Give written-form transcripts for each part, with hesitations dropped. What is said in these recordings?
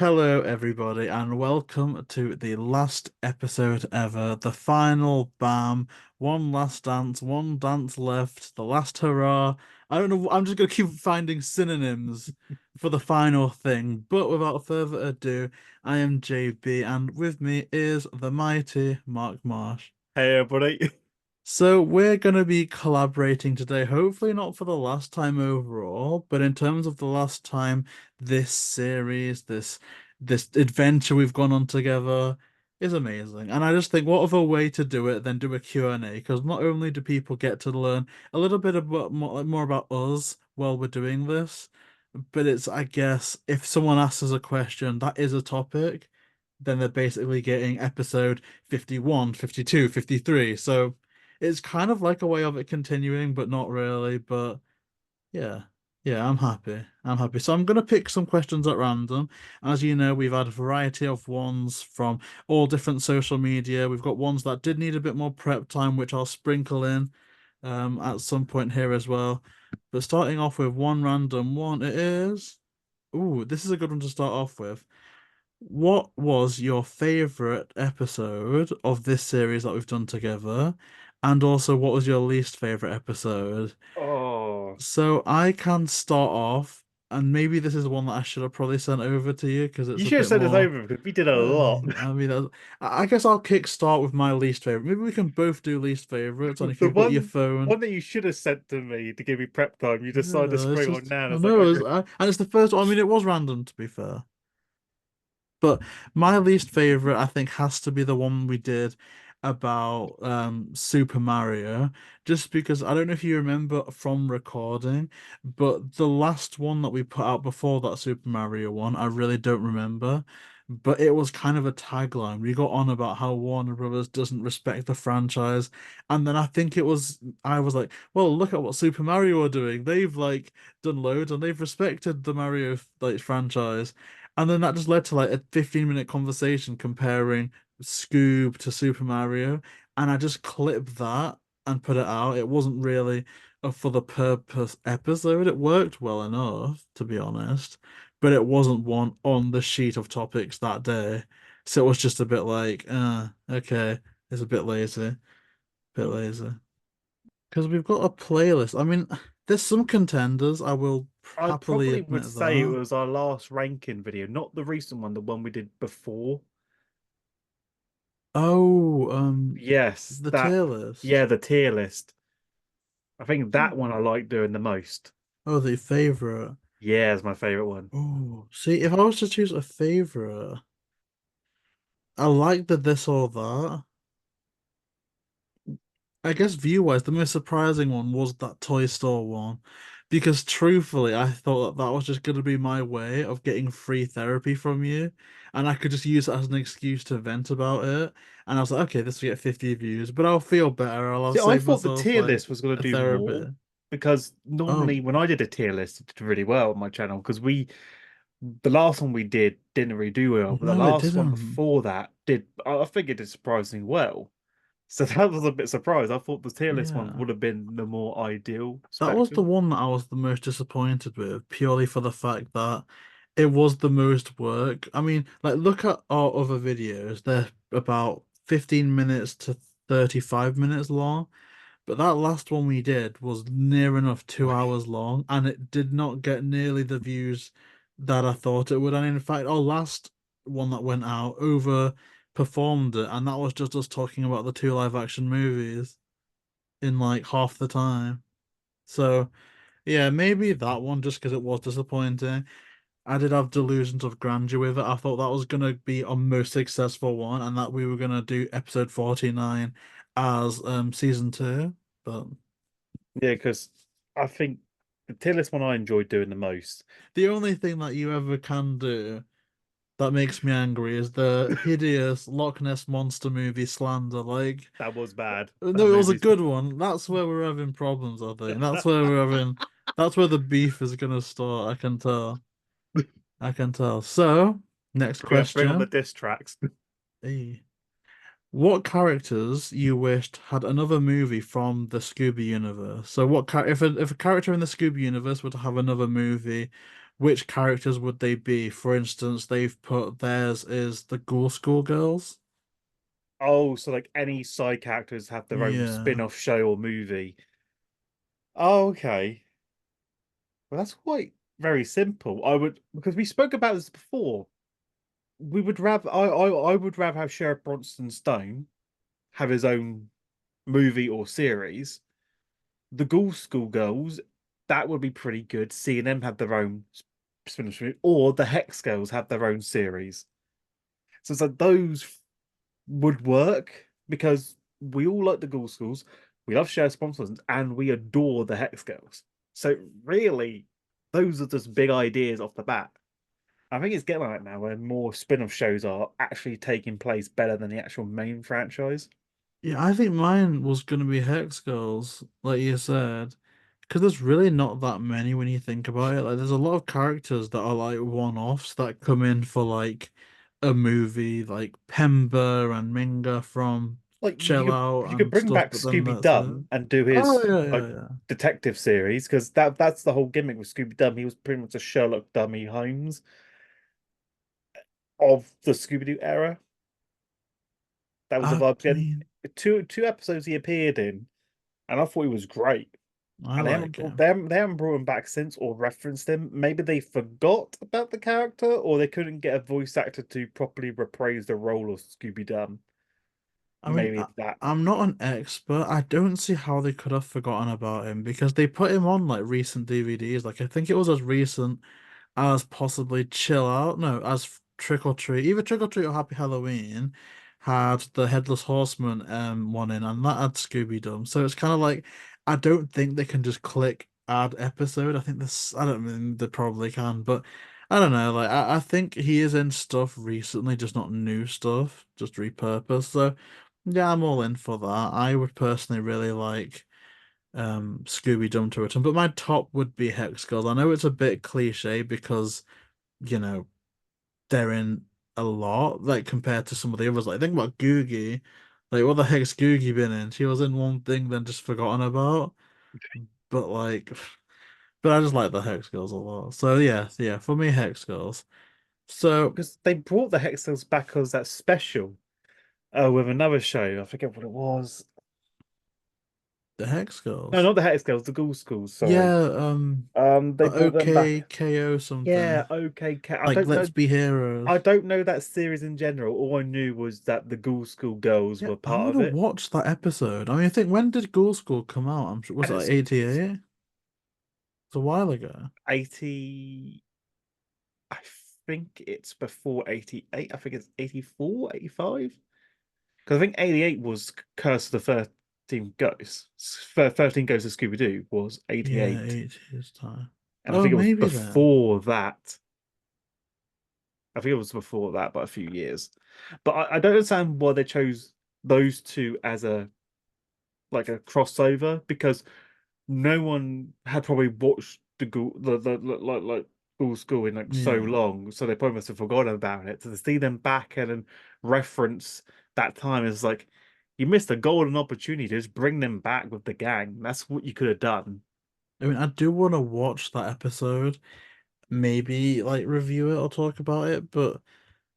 Hello, everybody, and welcome to the last episode ever, the final bam, one dance left, the last hurrah. I don't know, I'm just gonna keep finding synonyms for the final thing, but without further ado, I am JB, and with me is the mighty Mark Marsh. Hey everybody. So we're going to be collaborating today, hopefully not for the last time overall, but in terms of the last time this series, this adventure we've gone on together is amazing. And I just think what other way to do it than do a Q&A, because not only do people get to learn a little bit about more about us while we're doing this, but it's, I guess, if someone asks us a question that is a topic, then they're basically getting episode 51, 52, 53. So it's kind of like a way of it continuing, but not really. But yeah, yeah, I'm happy. I'm happy. So I'm gonna pick some questions at random. As you know, we've had a variety of ones from all different social media. We've got ones that did need a bit more prep time, which I'll sprinkle in at some point here as well. But starting off with one random one, it is. Ooh, this is a good one to start off with. What was your favorite episode of this series that we've done together? And also, what was your least favorite episode? Oh, So I can start off, and maybe this is one that I should have probably sent over to you because it's you a should have bit sent this more. over because we did a lot. I mean, I guess I'll kick start with my least favorite. Maybe we can both do least favorites, and if The you've got your one phone, that you should have sent to me to give me prep time, you decided to yeah, it's spring on just now. And I it's like, know, okay. and it's the first one. I mean, it was random to be fair. But my least favorite, I think, has to be the one we did about Super Mario, just because I don't know if you remember from recording, but the last one that we put out before that Super Mario one, I really don't remember. But it was kind of a tagline. We got on about how Warner Brothers doesn't respect the franchise. And then I was like, well, look at what Super Mario are doing. They've like done loads and they've respected the Mario like franchise. And then that just led to like a 15-minute conversation comparing Scoob to Super Mario. And I just clipped that and put it out. It wasn't really a for the purpose episode. It worked well enough, to be honest, but it wasn't one on the sheet of topics that day. So it was just a bit like, okay, it's a bit lazy, bit lazy. Because we've got a playlist. I mean, there's some contenders, I will I happily probably would admit say it that. was our last ranking video, not the recent one, the one we did before. Oh, Yes, the that, tier yeah, list. the tier list. I think that one I Hmm. like doing the most. Oh, the favorite. Yeah, it's my favorite one. Oh, see, if I was to choose a favorite, I like the this or that. I guess view-wise, the most surprising one was that Toy Store one. Because truthfully, I thought that was just going to be my way of getting free therapy from you. And I could just use it as an excuse to vent about it. And I was like, okay, this will get 50 views, but I'll feel better. I'll See, I save thought the myself tier like list was going to a do more therapy. because Oh, normally when I did a tier list, it did really well on my channel because the last one we did didn't really do well, but the no, it last one didn't. before that did, I think it did surprisingly well. So that was a bit surprised. I thought the tier list one Yeah. would have been the more ideal That was the spectrum. one that I was the most disappointed with, purely for the fact that it was the most work. I mean, like, look at our other videos. They're about 15 minutes to 35 minutes long. But that last one we did was near enough 2 hours long, and it did not get nearly the views that I thought it would. And in fact, our last one that went out overperformed it, and that was just us talking about the two live action movies in like half the time. So. Yeah, maybe that one just because it was disappointing. I did have delusions of grandeur with it. I thought that was gonna be our most successful one and that we were gonna do episode 49 as season two. But Yeah, because I think the tier list one I enjoyed doing the most. the only thing that you ever can do that makes me angry is the hideous Loch Ness monster movie slander. Like, That was bad. That no, it was a movie's good one. That's where we're having problems, I think. That's where the beef is gonna start, I can tell. I can tell. So, next bring on the question. diss tracks. Eh. What characters you wished had another movie from the Scooby universe? So, if a character in the Scooby universe were to have another movie, which characters would they be? For instance, they've put theirs is the Ghoul School Girls. Oh, so like any side characters have their own Yeah. spin-off show or movie. Oh, okay. Well, that's quite very simple. I would because we spoke about this before. We would rather I would rather have Sheriff Bronson Stone have his own movie or series. The Ghoul School Girls, that would be pretty good. Seeing them have their own spin-off movie, or the Hex Girls have their own series. So it's like those would work because we all like the Ghoul Schools, we love Sheriff Bronson, and we adore the Hex Girls. So really, those are just big ideas off the bat. I think it's getting like that now where more spin-off shows are actually taking place better than the actual main franchise. Yeah, I think mine was gonna be Hex Girls, like you said, because there's really not that many when you think about it. Like, there's a lot of characters that are like one-offs that come in for like a movie, like Pemba and Minga from Like Chill Out you could and bring stuff, back but then Scooby that's it. Doo and do Oh his yeah, like yeah, yeah. detective series because that's the whole gimmick with Scooby Doo. He was pretty much a Sherlock dummy Holmes of the Scooby Doo era. That was the I vibe. Again, mean, two episodes he appeared in, and I thought he was great. I And like him. they haven't brought him back since or referenced him. Maybe they forgot about the character, or they couldn't get a voice actor to properly reprise the role of Scooby Doo. I mean, Maybe it's that. I'm not an expert. I don't see how they could have forgotten about him because they put him on like recent DVDs. Like I think it was as recent as possibly Chill Out. No, as Trick or Treat. Either Trick or Treat or Happy Halloween had the Headless Horseman one in, and that had Scooby Doo. So it's kind of like I don't think they can just click add episode. I think this I don't mean they probably can, but I don't know. Like I think he is in stuff recently, just not new stuff, just repurposed. So yeah, I'm all in for that. I would personally really like Scooby Doo to return, but my top would be Hex Girls. I know it's a bit cliche because you know they're in a lot, like compared to some of the others. Like think about Googie, like what the heck's Googie been in? She was in one thing, then just forgotten about. But like, but I just like the Hex Girls a lot. So yeah, yeah, for me, Hex Girls. So Because they brought the Hextals back as that special with another show. I forget what it was. the Hex No, Girls, not the Hextals, the Ghoul Schools. Sorry. yeah, They the brought them back. OKKO Yeah, something. okay. Like Let's Be I Heroes. don't know that series in general. All I knew was that the Ghoul School girls Yeah, were I part want of to it. watch that episode. I mean, I think when did Ghoul School come out? I'm sure was And it like it's 88? It's a while ago. 80. I think it's before 88. I think it's 84, 85. Because I think 88 was Curse of the 13 Ghosts. 13 Ghosts of Scooby-Doo was Yeah, 88. 80's time. And I Oh, think it was maybe then. before that. I think it was before that by a few years. But I don't understand why they chose those two as a like a crossover because no one had probably watched like Ghoul School in like so Yeah. long, so they probably must have forgotten about it. So to see them back and then reference that time is like you missed a golden opportunity to just bring them back with the gang. That's what you could have done. I mean, I do want to watch that episode, maybe like review it or talk about it, but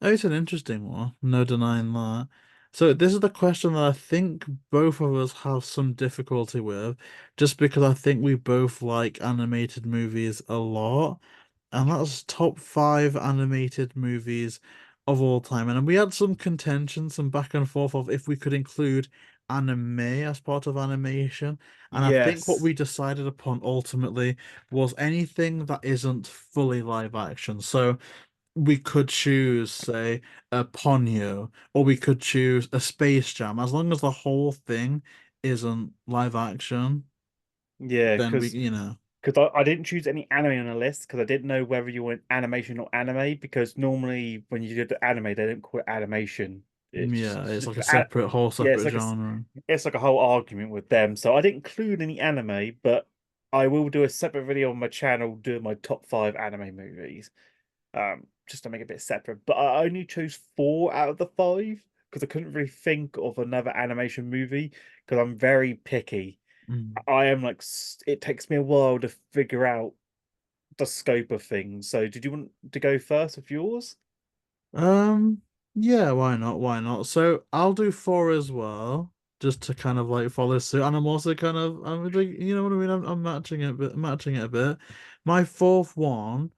oh, it's an interesting one, no denying that. So this is the question that I think both of us have some difficulty with, just because I think we both like animated movies a lot, and that's top five animated movies of all time. And we had some contention, some back and forth of if we could include anime as part of animation. And I think what Yes. we decided upon ultimately was anything that isn't fully live action. So we could choose, say, a Ponyo, or we could choose a Space Jam. As long as the whole thing isn't live action, Yeah, then we. because I didn't choose any anime on the list because I didn't know whether you want animation or anime because normally when you do the anime they don't call it animation. Yeah, it's like a A- whole yeah, separate genre. it's like a whole argument with them. So I didn't include any anime, but I will do a separate video on my channel doing my top five anime movies, just to make it a bit separate. But I only chose four out of the five because I couldn't really think of another animation movie because I'm very picky. Mm. I am like it takes me a while to figure out the scope of things. So, did you want to go first with yours? Um, yeah, why not? Why not? So I'll do four as well, just to kind of like follow suit. And I'm also kind of, I'm like, you know what I mean? I'm matching it a bit. My fourth one,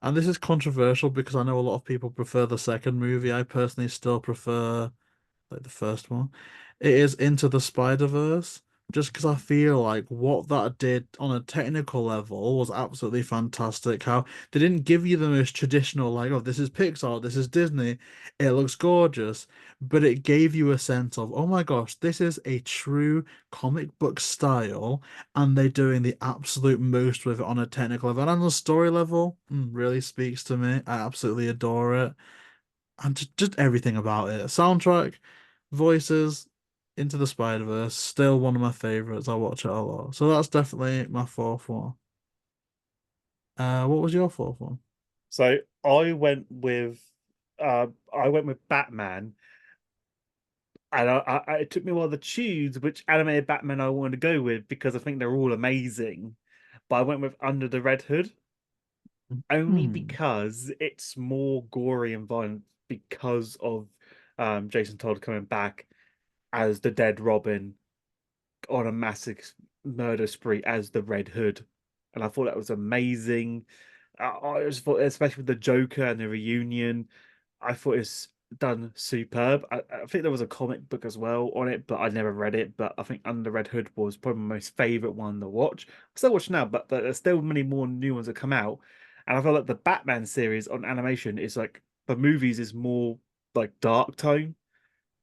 and this is controversial because I know a lot of people prefer the second movie. I personally still prefer like the first one. It is Into the Spider-Verse, just because I feel like what that did on a technical level was absolutely fantastic. How they didn't give you the most traditional, like, oh, this is Pixar, this is Disney, it looks gorgeous, but it gave you a sense of, oh my gosh, this is a true comic book style, and they're doing the absolute most with it on a technical level. And on the story level, really speaks to me. I absolutely adore it and just everything about it. Soundtrack, voices, Into the Spider-Verse, still one of my favorites. I watch it a lot. So that's definitely my fourth one. What was your fourth one? So, I went with Batman, and it took me a while to choose which animated Batman I wanted to go with because I think they're all amazing. But I went with Under the Red Hood only Hmm. because it's more gory and violent because of Jason Todd coming back as the dead Robin on a massive murder spree as the Red Hood, and I thought that was amazing. I just thought, especially with the Joker and the reunion, I thought it's done superb. I think there was a comic book as well on it, but I never read it. But I think Under the Red Hood was probably my most favorite one to watch. I still watch now, but there's still many more new ones that come out, and I feel like the Batman series on animation is like the movies is more like dark tone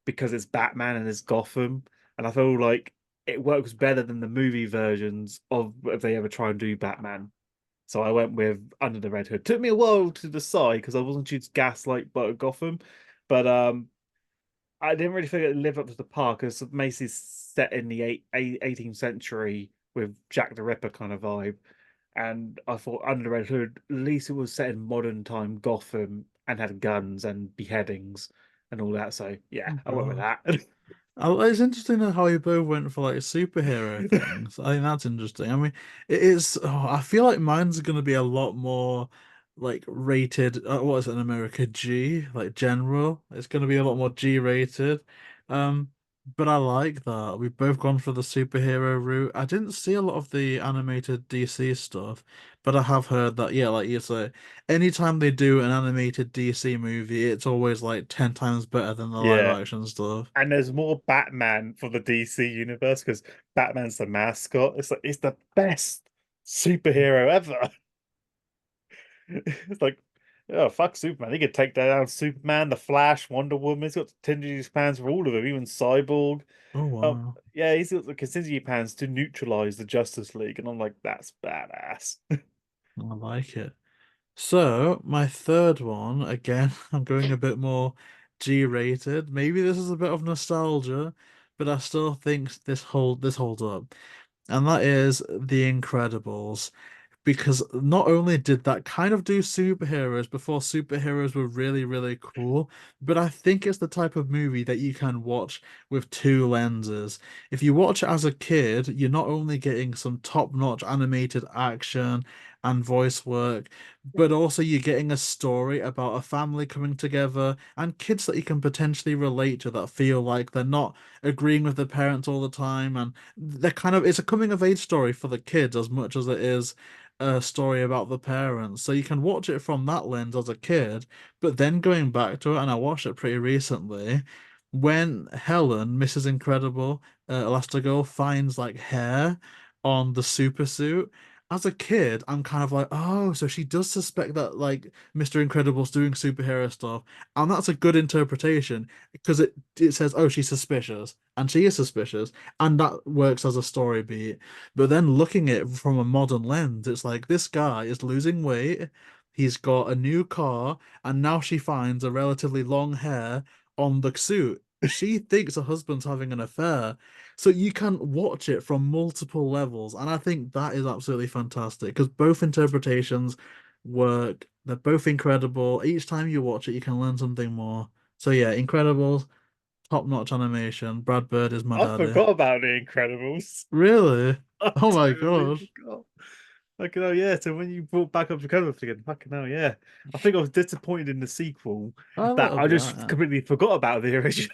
because it's Batman and it's Gotham, and I feel like it works better than the movie versions of if they ever try and do Batman. So I went with Under the Red Hood. Took me a while to decide because I wasn't too gaslight by Gotham, but I didn't really think it lived up to the part because Macy's set in the 18th century with Jack the Ripper kind of vibe. And I thought Under the Red Hood, at least it was set in modern time Gotham and had guns and beheadings and all that. So yeah, Oh I went with God. that. It's interesting how you both went for like superhero things. I think that's interesting. I mean, it is. Oh, I feel like mine's going to be a lot more like rated. What is it in America? G, like general. It's going to be a lot more G rated. Um, but I like that we've both gone for the superhero route. I didn't see a lot of the animated DC stuff, but I have heard that yeah, like you say, anytime they do an animated DC movie, it's always like 10 times better than the live Yeah. action stuff. And there's more Batman for the DC universe because Batman's the mascot. It's like it's the best superhero ever. It's like, oh fuck Superman. He could take down Superman, the Flash, Wonder Woman. He's got contingency plans for all of them, even Cyborg. Oh wow. Yeah, he's got the contingency plans to neutralize the Justice League, and I'm like, that's badass. I like it. So, my third one, again, I'm going a bit more G-rated. Maybe this is a bit of nostalgia, but I still think this holds up. And that is The Incredibles. Because not only did that kind of do superheroes before superheroes were really, really cool, but I think it's the type of movie that you can watch with two lenses. If you watch it as a kid, you're not only getting some top-notch animated action and voice work, but also you're getting a story about a family coming together and kids that you can potentially relate to that feel like they're not agreeing with their parents all the time, and they're kind of it's a coming of age story for the kids as much as it is a story about the parents. So you can watch it from that lens as a kid, but then going back to it, and I watched it pretty recently, when Helen, Mrs. Incredible, Elastigirl, finds like hair on the super suit. As a kid, I'm kind of like, oh, so she does suspect that like Mr. Incredible's doing superhero stuff, and that's a good interpretation because it says, oh, she's suspicious, and she is suspicious, and that works as a story beat. But then looking at it from a modern lens, it's like this guy is losing weight. He's got a new car, and now she finds a relatively long hair on the suit. She thinks her husband's having an affair. So you can watch it from multiple levels. And I think that is absolutely fantastic because both interpretations work. They're both incredible. Each time you watch it, you can learn something more. So yeah, incredible, top-notch animation. Brad Bird is my I daddy. forgot about the Incredibles. Really? I Oh my totally gosh. forgot. Fucking hell, yeah. So when you brought back up the cover again, fucking hell, yeah. I think I was disappointed in the sequel A that little I bit, just completely forgot about the original.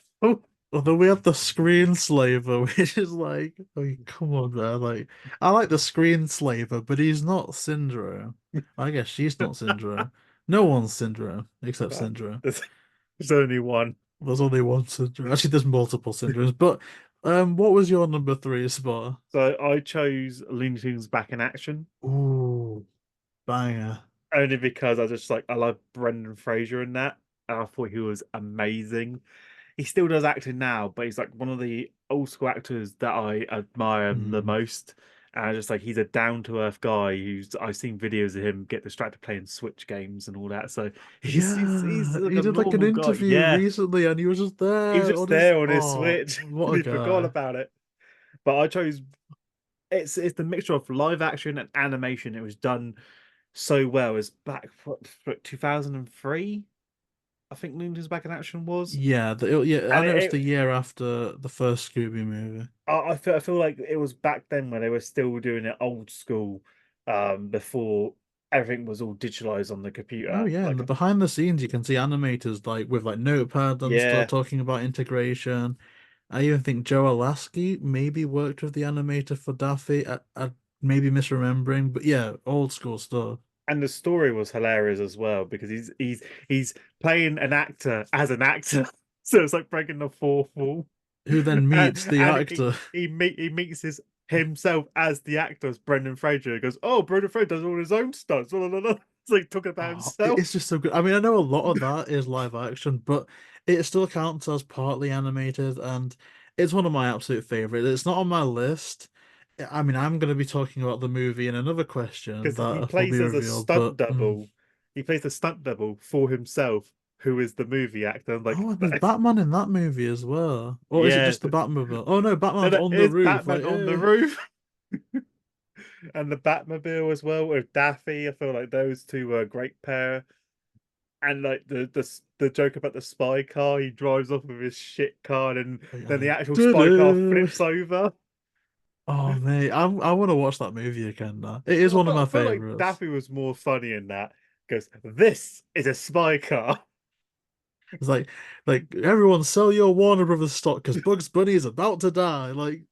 although we have the screenslaver, which is like, I mean, come on, man. Like, I like the screenslaver, but he's not Syndrome. I guess she's not Syndrome. No one's Syndrome except But Syndrome. there's only one. There's only one Syndrome. Actually, there's multiple Syndromes. But what was your number three spot? So I chose Looney Tunes Back in Action Ooh, banger. only because I just like I love Brendan Fraser in that, and I thought he was amazing. He still does acting now, but he's like one of the old school actors that I admire the Hmm. most. And I just like he's a down to earth guy who's I've seen videos of him get distracted playing Switch games and all that. So he's Yeah, like he a did like an normal guy. interview Yeah, recently, and he was just he was there just on his. there on his Oh, Switch what and a he forgot guy! about it. But I chose it's the mixture of live action and animation. It was done so well. It's back for 2003, I think Looney Tunes Back in Action was. Yeah, yeah. I And know it's the year after the first Scooby movie. I feel like it was back then when they were still doing it old school, before everything was all digitalized on the Oh computer. yeah, and Like, the behind the scenes you can see animators like with like notepad and stuff yeah, talking about integration. I even think Joe Alaskey maybe worked with the animator for Daffy. I maybe misremembering, but yeah, old school stuff. and the story was hilarious as well because he's playing an actor as an actor, so it's like breaking the fourth wall. Who then meets the And actor. he meets himself as the actor, as Brendan Fraser. He goes, "Oh, Brendan Fraser does all his own stunts." Blah, blah, blah. It's like talking about Oh, himself. it's just so good. I mean, I know a lot of that is live action, but it still counts as partly animated, and it's one of my absolute favorites. It's not on my list. I mean, I'm going to be talking about the movie in another question Because he that will be plays as a revealed, stunt but double. He plays a stunt double for himself, who is the movie actor. I'm like, oh, and there's Batman in that movie as well. Or is it yeah, just the Batmobile? Oh no, no, Batman's no, on the it's roof. Batman Like, on the eh. roof and the Batmobile as well with Daffy. I feel like those two were a great pair. And like the joke about the spy car, he drives off with his shit car, and then the actual spy car Doo-doo. flips over. Oh mate, I want to watch that movie again now. It is one of I my feel like favorites. Daffy was more funny in that. Goes, this is a spy car. It's like everyone sell your Warner Brothers stock because Bugs Bunny is about to die. Like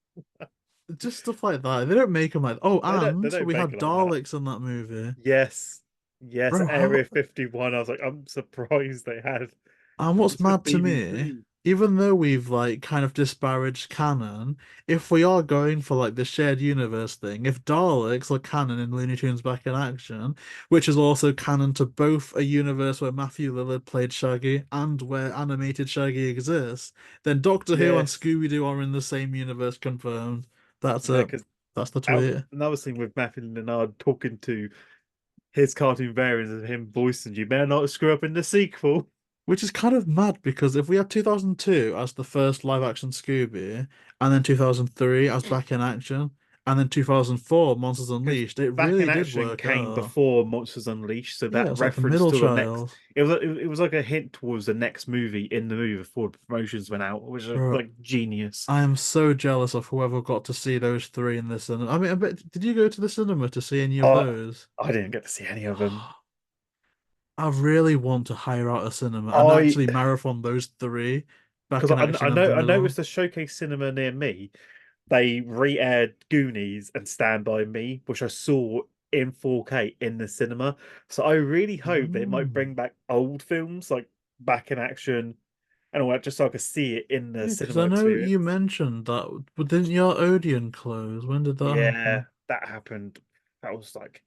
just stuff like that. They don't make them like, oh, They and don't we make had it like that. Daleks in that movie. Yes. Yes, Bro, Area how 51. I was like, I'm surprised they had. and what's It's the mad to me, BBC. even though we've like kind of disparaged canon, if we are going for like the shared universe thing, if Daleks are canon in Looney Tunes Back in Action, which is also canon to both a universe where Matthew Lillard played Shaggy and where animated Shaggy exists, then Doctor Who and Yes. Scooby-Doo are in the same universe confirmed. That's Yeah, it. because That's the tweet. another thing with Matthew Leonard talking to his cartoon variants of him voicing you better not screw up in the sequel. Which is kind of mad because if we had 2002 as the first live action Scooby, and then 2003 as Back in Action, and then 2004 Monsters Because Unleashed, it Back in really did Action work came out. before Monsters Unleashed, so Yeah, that it's like the reference middle to the next child. it was like a hint towards the next movie in the movie before the promotions went out, which is Bro, like genius. I am so jealous of whoever got to see those three in the cinema. I mean, I bet, did you go to the cinema to see any of Oh, those? I didn't get to see any of them. I really want to hire out a cinema and I actually marathon those three, Back because in Action and the I middle. noticed a showcase cinema near me. They re-aired Goonies and Stand By Me, which I saw in 4K in the cinema. So I really hope they might Mm. bring back old films like Back in Action and all that, just so I could see it in the Yeah, because cinema I know you experience. mentioned that, but didn't your Odeon close? When did that Yeah, happen? that happened. That was like,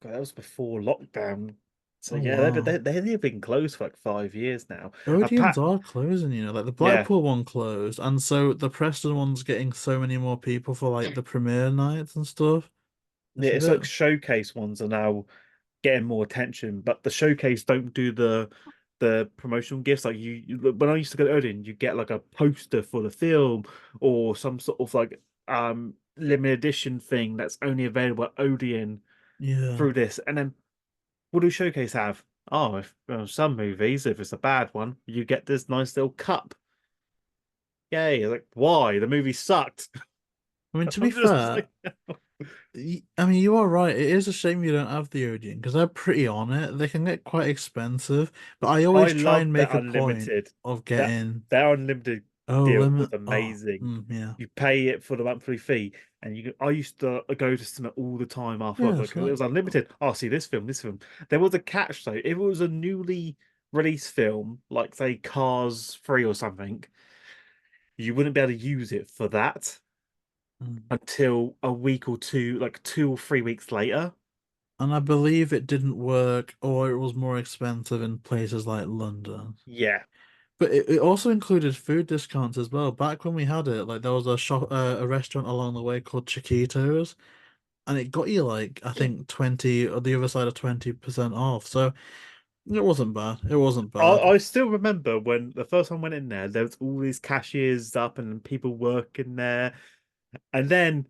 God, that was before lockdown. So Oh yeah, wow. they've been closed for like 5 years now. Odeons are closing, like the Yeah, Blackpool one closed, and so the Preston one's getting so many more people for like the premiere nights and stuff. yeah, It's a it's bit, like showcase ones are now getting more attention, but the showcase don't do the promotional gifts like when I used to go to Odin, you get like a poster for the film or some sort of like limited edition thing that's only available at Odeon yeah. through this. And then what do showcase have? Oh, if some movies, if it's a bad one, you get this nice little cup. Yay! Like why? The movie sucked. I mean, to be I'm just fair, like I mean, you are right. It is a shame you don't have the Odeon because they're pretty on it. They can get quite expensive, but I I always try love and that make a point unlimited. of That getting their unlimited oh deal limit. was Oh, amazing. yeah, You pay it for the monthly fee, and I used to go to cinema all the time after work. yeah. Like, So it that, was unlimited. Oh, see this film, this film. There was a catch though. If it was a newly released film, like say Cars 3 or something, you wouldn't be able to use it for that mm. until a week or two, like 2 or 3 weeks later. And I believe it didn't work, or it was more expensive in places like London. Yeah. But it also included food discounts as well. Back when we had it, like there was a restaurant along the way called Chiquitos, and it got you like I think 20 or the other side of 20% off. So it wasn't bad. It wasn't bad. I still remember when the first time I went in there was all these cashiers up and people working there. And then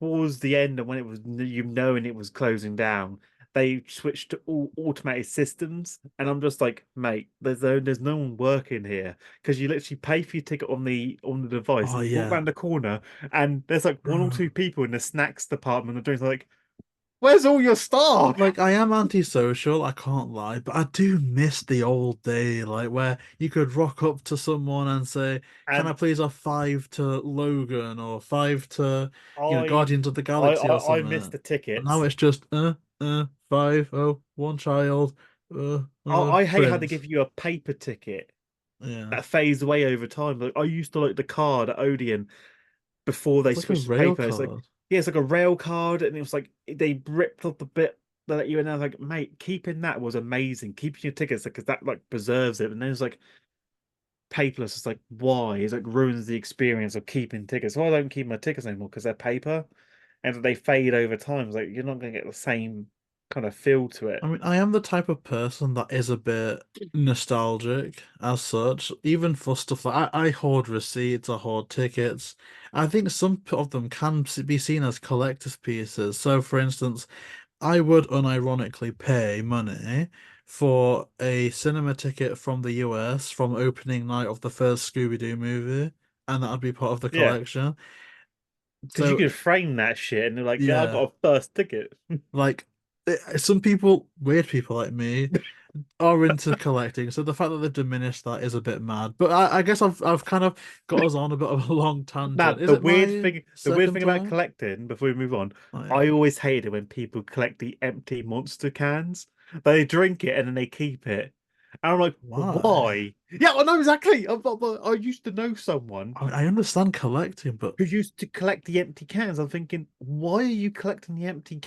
towards the end, and when it was knowing it was closing down, they switched to all automated systems. And I'm just like, mate, there's no one working here because you literally pay for your ticket on the device, Oh and you walk yeah. around the corner, and there's like one or Bro. two people in the snacks department and drinks. Like, where's all your staff? Like I am antisocial, I can't lie, but I do miss the old day, like where you could rock up to someone and say, "Can I And please have five to Logan or five to, I Guardians of the Galaxy or I missed something?" the And now tickets. it's just five, oh, one child, I hate how they Prince. give you a paper ticket Yeah, that fades away over time. Like I used to like the card at Odeon before they it's like a switched to rail paper. It's like card. yeah, it's like a rail card, and it was like they ripped up the bit that let you in. I was like, mate, keeping that was amazing. Keeping your tickets because that like preserves it. And then it's like paperless. It's like why? It's like ruins the experience of keeping tickets. Well, I don't keep my tickets anymore because they're paper, and they fade over time. It's like you're not going to get the same kind of feel to it. I mean, I am the type of person that is a bit nostalgic as such, even for stuff like I hoard receipts, I hoard tickets. I think some of them can be seen as collector's pieces. So, for instance, I would unironically pay money for a cinema ticket from the US from opening night of the first Scooby-Doo movie, and that would be part of the Yeah, collection. because you So, could frame that shit, and they're like, yeah, I yeah, got a first ticket. like some people, weird people like me, are into collecting, so the fact that they've diminished that is a bit mad. But I guess I've kind of got us on a bit of a long tangent. Now, Is it my the weird second thing about time? collecting, before we move on, Oh I yeah. always hated when people collect the empty monster cans. They drink it and then they keep it. And I'm like, Why? why? Yeah, I know exactly. I used to know someone I understand collecting, but who used to collect the empty cans. I'm thinking, why are you collecting the empty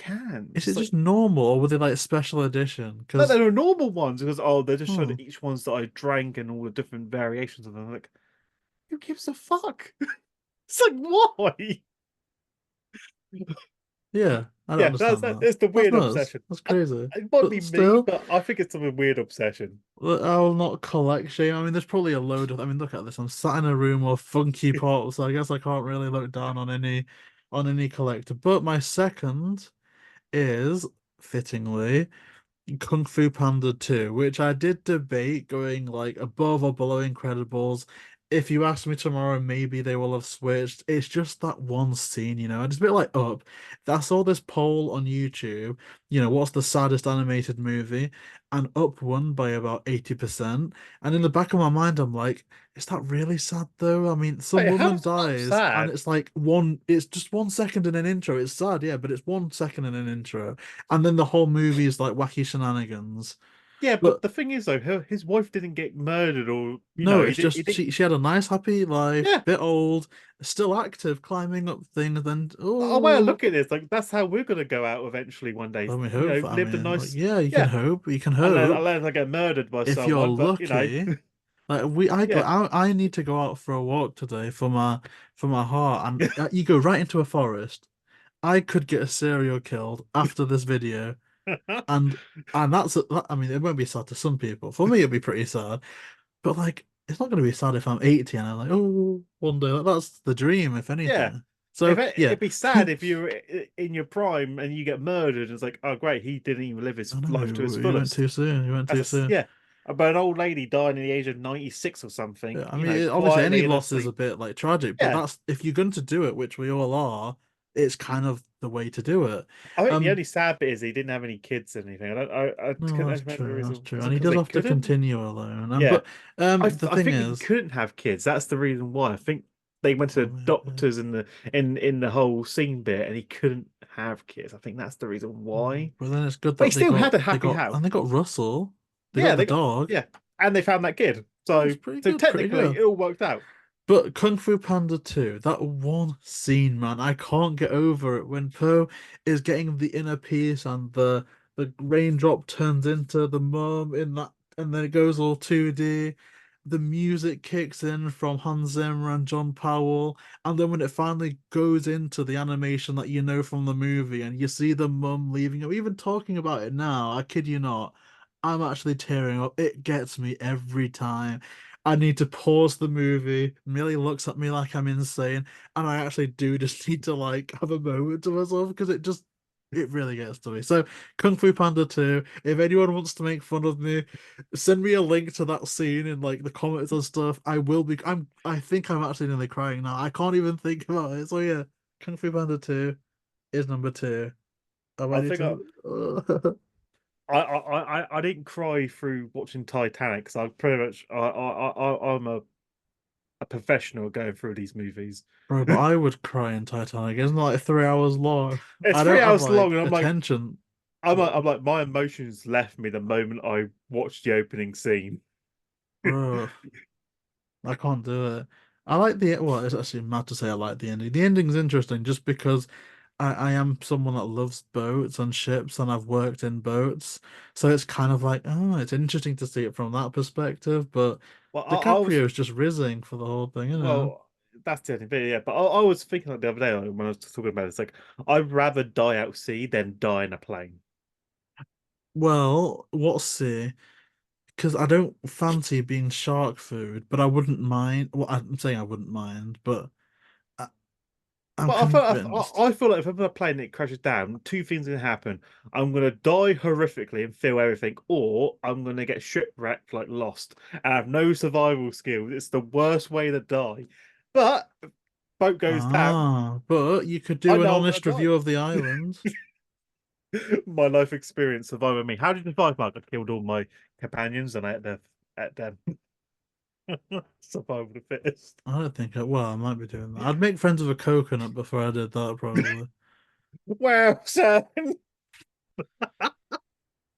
is cans? it It's like, just normal or were they like special edition? no, Because they're normal ones because oh, they just showed oh each ones that I drank and all the different variations of them. Like, who gives a fuck? It's like, why? yeah, I don't Yeah, understand that. that's the That's weird nuts. obsession. That's crazy. It might be But me, still, but I think it's a weird obsession. I'll not collect shame. I mean, there's probably a load of. I mean, look at this. I'm sat in a room of Funky Pops, so I guess I can't really look down on any collector. But my second is fittingly Kung Fu Panda 2, which I did debate going like above or below Incredibles. If you ask me tomorrow, maybe they will have switched. It's just that one scene, and it's a bit like Up. I saw this poll on YouTube, what's the saddest animated movie? And Up won by about 80%. And in the back of my mind, I'm like, is that really sad though? I mean, some Wait, woman how's up dies, and sad? it's like it's just 1 second in an intro. It's sad, yeah, but it's 1 second in an intro. And then the whole movie is like wacky shenanigans. Yeah, but But the thing is though, his wife didn't get murdered or no, he it's did he just did she had a nice, happy life, yeah. bit old, still active, climbing up things. Then A way I oh, look at this, like that's how we're gonna go out eventually one day. let me hope. I Lived a mean, like, nice yeah, you can yeah, hope. You can hope unless I get murdered by if you're someone, but lucky. Like yeah. I need to go out for a walk today for my heart, and you go right into a forest. I could get a serial killed after this video, and I mean, it won't be sad to some people. For me, it'll be pretty sad. But like, it's not going to be sad if I'm 80 and I'm like, oh, one day. Like, that's the dream, if Yeah. anything. So yeah, It'd be sad if you're in your prime and you get murdered. It's like, oh great, he didn't even live his I life to know his you went fullest. too soon. You went too soon. Yeah. But an old lady dying at the age of 96 or something, Yeah, I mean, obviously, any quietly in her loss is a sleep. bit like tragic, but Yeah. that's if you're going to do it, which we all are. It's kind of the way to do it. I think the Um, only sad bit is he didn't have any kids or anything. I no, couldn't that's imagine the true. That's reason. true. Was And it he because does they have to couldn't? continue alone. Yeah. But the I thing think he is, couldn't have kids. That's the reason why. I think they went to oh, the maybe. doctors in the whole scene bit, and he couldn't have kids. I think that's the reason why. But then it's good But he that still had a happy they house. got Russell. They Yeah, got the dog. yeah, and they found that kid. That's So pretty so good, pretty technically, good. it all worked out. But Kung Fu Panda 2, that one scene, man, I can't get over it when Po is getting the inner piece and the raindrop turns into the mum in that, and then it goes all 2D. The music kicks in from Hans Zimmer and John Powell, and then when it finally goes into the animation that you know from the movie, and you see the mum leaving him, even talking about it now, I kid you not, I'm actually tearing up. It gets me every time. I need to pause the movie. Millie looks at me like I'm insane, and I actually do just need to like have a moment to myself because it really gets to me. So Kung Fu Panda 2, if anyone wants to make fun of me, send me a link to that scene in like the comments and stuff. I think I'm actually nearly crying now. I can't even think about it. So yeah, Kung Fu Panda 2 is number two. I'm I ready think to I didn't cry through watching Titanic because I pretty much I'm a professional going through these movies. Bro, but I would cry in Titanic. Isn't it like 3 hours long? It's I three don't have hours long, like and attention. I'm like my emotions left me the moment I watched the opening scene. Bro, I can't do it. I like the well, it's actually mad to say I like the ending. The ending's interesting just because I am someone that loves boats and ships and I've worked in boats. So it's kind of like, oh, it's interesting to see it from that perspective. But Well, I was DiCaprio's just rizzing for the whole thing, you know. well, that's the only bit, yeah. But I was thinking like the other day like, when I was talking about it, it's like I'd rather die out sea than die in a plane. Well, what's see? Because I don't fancy being shark food, but I wouldn't mind. Well, I'm saying I wouldn't mind, but I, I'm But convinced. I feel like if I'm on a plane and it crashes down, two things are gonna happen. I'm gonna die horrifically and feel everything, or I'm gonna get shipwrecked like lost and have no survival skills. It's the worst way to die. But if boat goes down, But you could I do an know I'm gonna honest die. review of the island. My life experience surviving me. How did you survive, Mark? I killed all my companions and I at them. Survival of the fittest. I don't think well, I might be doing that. I'd make friends with a coconut before I did that, probably. Well, son.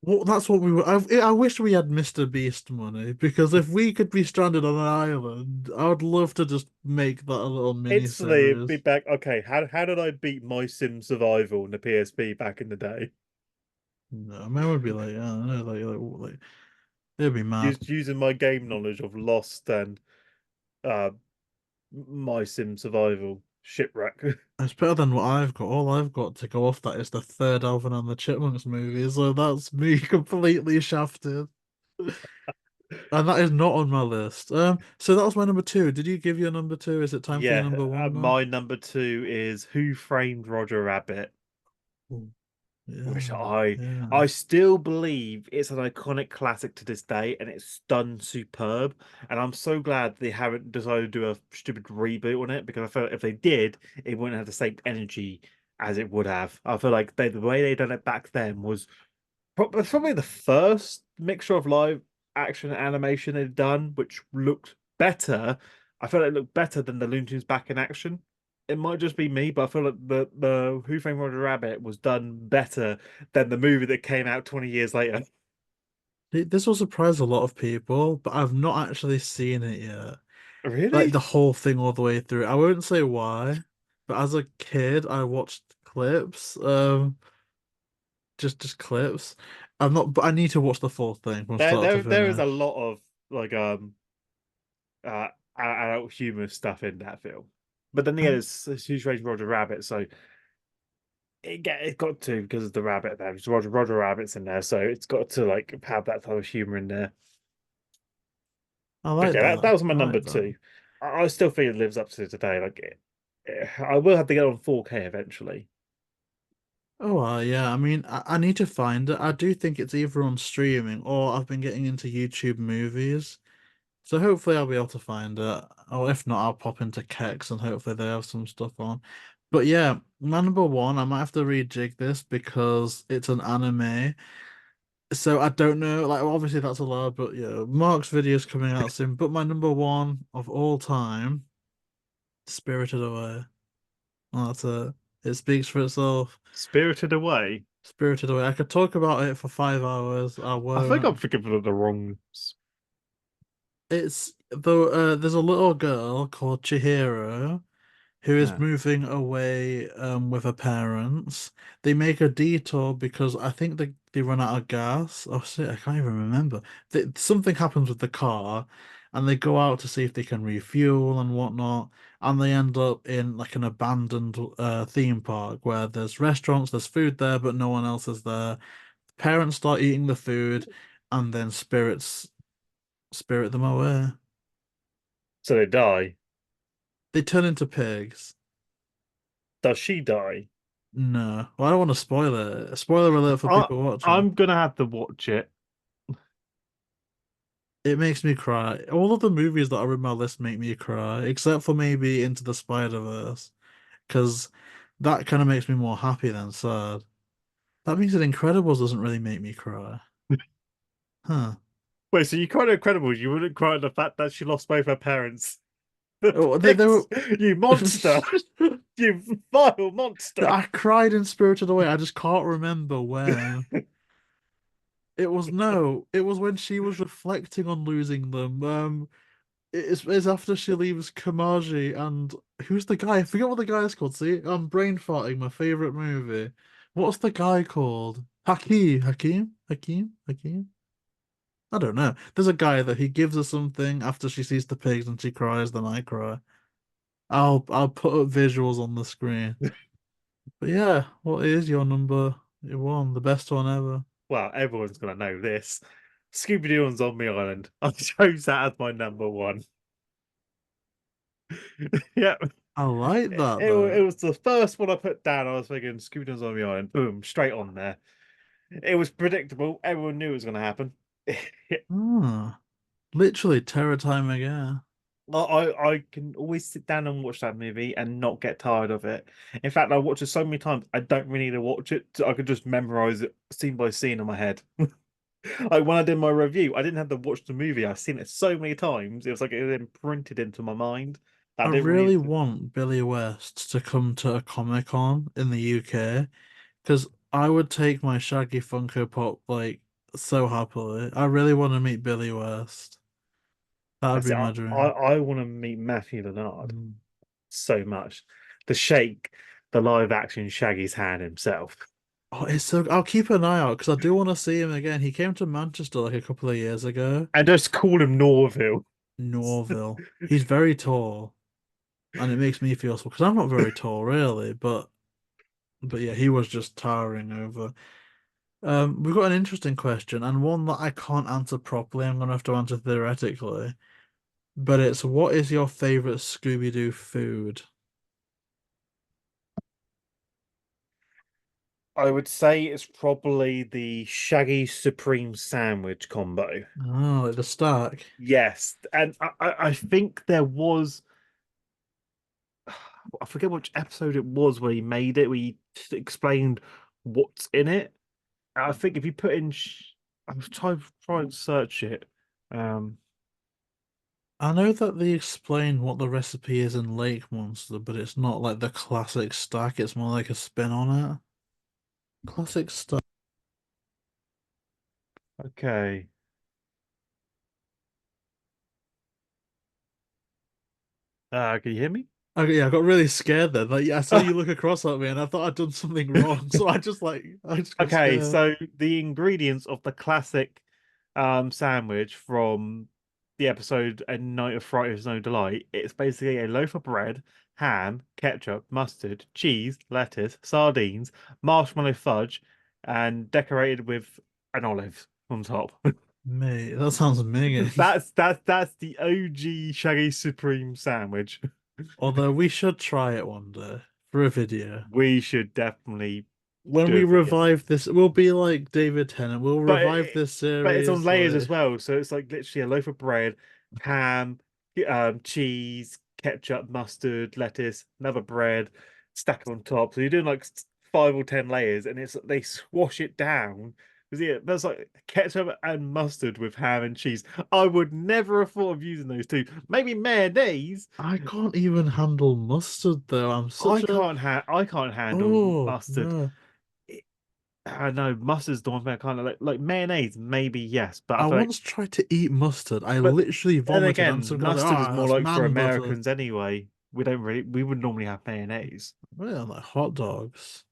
Well, that's what we were. I wish we had Mr. Beast money because if we could be stranded on an island, I would love to just make that a little mini Instantly be series. back. Okay, how did I beat my Sim Survival in the PSP back in the day? No, man would be like, I don't know, it'd be mad. Using my game knowledge of Lost and uh my Sim Survival shipwreck. It's better than what I've got. All I've got to go off that is the third Alvin and the Chipmunks movie, so that's me completely shafted. And that is not on my list. So that was my number two. Did you give your number two? Is it time for your Yeah, number one now? my number two is Who Framed Roger Rabbit, Ooh, which yeah, yeah. I still believe it's an iconic classic to this day, and it's done superb. And I'm so glad they haven't decided to do a stupid reboot on it because I feel like if they did, it wouldn't have the same energy as it would have. I feel like the way they done it back then was probably the first mixture of live action and animation they've done, which looked better. I felt it looked better than the Looney Tunes back in action. It might just be me, but I feel like the Who Framed Roger Rabbit was done better than the movie that came out 20 years later. This will surprise a lot of people, but I've not actually seen it yet. Like Really? the whole thing all the way through. I won't say why, but as a kid, I watched clips. Just clips. I'm not, but I need to watch the full thing from start to There is a finish. lot of like adult humor stuff in that film. But then again, Um, it's Who Framed Roger Rabbit, so it got to because of the rabbit there. It's Roger Rabbit's in there, so it's got to like have that type of humor in there. I But like yeah, that that. was my I number like that. two. I still think it lives up to today. I will have to get on 4K eventually. Oh, yeah. I mean, I need to find it. I do think it's either on streaming or I've been getting into YouTube movies. So hopefully I'll be able to find it. Or if not, I'll pop into Kex and hopefully they have some stuff on. But yeah, my number one, I might have to rejig this because it's an anime. So I don't know, like obviously that's allowed, but yeah, Mark's video's coming out soon. But my number one of all time, Spirited Away. Oh, that's it. It speaks for itself. Spirited Away. Spirited Away. I could talk about it for 5 hours. I I think I'm won't. thinking of the wrong. It's though there's a little girl called Chihiro who is Yeah. moving away with her parents. They make a detour because I think they run out of gas. Oh shit, I can't even remember. Something happens with the car and they go out to see if they can refuel and whatnot. And they end up in like an abandoned theme park where there's restaurants, there's food there, but no one else is there. Parents start eating the food and then spirits spirit them away. So they die. They turn into pigs. Does she die? No, well, I don't want to spoil it. Spoiler alert for I people watching. I'm gonna have to watch it. It makes me cry. All of the movies that are in my list make me cry, except for maybe Into the Spider-Verse, because that kind of makes me more happy than sad. That means that Incredibles doesn't really make me cry. Huh. Wait, so you cried at Incredibles, you wouldn't cry at the fact that she lost both her parents. The Oh, they pigs, were. you monster, you vile monster. I cried in Spirited Away. I just can't remember when. It was no, it was when she was reflecting on losing them. It's after she leaves Kamaji and who's the guy? I forget what the guy's called. See, I'm brain farting my favorite movie. What's the guy called? Hakim? I don't know. There's a guy that he gives her something after she sees the pigs and she cries, then I cry. I'll put up visuals on the screen. But yeah, what is your number one? The best one ever. Well, everyone's gonna know this. Scooby Doo on Zombie Island. I chose that as my number one. Yeah, I like that it though. was the first one I put down. I was thinking Scooby Doo on Zombie Island. Boom, straight on there. It was predictable. Everyone knew it was gonna happen. Ah, literally terror time again. I can always sit down and watch that movie and not get tired of it. In fact, I watch it so many times I don't really need to watch it. I could just memorize it scene by scene in my head. Like when I did my review, I didn't have to watch the movie. I've seen it so many times. It was like it was imprinted into my mind. I I didn't really. really want Billy West to come to a Comic Con in the UK because I would take my Shaggy Funko Pop like so happily. I really want to meet Billy West. That would That's be it. my dream. I want to meet Matthew Leonard Mm. so much. To shake the live action Shaggy's hand himself. Oh, it's so. I'll keep an eye out because I do want to see him again. He came to Manchester like a couple of years ago. And just call him Norville. Norville. He's very tall, and it makes me feel so because I'm not very tall really, but yeah, he was just towering over. We've got an interesting question and one that I can't answer properly. I'm gonna have to answer theoretically. But it's what is your favorite Scooby-Doo food? I would say it's probably the Shaggy Supreme Sandwich combo. Oh, like the stack. Yes, and I think there was I forget which episode it was where he made it, where he explained what's in it. I think if you put in, I'm trying to search it. Um, I know that they explain what the recipe is in Lake Monster, but it's not like the classic stack. It's more like a spin on it. Classic stack. okay. Can you hear me? Okay, yeah, I got really scared then. Like, yeah, I saw you look across at me, and I thought I'd done something wrong, so I just got Okay, scared. so the ingredients of the classic sandwich from the episode A Night of Fright is No Delight, it's basically a loaf of bread, ham, ketchup, mustard, cheese, lettuce, sardines, marshmallow fudge, and decorated with an olive on top. Mate, that sounds amazing. That's the OG Shaggy Supreme sandwich. Although we should try it one day for a video. We should definitely When do we a video. revive this, we'll be like David Tennant. We'll but revive it, this but it's on series. layers Like, as well. So it's like literally a loaf of bread, ham, cheese, ketchup, mustard, lettuce, another bread. stack on top. So you're doing like 5 or 10 layers, and it's they swash it down. Because yeah, that's like ketchup and mustard with ham and cheese. I would never have thought of using those two. Maybe mayonnaise. I can't even handle mustard though. I'm such a I can't handle oh mustard. no. It- I know mustard's the one thing I kind of like mayonnaise, maybe yes, but I I feel like once tried to eat mustard. I but literally then vomited, and again, some guy's like, mustard is "Oh, more that's like for man butter." Americans anyway. We would normally have mayonnaise. Well, like hot dogs.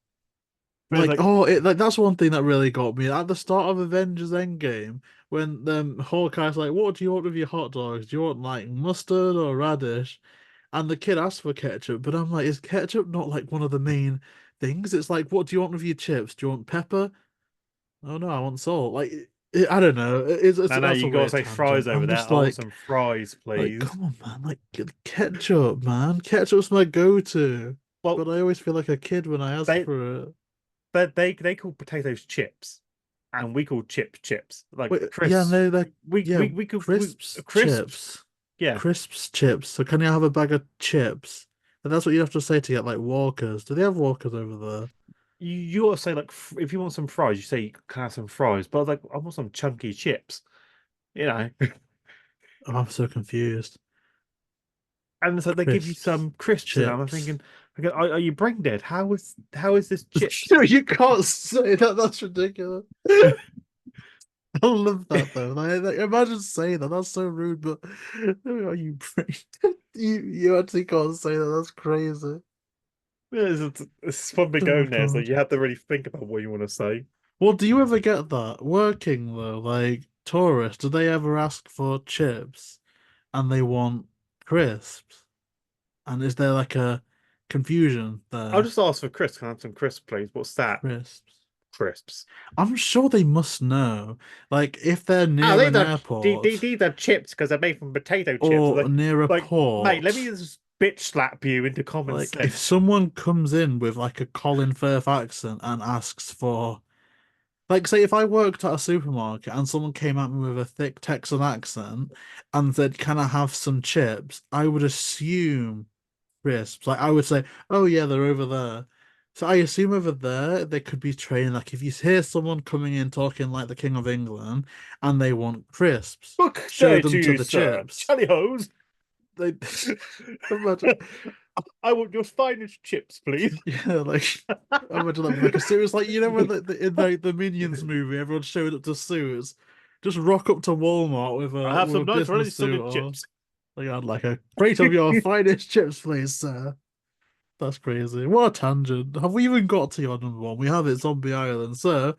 But it's Like, like oh, it like that's one thing that really got me at the start of Avengers Endgame when Hawkeye's like, "What do you want with your hot dogs? Do you want like mustard or radish?" And the kid asked for ketchup, but I'm like, is ketchup not like one of the main things? It's like, what do you want with your chips? Do you want pepper? Oh no, I want salt. Like, I don't know. no, no, That's a you gotta weird say fries tangent. over I'm there. just I want some fries, like, please. come on, man. Like, ketchup, man. Ketchup's my go-to. Well, But I always feel like a kid when I ask they for it. they call potatoes chips, and we call chips. Like Wait, yeah, crisps. no, like, yeah, We could crisps, crisps. chips, Yeah, crisps, chips. So can you have a bag of chips? And that's what you have to say to get like Walkers. Do they have Walkers over there? you gotta say like if you want some fries, you say you can have some fries. But like I want some chunky chips, you know. Oh, I'm so confused. And so they give you Crisps, some crisps, and I'm chips. thinking, okay, are you brain dead? How is this chips? No, you can't say that. That's ridiculous. I love that though. Like, imagine saying that. That's so rude. But are you you actually can't say that. That's crazy. Yeah, it's fun to Oh go there, so God. you have to really think about what you want to say. Well, do you ever get that working though? Like tourists, do they ever ask for chips and they want crisps? And is there like a confusion I'll there? just ask for crisps. Can I have some crisps, please? What's that? Crisps. Crisps. I'm sure they must know. Like if they're Ah, near an airport these are chips because they're made from potato chips. or near a Mate, let me port, just bitch slap you into common like if sense. someone comes in with like a Colin Firth accent and asks for like say if I worked at a supermarket and someone came at me with a thick Texan accent and said, "Can I have some chips?" I would assume crisps. Like I would say, "Oh yeah, they're over there." So I assume over there they could be trained. Like if you hear someone coming in talking like the King of England and they want crisps, Book show day them to to you, the sir. chips. Charlie Hose. They imagine, I want your finest chips, please. yeah, like imagine that with like a suit. It's like you know when in the Minions movie, everyone's showing up to suits. Just rock up to Walmart I have with a some nice, really business suit solid on. chips. Like I'd like a crate of your finest chips, please, sir. That's crazy. What a tangent. Have we even got to your number one? We have it, Zombie Island. So,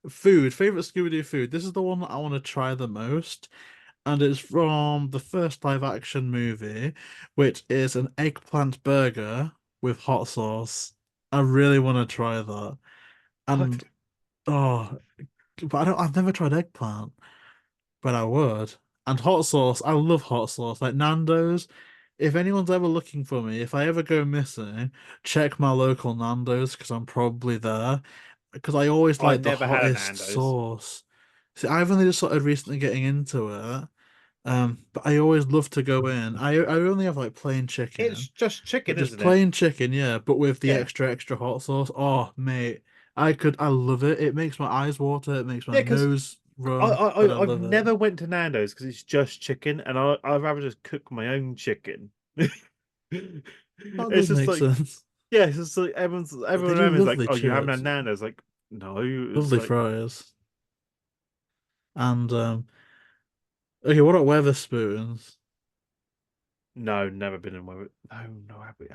food, favorite Scooby-Doo food. This is the one that I want to try the most. And it's from the first live action movie, which is an eggplant burger with hot sauce. I really want to try that. What? And oh, but I've never tried eggplant, but I would. And hot sauce, I love hot sauce. Like Nando's. If anyone's ever looking for me, if I ever go missing, check my local Nando's because I'm probably there. Because I always I like the never had a hottest Nando's. sauce. See, I've only just started recently getting into it. But I always love to go in. I only have like plain It's chicken, just but chicken, just isn't it? plain chicken, yeah. But with the Yeah. extra hot sauce. Oh, mate, I love it. It makes my eyes water. It makes my Yeah, because nose run. But I I've love it. never went to Nando's because it's just chicken, and I'd rather just cook my own chicken. That It's does just make like sense. yeah, it's just like They everyone do around me is like, lovely oh, you haven't had chips, Nando's? Like, no, it's lovely like fries, and okay, what about Weatherspoons? no, never been in one. No, no, have we?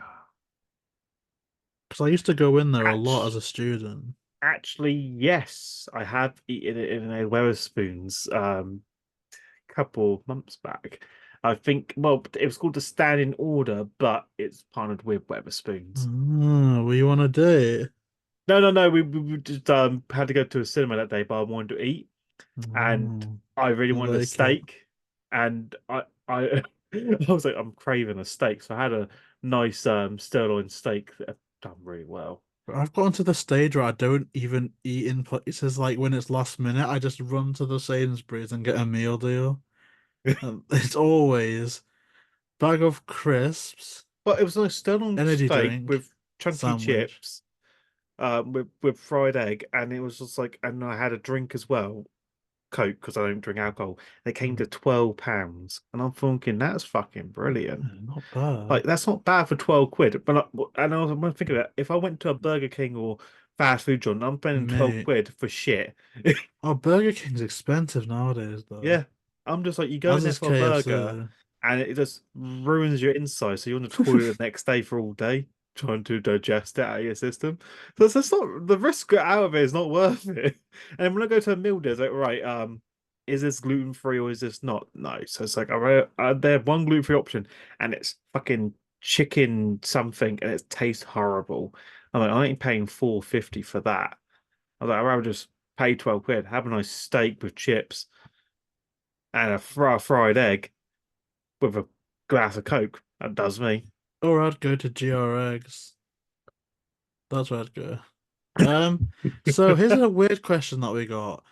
Because I used to go in there a lot as Actually, a student. actually, yes, I have eaten it in a Wetherspoons couple months back. I think, well, it was called the Standing Order, but it's partnered with Wetherspoons. Oh, were you on a date? No, no, no. We just had to go to a cinema that day, but I wanted to eat, and Oh, I really wanted a like it. steak, and I I was like, I'm craving a steak, so I had a nice sirloin steak that I've done really well. I've gotten to the stage where I don't even eat in places like when it's last minute, I just run to the Sainsbury's and get a meal deal. And it's always bag of crisps, But it was a nice sirloin energy steak drink. with chunky Sandwich. chips, with fried egg, and it was just like, and I had a drink as well, Coke, because I don't drink alcohol. They came Mm, to £12, and I'm thinking that's fucking brilliant. not bad. Like that's not bad for 12 quid. But and I was thinking about if I went to a Burger King or fast food joint, I'm spending 12 Mate. quid for shit. Oh, Burger King's expensive nowadays, though. Yeah, I'm just like you go in As there is for a burger, KFC. and it just ruins your insides. So you're on the toilet the next day for all day trying to digest it out of your system. So that's not the risk out of it is not worth it. And when I go to a meal, there's like, right, is this gluten free or is this not? No. So it's like, all right, they have one gluten free option, and it's fucking chicken something, and it tastes horrible. I'm like, I ain't paying 4.50 for that. I was like, I'd rather just pay 12 quid, have a nice steak with chips and a fried egg with a glass of Coke. That does me. Or I'd go to GRX. That's where I'd go. Um, so here's a weird question that we got.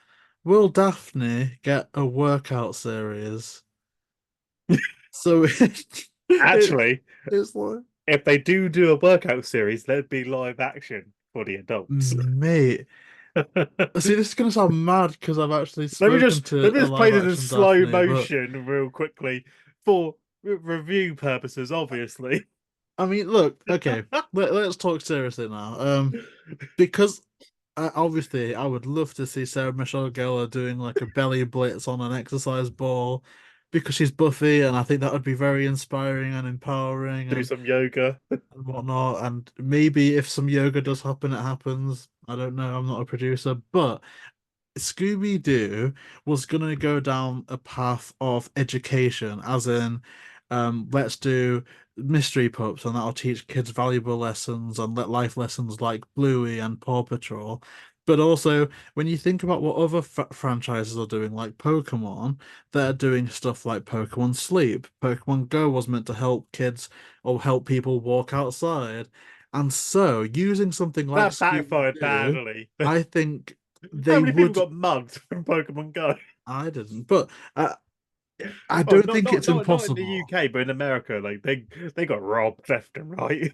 Will Daphne get a workout series? So Actually, it's like, if they do a workout series, let be live action for the adults. mate. See, this is gonna sound mad because I've actually spoken Let to me a just play live this in action slow Daphne, but motion real quickly for review purposes, obviously. I mean, look, okay, let's talk seriously now. Because obviously I would love to see Sarah Michelle Gellar doing like a belly blitz on an exercise ball because she's Buffy, and I think that would be very inspiring and empowering Do some yoga. and whatnot. And maybe if some yoga does happen, it happens. I don't know. I'm not a producer, but Scooby Doo was gonna go down a path of education, as in, let's do mystery pups, and that'll teach kids valuable lessons and let life lessons like Bluey and Paw Patrol. But also, when you think about what other franchises are doing, like Pokemon, they're doing stuff like Pokemon Sleep. Pokemon Go was meant to help kids or help people walk outside. And so, using something like That Scooby backfired Doo, badly. I think How they many people would. got mugged from Pokemon Go? I didn't, but I Oh, don't think it's not in the impossible. UK, but in America, like they got robbed left and right.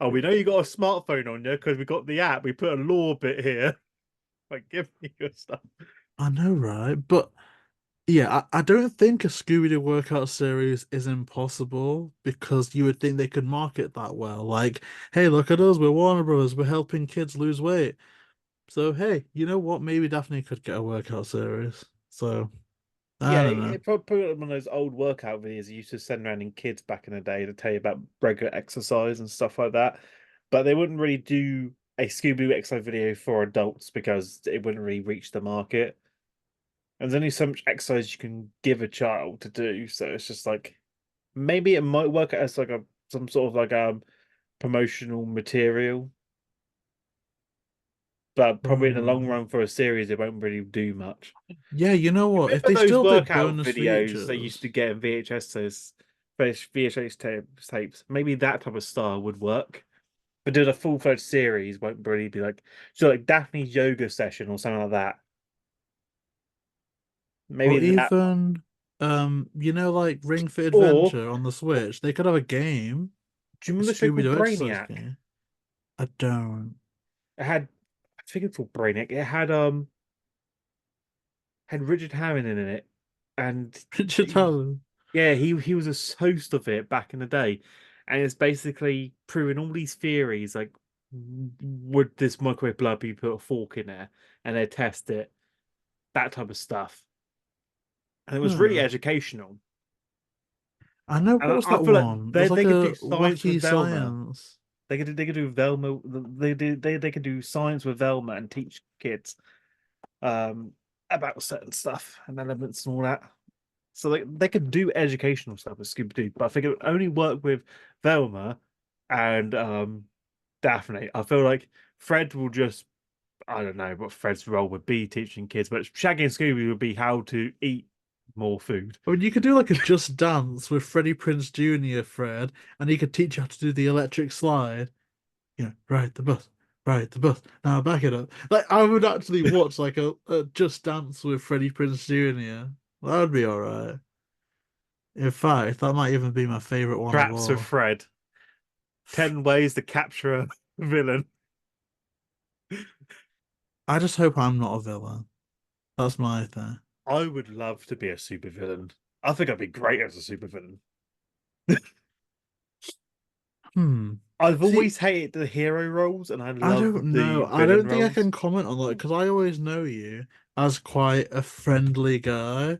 Oh, we know you got a smartphone on you because we got the app. We put a law bit here. Like, give me your stuff. I know, right? But yeah, I don't think a Scooby-Doo workout series is impossible because you would think they could market that well. Like, hey, look at us, we're Warner Brothers, we're helping kids lose weight. So hey, you know what? Maybe Daphne could get a workout series. So I Yeah, don't know. it probably one of those old workout videos you used to send around in kids back in the day to tell you about regular exercise and stuff like that. But they wouldn't really do a Scooby-Doo exercise video for adults because it wouldn't really reach the market. And there's only so much exercise you can give a child to do. So it's just like maybe it might work as like a some sort of like promotional material, but probably in the long Right. run for a series, it won't really do much. Yeah, you know what? If Remember they those still did workout bonus videos they used to features. get in VHS tapes? Maybe that type of style would work. But doing a full-fledged series won't really be like so like Daphne's yoga session or something like that. Or Maybe that even, like Ring Fit or Adventure on the Switch. They could have a game, do you a remember the show called Scooby-Doo exercise Brainiac? game. I don't. It had I think it's called Brainiac. It had Richard Harron in it, and Richard Allen. yeah, he was a host of it back in the day, and it's basically proving all these theories like would this microwave blood be put a fork in there, and they test it, that type of stuff, and it was really Huh. educational. I know, And what was I that feel like one? There's like they could do a science with wacky Velma. science. They could do Velma. They could do science with Velma and teach kids um about certain stuff and elements and all that. So they could do educational stuff with Scooby Doo, but I think it would only work with Velma and Daphne. I feel like Fred will just I don't know what Fred's role would be teaching kids, but Shaggy and Scooby would be how to eat more food. I mean, you could do like a Just Dance with Freddie Prince Jr., Fred, and he could teach you how to do the electric slide. Ride the bus, ride the bus. Now back it up. Like I would actually watch like a Just Dance with Freddie Prince Jr. That would be all right. In fact, that might even be my favorite one of Traps with all. Fred. 10 ways to capture a villain. I just hope I'm not a villain. That's my thing. I would love to be a supervillain. I think I'd be great as a supervillain. Hmm. I've See, always hated the hero roles, and I I love don't the know. I villain don't think I roles. can comment on that because I always know you as quite a friendly guy.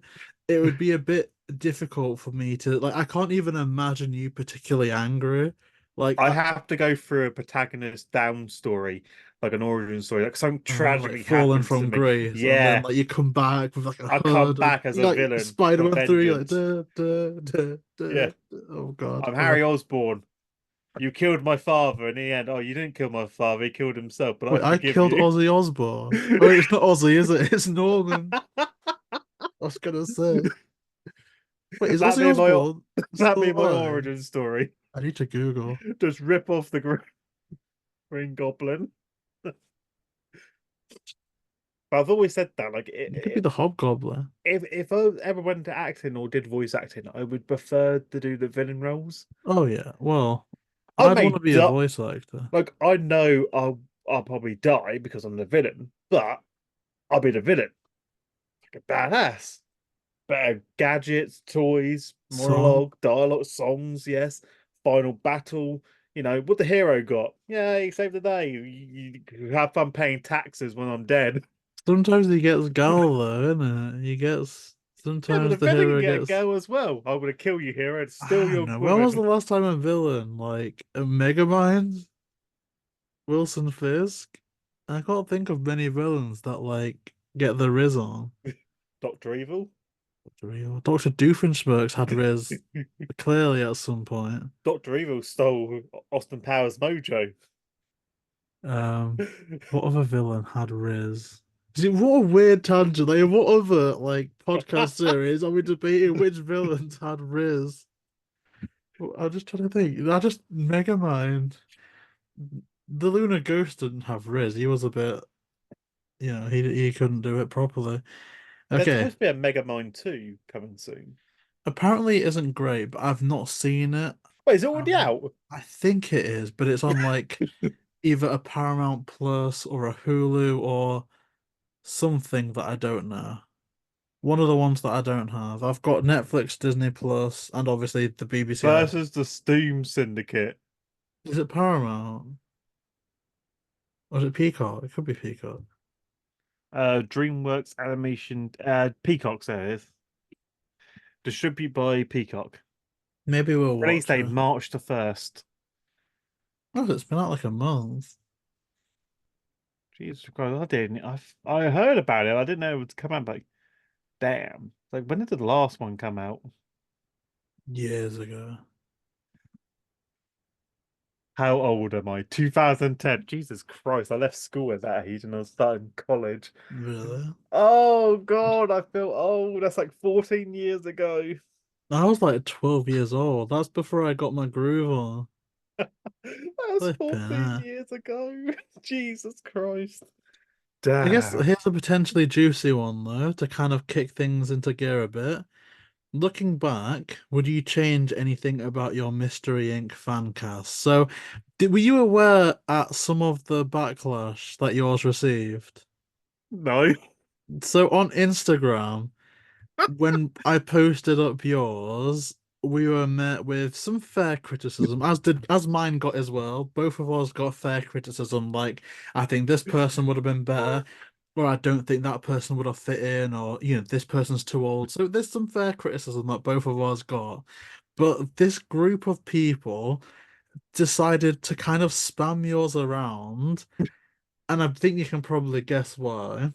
It would be a bit difficult for me to like. I can't even imagine you particularly angry. Like, I have to go through a protagonist down story, like an origin story, like something like tragically falling happens to from me. grace, and then Yeah, like you come back with like a I come hood, and back as you a like villain for Spider-Man through. You're like, vengeance. duh, duh, duh, Yeah, duh. Oh God. I'm Harry Osborn. You killed my father in the end. Oh, you didn't kill my father, he killed himself, but I Wait, I forgive killed you. Ozzy Osbourne. Oh, wait, it's not Ozzy, is it? It's Norman. I was gonna say. Wait, is That Ozzy be my Osbourne that still be my alive? origin story. I need to Google. Just rip off the Green Goblin. But I've always said that, like, You could be the Hobgoblin. if I ever went to acting or did voice acting, I would prefer to do the villain roles. Oh yeah. Well, I I'd want may to be a die, voice actor. like I know I'll probably die because I'm the villain, but I'll be the villain, like a badass. Better gadgets, toys, Song. monologue, dialogue, songs, yes. Final battle. You know, what the hero got? Yeah, he saved the day. You have fun paying taxes when I'm dead. Sometimes he gets gal though, innit? He gets. Yeah, but the Sometimes the villain can hero get a gets. go as well. I'm gonna kill you, hero, and steal I don't your know. When was the equipment. last time a villain like a Megamind, Wilson Fisk? I can't think of many villains that like get the Riz on. Doctor Evil. Dr. Doofenshmirtz had Riz clearly at some point. Doctor Evil stole Austin Powers' mojo. Um, what other villain had Riz? See, what a weird tangent. Like, what other like podcast series are we debating which villains had Riz? Well, I'm just trying to think. I just Megamind. The Lunar Ghost didn't have Riz. He was a bit, he couldn't do it properly. There's Okay, supposed to be a Megamind 2 coming soon. apparently it isn't great, but I've not seen it. Wait, is it already out? I think it is, but it's on like either a Paramount Plus or a Hulu or something that I don't know. One of the ones that I don't have. I've got Netflix, Disney Plus, and obviously the BBC iPlayer. Versus the Steam Syndicate. Is it Paramount? Or is it Peacock? It could be Peacock. DreamWorks Animation. Peacock says. Distributed by Peacock. Maybe we'll Release watch date it. March the 1st. Oh, it's been out like a month. Jesus Christ, I didn't. I heard about it. I didn't know it would come out. Like, damn. Like, when did the last one come out? Years ago. How old am I? 2010. Jesus Christ, I left school at that age and I was starting college. Really? Oh God, I feel old. That's like 14 years ago. I was like 12 years old. That's before I got my groove on. That was Flipping 14 heck. years ago. Jesus Christ. I guess Damn. here's a potentially juicy one though, to kind of kick things into gear a bit. Looking back, would you change anything about your Mystery Inc. fan cast? So, were you aware at some of the backlash that yours received? No. So on Instagram, when I posted up yours, we were met with some fair criticism, as mine got as well. Both of us got fair criticism, like I think this person would have been better, or I don't think that person would have fit in, or this person's too old. So there's some fair criticism that both of us got. But this group of people decided to kind of spam yours around, and I think you can probably guess why,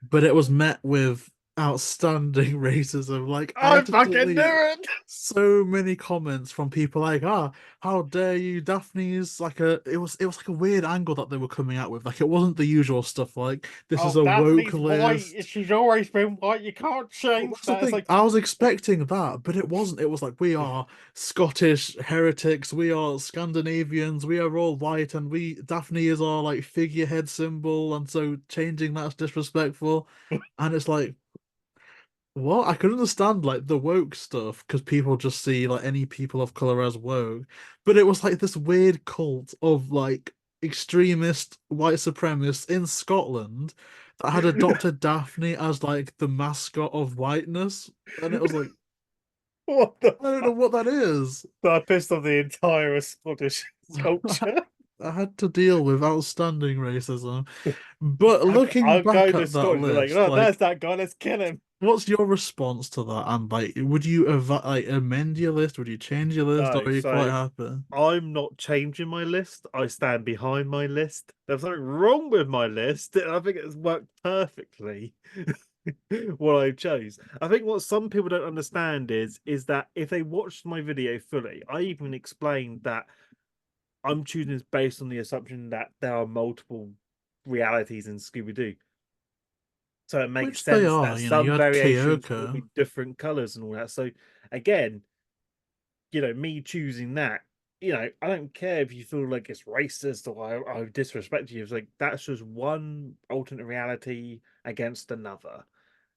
but it was met with outstanding racism. Like I I had to fucking knew delete it. so many comments from people like, how dare you, Daphne's like it was like a weird angle that they were coming out with. Like it wasn't the usual stuff like this is Oh, a woke Daphne's white. list. She's always been white. You can't Well, change that's the that. It's thing. like, I was expecting that, but it wasn't. It was like we are Scottish heretics, we are Scandinavians, we are all white, and we Daphne is our like figurehead symbol, and so changing that's disrespectful. And it's like Well, I could understand like the woke stuff because people just see like any people of color as woke, but it was like this weird cult of like extremist white supremacists in Scotland that had adopted Daphne as like the mascot of whiteness, and it was like What the I don't know fuck? what that is. So I pissed off the entire Scottish culture. I had to deal with outstanding racism, but looking I'll go back to at that Scotland, like, list, no, there's like. that guy, let's kill him. What's your response to that? And like, would you like amend your list? Would you change your list, or No, are you quite so happy? I'm not changing my list. I stand behind my list. There's something wrong with my list, and I think it's worked perfectly. What I chose. I think what some people don't understand is that if they watched my video fully, I even explained that I'm choosing this based on the assumption that there are multiple realities in Scooby Doo. So it makes Which they sense are, that you know. You some had variations will be Kyoko. different colors and all that. So again, me choosing that, I don't care if you feel like it's racist or I disrespect you. It's like that's just one alternate reality against another.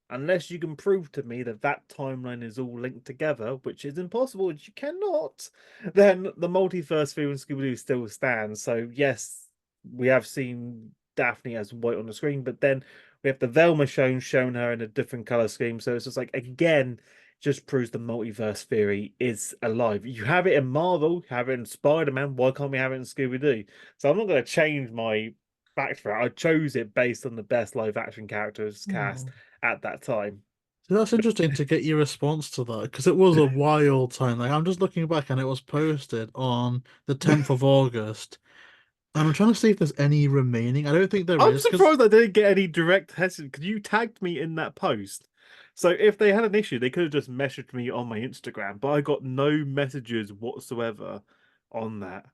Unless you can prove to me that that timeline is all linked together, which is impossible, and you cannot, then the multiverse theory in Scooby-Doo still stands. So yes, we have seen Daphne as white on the screen, but then we have the Velma shown her in a different color scheme. So it's just like again, just proves the multiverse theory is alive. You have it in Marvel, you have it in Spider-Man. Why can't we have it in Scooby-Doo? So I'm not going to change my fact for it. I chose it based on the best live action characters cast Oh. at that time. So that's interesting to get your response to that because it was a wild time. Like I'm just looking back and it was posted on the 10th of August, and I'm trying to see if there's any remaining. I don't think there I'm is because surprised I didn't get any direct message because you tagged me in that post. So if they had an issue, they could have just messaged me on my Instagram, but I got no messages whatsoever on that.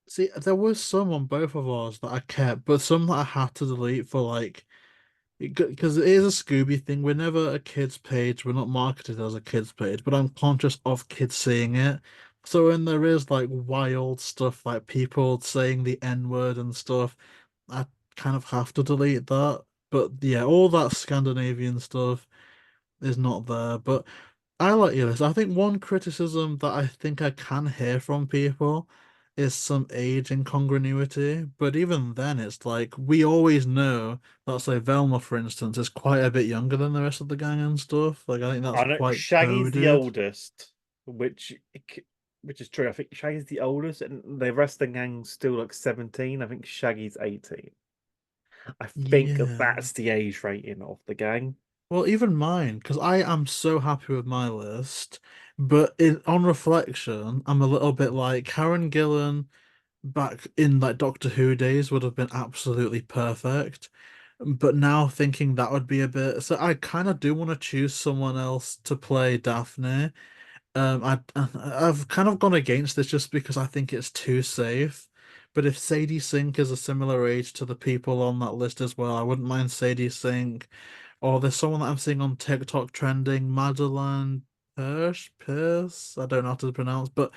see there was some on both of ours that I kept, but some that I had to delete for like because it is a Scooby thing. We're never a kids page. We're not marketed as a kids page, but I'm conscious of kids seeing it. So when there is like wild stuff, like people saying the N word and stuff, I kind of have to delete that. But yeah, all that Scandinavian stuff is not there. But I like your list. I think one criticism that I think I can hear from people is some age incongruity. But even then, it's like we always know that, say, Velma, for instance, is quite a bit younger than the rest of the gang and stuff. Like, I think that's I know quite Shaggy's the coded. oldest, which which is true. I think Shaggy's the oldest, and the rest of the gang's still like 17. I think Shaggy's 18. I think Yeah. that's the age rating of the gang. Well, even mine, because I am so happy with my list. But on reflection, I'm a little bit like Karen Gillan back in like Doctor Who days would have been absolutely perfect. But now thinking that would be a bit, so I kind of do want to choose someone else to play Daphne. I've kind of gone against this just because I think it's too safe. But if Sadie Sink is a similar age to the people on that list as well, I wouldn't mind Sadie Sink. Or there's someone that I'm seeing on TikTok trending, Madeline Pierce. I don't know how to pronounce, but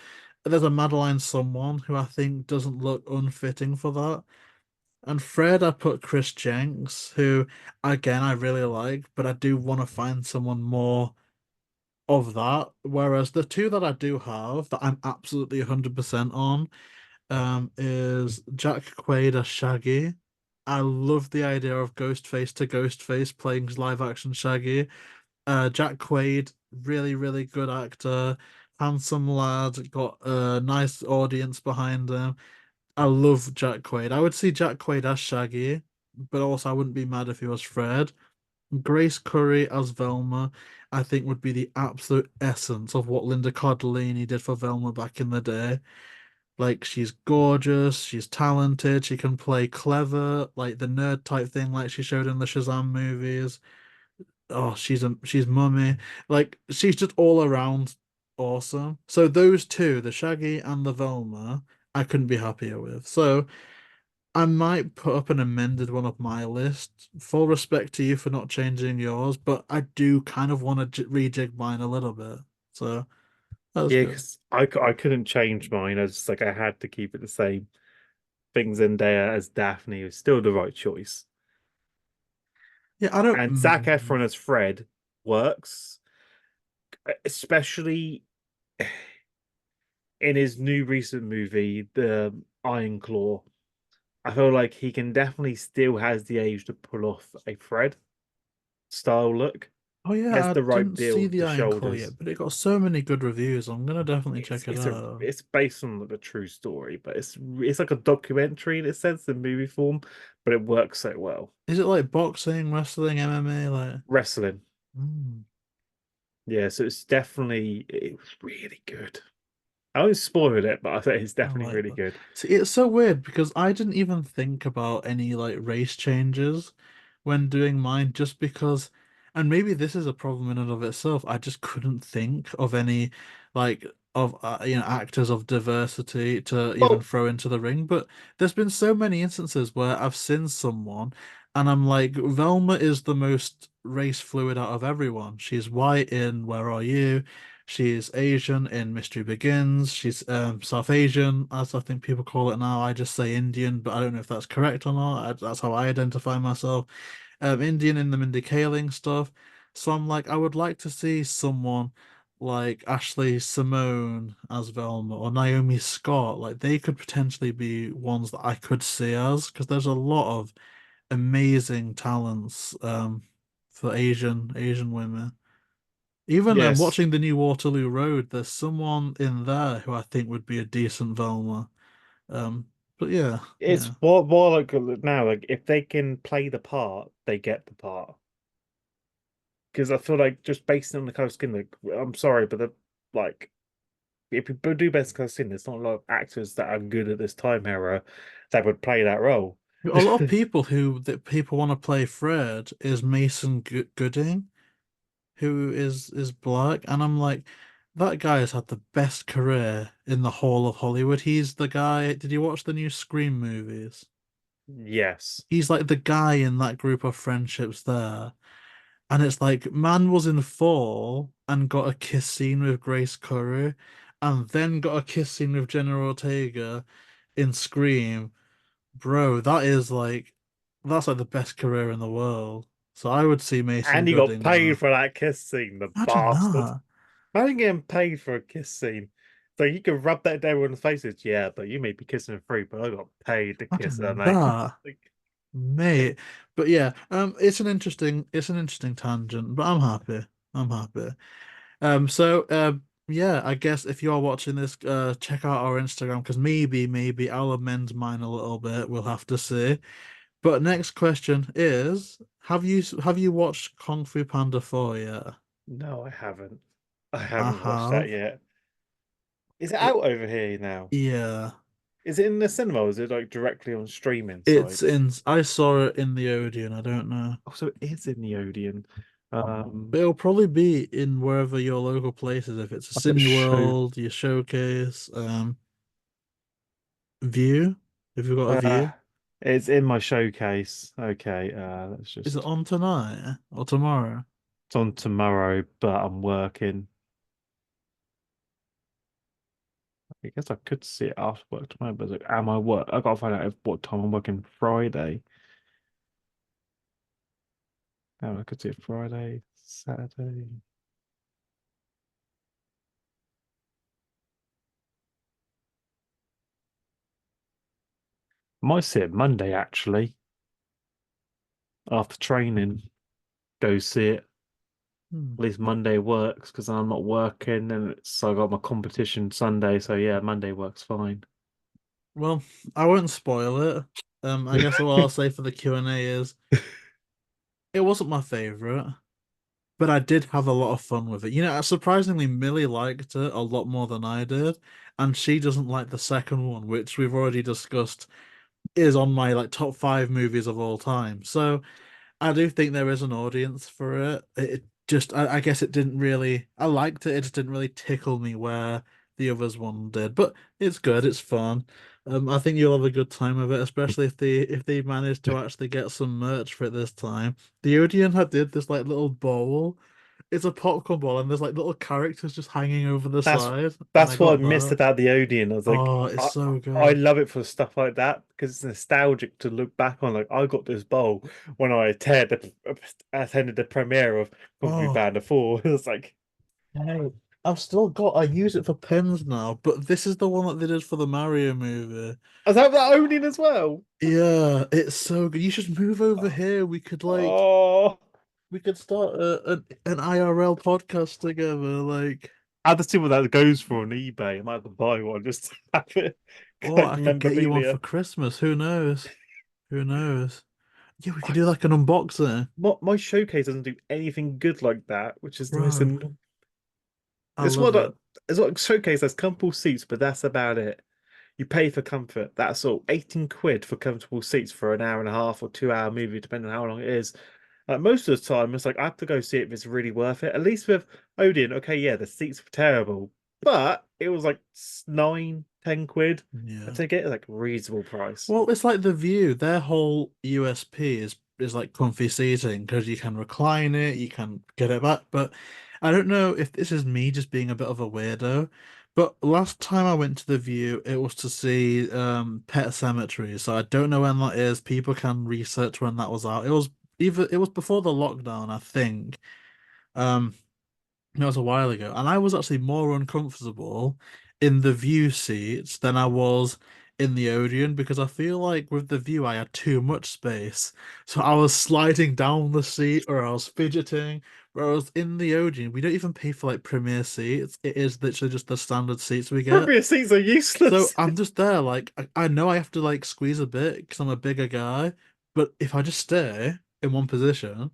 there's a Madeline someone who I think doesn't look unfitting for that. And Fred, I put Chris Jenks, who again I really like, but I do want to find someone more of that. Whereas the two that I do have that I'm absolutely 100% on, is Jack Quaid as Shaggy. I love the idea of Ghostface to Ghostface playing live action Shaggy. Jack Quaid, really, really good actor, handsome lad, got a nice audience behind him. I love Jack Quaid. I would see Jack Quaid as Shaggy, but also I wouldn't be mad if he was Fred. Grace Curry as Velma, I think would be the absolute essence of what Linda Cardellini did for Velma back in the day. Like she's gorgeous, she's talented, she can play clever, like the nerd type thing like she showed in the Shazam movies. Oh, she's mummy. Like she's just all around awesome. So those two, the Shaggy and the Velma, I couldn't be happier with. So I might put up an amended one of my list. Full respect to you for not changing yours, but I do kind of want to rejig mine a little bit. So that's Yeah, good. 'cause I couldn't change mine. I was just like I had to keep it the same. Things Zendaya as Daphne was still the right choice. Yeah, I don't. And Zac Efron as Fred. works, especially in his new recent movie, The Iron Claw. I feel like he can definitely still has the age to pull off a Fred style look. Oh He yeah, has I the right didn't see build, the the Iron Claw shoulders. yet, but it got so many good reviews. I'm gonna definitely It's check it it's a out. it's based on the true story, but it's like a documentary in a sense, in movie form, but it works so well. Is it like boxing, wrestling, MMA? Like, Wrestling, mm. yeah, so it was really good. I won't spoil it, but I think it's I definitely like really that. good. See, it's so weird because I didn't even think about any like race changes when doing mine, just because, and maybe this is a problem in and of itself. I just couldn't think of any like of actors of diversity to even Well, throw into the ring. But there's been so many instances where I've seen someone and I'm like, Velma is the most race fluid out of everyone. She's white in Where Are You? She's Asian in Mystery Begins. She's South Asian, as I think people call it now. I just say Indian, but I don't know if that's correct or not. That's how I identify myself. Indian in the Mindy Kaling stuff. So I'm like, I would like to see someone like Ashley Simone as Velma or Naomi Scott. Like they could potentially be ones that I could see as, because there's a lot of amazing talents for Asian women. Even yes, watching the new Waterloo Road, there's someone in there who I think would be a decent Velma. Um, but yeah, it's yeah. more like now, like if they can play the part, they get the part. Because I feel like just based on the color skin, like I'm sorry, but the like if people do best color skin, there's not a lot of actors that are good at this time era that would play that role. A lot of people who that people want to play Fred is Mason Gooding, who is black, and I'm like, that guy has had the best career in the whole of Hollywood. He's the guy. Did you watch the new Scream movies? Yes. He's like the guy in that group of friendships there. And it's like, man was in Fall and got a kiss scene with Grace Curry, and then got a kiss scene with Jenna Ortega in Scream. Bro, that's like the best career in the world. So I would see Mason And he got Gooding in paid that. for that kiss scene, the Imagine bastard. that. Imagine getting paid for a kiss scene. So you can rub that down everyone's faces. Yeah, but you may be kissing her free, but I got paid to kiss her, Imagine mate. that, mate. But yeah, it's an interesting tangent, but I'm happy. I'm happy. Yeah, I guess if you're watching this, check out our Instagram because maybe I'll amend mine a little bit. We'll have to see. But next question is, have you watched Kung Fu Panda 4 yet? No, I haven't. I I haven't watched that have. yet. Is it It, out over here now? yeah, Is it in the cinema or is it like directly on streaming it's sites? in. I saw it in the Odeon. I don't know. Oh, so it is in the Odeon. But it'll probably be in wherever your local place is. If it's a Like a show. Cineworld, your showcase, View. If you've got a Uh, View, it's in my showcase. Okay, let's is it just. on tonight or tomorrow? It's on tomorrow, but I'm working. I guess I could see it after work tomorrow, but like, am I work? I gotta find out what time I'm working Friday. I could see it Friday, Saturday. Might see it Monday actually. After training, go see it. Hmm. At least Monday works because I'm not working, and I got my competition Sunday. So yeah, Monday works fine. Well, I won't spoil it. I guess what I'll say for the Q&A is it wasn't my favorite, but I did have a lot of fun with it. Surprisingly, Millie liked it a lot more than I did, and she doesn't like the second one, which we've already discussed is on my like top five movies of all time. So I do think there is an audience for it. It just, I guess it didn't really, I liked it. It just didn't really tickle me where the others one did. But it's good. It's fun. I think you'll have a good time with it, especially if they manage to actually get some merch for it this time. The Odeon had did this like little bowl, it's a popcorn ball, and there's like little characters just hanging over the That's side, and I that's what I got missed that. about the Odeon. I was like, Oh, it's so I good. love it for stuff like that because it's nostalgic to look back on. Like I got this bowl when attended the premiere of Kung Fu Oh, Panda 4. It was like, hey, I've still got. I use it for pens now, but this is the one that they did for the Mario movie. I have that Odeon as well. Yeah, it's so good. You should move over here. Oh, We could start an IRL podcast together. Like, I have to see what that goes for on eBay. I might have to buy one just to have it or collect I could get you one for memorabilia. Christmas. Who knows? Who knows? Yeah, we could do like an unboxing, My showcase doesn't do anything good like that, which is the most bro. annoying. I It's love what it. it's what showcase has comfortable seats, but that's about it. You pay for comfort. That's all. 18 quid for comfortable seats for an hour and a half or 2 hour movie, depending on how long it is. Most of the time, it's like I have to go see it if it's really worth it. At least with Odeon, okay, yeah, the seats were terrible, but it was like 9, 10 quid a Yeah. ticket, like reasonable price. Well, it's like the View. Their whole USP is like comfy seating because you can recline it, you can get it back. But I don't know if this is me just being a bit of a weirdo. But last time I went to the View, it was to see Pet Cemetery. So I don't know when that is. People can research when that was out. It was before the lockdown, I think. Um, that was a while ago, and I was actually more uncomfortable in the View seats than I was in the Odeon because I feel like with the View I had too much space, so I was sliding down the seat or I was fidgeting. Whereas in the Odeon, we don't even pay for like premier seats; it is literally just the standard seats we get. Premier seats are So useless. I'm just there, like I know I have to like squeeze a bit because I'm a bigger guy, but if I just stay in one position.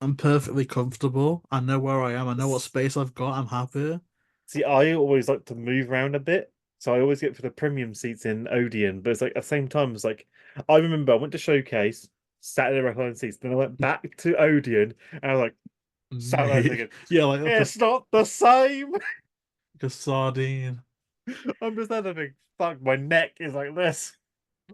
I'm perfectly comfortable. I know where I am. I know what space I've got. I'm happy. See, I always like to move around a bit, so I always get for the premium seats in Odeon. But it's like at the same time, it's like I remember I went to Showcase, sat in the reclining seats, then I went back to Odeon, and I was like, sat there Mate. thinking, Yeah, like it's not the same. a sardine. I'm just there thinking, fuck, my neck is like this.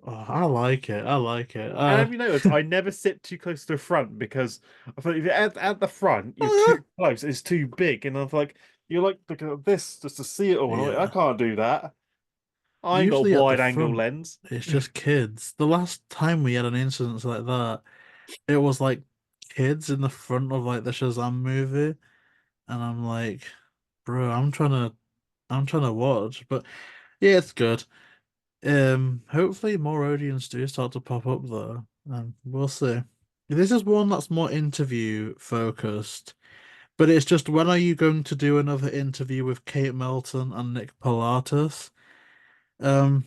Oh, I like it. I like it. And have you noticed I never sit too close to the front because I feel like if you're at the front, you're too close, it's too big, and I'm like, you're like looking at this just to see it all. And I'm like, I yeah. can't do that. I ain't got a Usually at the wide angle front, lens. it's just kids. The last time we had an incident like that, it was like kids in the front of like the Shazam movie, and I'm like, bro, I'm trying to watch. But yeah, it's good. Hopefully more audience do start to pop up though. We'll see. This is one that's more interview focused, but it's just when are you going to do another interview with Kate Melton and Nick Pilatus? Um,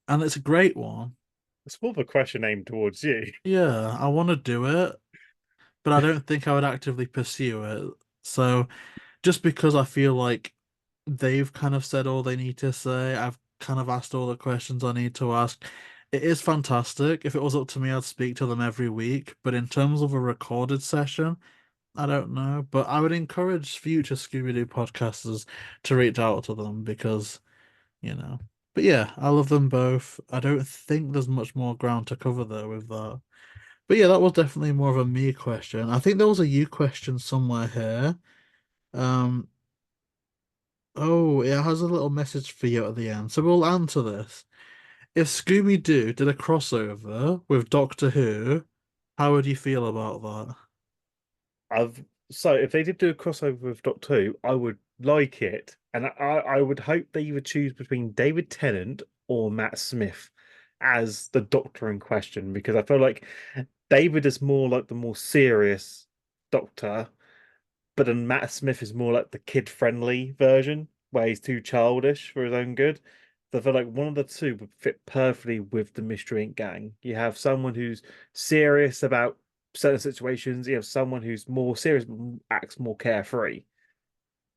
and it's a great one. It's more of a question aimed towards you. Yeah, I want to do it, but I don't think I would actively pursue it. So just because I feel like they've kind of said all they need to say, I've kind of asked all the questions I need to ask. It is fantastic. If it was up to me, I'd speak to them every week. But in terms of a recorded session, I don't know. But I would encourage future Scooby Doo podcasters to reach out to them because, you know. But yeah, I love them both. I don't think there's much more ground to cover there with that. But yeah, that was definitely more of a me question. I think there was a you question somewhere here. Um, oh, it has a little message for you at the end. So we'll answer this. If Scooby Doo did a crossover with Doctor Who, how would you feel about that? I've so if they did do a crossover with Doctor Who, I would like it, and I would hope they would choose between David Tennant or Matt Smith as the Doctor in question because I feel like David is more like the more serious Doctor, but then Matt Smith is more like the kid-friendly version where he's too childish for his own good. So I feel like one of the two would fit perfectly with the Mystery Inc. gang. You have someone who's serious about certain situations. You have someone who's more serious but acts more carefree.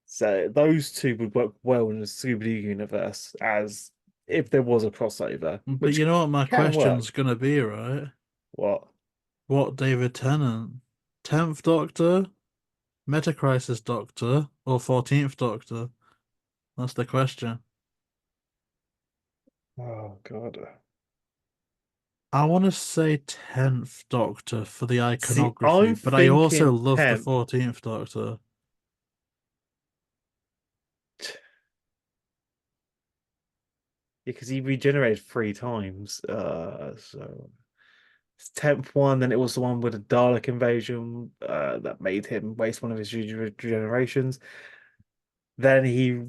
So those two would work well in the Scooby-Doo universe as if there was a crossover, But which you know what my can work. question's gonna be, right? What? What David Tennant? 10th Doctor, Metacrisis Doctor, or 14th Doctor? That's the question. Oh God. I want to say 10th Doctor for the See, iconography, I'm but I also thinking love the 10th. 14th Doctor. Because he regenerated 3 times. So it's 10th one, then it was the one with the Dalek invasion that made him waste one of his regenerations. Then he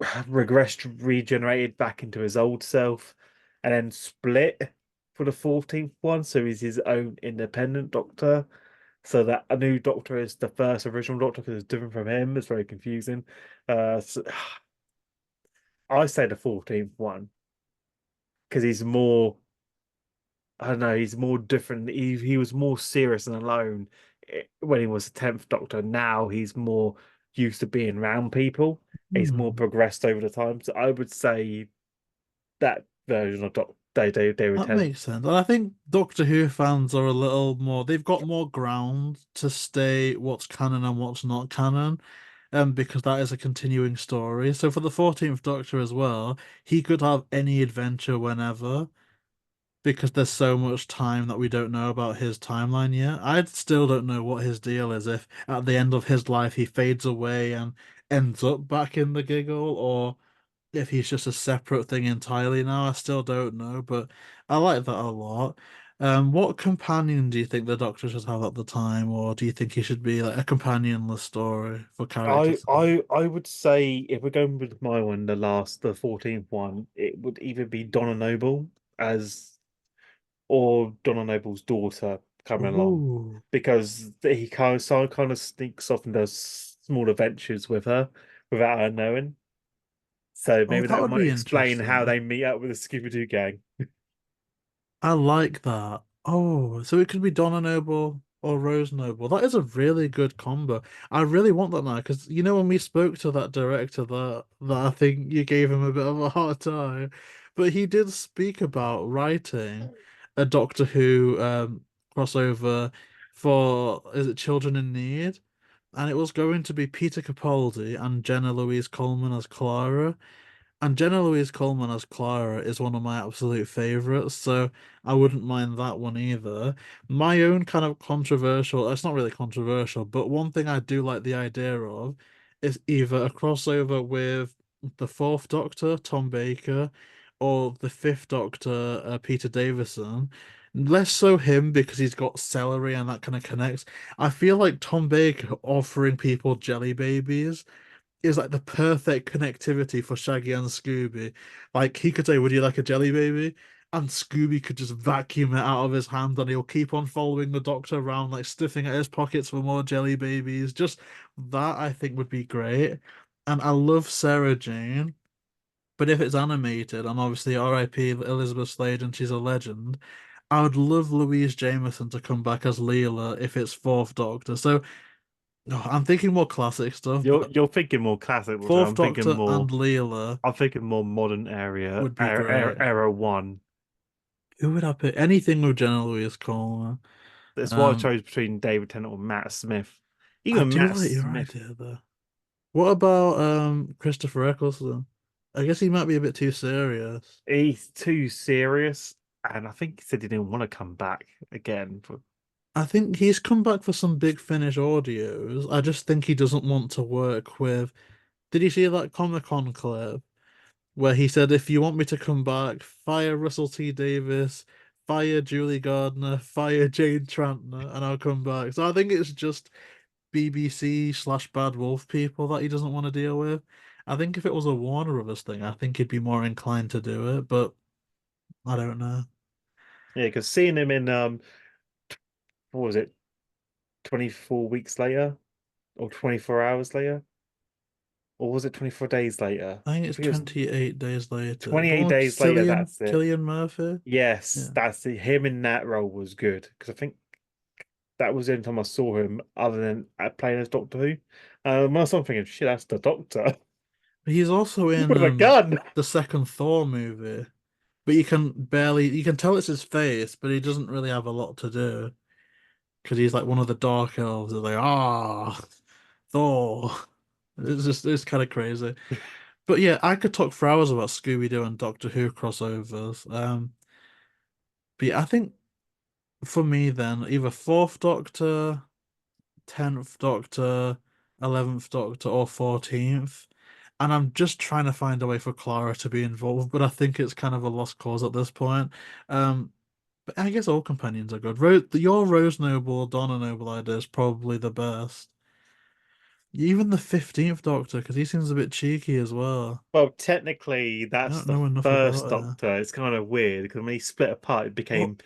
regressed, regenerated back into his old self, and then split for the 14th one. So he's his own independent doctor. So that a new doctor is the first original doctor because it's different from him. It's very confusing. So I say the 14th one because he's more. I don't know. He's more different. He was more serious and alone when he was the 10th Doctor. Now he's more used to being around people. He's more Hmm. progressed over the time. So I would say that version of David That Tennant. makes sense. And I think Doctor Who fans are a little more, they've got more ground to stay what's canon and what's not canon, because that is a continuing story. So for the 14th Doctor as well, he could have any adventure whenever, because there's so much time that we don't know about his timeline yet. I still don't know what his deal is if at the end of his life he fades away and ends up back in the giggle, or if he's just a separate thing entirely now. I still don't know, but I like that a lot. What companion do you think the Doctor should have at the time, or do you think he should be like a companionless story for characters? I would say if we're going with my one, the 14th one, it would either be Donna Noble as or Donna Noble's daughter coming along Ooh, because he kind of sneaks off and does small adventures with her without her knowing. So oh, maybe that that would might be explain how interesting. they meet up with the Scooby-Doo gang. I like that. Oh, so it could be Donna Noble or Rose Noble. That is a really good combo. I really want that now because when we spoke to that director, that I think you gave him a bit of a hard time, but he did speak about writing a Doctor Who crossover for, is it Children in Need? And it was going to be Peter Capaldi and Jenna Louise Coleman as Clara. And Jenna Louise Coleman as Clara is one of my absolute favorites, so I wouldn't mind that one either. My own kind of controversial, it's not really controversial, but one thing I do like the idea of is either a crossover with the Fourth Doctor, Tom Baker, or the Fifth Doctor, Peter Davison. Less so him because he's got celery and that kind of connects. I feel like Tom Baker offering people jelly babies is like the perfect connectivity for Shaggy and Scooby. Like he could say, "Would you like a jelly baby?" And Scooby could just vacuum it out of his hand, and he'll keep on following the Doctor around, like sniffing at his pockets for more jelly babies. Just that, I think, would be great. And I love Sarah Jane, but if it's animated, and obviously R.I.P. Elizabeth Slade, and she's a legend. I would love Louise Jameson to come back as Leela if it's Fourth Doctor. So I'm thinking more classic stuff, but You're thinking more classic, which Fourth Doctor and Leela I'm thinking more modern area would be great. era one. Who would I pick? Anything with Jenna Louise Coleman. That's why I Um, chose between David Tennant or Matt Smith. I Even do Matt like your Smith, idea though. What about Christopher Eccleston? I guess he might be a bit too serious. he's too serious, and I think he said he didn't want to come back again. But I think he's come back for some Big Finish audios. I just think he doesn't want to work with. Did you see that Comic-Con clip where he said, "If you want me to come back, fire Russell T Davis, fire Julie Gardner, fire Jane Trantner, and I'll come back." So I think it's just BBC / Bad Wolf people that he doesn't want to deal with. I think if it was a Warner Brothers thing, I think he'd be more inclined to do it, but I don't know. yeah, because seeing him in what was it, 24 weeks later or 24 hours later, or was it 24 days later? I think I it's think it was 28 days later. The 28 one with days later. That's it. Cillian Murphy. Yes, Yeah. that's it. Him in that role was good because I think that was the only time I saw him other than playing as Doctor Who. I was thinking, shit, that's the Doctor But he's also in with a gun. the second Thor movie. But you can tell it's his face, but he doesn't really have a lot to do. Because he's like one of the dark elves. They're like, Thor. It's kind of crazy. But yeah, I could talk for hours about Scooby Doo and Doctor Who crossovers. But yeah, I think for me then, either Fourth Doctor, 10th Doctor, 11th Doctor, or 14th. And I'm just trying to find a way for Clara to be involved, but I think it's kind of a lost cause at this point. Um, but I guess all companions are good. Your Rose Noble, Donna Noble idea is probably the best. Even the 15th Doctor, because he seems a bit cheeky as well. Well, technically, I that's don't the know enough first about her. Doctor. It's kind of weird because when he split apart, it Well, became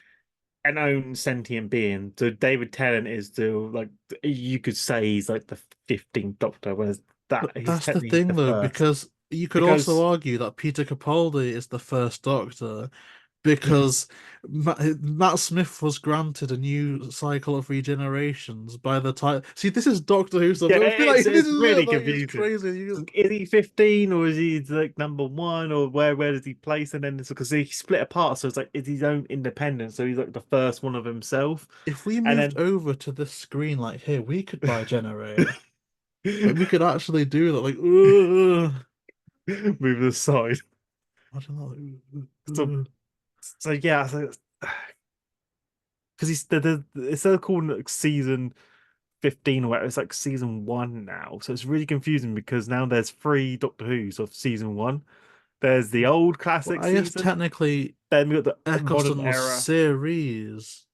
an own sentient being. So David Tennant is the like you could say he's like the 15th Doctor, whereas that he's that's the technically the thing though, first. because you could also Because argue that Peter Capaldi is the first Doctor, because Matt Smith was granted a new cycle of regenerations by the time. See, this is Doctor Who stuff. yeah, I feel like this it's is really like it's confusing. crazy. You Is he 15 or is he like number one or where does he place? And then it's because he split apart, so it's like it's his own independent. So he's like the first one of himself, if we and moved then over to this screen, like here, we could buy a generator. Like we could actually do that. Like, ugh. move aside. Imagine that. Like, So ugh. so yeah, so, because he's instead of calling it season 15 or whatever, it's like season one now. So it's really confusing because now there's three Doctor Who's of season one. There's the old Well, classic I guess season, technically then we got the modern Eccleston was era series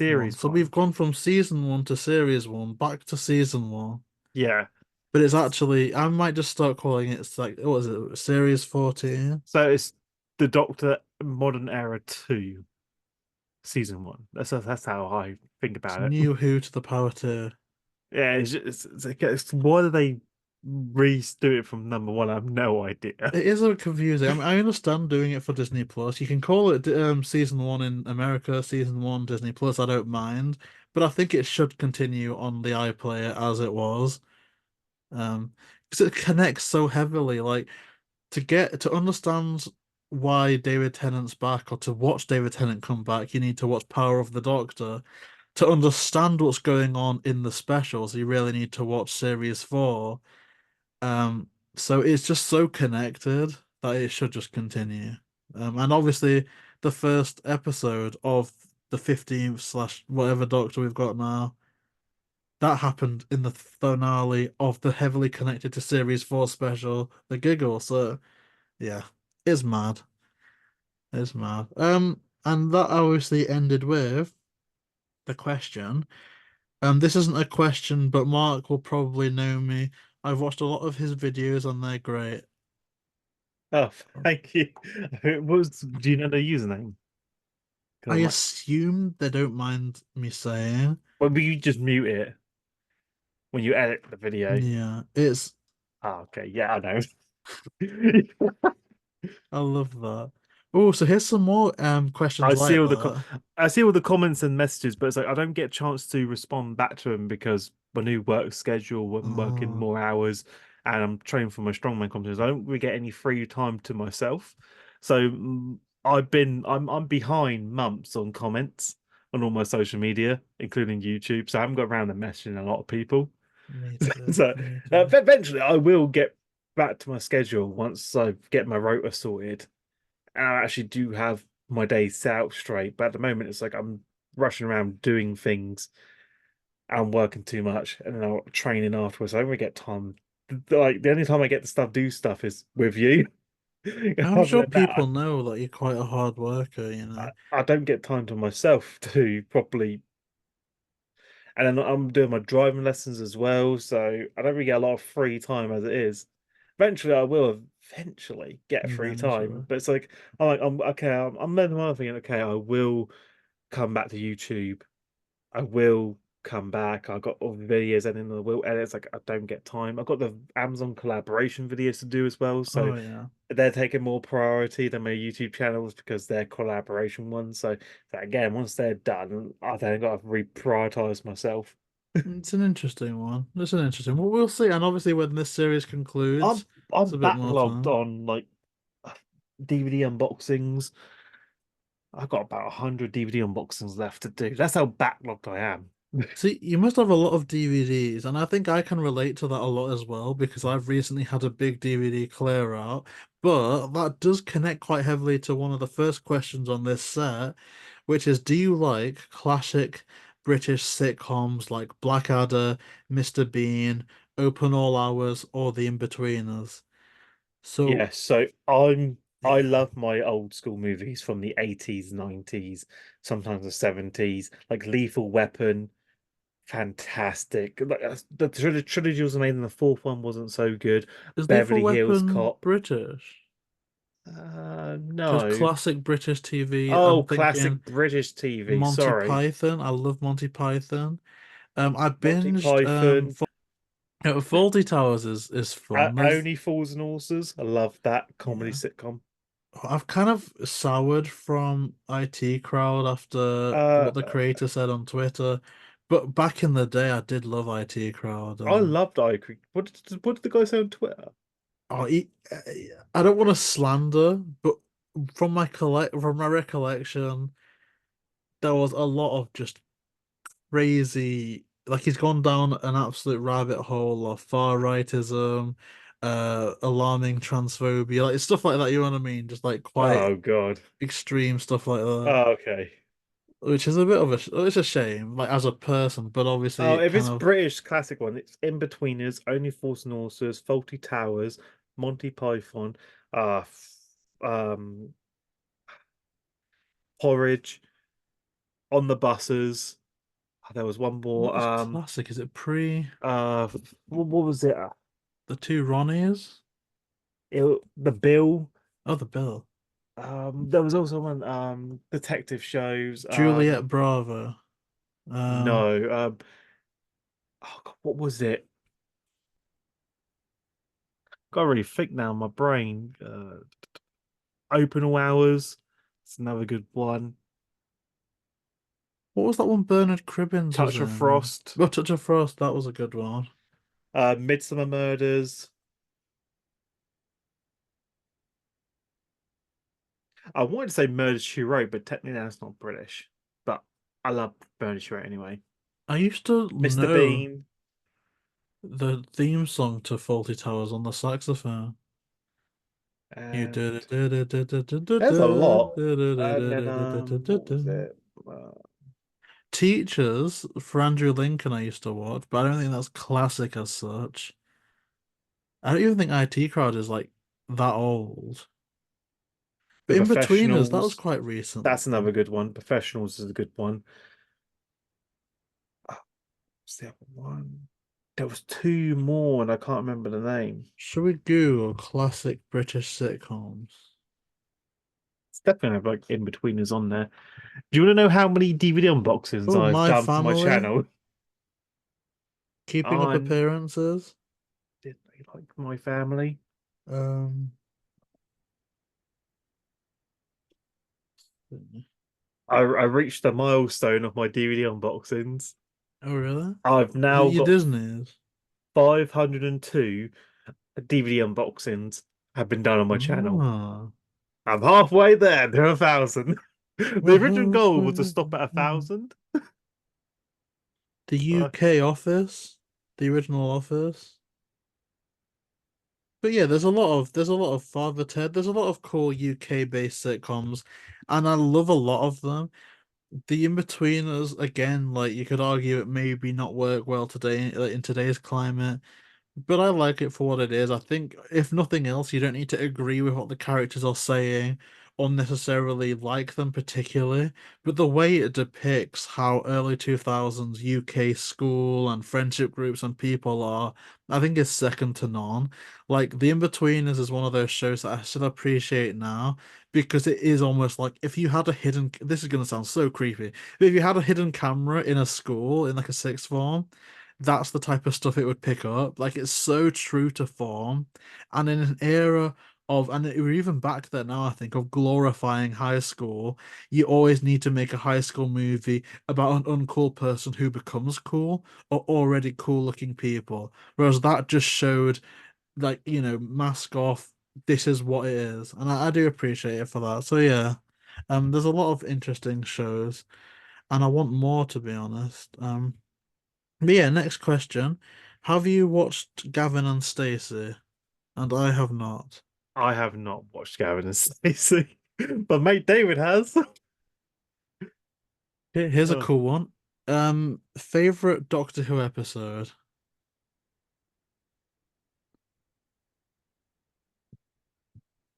one. series So we've one. gone from season one to series one, back to season one. Yeah. But it's actually, I might just start calling it, it's like, what is it, series 14? So it's the Doctor Modern Era 2, season one. That's how I think It's about it. New Who to the power two. Yeah, why do they redo it from number one? I have no idea. It is a bit confusing. I mean, I understand doing it for Disney Plus. You can call it season one in America, season one Disney Plus. I don't mind, but I think it should continue on the iPlayer as it was. Um, because it connects so heavily. Like to understand why David Tennant's back, or to watch David Tennant come back, you need to watch Power of the Doctor. To understand what's going on in the specials, you really need to watch series four. So it's just so connected that it should just continue. And obviously the first episode of the 15th slash whatever Doctor we've got now, that happened in the finale of the heavily connected to series four special, The Giggle. So yeah, it's mad. It's mad. And that obviously ended with the question. This isn't a question, but Mark will probably know me. I've watched a lot of his videos and they're great. Oh, thank you. Do you know the username? Because I I'm like, assume they don't mind me saying. well, will you just mute it when you edit the video? Yeah, it's Oh, okay. Yeah, I know. I love that. Oh, so here's some more questions I see like all that. I see all the comments and messages, but it's like I don't get a chance to respond back to them because my new work schedule, I'm working Oh, more hours, and I'm training for my strongman competitions. I don't really get any free time to myself, so I'm behind months on comments on all my social media, including YouTube. So I haven't got around to messaging a lot of people. me too. So Me too. eventually, I will get back to my schedule once I get my rota sorted and I actually do have my days set out straight. But at the moment, it's like I'm rushing around doing things and working too much, and then I'm training afterwards. I don't really get time. Like the only time I get to do stuff is with you. I'm Other sure than that, people know that you're quite a hard worker, you I, know. I don't get time to myself to properly. And then I'm doing my driving lessons as well, so I don't really get a lot of free time as it is. Eventually, I will eventually get free time, Eventually. but it's like I'm okay. I'm then thinking, okay, I will come back to YouTube. I will come back. I got all the videos and then I will edit. It's like I don't get time. I've got the Amazon collaboration videos to do as well. So Oh yeah. they're taking more priority than my YouTube channels because they're collaboration ones. So again, once they're done, I then got to reprioritize myself. It's an interesting one. It's an interesting. Well, we'll see. And obviously, when this series I'm concludes, it's I'm a bit more backlogged time. on like DVD unboxings. I've got about 100 DVD unboxings left to do. That's how backlogged I am. See, you must have a lot of DVDs, and I think I can relate to that a lot as well because I've recently had a big DVD clear out. But that does connect quite heavily to one of the first questions on this set. which is, do you like classic British sitcoms like Blackadder, Mr. Bean, Open All Hours, or The In-Betweeners? So, Yeah, so I yeah, love my old school movies from the 80s, 90s, sometimes the 70s, like Lethal Weapon, fantastic. Like the trilogy was amazing. The fourth one wasn't so good. is Lethal Beverly Hills Weapon Cop. British? Because No. classic British TV, Oh, I'm thinking classic British TV. Monty Sorry. Python. I love Monty Python. I Monty binged Python. Fawlty Towers is fun. There's Only Fools and Horses. I love that comedy yeah. sitcom. I've kind of soured from IT Crowd after Uh, what the creator said on Twitter. But back in the day, I did love IT Crowd. I loved iCreek. What did the guy say on Twitter? Oh, I don't want to slander, but from my recollection, there was a lot of just crazy. Like he's gone down an absolute rabbit hole of far rightism, alarming transphobia, like stuff like that. You know what I mean? Just like quite Oh God. extreme stuff like that. Oh, okay. Which is a bit of it's a shame, like as a person, but obviously Oh, it if kind it's of British classic one, it's In-Betweeners, Only Fools and Horses, Faulty Towers, Monty Python, uh, um, Porridge, On the Buses. There was one more. what was classic? Is it pre What was it? the two Ronnies? The Bill. Oh, the Bill. There was also one. Detective shows. Juliet Bravo. Um, No. Oh God, what was it? Got really think now. My brain. Open all hours. It's another good one. what was that one Bernard Cribbins was Touch of in? Frost. Oh, Touch of Frost, that was a good one. Midsummer Murders. I wanted to say Murder She Wrote, but technically that's not British. But I love Murder She Wrote anyway. I used to Mr. know Bean. the theme song to Fawlty Towers on the saxophone. You did And there's a lot. And then what was it. it? Uh, Teachers for Andrew Lincoln I used to watch, but I don't think that's classic as such. I don't even think IT Crowd is like that old. the But in between us, that was Professionals. quite recently. That's another good one. Professionals is a good one. What's the other one? There was two more, and I can't remember the name. Should we Google classic British sitcoms? It's definitely have like in betweeners on there. Do you want to know how many DVD unboxings Oh, I've My done for my Family, channel? Keeping Up I Appearances. did they like my family? Um, I reached a milestone of my DVD unboxings. oh really? I've Is it now your got Disney's? 502 DVD unboxings have been done on my channel. Ah, I'm halfway there to 1,000. The we're original goal was to halfway stop at a there. thousand. The Uh, UK Office, the original Office. But yeah, there's a lot of Father Ted. There's a lot of cool UK based sitcoms, and I love a lot of them. The In-Betweeners, again, like you could argue it maybe not work well today, like in today's climate. But I like it for what it is. I think, if nothing else, you don't need to agree with what the characters are saying or necessarily like them particularly. But the way it depicts how early 2000s UK school and friendship groups and people are, I think is second to none. Like, The In-Betweeners is one of those shows that I still appreciate now because it is almost like if you had a hidden, this is going to sound so creepy, but if you had a hidden camera in a school, in like a sixth form, that's the type of stuff it would pick up. Like it's so true to form. And in an era of, and we're even back there now, I think, of glorifying high school, you always need to make a high school movie about an uncool person who becomes cool or already cool looking people. Whereas that just showed, like, mask off, this is what it is. And I do appreciate it for that. So yeah. There's a lot of interesting shows, and I want more to be honest. But yeah, next question. Have you watched Gavin and Stacey? And I have not. I have not watched Gavin and Stacey, but mate David has. Here's a Oh, cool one. Favorite Doctor Who episode?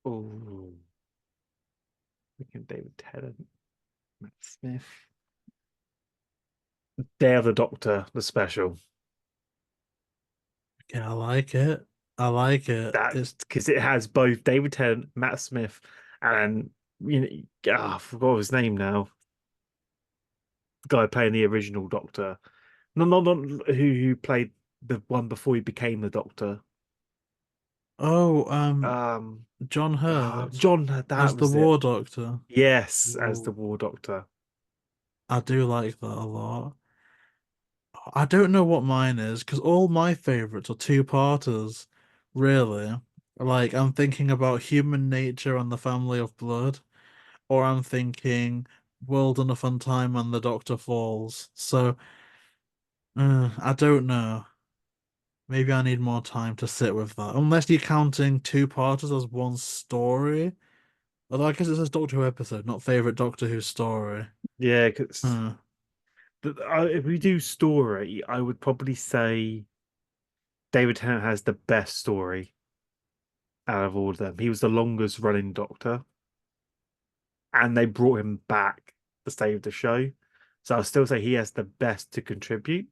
oh, freaking David Tennant, Matt Smith. Day of the Doctor, the special. Yeah, I like it. I like it. That It's because it has both David Tennant, Matt Smith, and I forgot his name now. The guy playing the original Doctor. No, not who played the one before he became the Doctor. oh, Um, John Hurt John, that as the was it. War Doctor. Yes, as the Ooh, War Doctor. I do like that a lot. I don't know what mine is because all my favorites are two-parters, really. Like I'm thinking about Human Nature and the Family of Blood, or I'm thinking World and a Fun Time and the Doctor Falls. So, I don't know. Maybe I need more time to sit with that. Unless you're counting two-parters as one story. Although I guess it says Doctor Who episode, not favorite Doctor Who story. Yeah, because Hmm. if we do story, I would probably say David Tennant has the best story out of all of them. He was the longest running Doctor, and they brought him back to save the show. So I'll still say he has the best to contribute,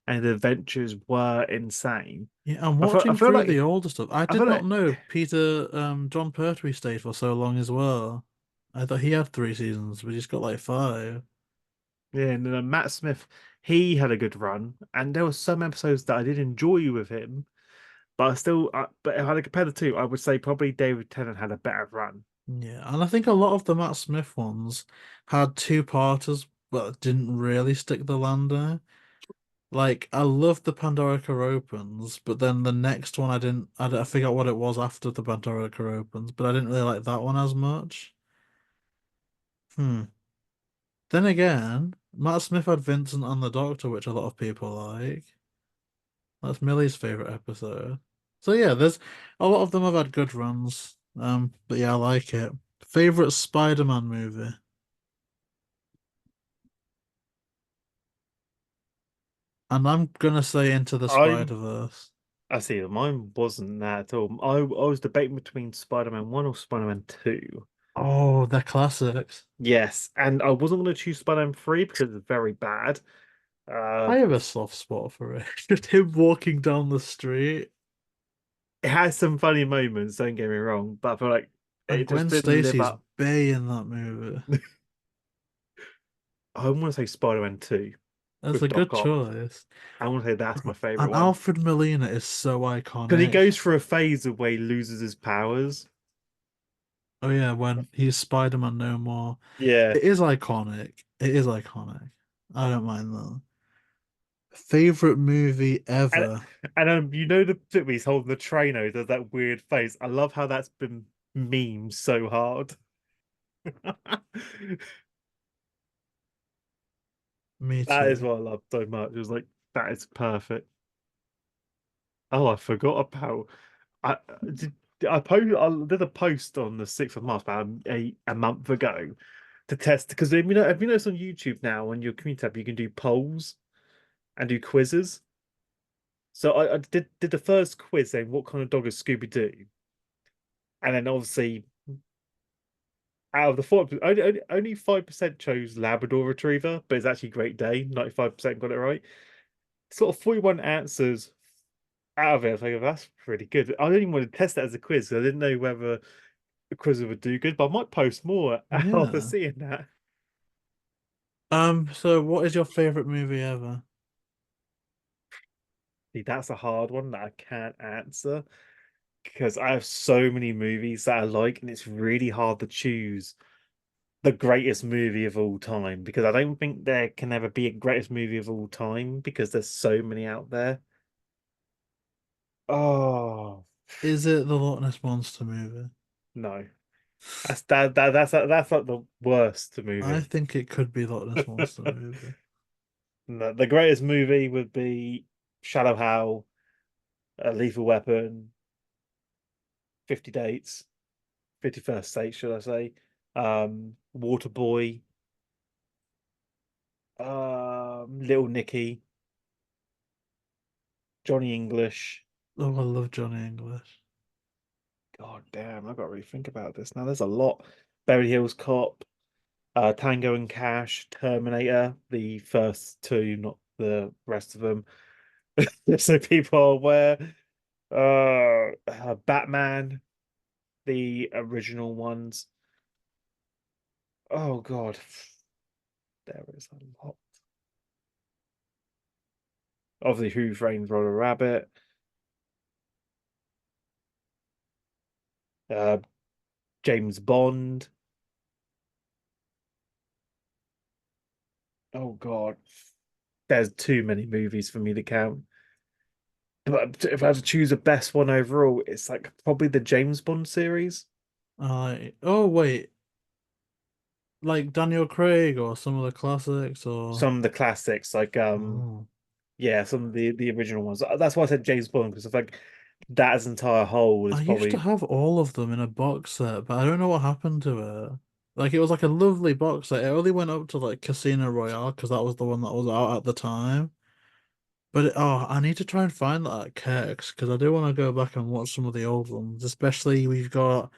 and the adventures were insane. Yeah, I'm I watching feel through the like older stuff. I I did feel not like know John Pertwee stayed for so long as well. I thought he had 3 seasons, but he's got like five. yeah, and Matt Smith, he had a good run, and there were some episodes that I did enjoy with him, but but if I had to compare the two, I would say probably David Tennant had a better run. Yeah, and I think a lot of the Matt Smith ones had two-parters, but didn't really stick the landing. Like, I love the Pandorica Opens, but then the next one I forgot what it was after the Pandorica Opens, but I didn't really like that one as much. Hmm. Then again, Matt Smith had Vincent and the Doctor, which a lot of people like. That's Milly's favorite episode. So yeah, there's a lot of them have had good runs. But yeah, I like it. Favorite Spider-Man movie, and I'm gonna say Into the I'm Spider-Verse. I see. Mine wasn't that at all. I was debating between Spider-Man 1 or Spider-Man 2. Oh, they're classics. Yes, and I wasn't going to choose Spider-Man 3 because it's very bad. Uh, I have a soft spot for it. Just him walking down the street it has some funny moments, don't get me wrong, but I feel like and it just Gwen didn't live Stacy's up. Bay in that movie. I want to say Spider-Man 2 That's with a good Doc Ock. choice. I want to say that's my favorite And one. Alfred Molina is so Because he iconic. goes through a phase of where he loses his powers. Oh yeah, when he's Spider-Man no more. Yeah. It is iconic. It is iconic. I don't mind that. Favorite movie And ever? you know the bit where he's holding the trainer, he does that weird face. I love how that's been memed so hard. Me That is too. what I love so much. It was like that is perfect. Oh, I forgot about I did I did a post on the 6th of March about a month ago to test because have you noticed on YouTube now on your community tab you can do polls and do quizzes. So I did the first quiz saying what kind of dog is Scooby Doo, and then obviously out of the four, only 5% chose Labrador Retriever, but it's actually Great Dane. 95% got it right. Sort of 41 answers out of it. I was like, that's pretty good. I didn't even want to test that as a quiz because I didn't know whether the quiz would do good, but I might post more after Yeah. seeing that. So what is your favorite movie ever? See, that's a hard one that I can't answer because I have so many movies that I like, and it's really hard to choose the greatest movie of all time because I don't think there can ever be a greatest movie of all time because there's so many out there. Oh Is it the Loch Ness Monster movie? no, that's like the worst I movie. think it could be Loch Ness Monster movie. No, the greatest movie would be Shadow Hal, Lethal Weapon, 50 Dates, 51st State, should I say? Waterboy. Little Nicky, Johnny English. Oh, I love Johnny English. God damn, I've got to really think about this now. There's a lot. Beverly Hills Cop, Tango and Cash, Terminator, the first two, not the rest of them. So people are aware. Batman, the original ones. Oh God, there is a lot. Obviously, Who Framed Roger Rabbit, uh, James Bond. Oh God, there's too many movies for me to count. But if I had to choose a best one overall, it's like probably the James Bond series. Oh wait, like Daniel Craig or some of the classics or Some of the classics, like oh. yeah, some of the original ones. That's why I said James Bond because I think that as entire whole I is used to probably have all of them in a box set, but I don't know what happened to it. Like it was like a lovely box set. It only went up to like Casino Royale because that was the one that was out at the time. But oh, I need to try and find that at Kirk's because I do want to go back and watch some of the old ones. Especially we've got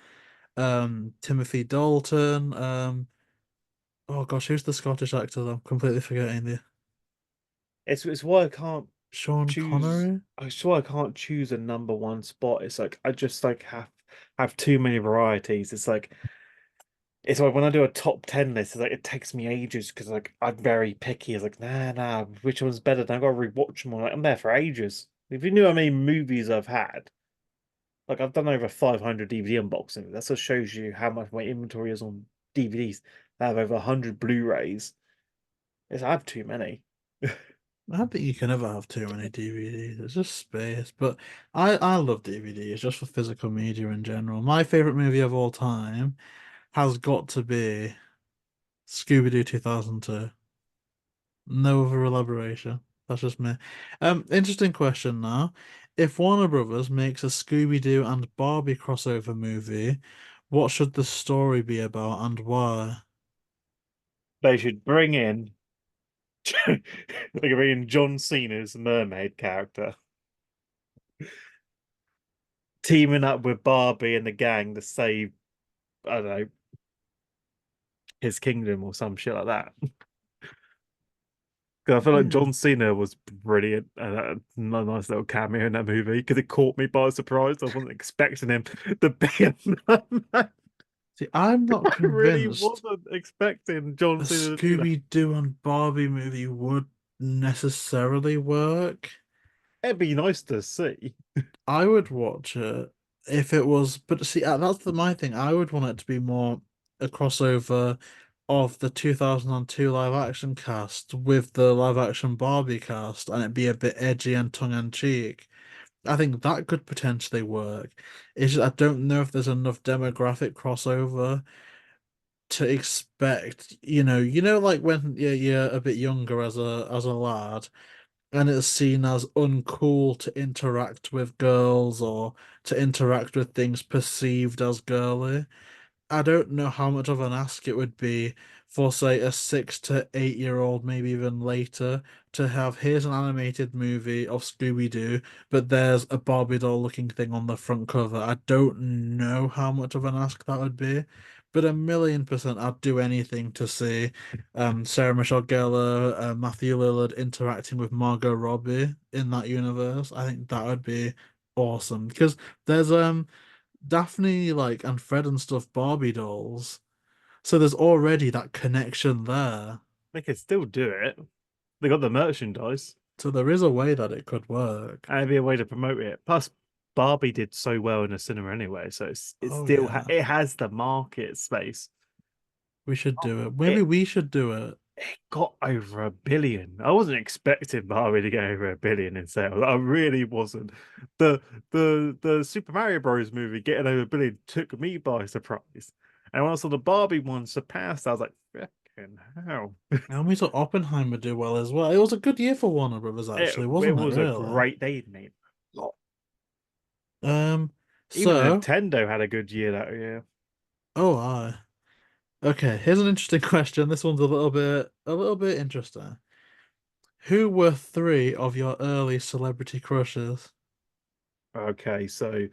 Timothy Dalton. Oh gosh, who's the Scottish actor that I'm completely forgetting the it's why I can't Sean choose. Connery? I swear I can't choose a number one spot. It's like I just like have too many varieties. It's like when I do a top 10 list, it's like it takes me ages because like I'm very picky. It's like nah, which one's better? Then I've got to rewatch them all. Like, I'm there for ages. If you knew how many movies I've had, like I've done over 500 DVD unboxings. That just shows you how much my inventory is on DVDs. I have over 100 Blu-rays. I have too many. I don't think you can ever have too many DVDs. It's just space. But I love DVDs just for physical media in general. My favorite movie of all time has got to be Scooby Doo 2002. No other elaboration. That's just me. Interesting question now. If Warner Brothers makes a Scooby Doo and Barbie crossover movie, what should the story be about and why? They should bring in they could bring in John Cena's mermaid character, teaming up with Barbie and the gang to save, I don't know, his kingdom or some shit like that. 'Cause I feel like Hmm. John Cena was brilliant and a nice little cameo in that movie because it caught me by surprise. I wasn't expecting him to be a merman. See, I'm not I really convinced wasn't expecting John a Cena to do that. Scooby-Doo and Barbie movie would necessarily work. It'd be nice to see. I would watch it if it was, but see, that's my thing. I would want it to be more a crossover of the 2002 live action cast with the live action Barbie cast, and it'd be a bit edgy and tongue-in-cheek. I think that could potentially work. It's just, I don't know if there's enough demographic crossover to expect, like when you're a bit younger as a lad, and it's seen as uncool to interact with girls or to interact with things perceived as girly. I don't know how much of an ask it would be for, say, a 6 to 8 year old, maybe even later, to have here's an animated movie of Scooby-Doo, but there's a Barbie doll looking thing on the front cover. I don't know how much of an ask that would be, but 1,000,000% I'd do anything to see Sarah Michelle Gellar, Matthew Lillard interacting with Margot Robbie in that universe. I think that would be awesome because there's Daphne like and Fred and stuff Barbie dolls. So there's already that connection there. They could still do it. They got the merchandise. So there is a way that it could work. And it'd be a way to promote it. Plus, Barbie did so well in the cinema anyway, so it's Oh still yeah. it has the market space. We should do it. Maybe It we should do it. it got over 1 billion. I wasn't expecting Barbie to get over 1 billion in sales. I really wasn't. The the Super Mario Bros. Movie getting over 1 billion took me by surprise. And when I saw the Barbie one surpassed, I was like, "Fucking hell!" And we saw Oppenheimer do well as well. It was a good year for Warner Brothers, It actually, it wasn't it, was a really? great. They made a lot. Um, Even so, Nintendo had a good year that year. oh I. Okay, here's an interesting question. This one's a little bit interesting. Who were three of your early celebrity crushes? Okay, so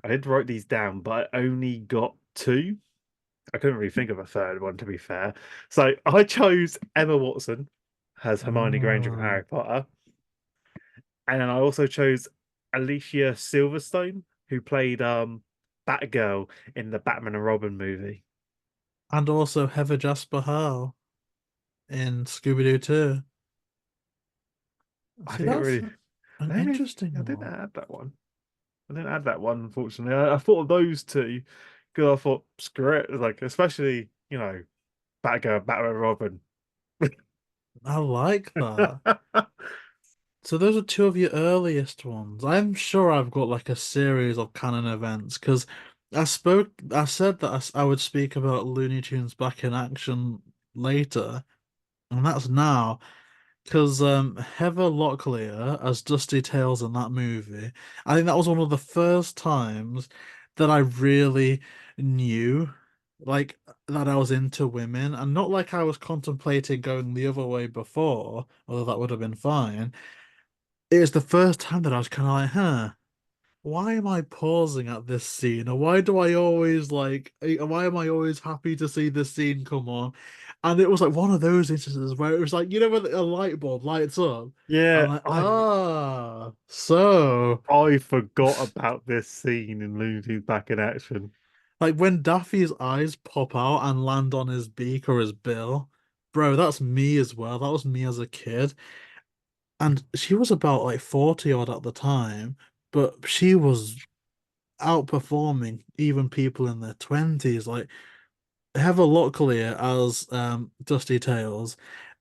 I did write these down, but I only got two. I couldn't really think of a third one, to be fair. So I chose Emma Watson as Hermione Granger from Ah, Harry Potter, and then I also chose Alicia Silverstone, who played Batgirl in the Batman and Robin movie. and also Heather Jasper Howell in Scooby Doo 2. I See, didn't that's really, an I didn't really, I interesting didn't one. add that one. I didn't add that one, unfortunately. I thought of those two because I thought, screw it, like especially Batgirl, Batman, and Robin. I like that. So those are two of your earliest ones. I'm sure I've got like a series of canon events because I said that I would speak about Looney Tunes back in action later, and that's now. Because Heather Locklear as Dusty Tales in that movie, I think that was one of the first times that I really knew, like, that I was into women, and not like I was contemplating going the other way before, although that would have been fine. It was the first time that I was kind of like, huh, why am I pausing at this scene? Or why do I always why am I always happy to see this scene come on? And it was like one of those instances where it was like, when a light bulb lights up, I'm Yeah, like, so I forgot about this scene in Looney Tunes Back in Action. like when Daffy's eyes pop out and land on his beak or his bill, bro, that's me as well. That was me as a kid. And she was about like 40 odd at the time, but she was outperforming even people in their 20s. Like Heather Locklear as Dusty Tales,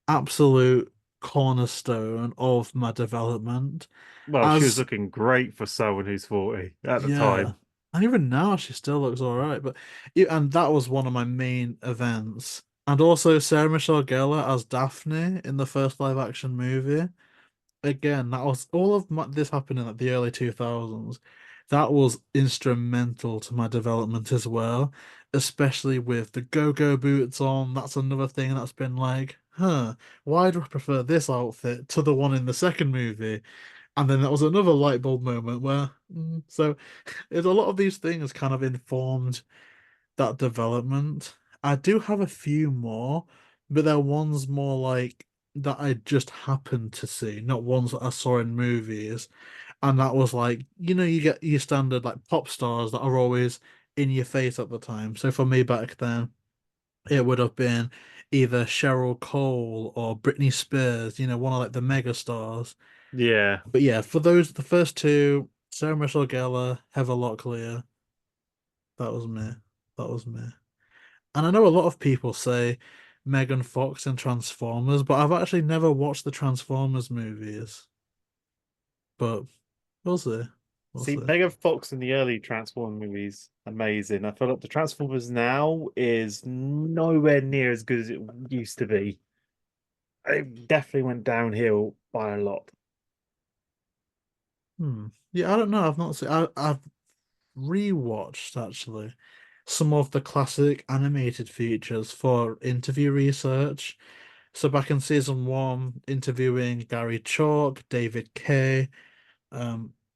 absolute cornerstone of my development. Well, she was As looking great for someone who's 40 at the Yeah, time. and even now she still looks all right. But and that was one of my main events. And also Sarah Michelle Gellar as Daphne in the first live action movie. Again, that was all of this happened in like the early 2000s. That was instrumental to my development as well, especially with the go-go boots on. That's another thing that's been like, huh, why do I prefer this outfit to the one in the second movie? And then that was another light bulb moment where, so there's a lot of these things kind of informed that development. I do have a few more, but they're ones more like that I just happened to see, not ones that I saw in movies. And that was like, you get your standard like pop stars that are always in your face at the time. So for me back then, it would have been either Cheryl Cole or Britney Spears, one of like the mega stars. Yeah. But yeah, for those, the first two, Sarah Michelle Gellar, Heather Locklear, that was me. That was me. And I know a lot of people say Megan Fox in Transformers, but I've actually never watched the Transformers movies. But we'll see. We'll See, see. Megan Fox in the early Transformers movies, amazing. I feel like the Transformers now is nowhere near as good as it used to be. It definitely went downhill by a lot. Yeah, I don't know. I've not seen. I've rewatched actually some of the classic animated features for interview research. So back in season one, interviewing Gary Chalk, David Kay.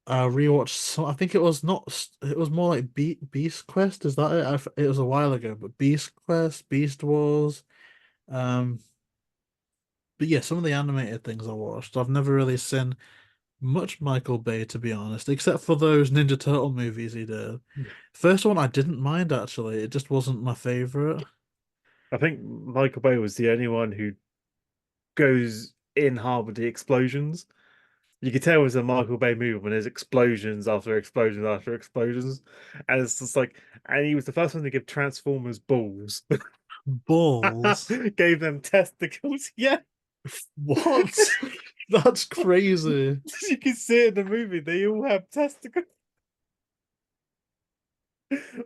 I rewatched some. I think it was not. It was more like Beast Quest. Is that it? It was a while ago, but Beast Quest, Beast Wars. Um, but yeah, some of the animated things I watched. I've never really seen much Michael Bay, to be honest, except for those Ninja Turtle movies he did. First one I didn't mind actually. It just wasn't my favorite. I think Michael Bay was the only one who goes in hard with the explosions. You can tell it was a Michael Bay movie when there's explosions after explosions after explosions. And it's just like, and he was the first one to give Transformers balls. Balls. Gave them testicles. Yeah. What? That's crazy. You can see it in the movie, they all have testicles.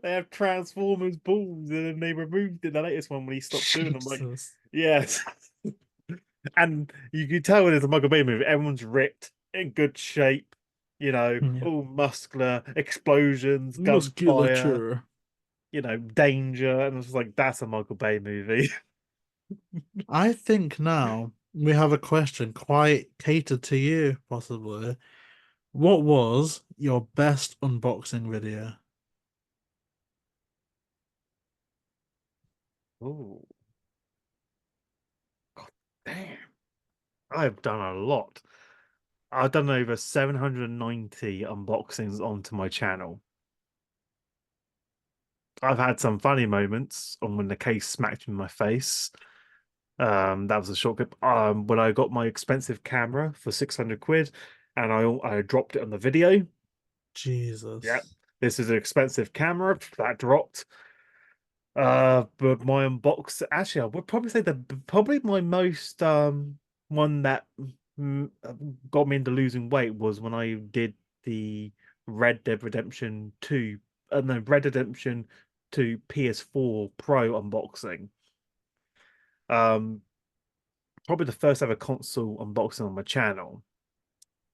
They have Transformers balls, and then they removed it in the latest one when he stopped doing them. Like, Jesus. yes. And you can tell when it's a Michael Bay movie, everyone's ripped, in good shape, Yeah. all muscular, explosions, gunfire. Musculature. danger, and I was like, that's a Michael Bay movie. I think now we have a question quite catered to you, possibly. What was your best unboxing video? Oh, God damn. I've done a lot. I've done over 790 unboxings onto my channel. I've had some funny moments on when the case smacked me in my face. That was a short clip. When I got my expensive camera for 600 quid and I dropped it on the video. Yep. Jesus. This is an expensive camera that dropped. But my unbox actually, I would probably say probably my most one that mm, got me into losing weight was when I did the Red Dead Redemption 2, no, Red Dead Redemption 2 PS4 Pro unboxing. Um, Probably the first ever console unboxing on my channel.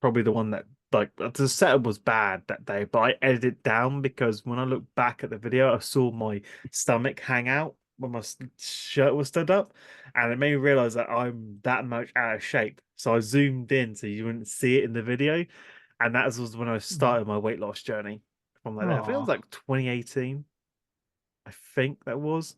Probably the one that like the setup was bad that day, but I edited it down because when I look back at the video, I saw my stomach hang out when my shirt was stood up, and it made me realize that I'm that much out of shape. So I zoomed in so you wouldn't see it in the video, and that was when I started my weight loss journey. From like that, I think it was Oh, like 2018. I think that was.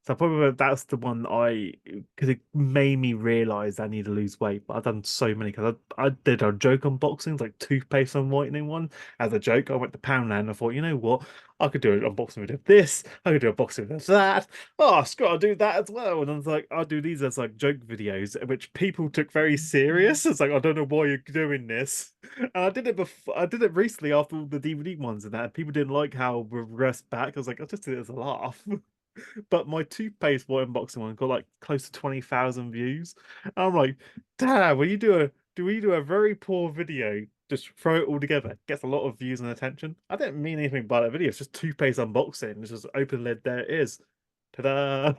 So probably that's the one because it made me realize I need to lose weight. But I've done so many because I did a joke unboxings like toothpaste and whitening one as a joke. I went to Poundland and I thought, you know what, I could do an unboxing video of this. I could do a unboxing of that. Oh, Scott, I'll do that as well. And I was like, I'll do these as like joke videos, which people took very serious. It's like I don't know why you're doing this. And I did it before. I did it recently after all the DVD ones and that. People didn't like how we regressed back. I was like, I just did it as a laugh. But my toothpaste white unboxing one got like close to 20,000 views. And I'm like, damn, when you do a very poor video, just throw it all together. It gets a lot of views and attention. I didn't mean anything by that video. It's just toothpaste unboxing. It's just open lid, there it is. Ta-da!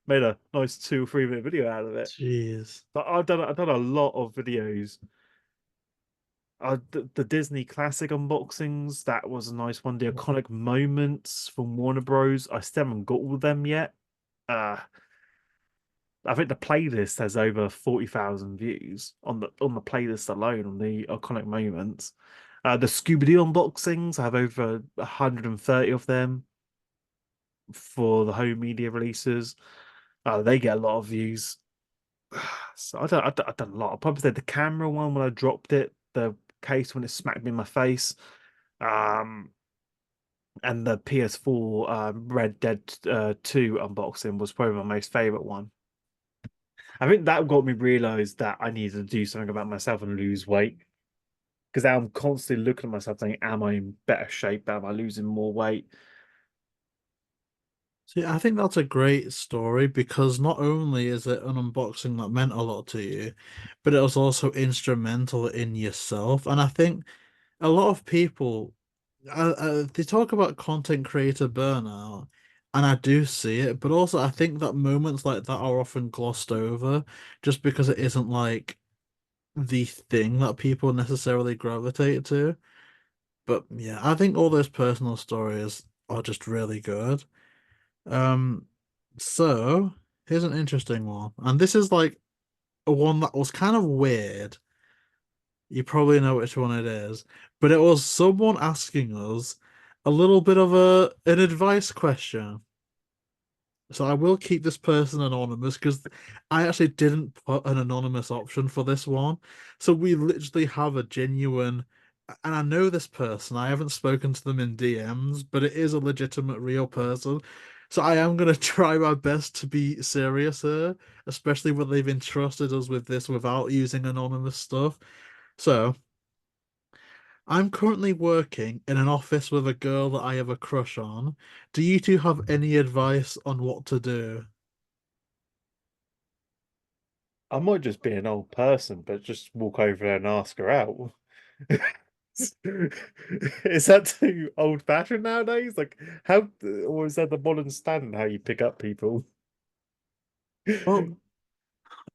Made a nice 2 or 3 minute video out of it. jeez. But I've done a lot of videos. The Disney classic unboxings, that was a nice one. The iconic moments from Warner Bros. I still haven't got all of them yet. Uh, I think the playlist has over 40,000 views on the playlist alone on the iconic moments. The Scooby Doo unboxings, I have over 130 of them for the home media releases. They get a lot of views. So I've done a lot. I'll probably say the camera one when I dropped it, the case when it smacked me in my face. Um, and the PS4 Red Dead 2 unboxing was probably my most favorite one. I think that got me realize that I needed to do something about myself and lose weight because I'm constantly looking at myself saying, "Am I in better shape? Am I losing more weight?" See, I think that's a great story because not only is it an unboxing that meant a lot to you, but it was also instrumental in yourself. And I think a lot of people, they talk about content creator burnout, and I do see it, but also I think that moments like that are often glossed over just because it isn't like the thing that people necessarily gravitate to. But yeah, I think all those personal stories are just really good. Um, so here's an interesting one, and this is like a one that was kind of weird. You probably know which one it is, but it was someone asking us a little bit of an advice question. So I will keep this person anonymous because I actually didn't put an anonymous option for this one. So we literally have a genuine, and I know this person. I haven't spoken to them in DMs, but it is a legitimate real person. So I am gonna try my best to be serious here, especially when they've entrusted us with this without using anonymous stuff. So I'm currently working in an office with a girl that I have a crush on. Do you two have any advice on what to do? I might just be an old person, but just walk over there and ask her out. Is that too old fashioned nowadays? Like how, or is that the modern standard how you pick up people? Well,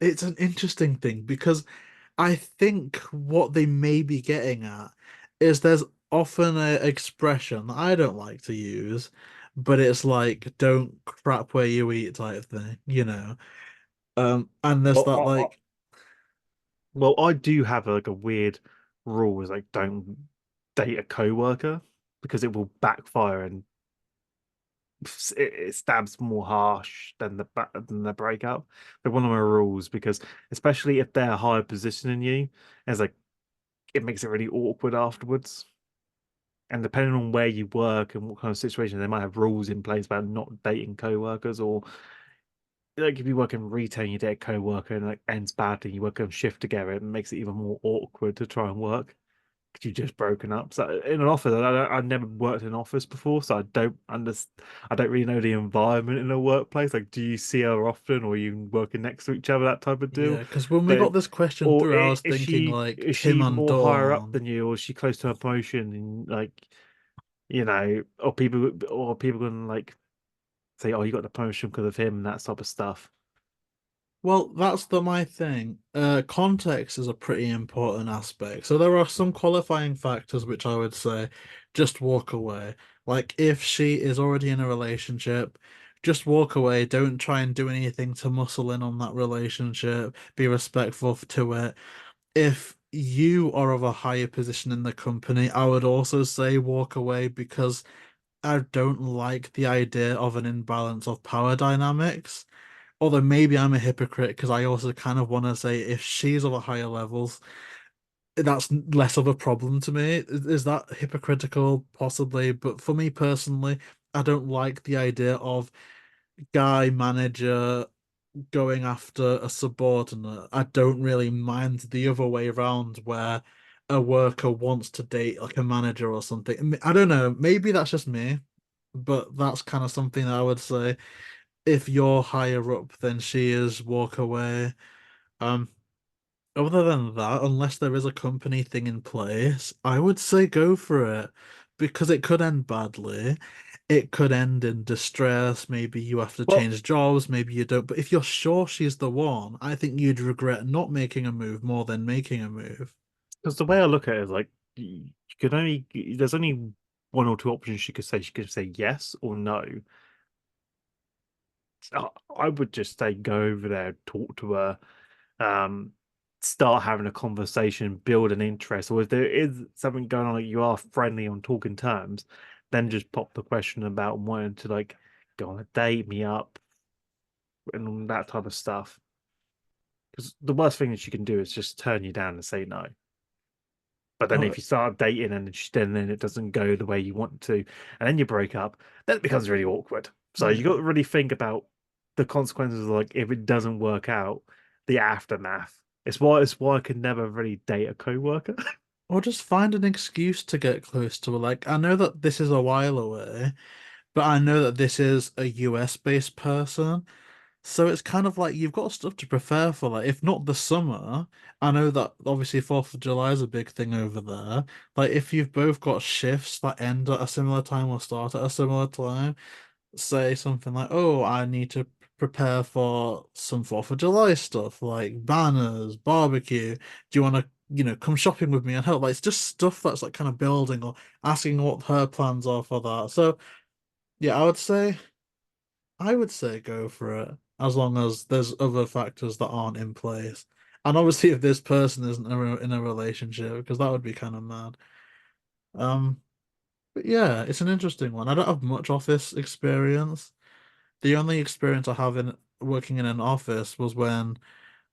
it's an interesting thing because I think what they may be getting at is there's often an expression that I don't like to use, but it's like don't crap where you eat type thing, and there's Well, that like I do have like a weird rule is like don't date a coworker because it will backfire and it stabs more harsh than the breakup. But one of my rules because especially if they're a higher position than you, it's like it makes it really awkward afterwards. And depending on where you work and what kind of situation, they might have rules in place about not dating co-workers or like if you work in retail and you date a co-worker and like ends badly, you work on shift together, it makes it even more awkward to try and work because you've just broken up. So in an office, I've never worked in an office before, so I don't really know the environment in a workplace. Like, do you see her often, or are you working next to each other, that type of yeah, deal? because when we But got this question or through, I was is thinking like is Tim she and more higher up Dawn. than you, or is she close to her promotion? And like, or people gonna like say, "Oh, you got the promotion because of him," and that type of stuff. Well, that's my thing. Context is a pretty important aspect. So there are some qualifying factors which I would say just walk away. Like if she is already in a relationship, just walk away. Don't try and do anything to muscle in on that relationship. Be respectful to it. If you are of a higher position in the company, I would also say walk away because I don't like the idea of an imbalance of power dynamics. Although maybe I'm a hypocrite because I also kind of want to say if she's of a higher levels, that's less of a problem to me. Is that hypocritical? Possibly. But for me personally, I don't like the idea of guy manager going after a subordinate. I don't really mind the other way around where a worker wants to date like a manager or something. I don't know. Maybe that's just me, but that's kind of something I would say if you're higher up than she is, walk away. Um, Other than that, unless there is a company thing in place, I would say go for it because it could end badly. It could end in distress. Maybe you have to Well, change jobs, maybe you don't. But if you're sure she's the one, I think you'd regret not making a move more than making a move. because the way I look at it is like you can only there's only one or two options she could say. She could say yes or no. I would just say go over there, talk to her, um, start having a conversation, build an interest, or if there is something going on, like you are friendly on talking terms, then just pop the question about wanting to like go on a date, me up, and all that type of stuff. Because the worst thing that she can do is just turn you down and say no. But then Oh, if you start dating and then it doesn't go the way you want to, and then you break up, then it becomes really awkward. So you got yeah. to really think about the consequences of like if it doesn't work out, the aftermath. It's why I could never really date a coworker. Or just find an excuse to get close to her. Like, I know that this is a while away, but I know that this is a US based person. So it's kind of like you've got stuff to prepare for. Like, if not the summer, I know that obviously 4th of July is a big thing over there. Like, if you've both got shifts that end at a similar time or start at a similar time, say something like, "Oh, I need to prepare for some 4th of July stuff, like banners, barbecue. Do you want to, come shopping with me and help?" Like, it's just stuff that's like kind of building or asking what her plans are for that. So, yeah, I would say go for it as long as there's other factors that aren't in place. And obviously, if this person isn't in a relationship, because that would be kind of mad. Um, but yeah, it's an interesting one. I don't have much office experience. The only experience I have in working in an office was when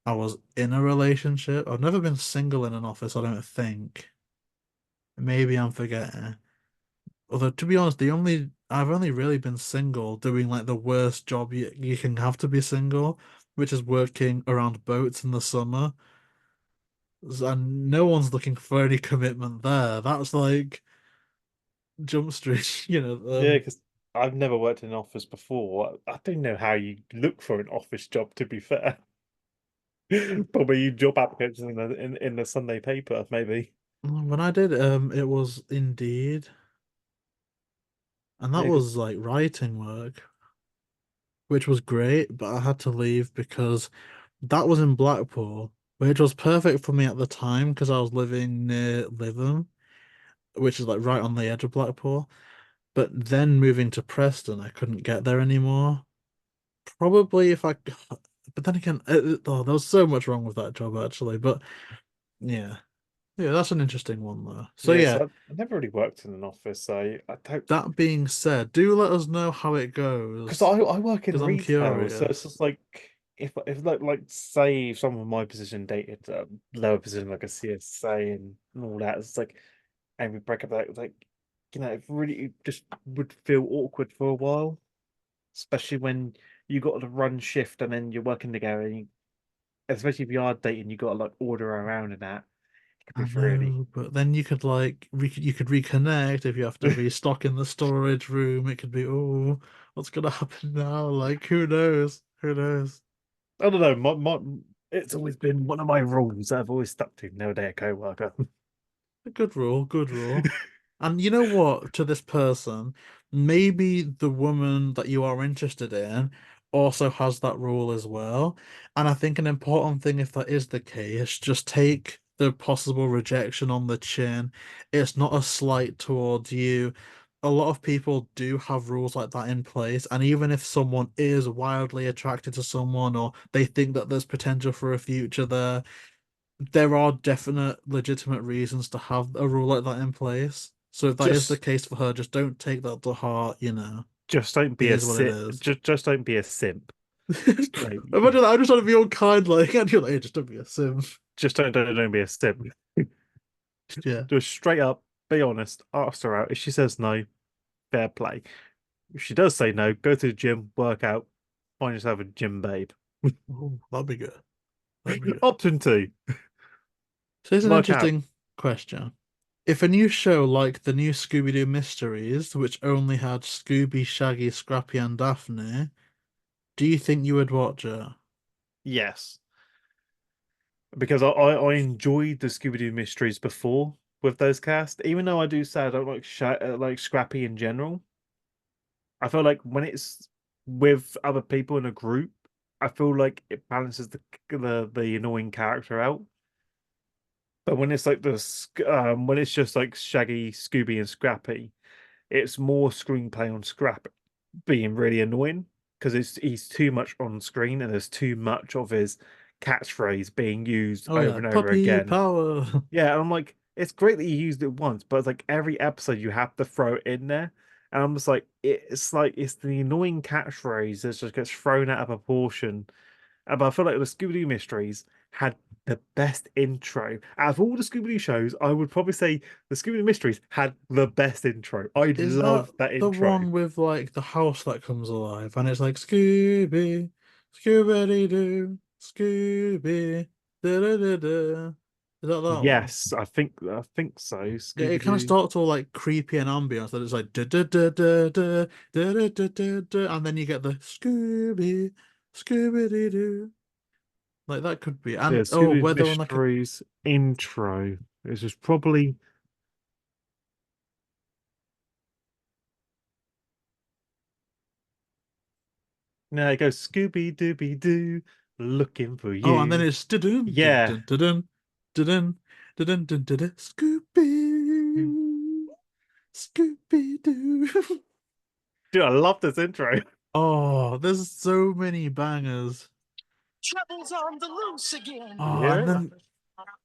I was in a relationship. I've never been single in an office, I don't think. Maybe I'm forgetting. Although to be honest, the only I've only really been single doing like the worst job you can have to be single, which is working around boats in the summer. And no one's looking for any commitment there. That's like Jump Street, Yeah, because I've never worked in an office before. I don't know how you look for an office job, to be fair. Probably you job applicants in the Sunday paper, maybe. when I did it was Indeed, and that Yeah, because was like writing work, which was great, but I had to leave because that was in Blackpool, which was perfect for me at the time because I was living near Lytham, which is like right on the edge of Blackpool. But then moving to Preston, I couldn't get there anymore. Probably if I, but then again, oh, there was so much wrong with that job actually. But yeah, yeah, that's an interesting one though. So Yes, yeah, I never really worked in an office, so I don't. that being said, do let us know how it Because goes I work in because I'm retail, so it's curious. just like if like say if someone in my position dated a lower position like a CSA and all that, it's like and we break up that it's like it really it just would feel awkward for a while, especially when you got to run shift and then you're working together, and especially if you are dating, you got to like order around and that. It I could be really. know, but then you could like you could reconnect if you have to restock in the storage room. It could be, oh, what's gonna happen now? Like, who knows? Who knows? I don't know. It's always been one of my rules that I've always stuck to. Never date a coworker. A good rule, good rule. And you know what, to this person, maybe the woman that you are interested in also has that rule as well. And I think an important thing, if that is the case, just take the possible rejection on the chin. It's not a slight towards you. A lot of people do have rules like that in place, and even if someone is wildly attracted to someone or they think that there's potential for a future there are definite legitimate reasons to have a rule like that in place. So if that is the Just case for her, just don't take that to heart, just don't It be a is what it sit. is. Just don't be a simp. Like, Imagine that, I'm just trying to be all kind, like, and you're like, "Hey, just don't be a sim." just don't be a simp. Yeah. Just straight up, be honest. Ask her out. If she says no, fair play. If she does say no, go to the gym, work out, find yourself a gym babe. Oh, that'd be good. That'd be good. Option two, So here's an work out. interesting question. If a new show like the new Scooby Doo Mysteries, which only had Scooby, Shaggy, Scrappy, and Daphne, do you think you would watch it? Yes, because I enjoyed the Scooby Doo mysteries before with those cast. Even though I do say I don't like like Scrappy in general, I feel like when it's with other people in a group, I feel like it balances the annoying character out. But when it's like when it's just like Shaggy, Scooby, and Scrappy, it's more screenplay on Scrap being really annoying because it's he's too much on screen and there's too much of his catchphrase being used Oh over yeah, and over puppy again. power. Yeah, and I'm like, it's great that you used it once, but it's like every episode you have to throw it in there. And I'm just like it's the annoying catchphrase that just gets thrown out of proportion. But I feel like the Scooby-Doo Mysteries had the best intro. Out of all the Scooby-Doo shows, I would probably say the Scooby-Doo Mysteries had the best intro. I Is that love that the intro. one with like the house that comes alive and it's like Scooby, Scooby Doo, Scooby, da da da da. Is that that one? Yes, I think so. Yeah, it kind of Scooby-Doo. starts all like creepy and ambience, then it's like da da da da da da da da da da, and then you get the Scooby, Scooby Doo. Like that could be, Yeah, and oh, Scooby-Doo where they're on like a Mysteries intro. This was probably no, it goes Scooby Dooby Doo looking for oh, and then you. it's dun dun Yeah. dun dun dun dun dun dun dun dun Scooby. Scooby Doo. Dude, I love this intro. Oh, there's so many bangers. Troubles on the loose Oh, again. and Yeah. then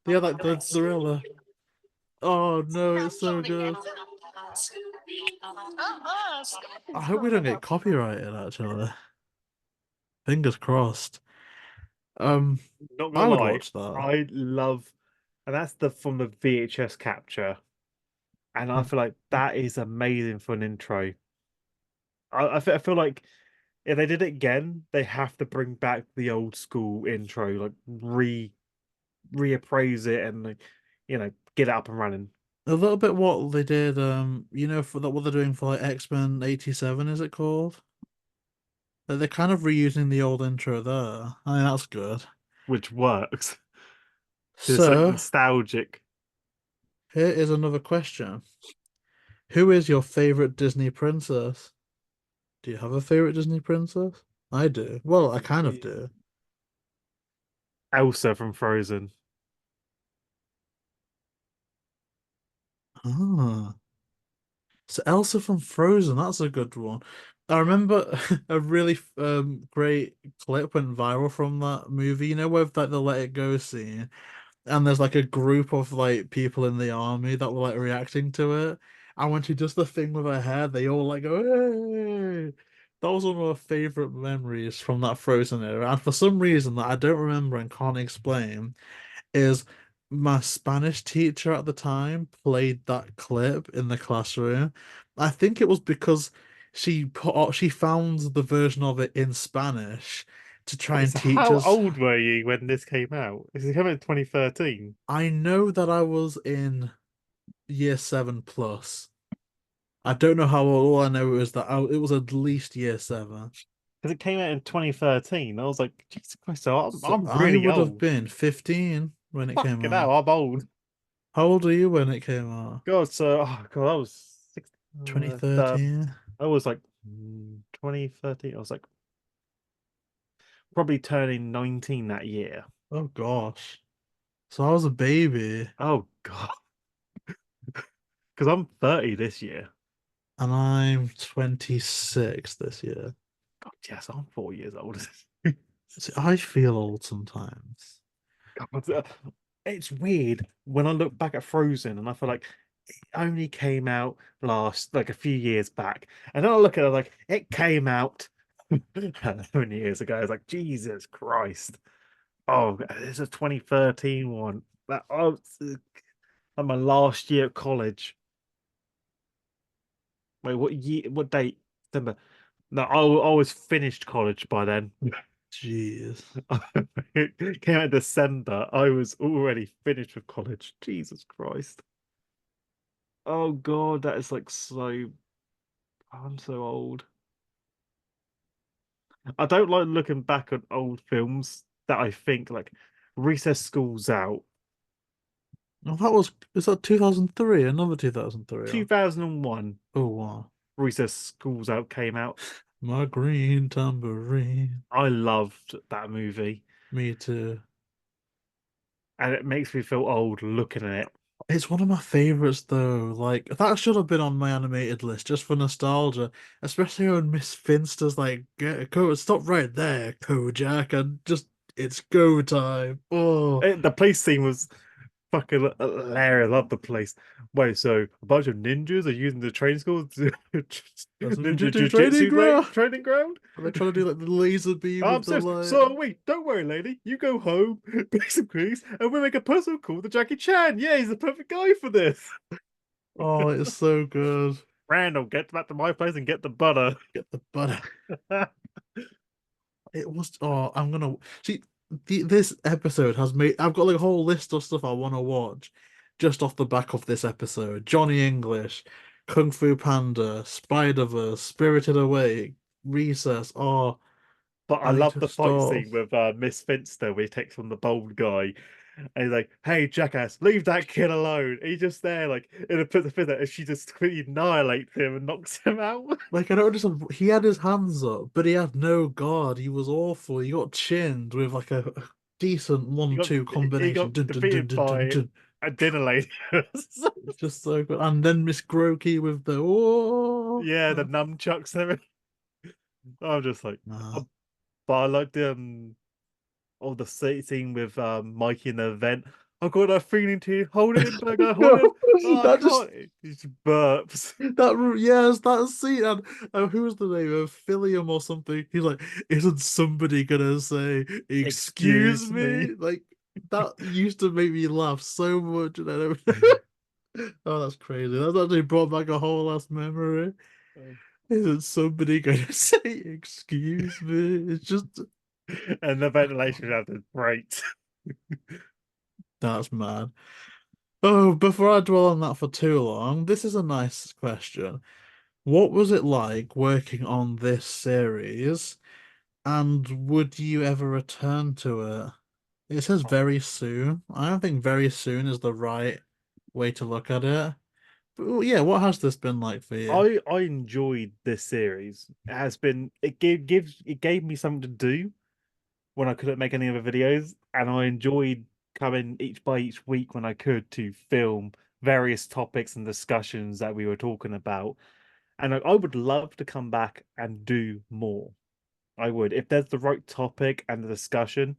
yeah, like the Zorilla. Oh no, it's so good. I hope we don't get copyrighted actually. Fingers crossed. Um, Not gonna I would lie, watch that. I love, and that's the from the VHS capture, and I feel like that is amazing for an intro. I feel like if they did it again, they have to bring back the old school intro, like reappraise it and like, get it up and running. A little bit what they did, for that what they're doing for like X-Men 87, is it called? Like, they're kind of reusing the old intro there. I mean, that's good. Which works. It's like So, nostalgic. here is another question. Who is your favorite Disney princess? Do you have a favorite Disney princess? I do. Well, I kind of do. Elsa from Frozen. Ah. So Elsa from Frozen, that's a good one. I remember a really great clip went viral from that movie, with like the Let It Go scene, and there's like a group of like people in the army that were like reacting to it. And when she does the thing with her hair, they all like go, hey! That was one of my favorite memories from that Frozen era. And for some reason that I don't remember and can't explain, is my Spanish teacher at the time played that clip in the classroom. I think it was because she found the version of it in Spanish to try Wait, and so teach how us. old were you when this came out? It came out in 2013. I know that I was in year seven plus. I don't know how old. All I know is that it was at least year seven. Because it came out in 2013. I was like, Jesus Christ, so So I'm I really would have old. been 15 when it came Fucking out. hell, I'm old. How old are you when it came out? God, so oh God, I was 2013? I was like 2013. I was like probably turning 19 that year. Oh gosh. So I was a baby Oh God, because I'm 30 this year. and I'm 26 this year. God, yes, I'm 4 years old. See, I feel old sometimes. God, it's weird when I look back at Frozen and I feel like it only came out last like a few years back, and then I look at it like it came out 11 years ago. It's like Jesus Christ. Oh, it's a 2013 one. That oh, like my last year at college. Wait, what year? What date? December. No, I was finished college by then. Jeez. It came out in December. I was already finished with college. Jesus Christ. Oh God, that is like so. I'm so old. I don't like looking back on old films that I think like Recess School's Out, Oh, is that 2003? Another 2003? 2001. Oh, wow. Recess School's Out came out. My green tambourine. I loved that movie, Me too. and it makes me feel old looking at it. It's one of my favorites though. Like that should have been on my animated list just for nostalgia, especially when Miss Finster's like, "Get a coat, stop right there, Kojak," and just it's go time. Oh, The police scene was fucking hilarious. I love the place. Wait, so a bunch of ninjas are using the training school to that's a ninja jiu-jitsu training jujitsu ground. training ground? Are they trying to do like the laser beam I'm with the serious. light? So wait, don't worry, lady. You go home, pick some cookies, and we'll make a personal call to Jackie Chan. Yeah, he's the perfect guy for this. Oh, it's so good. Randall, get back to my place and get the butter. Get the butter. It was. Oh, I'm gonna see. This episode has made. I've got like a whole list of stuff I want to watch, just off the back of this episode. Johnny English, Kung Fu Panda, Spider-Verse, Spirited Away, Recess. Oh, But I I need love to the fight stop. scene with Miss Finster where he takes on the bold guy. And he's like, hey, jackass, leave that kid alone. He's just there, like, in a pit of feather, and she just completely annihilates him and knocks him out. Like I don't understand. He had his hands up, but he had no guard. He was awful. He got chinned with like a decent He got 1-2 he combination. got Dun, dun, dun, defeated dun, dun, by dun. a dinner lady. It's just so good. And then Miss Grokey with the oh. Yeah, the nunchucks and everything. I'm just like, Nah. but I like the the scene with Mikey in the event. I've got that feeling to you. Hold it in, Beggar, hold it. Oh, I That just can't. He just burps. yes, that scene. And who was the name of Philium or something? He's like, isn't somebody gonna say, "Excuse Excuse me. me"? Like that used to make me laugh so much. And I don't... Oh, that's crazy. That's actually brought back a whole last memory. Isn't somebody gonna say, "Excuse me"? It's just And the ventilation had to great. that's mad. Oh, before I dwell on that for too long, this is a nice question. What was it like working on this series, and would you ever return to it? It says very soon. I don't think very soon is the right way to look at it. But well, yeah, what has this been like for you? I enjoyed this series. It has been it gave me something to do when I couldn't make any other videos, and I enjoyed coming each week when I could to film various topics and discussions that we were talking about. And I would love to come back and do more. I would. If there's the right topic and the discussion,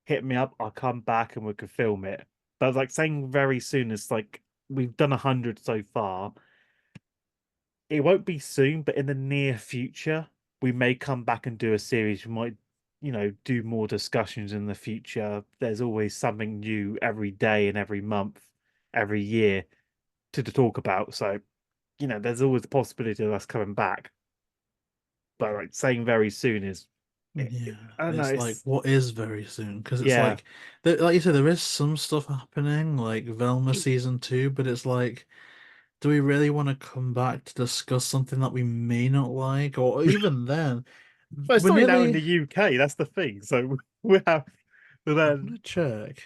hit me up. I'll come back and we could film it. But like saying very soon, it's like we've done 100 so far. It won't be soon, but in the near future, we may come back and do a series. We might, do more discussions in the future. There's always something new every day and every month, every year to talk about. So, there's always the possibility of us coming back. But like saying very soon is, Yeah, I don't know. it's like It's what is very soon because it's yeah. like, like you said, there is some stuff happening, like Velma season 2, but it's like, do we really want to come back to discuss something that we may not like, or even then, But it's we're not now in nearly. the UK. That's the thing. So we have to I'm gonna then check.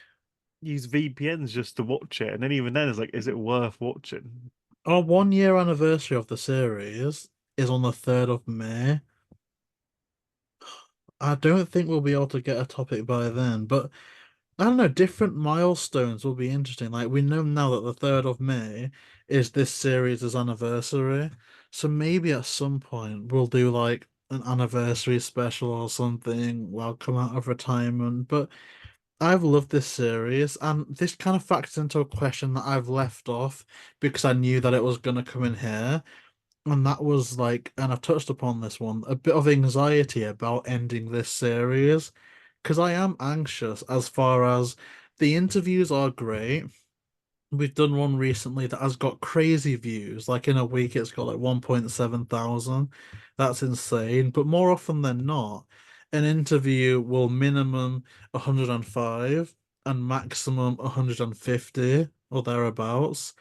use VPNs just to watch it, and then even then, it's like, is it worth watching? Our 1 year anniversary of the series is on the 3rd of May. I don't think we'll be able to get a topic by then, but I don't know, different milestones will be interesting. Like we know now that the 3rd of May is this series' anniversary. So maybe at some point we'll do like an anniversary special or something while come out of retirement. But I've loved this series, and this kind of factors into a question that I've left off because I knew that it was gonna come in here. And that was like, and I've touched upon this one, a bit of anxiety about ending this series because I am anxious as far as the interviews are great. We've done one recently that has got crazy views. Like in a week, it's got like 1.7 thousand. That's insane. But more often than not, an interview will minimum 105 and maximum 150 or thereabouts.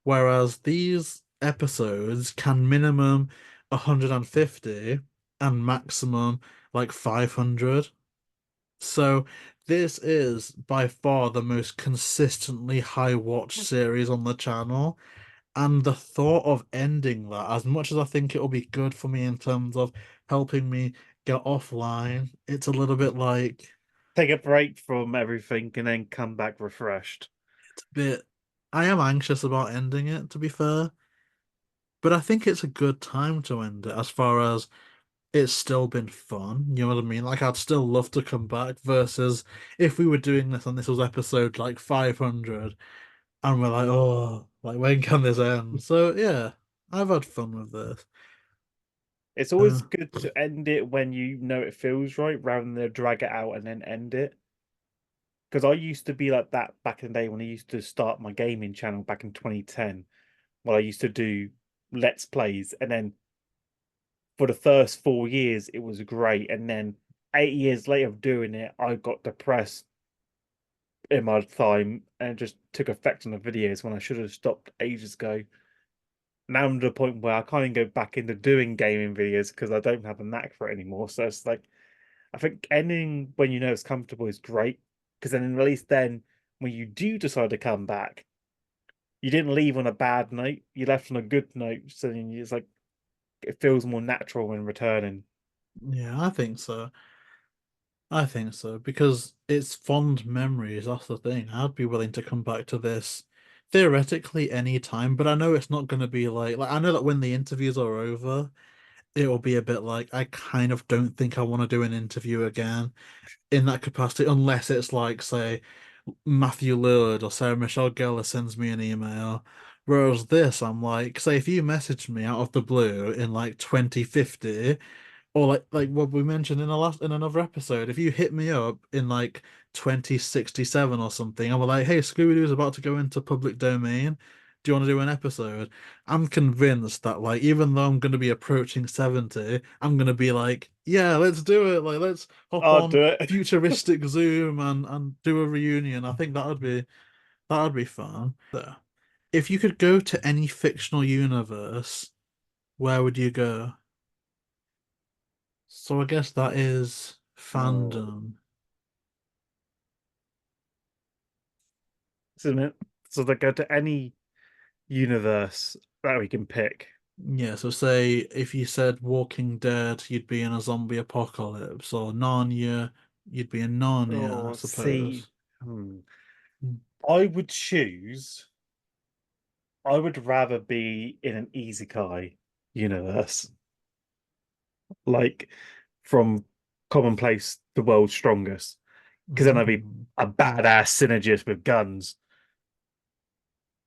Whereas these episodes can minimum 150 and maximum like 500. So this is by far the most consistently high watch series on the channel. And the thought of ending that, as much as I think it'll be good for me in terms of helping me get offline, it's a little bit like Take a break from everything and then come back refreshed. it's a bit. I am anxious about ending it, to be fair. But I think it's a good time to end it as far as it's still been fun. You know what I mean? Like I'd still love to come back versus if we were doing this and this was episode like 500 and we're like, oh, like when can this end? So yeah, I've had fun with this. It's Uh, always good to end it when you know it feels right rather than drag it out and then end it. Because I used to be like that back in the day when I used to start my gaming channel back in 2010. Well, I used to do Let's Plays, and then for the first 4 years, it was great. And then 8 years later of doing it, I got depressed in my time and it just took effect on the videos when I should have stopped ages ago. Now I'm to the point where I can't even go back into doing gaming videos because I don't have a knack for it anymore. So it's like, I think ending when you know it's comfortable is great because then at least then when you do decide to come back, you didn't leave on a bad note. You left on a good note. So then it's like it feels more natural when returning. yeah, I think so. I think so because it's fond memories. That's the thing. I'd be willing to come back to this theoretically any time, but I know it's not going to be like I know that when the interviews are over, it will be a bit like I kind of don't think I want to do an interview again in that capacity unless it's like say Matthew Lillard or Sarah Michelle Gellar sends me an email. Whereas this, I'm like, say if you message me out of the blue in like 2050 or like what we mentioned in another episode, if you hit me up in like 2067 or something, I'm like, hey, Scooby-Doo's about to go into public domain. Do you want to do an episode? I'm convinced that like even though I'm gonna be approaching 70, I'm gonna be like, yeah, let's do it. Like let's hop I'll on do it. futuristic Zoom and do a reunion. I think that would be fun. So, if you could go to any fictional universe, where would you go? So I guess that is Oh, fandom. isn't it? So they go to any universe that we can pick. Yeah, so say if you said Walking Dead, you'd be in a zombie apocalypse, or Narnia, you'd be in Narnia, I Oh, see, suppose. hmm. Mm. I would choose. I would rather be in an isekai universe, like from Commonplace, the world's strongest, because then I'd be Mm. a badass synergist with guns.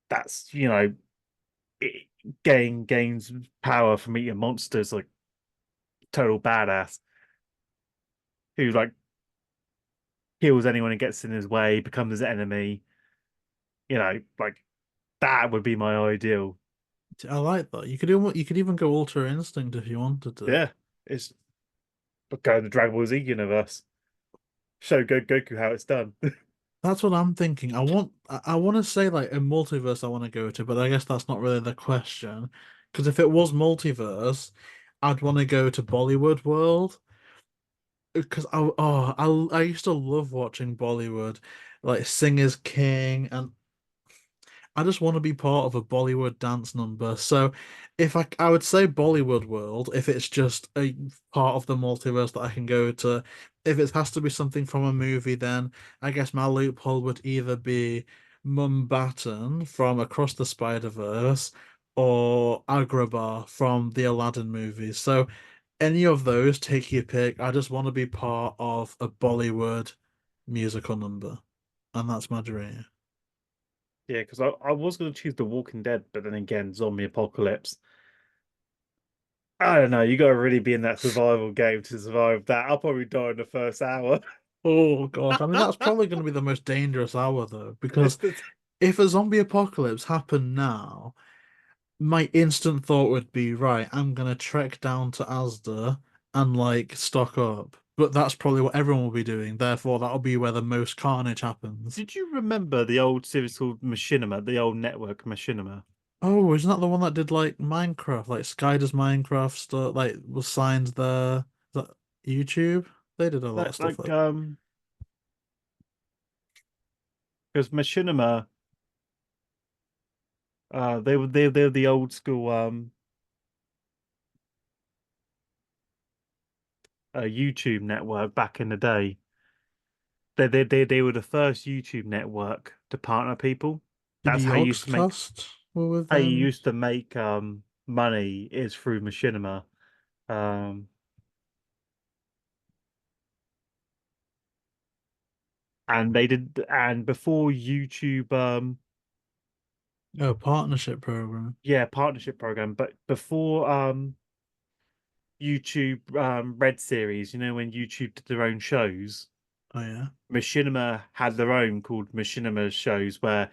That's it gains power from eating monsters, like total badass who like kills anyone who gets in his way, becomes his enemy. Like that would be my ideal. I like that. You could even go Ultra Instinct if you wanted to. Yeah, it's go the Dragon Ball Z universe. Show Goku how it's done. That's what I'm thinking. I want to say like a multiverse I want to go to, but I guess that's not really the question. Because if it was multiverse, I'd want to go to Bollywood world. Because I used to love watching Bollywood, like Singers King, and I just want to be part of a Bollywood dance number. So if I would say Bollywood world, if it's just a part of the multiverse that I can go to. If it has to be something from a movie, then I guess my loophole would either be Mumbattan from Across the Spider-Verse or Agrabah from the Aladdin movies. So any of those, take your pick. I just want to be part of a Bollywood musical number. And that's my dream. Yeah, because I was going to choose The Walking Dead, but then again, zombie apocalypse. I don't know. You got to really be in that survival game to survive that. I'll probably die in the first hour. Oh gosh, I mean that's probably going to be the most dangerous hour though, It's because the, if a zombie apocalypse happened now, my instant thought would be, right, I'm gonna trek down to Asda and like stock up. But that's probably what everyone will be doing. Therefore, that'll be where the most carnage happens. did you remember the old series called Machinima, the old network Machinima? Oh, isn't that the one that did like Minecraft, like Sky does Minecraft stuff, like was signed there? Is that YouTube? They did a lot of Like, stuff like like because Machinima, they were the old school YouTube network back in the day. They were the first YouTube network to partner people. Did That's how you used to make Yogscast were with how you them? used to make money is through Machinima. Um and they did and before YouTube Oh, partnership program. yeah, partnership program, but before YouTube Red series, when YouTube did their own shows, Oh yeah. Machinima had their own called Machinima shows where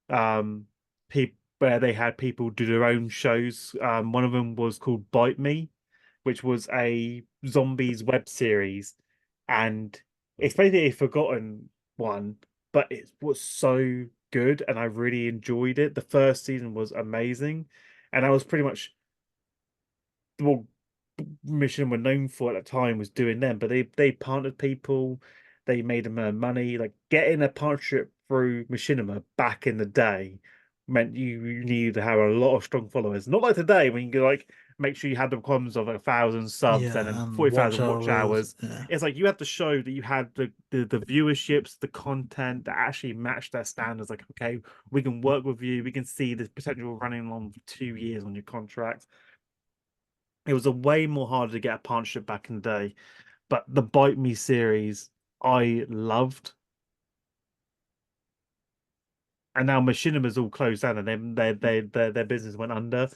they had people do their own shows. One of them was called Bite Me, which was a zombies web series, and it's basically a forgotten one, but it was so good, and I really enjoyed it. The first season was amazing, and I was pretty much what Mission were known for at the time was doing them, but they partnered people, they made them earn money. Like getting a partnership through Machinima back in the day meant you needed to have a lot of strong followers. Not like today when you can like make sure you had the requirements of 1,000 subs and then Yeah, and watch 40,000 watch hours. hours. Yeah. It's like you had to show that you had the viewerships, the content that actually matched their standards. Like, okay, we can work with you, we can see the potential running on for 2 years on your contract. It was a way more harder to get a partnership back in the day. But the Bite Me series I loved. And now Machinima's all closed down and then their business went under.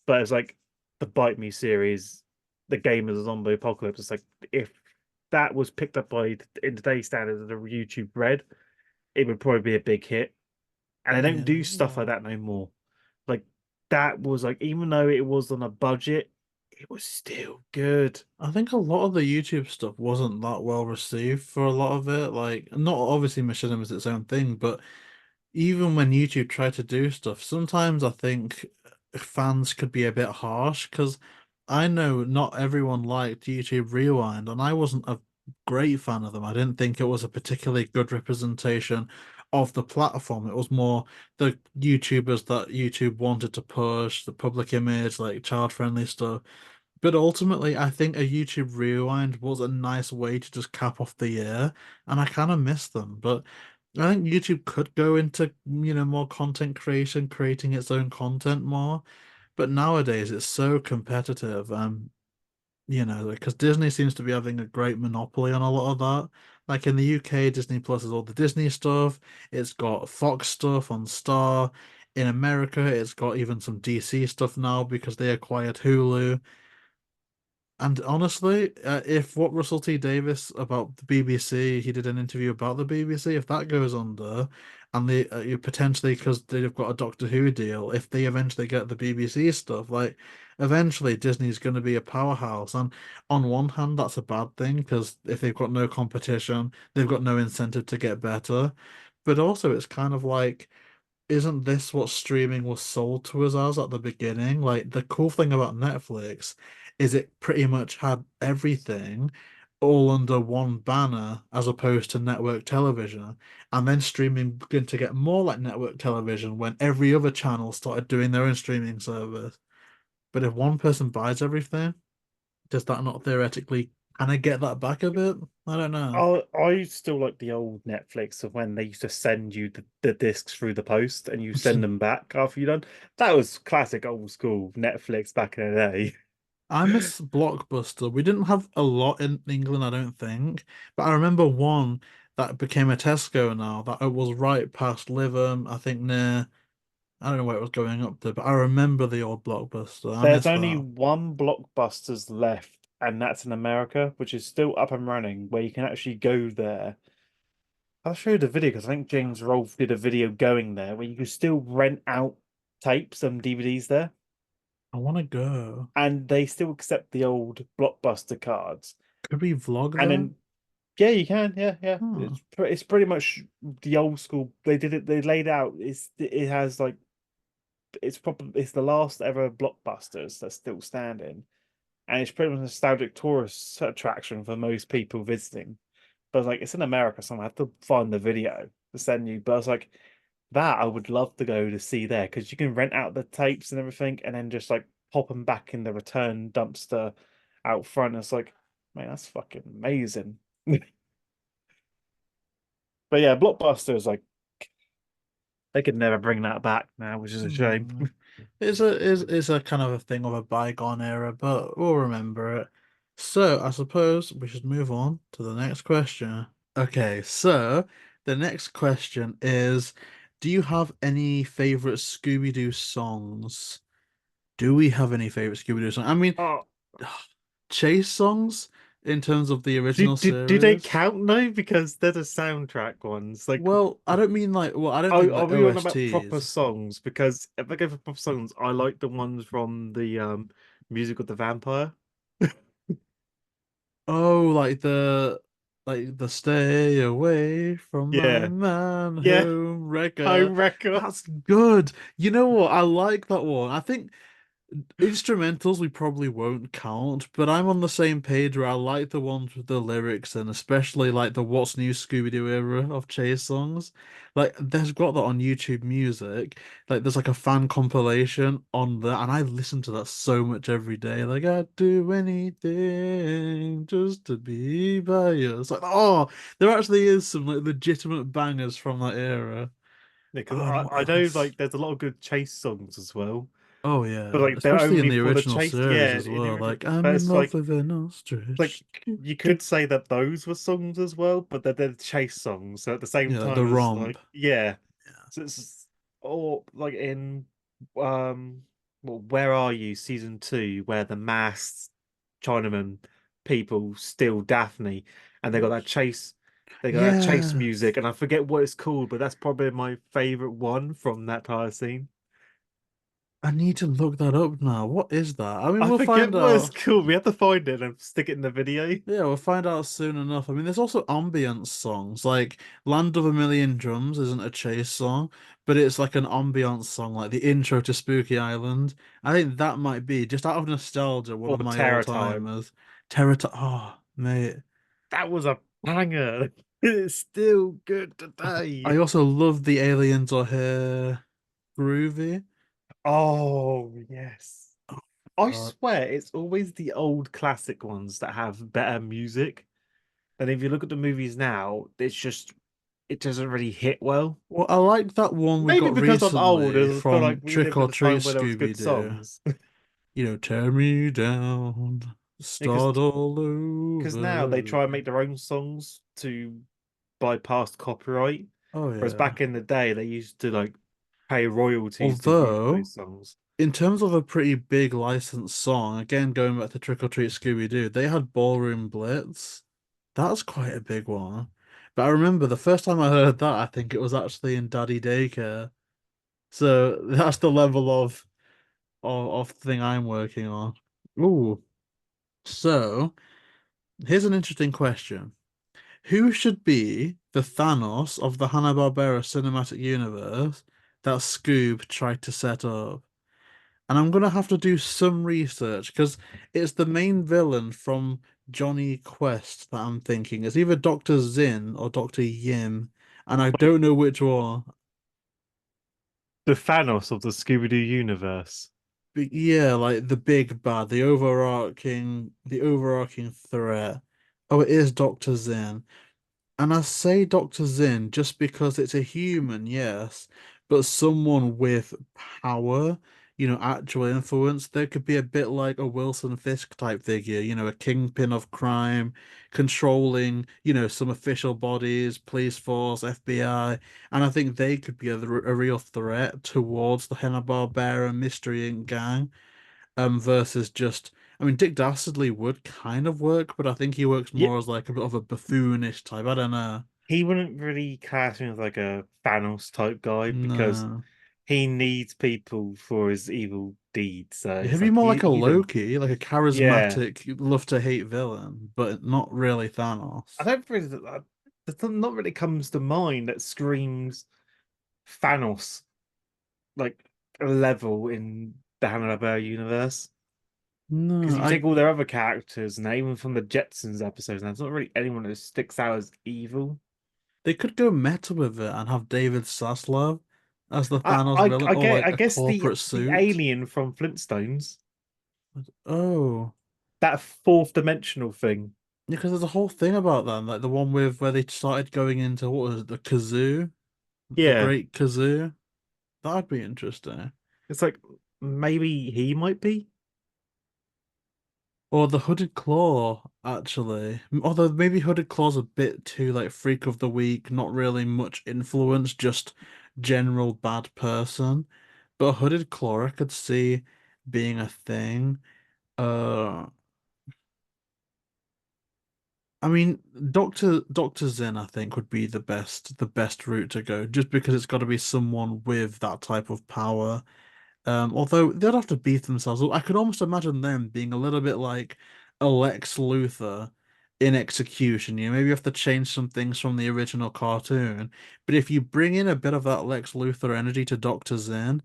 But it's like the Bite Me series, the game of the zombie apocalypse. It's like if that was picked up by in today's standards of the YouTube Red, it would probably be a big hit. And they don't Yeah. do stuff like that no more. Like that was like even though it was on a budget, it was still good. I think a lot of the YouTube stuff wasn't that well received for a lot of it. Like, not obviously Machinima is its own thing, but even when YouTube tried to do stuff, sometimes I think fans could be a bit harsh because I know not everyone liked YouTube Rewind, and I wasn't a great fan of them. I didn't think it was a particularly good representation of the platform. It was more the YouTubers that YouTube wanted to push, the public image, like child-friendly stuff. But ultimately, I think a YouTube Rewind was a nice way to just cap off the year, and I kind of miss them. But I think YouTube could go into, more content creation, creating its own content more. But nowadays it's so competitive. Because Disney seems to be having a great monopoly on a lot of that. Like in the UK, Disney Plus is all the Disney stuff. It's got Fox stuff on Star. In America, it's got even some DC stuff now because they acquired Hulu. And honestly, if what Russell T Davis about the BBC, he did an interview about the BBC. If that goes under, and they you potentially because they've got a Doctor Who deal, if they eventually get the BBC stuff, like eventually Disney's going to be a powerhouse. And on one hand, that's a bad thing because if they've got no competition, they've got no incentive to get better. But also, it's kind of like isn't this what streaming was sold to us as at the beginning? Like the cool thing about Netflix is it pretty much had everything all under one banner as opposed to network television. And then streaming began to get more like network television when every other channel started doing their own streaming service. But if one person buys everything, does that not theoretically kind of get that back a bit? I don't know. I still like the old Netflix of when they used to send you the discs through the post and you send them back after you're done. That was classic old school Netflix back in the day. I miss Blockbuster. We didn't have a lot in England, I don't think, but I remember one that became a Tesco now that it was right past Lytham, I think near, I don't know where it was going up to, but I remember the old Blockbuster. I There's miss only that. one Blockbusters left, and that's in America, which is still up and running, where you can actually go there. I'll show you the video because I think James Rolfe did a video going there where you can still rent out tapes and DVDs there, I want to go. and they still accept the old Blockbuster cards. Could we vlog And there? then, yeah, you can, yeah, yeah. Hmm. It's pretty much the old school. They did it. They laid out. It has like it's the last ever Blockbusters that's still standing, and it's pretty much a nostalgic tourist attraction for most people visiting. But like it's in America, so I have to find the video to send you. But I was like, that I would love to go to see there because you can rent out the tapes and everything, and then just like pop them back in the return dumpster out front. It's like, man, that's fucking amazing. But yeah, Blockbuster is like they could never bring that back now, which is a shame. Hmm. It's a kind of a thing of a bygone era, but we'll remember it. So I suppose we should move on to the next question. Okay, so the next question is, do you have any favorite Scooby-Doo songs? Do we have any favorite Scooby-Doo songs? I mean, Oh, Chase songs in terms of the original do they series. count though? Because they're the soundtrack ones. Like, Well, I don't mean like, well, I don't think are like we on about proper OSTs. songs? Because if I go for proper songs, I like the ones from the music of the vampire. Oh, like the stay away from my Yeah, man yeah. home wrecker. Home Wrecker. That's good. You know what? I like that one. I think instrumentals we probably won't count, but I'm on the same page where I like the ones with the lyrics and especially like the What's New Scooby-Doo era of Chase songs. Like there's got that on YouTube Music. Like there's like a fan compilation on that and I listen to that so much every day. Like I'd do anything just to be by you. It's like oh, there actually is some like legitimate bangers from that era. Because Oh, and what I know else? like there's a lot of good chase songs as well. Oh But yeah, like they're especially in only the for the original chase. series Yeah, as in the well. original. Like I'm But in it's love like with an ostrich. you could say that those were songs as well, but they're chase songs. So at the same Yeah, like the time as romp. like yeah. Yeah. So it's or like in um well, Where Are You season 2, where the masked Chinaman people steal Daphne and they got that chase Yeah, music and I forget what it's called, but that's probably my favorite one from that entire scene. I need to look that up now. What is that? I mean, I we'll forget find what it's out. called. We have to find it and stick it in the video. Yeah, we'll find out soon enough. I mean, there's also ambience songs. Like Land of a Million Drums isn't a chase song, but it's like an ambience song, like the intro to Spooky Island. I think that might be, just out of nostalgia, one Or of my Terror Time. all-timers. Terror. Oh, mate. That was a banger. It's still good today. I also love the aliens are here. Groovy. Oh, yes. I God. swear it's always the old classic ones that have better music. And if you look at the movies now, it's just it doesn't really hit well. Well, I like that one we Maybe got because I'm old, recently I feel from like we Trick lived in or a Treat time where there was Scooby good Doo. songs. Tear me down, Because start all now they over. try and make their own songs to bypass copyright, Oh whereas yeah. back in the day they used to like pay royalties to use Although, those songs. in terms of a pretty big licensed song, again going back to Trick or Treat Scooby Doo, they had Ballroom Blitz. That's quite a big one. But I remember the first time I heard that, I think it was actually in Daddy Daycare. So that's the level of thing I'm working on. Ooh. So here's an interesting question. Who should be the Thanos of the Hanna-Barbera cinematic universe that Scoob tried to set up? And I'm gonna have to do some research because it's the main villain from Johnny Quest that I'm thinking. It's either Dr. Zin or Dr. Yim, and I don't know which one. The Thanos of the Scooby-Doo universe. But yeah, like the big bad, the overarching threat. Oh, it is Dr. Zin. And I say Dr. Zin just because it's a human, yes, but someone with power, actual influence. There could be a bit like a Wilson Fisk type figure, a kingpin of crime, controlling, some official bodies, police force, FBI. And I think they could be a real threat towards the Hanna-Barbera Mystery Inc. gang, versus just. I mean, Dick Dastardly would kind of work, but I think he works Yeah, more as like a bit of a buffoonish type. I don't know. he wouldn't really cast me as like a Thanos type guy because No. he needs people for his evil deeds. So Yeah, it's he'd be like more like a he don't. Loki, like a Yeah, charismatic, love to hate villain, but not really I Thanos. don't really. There's not really comes to mind that screams Thanos like a level in the Hanna-Barbera universe. Because No, you take all their other characters, and even from the Jetsons episodes, and there's not really anyone that sticks out as evil. they could go meta with it and have David Zaslav as the Thanos villain, or I like a guess corporate the suit. alien from Flintstones, Oh, that fourth dimensional thing. because there's a whole thing about that, like the one with where they started going into what was it, the kazoo, the Yeah, Great Kazoo. That'd be interesting. it's like maybe he might be. Or the Hooded Claw, actually. Although maybe Hooded Claw's a bit too like freak of the week, not really much influence, just general bad person. But Hooded Claw I could see being a thing. Uh I mean Doctor Zen I think would be the best route to go, just because it's gotta be someone with that type of power. Although they'd have to beef themselves up. I could almost imagine them being a little bit like a Lex Luthor in execution. Maybe you have to change some things from the original cartoon. But if you bring in a bit of that Lex Luthor energy to Dr. Zen,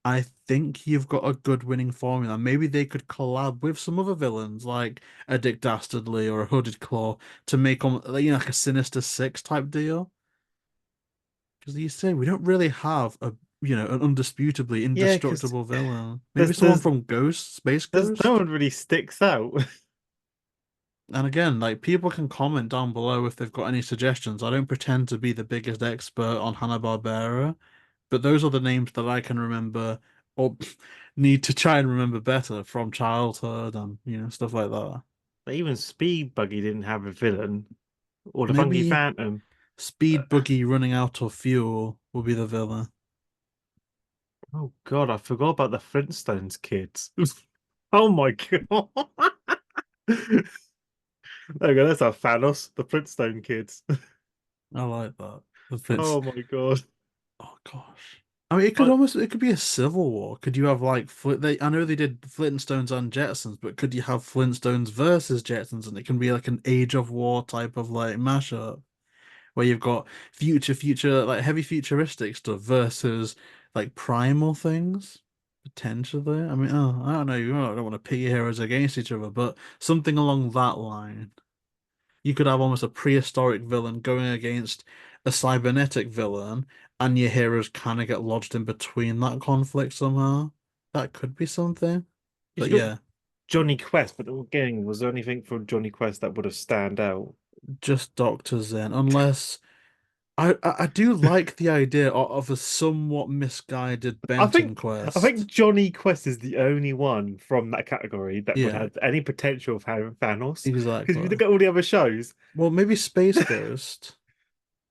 I think you've got a good winning formula. Maybe they could collab with some other villains like a Dick Dastardly or a Hooded Claw to make them, like a Sinister Six type deal. Because you say we don't really have an undisputably Yeah, because indestructible villain. Maybe there's someone there's from Space there's no Ghost. one really sticks out. And again, like people can comment down below if they've got any suggestions. I don't pretend to be the biggest expert on Hanna-Barbera, but those are the names that I can remember or need to try and remember better from childhood and stuff like that. But even Speed Buggy didn't have a villain, or the Funky Maybe Phantom. Speed Buggy running out of fuel will be the villain. Oh God, I forgot about the Flintstones kids. Oh my God. There we go. That's our Thanos, the Flintstone kids. I like that. The Flint Oh my God. Oh gosh. I mean, I, it could be a civil war. Could you have like I know they did Flintstones and Jetsons, but could you have Flintstones versus Jetsons and it can be like an Age of War type of like mashup where you've got future like heavy futuristic stuff versus like primal things potentially. I mean, I don't know, I don't want to pit your heroes against each other, but something along that line. You could have almost a prehistoric villain going against a cybernetic villain, and your heroes kind of get lodged in between that conflict somehow. That could be something. if But you got yeah, Johnny Quest, but again, was there anything from Johnny Quest that would have stand out? just Doctor Zen, unless I do like the idea of a somewhat misguided I Benton think I think quest. Johnny Quest is the only one from that category that would Yeah, have any potential of having Thanos. Because if you exactly. look at all the other shows, Well, maybe Space Ghost,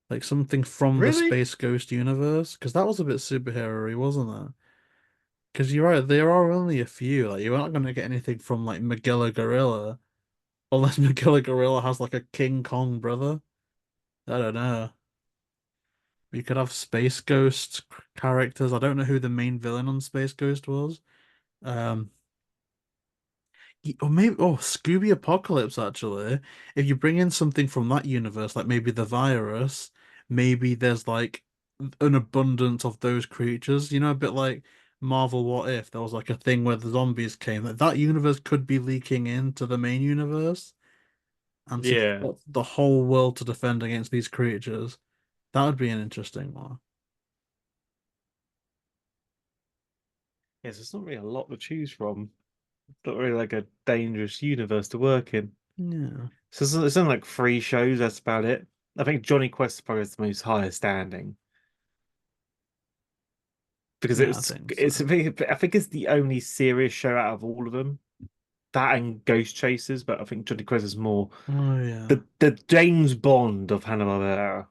like something from the really? Space Ghost universe, because that was a bit superhero-y, wasn't it? Because you're right, there are only a few. Like you're not going to get anything from like Magilla Gorilla, unless Magilla Gorilla has like a King Kong brother. I don't know. You could have Space Ghost characters. I don't know who the main villain on Space Ghost was. Um, or maybe Scooby Apocalypse actually. If you bring in something from that universe, like maybe the virus, maybe there's like an abundance of those creatures. You know, a bit like Marvel What If there was like a thing where the zombies came. That universe could be leaking into the main universe, and so you've Yeah. got the whole world to defend against these creatures. That would be an interesting one. Yes, there's not really a lot to choose from. It's not really like a dangerous universe to work in. Yeah, So it's only like three shows, that's about it. I think Johnny Quest probably is the most highest standing because yeah, I think it's so. I think it's the only serious show out of all of them. That and Ghost Chasers, but I think Johnny Quest is more Oh yeah. the James Bond of Hanna-Barbera.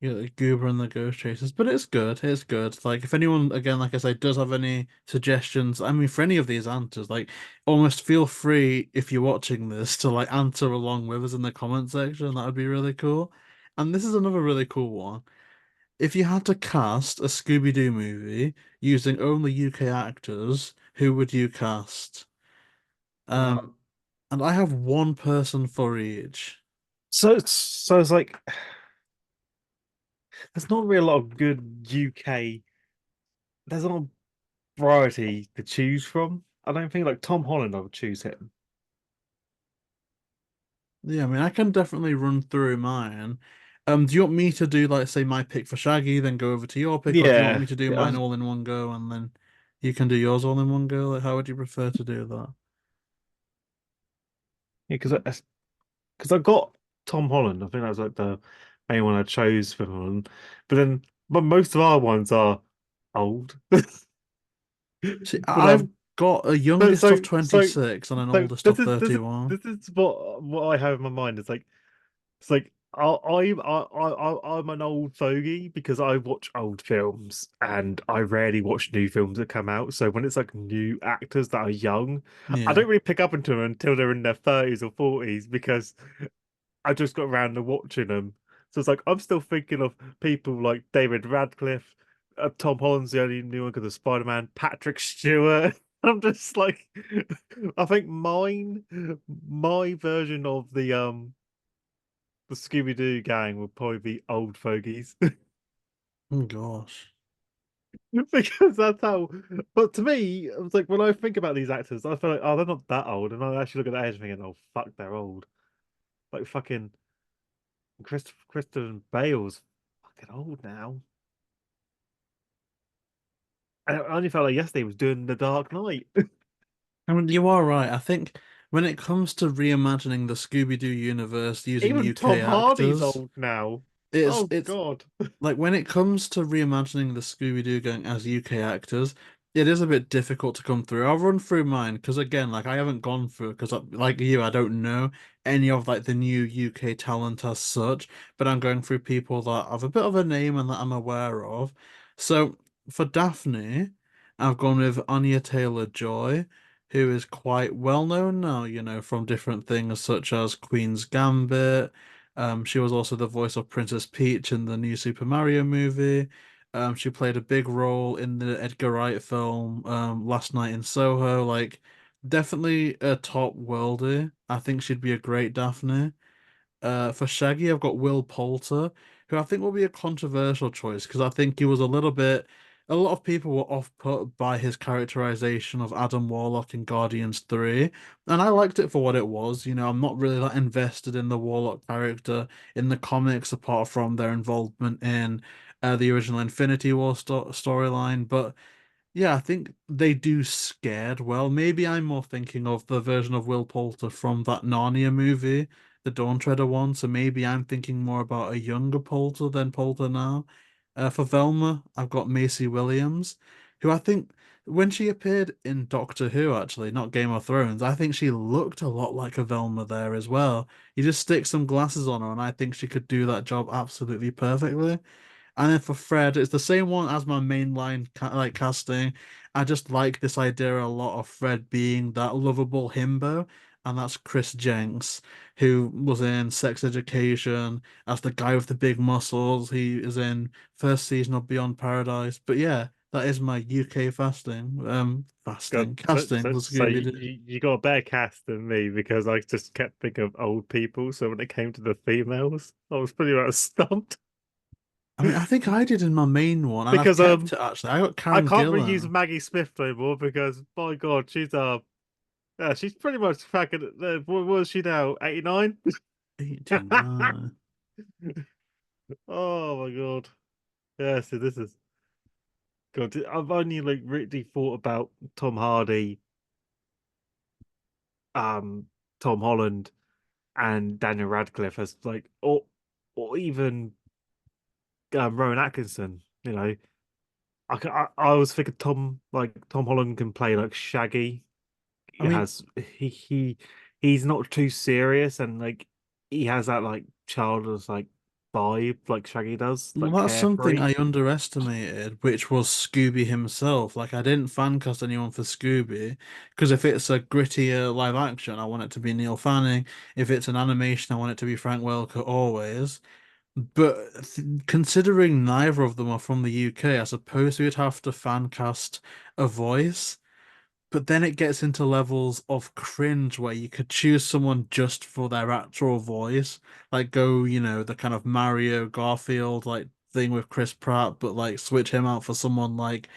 Yeah, like Goober and the Ghost Chasers, but it's good. It's good. Like, if anyone, again, like I said, does have any suggestions, I mean, for any of these answers, like, almost feel free if you're watching this to like answer along with us in the comment section. That would be really cool. And this is another really cool one. If you had to cast a Scooby-Doo movie using only UK actors, who would you cast? Um, and I have one person for each. So it's like there's not really a lot of good UK. There's not a variety to choose from. I don't think like Tom Holland, I would choose him. Yeah, I mean, I can definitely run through mine. Do you want me to do like say my pick for Shaggy, then go over to your pick, or do you want Yeah, me to do yeah, mine all in one go and then you can do yours all in one go? Like, how would you prefer to do that? because I got Tom Holland. I think that was like the main one I chose for him. But most of our ones are old. See, But I've got a so youngest of so so 26 and an oldest of 31. this is what I have in my mind. It's like I'm an old fogey because I watch old films and I rarely watch new films that come out. So when it's like new actors that are young, I Yeah. don't really pick up into them until they're in their 30s or 40s because I just got around to watching them. So it's like I'm still thinking of people like David Radcliffe, Tom Holland's the only new one because of Spider-Man, Patrick Stewart. I'm just like, I think my version of the Scooby Doo gang would probably be old fogies Oh gosh. because that's how. But to me, it was like when I think about these actors, I feel like oh they're not that old, and I actually look at their age and thinking oh fuck they're old. Like fucking Christian Bale's fucking old now. I only felt like yesterday was doing The Dark Knight. I mean, you are right. I think when it comes to reimagining the Scooby-Doo universe using Even UK Tom Hardy's actors, old now. it's Oh it's God. like when it comes to reimagining the Scooby-Doo gang as UK actors, it is a bit difficult to come through. I'll run through mine because again, like I haven't gone through because like you, I don't know any of like the new UK talent as such, but I'm going through people that have a bit of a name and that I'm aware of. So for Daphne, I've gone with Anya Taylor-Joy, who is quite well known now, you know, from different things such as Queen's Gambit. She was also the voice of Princess Peach in the new Super Mario movie. She played a big role in the Edgar Wright film, Last Night in Soho. Like, definitely a top worldie. I think she'd be a great Daphne. For Shaggy, I've got Will Poulter, who I think will be a controversial choice because I think he was a lot of people were off-put by his characterization of Adam Warlock in Guardians 3, and I liked it for what it was. You know, I'm not really that invested in the Warlock character in the comics apart from their involvement in the original Infinity War storyline, but yeah, I think they do scared well. Maybe I'm more thinking of the version of Will Poulter from that Narnia movie, the Dawn Treader one, so maybe I'm thinking more about a younger Poulter than Poulter now. For Velma, I've got Macy Williams, who I think when she appeared in Doctor Who, actually, not Game of Thrones, I think she looked a lot like a Velma there as well. You just stick some glasses on her, and I think she could do that job absolutely perfectly. And then for Fred, it's the same one as my mainline like casting. I just like this idea a lot of Fred being that lovable himbo, and that's Chris Jenks, who was in Sex Education as the guy with the big muscles. He is in first season of Beyond Paradise. But yeah, that is my UK God, casting for Scooby Doo. you got a better cast than me because I just kept thinking of old people. So when it came to the females, I was pretty much stumped. I mean, I think I did in my main one, and I've Because kept it actually. I got I Karen can't really use Gillan. Maggie Smith no more because my God, she's yeah, she's pretty much fucking what was she now? 89? 89. Oh my God. Yeah, so this is God. I've only like really thought about Tom Hardy, um, Tom Holland, and Daniel Radcliffe as like or even Rowan Atkinson. You know, I was thinking Tom Holland can play like Shaggy. I He mean, has he's not too serious and like he has that like childless like vibe like Shaggy does, well, like that's something carefree. I underestimated, which was Scooby himself. Like, I didn't fan cast anyone for Scooby because if it's a grittier live action, I want it to be Neil Fanning. If it's an animation, I want it to be Frank Welker always. But considering neither of them are from the UK, I suppose we'd have to fan cast a voice. But then it gets into levels of cringe where you could choose someone just for their actual voice. Like go, the kind of Mario Garfield like thing with Chris Pratt, but like switch him out for someone like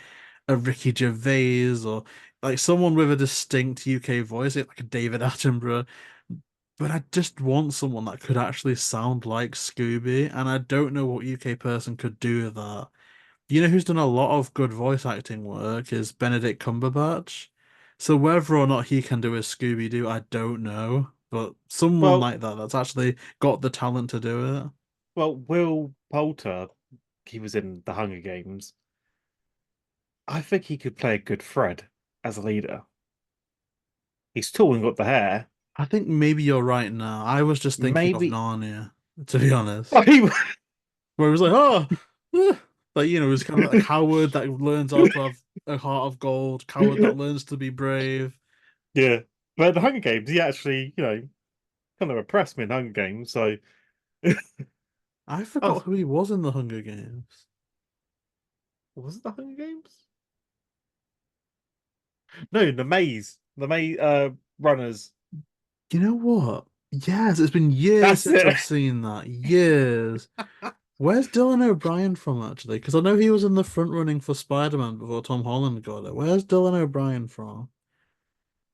a Ricky Gervais or like someone with a distinct UK voice, like a David Attenborough. But I just want someone that could actually sound like Scooby, and I don't know what UK person could do that. You know who's done a lot of good voice acting work is Benedict Cumberbatch. So whether or not he can do a Scooby-Doo, I don't know. But someone Well, like that that's actually got the talent to do it. Will Poulter, he was in the Hunger Games. I think he could play a good Fred as a leader. He's tall and got the hair. I think maybe you're right now. I was just thinking of Maybe Narnia, to be oh, honest. he Where it was like, oh, like it was kind of like a coward that learns how to have a heart of gold, coward that learns to be brave. yeah. But the Hunger Games, he actually, kind of oppressed me in Hunger Games. So I oh, forgot who he was in the Hunger Games. was it the Hunger Games? No, the maze runners. You know what? Yes, it's been years That's since it. I've seen that. Years. Where's Dylan O'Brien from, actually? Because I know he was in the front running for Spider-Man before Tom Holland got it. Where's Dylan O'Brien from?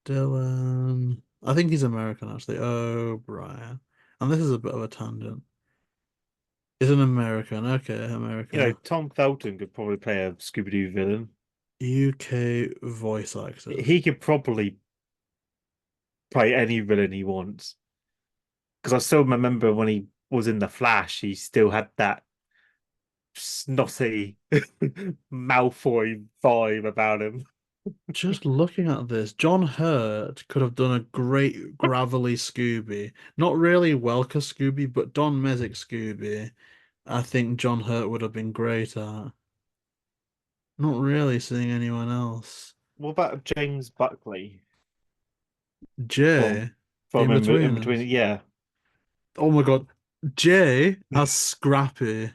Dylan. I think he's American, actually. O'Brien. And this is a bit of a tangent. Is an American. Okay, America. Tom Felton could probably play a Scooby-Doo villain. UK voice actors. He could probably play any villain he wants. Because I still remember when he was in The Flash, he still had that snotty Malfoy vibe about him. Just looking at this, John Hurt could have done a great gravelly Scooby. Not really Welker Scooby, but Don Messick Scooby. I think John Hurt would have been great at. Not really seeing anyone else. What about James Buckley from Jay, from in In between Between? us. Yeah. Oh my God. Jay as Scrappy.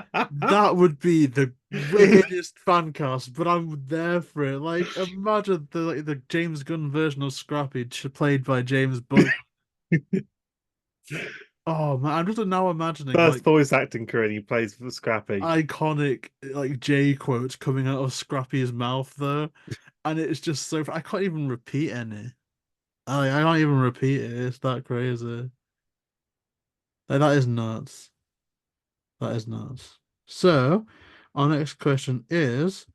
That would be the weirdest fan cast, but I'm there for it. Like, imagine the James Gunn version of Scrappy played by James Buck. Oh man, I'm just now imagining First like voice acting career he plays for Scrappy. iconic like J quotes coming out of Scrappy's mouth though, and it's just so I can't even repeat any. I can't even repeat it. It's that crazy. Like that is nuts. That is nuts. So, our next question is.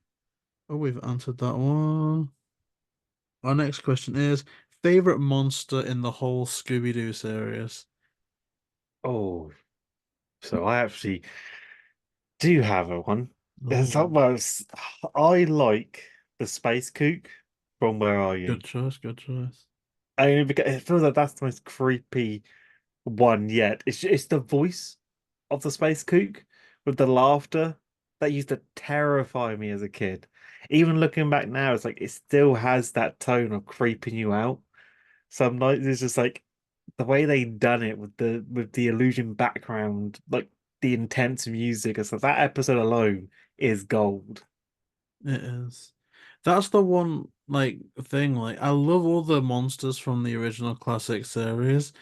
Oh, we've answered that one. Our next question is favorite monster in the whole Scooby-Doo series. Oh, so I actually do have a one. It's Oh, almost I like the space kook from Where Are You? good choice, good choice. I because it feels like that's the most creepy one yet. It's the voice of the space kook with the laughter that used to terrify me as a kid. Even looking back now, it's like it still has that tone of creeping you out. Some nights it's just like the way they done it with the illusion background, like the intense music. So that episode alone is gold. It is. That's the one like thing. Like I love all the monsters from the original classic series,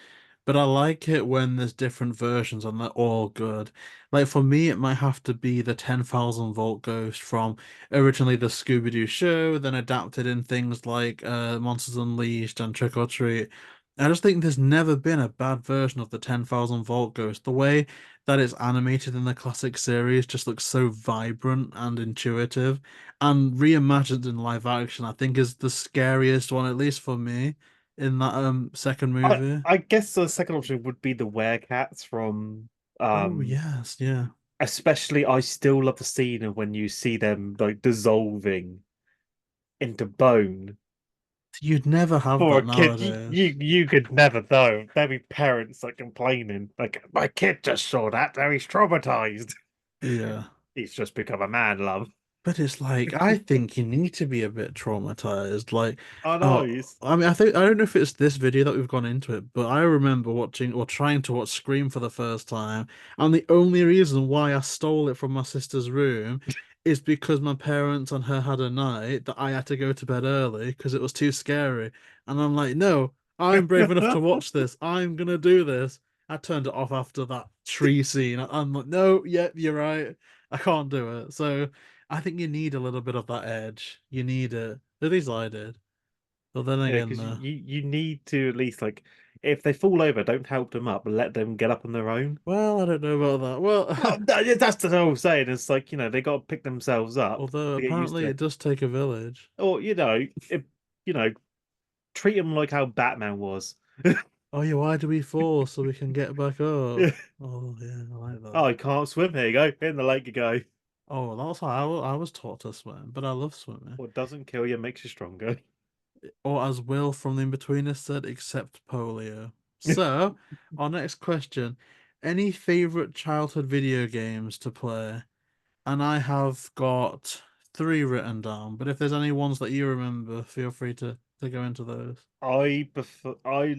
but I like it when there's different versions and they're all good. Like for me, it might have to be the 10,000 Volt Ghost from originally the Scooby Doo show, then adapted in things like Monsters Unleashed and Trick or Treat. I just think there's never been a bad version of the 10,000 Volt Ghost. The way that it's animated in the classic series just looks so vibrant and intuitive, and reimagined in live action, I think is the scariest one, at least for me, in that second movie. I guess the second option would be the werecats from Oh um yes, yeah. especially I still love the scene of when you see them like dissolving into bone. You'd never have For a that kid, nowadays. you could never know. There'd be parents like complaining, like my kid just saw that, now he's traumatized. Yeah. He's just become a man, love. But it's like I think you need to be a bit traumatized. Like, I know. oh, I mean, I don't know if it's this video that we've gone into it, but I remember watching or trying to watch Scream for the first time, and the only reason why I stole it from my sister's room is because my parents and her had a night that I had to go to bed early because it was too scary, and I'm like, no, I'm brave enough to watch this. I'm gonna do this. I turned it off after that tree scene. I'm like, no, yep, you're right. I can't do it. So. I think you need a little bit of that edge. You need it. At least I did. But then Yeah, again, because you need to at least like if they fall over, don't help them up, let them get up on their own. well, I don't know about that. Well, Well, that's the whole saying. It's like, they got to pick themselves up although to get used apparently to it it. does take a village. Or, if, you know, treat them like how Batman was. Oh yeah, why do we fall so we can get back up? Oh, Oh yeah, I like that. I can't swim. Here you go. In the lake you go. Oh, that's how I was taught to swim, but I love swimming. What doesn't kill you makes you stronger. Or as Will from the Inbetweeners said, except polio. So, our next question: any favorite childhood video games to play? And I have got three written down, but if there's any ones that you remember, feel free to go into those. I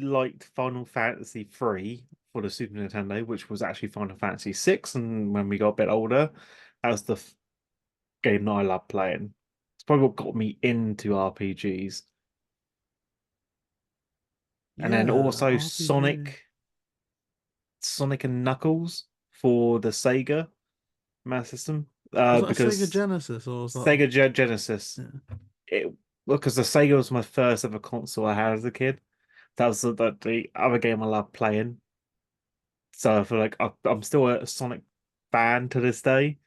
liked Final Fantasy 3 for the Super Nintendo, which was actually Final Fantasy 6, and when we got a bit older, that was the game that I loved playing. It's probably what got me into RPGs. And then Yeah, also RPG. Sonic and Knuckles for the Sega Master System. Was that a Sega Because Genesis or was that? Sega Genesis, Yeah. it because the Sega was my first ever console I had as a kid. That was the other game I loved playing. So I feel like I'm still a Sonic fan to this day,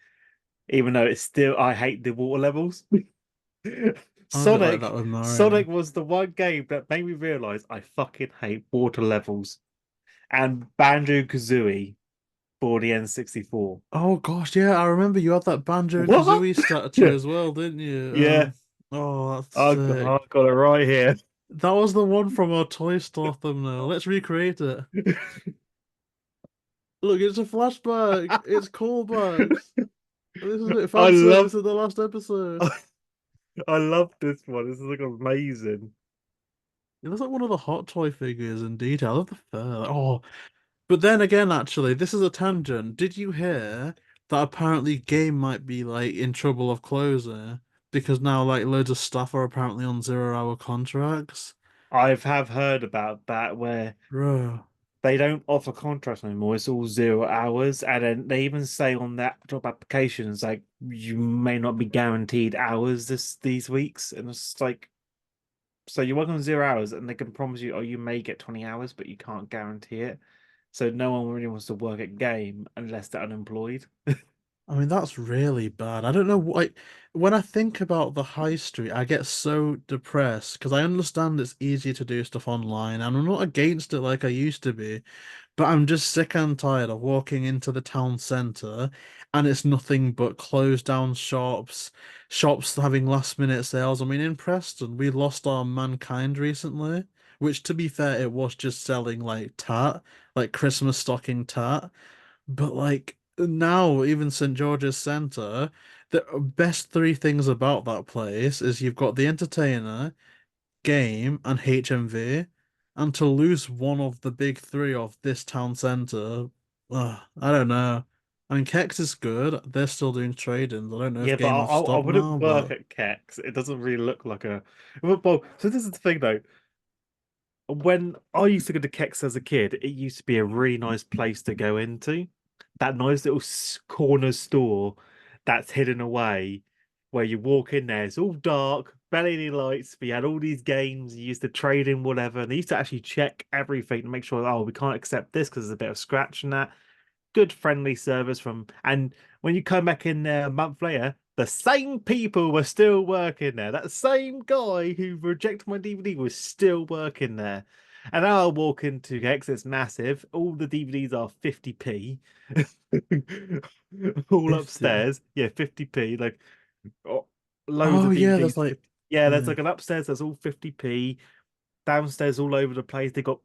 even though I hate the water levels. I'm a bit like that with Sonic Mario. was the one game that made me realize I fucking hate water levels. And Banjo-Kazooie for the N64. Oh gosh, yeah, I remember you had that What? Banjo-Kazooie statue as well, didn't you? Yeah, Oh, that's sick. I got it right here. That was the one from our toy store thumbnail. Let's recreate it. Look, it's a flashback. It's callbacks. This is it. I Fan love service in the last episode. I love this one. This is like amazing. It looks like one of the Hot Toy figures in detail. I love the fur. Like, oh, but then again, actually, this is a tangent. Did you hear that apparently game might be like in trouble of closing because now like loads of staff are apparently on 0 hour contracts? Have heard about that where Bro, they don't offer contracts anymore. It's all 0 hours, and then they even say on that job applications like you may not be guaranteed hours these weeks, and it's like so you work on 0 hours, and they can promise you, oh, you may get 20 hours, but you can't guarantee it. So no one really wants to work at game unless they're unemployed. I mean that's really bad. I don't know what when I think about the high street, I get so depressed because I understand it's easier to do stuff online, and I'm not against it like I used to be. But I'm just sick and tired of walking into the town centre and it's nothing but closed down shops, shops having last minute sales. I mean, in Preston, we lost our Mankind recently, which to be fair, it was just selling like tat, like Christmas stocking tat. But like now, even St. George's Centre, the best three things about that place is you've got the entertainer, game, and HMV. And to lose one of the big three of this town centre, I don't know. I mean, Kex is good. They're still doing trade-ins. I don't know if Yeah, but game have I stopped now, wouldn't work but at Kex. It doesn't really look like a well. So this is the thing though. When I used to go to Kex as a kid, it used to be a really nice place to go into. That nice little corner store that's hidden away, where you walk in there, it's all dark, barely any lights, but you had all these games, you used to trade in whatever, and they used to actually check everything to make sure, oh, we can't accept this because there's a bit of scratch in that. Good friendly service from, and when you come back in there a month later, the same people were still working there. That same guy who rejected my DVD was still working there. And now I walk into X, it's massive. All the DVDs are 50p. All 50. upstairs. Yeah, 50p. Like oh, loads Oh of yeah, there's DVDs. like Yeah, there's yeah. like an upstairs that's all 50p. Downstairs all over the place. They got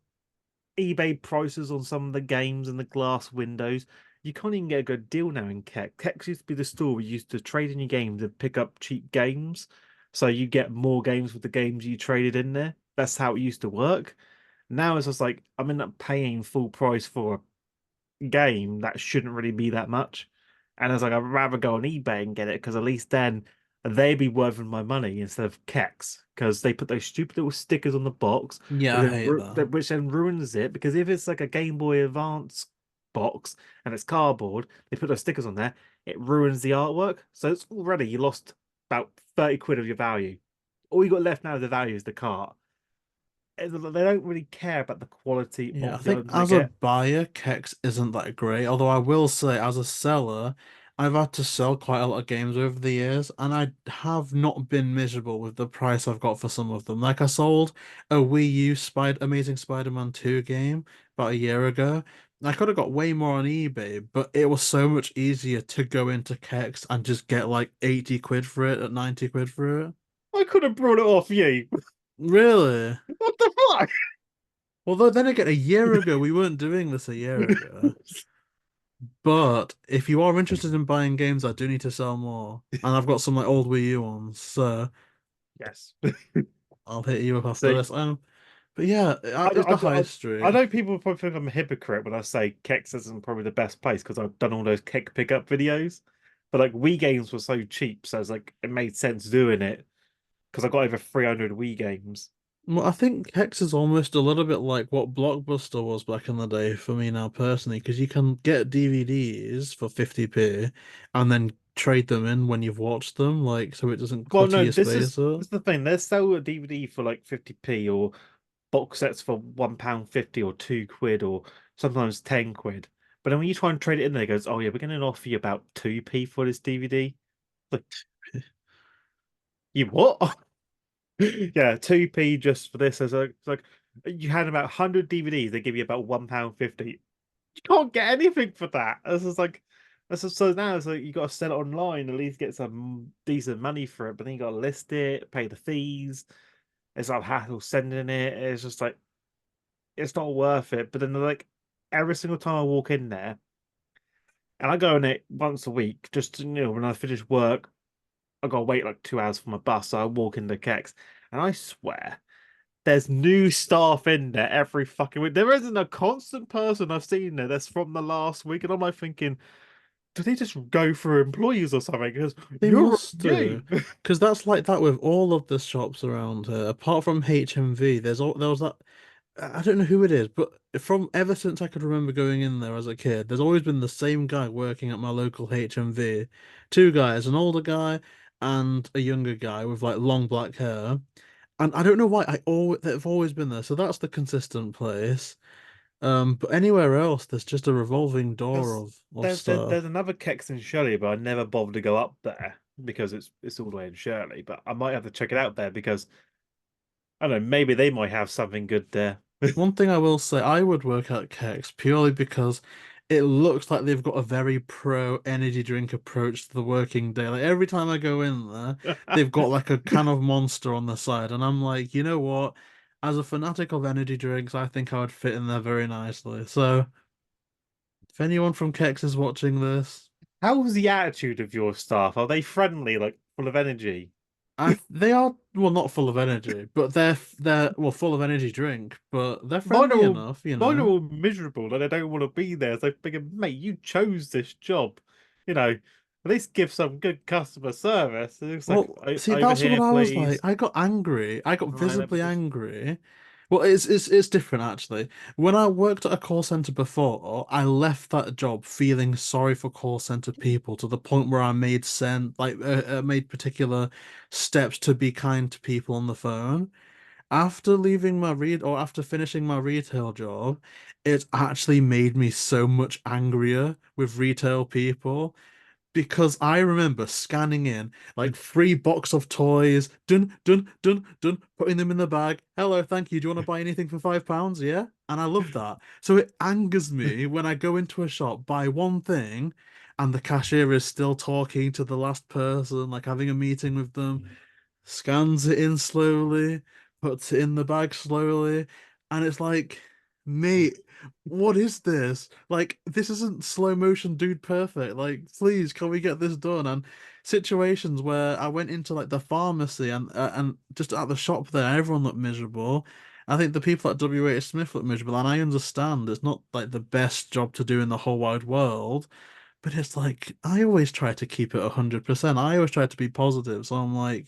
eBay prices on some of the games and the glass windows. You can't even get a good deal now in Kex. Kex used to be the store where you used to trade in your games and pick up cheap games. So you get more games with the games you traded in there. That's how it used to work. Now it's just like I'm end up paying full price for a game that shouldn't really be that much. And I was like, I'd rather go on eBay and get it because at least then they'd be worth my money instead of Kex because they put those stupid little stickers on the box, Yeah, but I then hate that. which then ruins it because if it's like a Game Boy Advance box and it's cardboard, they put those stickers on there, it ruins the artwork. So it's already you lost about 30 quid of your value. All you got left now of the value is the cart. They don't really care about the quality Yeah, I of the think items they as a get. buyer, Kex isn't that great. Although I will say, as a seller, I've had to sell quite a lot of games over the years, and I have not been miserable with the price I've got for some of them. Like I sold a Wii U Spider Amazing Spider-Man 2 game about a year ago. I could have got way more on eBay, but it was so much easier to go into Kex and just get like 80 quid for it at 90 quid for it. I could have brought it off you. Really? What the fuck? Although then again, a year ago, we weren't doing this a year ago. But if you are interested in buying games, I do need to sell more. And I've got some like old Wii U ones, so Yes. I'll hit you up after So this. But yeah, I, it's the I, high I, I street. know people probably think I'm a hypocrite when I say Kex isn't probably the best place because I've done all those Keck pickup videos. But like Wii games were so cheap, so it's like it made sense doing it because I got over 300 Wii games. Well, I think Hex is almost a little bit like what Blockbuster was back in the day for me now personally, because you can get DVDs for 50p and then trade them in when you've watched them, like so it doesn't Well, clutter no, your space up. this is the thing. They sell a DVD for like 50p or box sets for £1.50 or 2 quid or sometimes 10 quid. But then when you try and trade it in there, it goes, oh yeah, we're going to offer you about 2p for this DVD. Like, you what? Yeah, 2p just for this as a it's like you had about 100 DVDs, they give you about £1.50. You can't get anything for that. This is like so now it's like you got to sell it online, at least get some decent money for it, but then you got to list it, pay the fees. It's like hassle sending it. It's just like it's not worth it. But then like every single time I walk in there, and I go in it once a week, just to, when I finish work, I gotta wait like 2 hours for my bus, so I walk into Kex, and I swear there's new staff in there every fucking week. There isn't a constant person I've seen there that's from the last week, and I'm like thinking, do they just go for employees or something? Because They you're a must do, new. because that's like that with all of the shops around here. Apart from HMV, there was that. I don't know who it is, but from ever since I could remember going in there as a kid, there's always been the same guy working at my local HMV. Two guys, an older guy and a younger guy with like long black hair. And I don't know why they've always been there. So that's the consistent place. But anywhere else, there's just a revolving door Because of there's stuff. another Kex in Shirley, but I never bothered to go up there because it's all the way in Shirley. But I might have to check it out there because I don't know, maybe they might have something good there. One thing I will say, I would work at Kex purely because it looks like they've got a very pro energy drink approach to the working day. Like every time I go in there, they've got like a can of Monster on the side, and I'm like, you know what? As a fanatic of energy drinks, I think I would fit in there very nicely. So, if anyone from Kex is watching this, How's the attitude of your staff? Are they friendly, like full of energy? they are well not full of energy, but they're well full of energy drink, but they're Mine are friendly all enough, you mine are know. all miserable and they don't want to be there. So thinking, mate, you chose this job. At least give some good customer service. It looks like Well, see, over that's what here, I was like. please. I got angry. I got Right, let me visibly just. angry. Well, it's different actually. When I worked at a call center before, I left that job feeling sorry for call center people to the point where I made particular steps to be kind to people on the phone. After leaving my read or after finishing my retail job, it actually made me so much angrier with retail people because I remember scanning in like 3 box of toys, dun dun dun dun, putting them in the bag. Hello, thank you. Do you want to buy anything for £5? Yeah, and I love that. So it angers me when I go into a shop, buy one thing, and the cashier is still talking to the last person, like having a meeting with them, scans it in slowly, puts it in the bag slowly, and it's like, mate, what is this? Like, this isn't slow motion dude perfect. Like, please, can we get this done? And situations where I went into like the pharmacy and just at the shop there, everyone looked miserable. I think the people at WH Smith look miserable, and I understand it's not like the best job to do in the whole wide world, but it's like I always try to keep it 100%. I always try to be positive, so I'm like,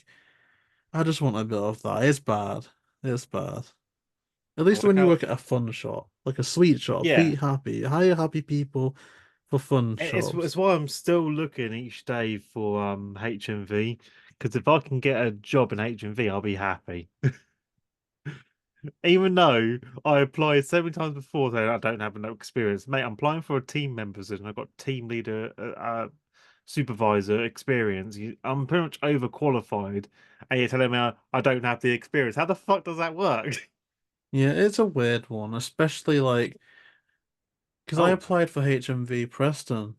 I just want a bit of that. It's bad. It's bad. At Oh, least look when you how. work at a fun shop, like a sweet shop, be Yeah, happy. Hire happy people for fun it's shops. why I'm still looking each day for HMV because if I can get a job in HMV, I'll be happy. Even though I applied so many times before saying I don't have enough experience, mate, I'm applying for a team member position. I've got team leader, supervisor experience. I'm pretty much overqualified, and you're telling me I don't have the experience. How the fuck does that work? Yeah, it's a weird one, especially like because I Oh, applied for HMV Preston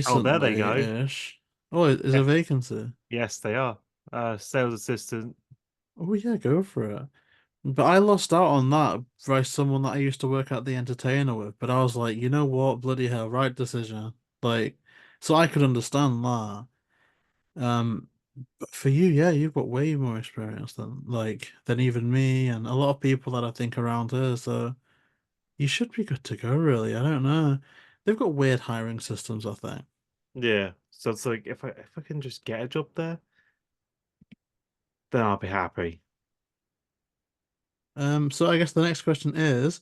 oh, there they go. recently-ish. Oh, is a Yeah, vacancy. yes, they are. Sales assistant. Oh yeah, go for it. But I lost out on that by someone that I used to work at the entertainer with. But I was like, you know what? Bloody hell, right decision. Like, so I could understand that. Um, but for you, yeah, you've got way more experience than even me and a lot of people that I think around here. So you should be good to go, really. I don't know. They've got weird hiring systems, I think. Yeah, so it's like if I can just get a job there, then I'll be happy. So I guess the next question is,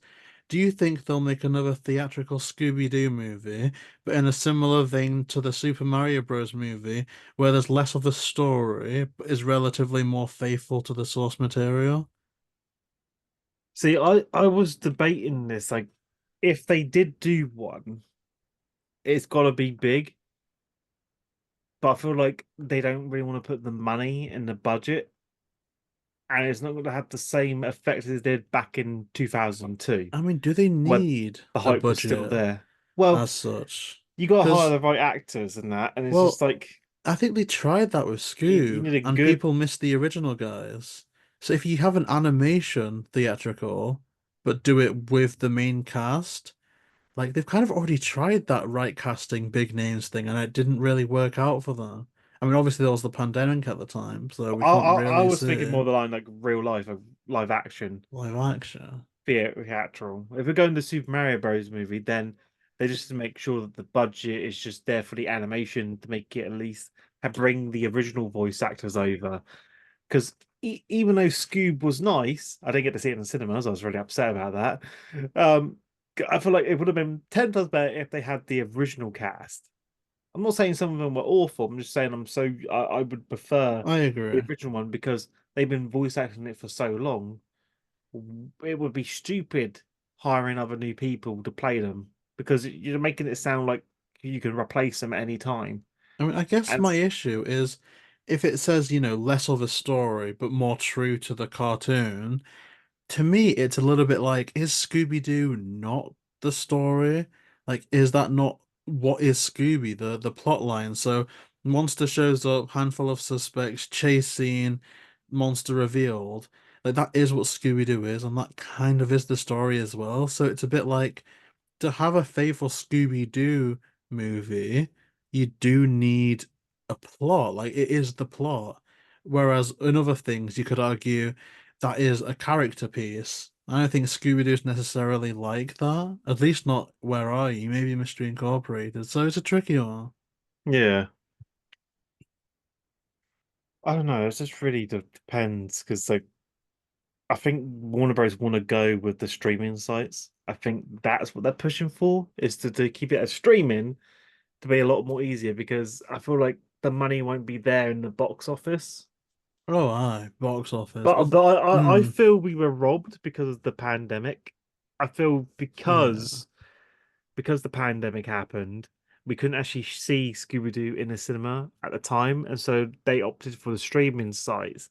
do you think they'll make another theatrical Scooby-Doo movie, but in a similar vein to the Super Mario Bros. Movie, where there's less of a story, but is relatively more faithful to the source material? See, I was debating this like if they did do one, it's got to be big. But I feel like they don't really want to put the money in the budget, and it's not going to have the same effect as it did back in 2002 I mean, do they when need the a hype was still budget there. Well, as such? you got to hire Because, the right actors and that, and it's just well, like I think they tried that with you Scoob, need a and good. people missed the original guys. So if you have an animation theatrical, but do it with the main cast, like they've kind of already tried that right casting big names thing, and it didn't really work out for them. I mean, obviously there was the pandemic at the time, so we couldn't I really was thinking see more the line like real life, like live action. live action. Theatrical. If we're going to Super Mario Bros. Movie, then they just make sure that the budget is just there for the animation to make it at least bring the original voice actors over. Because even though Scoob was nice, I didn't get to see it in the cinemas. I was really upset about that. Um, I feel like it would have been 10 times better if they had the original cast. I'm not saying some of them were awful. I'm just saying I would prefer I the agree. original one because they've been voice acting it for so long. It would be stupid hiring other new people to play them because you're making it sound like you can replace them at any time. I mean, I guess And my issue is if it says, less of a story but more true to the cartoon. to me, it's a little bit like, is Scooby Doo not the story? Like, is that not what is Scooby, the plot line? So, monster shows up, handful of suspects, chase scene, monster revealed. Like, that is what Scooby Doo is, and that kind of is the story as well. So, it's a bit like to have a faithful Scooby Doo movie, you do need a plot. Like, it is the plot. Whereas in other things, you could argue that is a character piece. I don't think Scooby Doo's necessarily like that. At least not Where Are You? Maybe Mystery Incorporated. So it's a tricky one. Yeah. I don't know. It just really depends because, like, I think Warner Bros. Want to go with the streaming sites. I think that's what they're pushing for, is to keep it as streaming to be a lot more easier because I feel like the money won't be there in the box office. Oh, aye, box office. But I Mm, feel we were robbed because of the pandemic. I feel yeah. because the pandemic happened, we couldn't actually see Scooby-Doo in the cinema at the time, and so they opted for the streaming sites,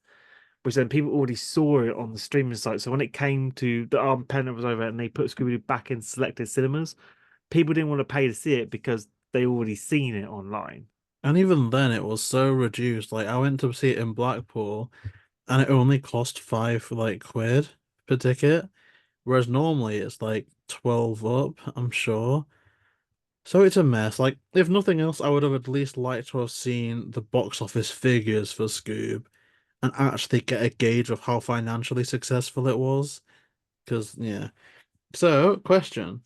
which then people already saw it on the streaming site. So when it came to the pandemic was over and they put Scooby-Doo back in selected cinemas, people didn't want to pay to see it because they already seen it online. And even then, it was so reduced. Like, I went to see it in Blackpool, and it only cost five like quid per ticket. Whereas normally it's like 12 up, I'm sure. So it's a mess. Like, if nothing else, I would have at least liked to have seen the box office figures for Scoob and actually get a gauge of how financially successful it was. Because, yeah. So, question.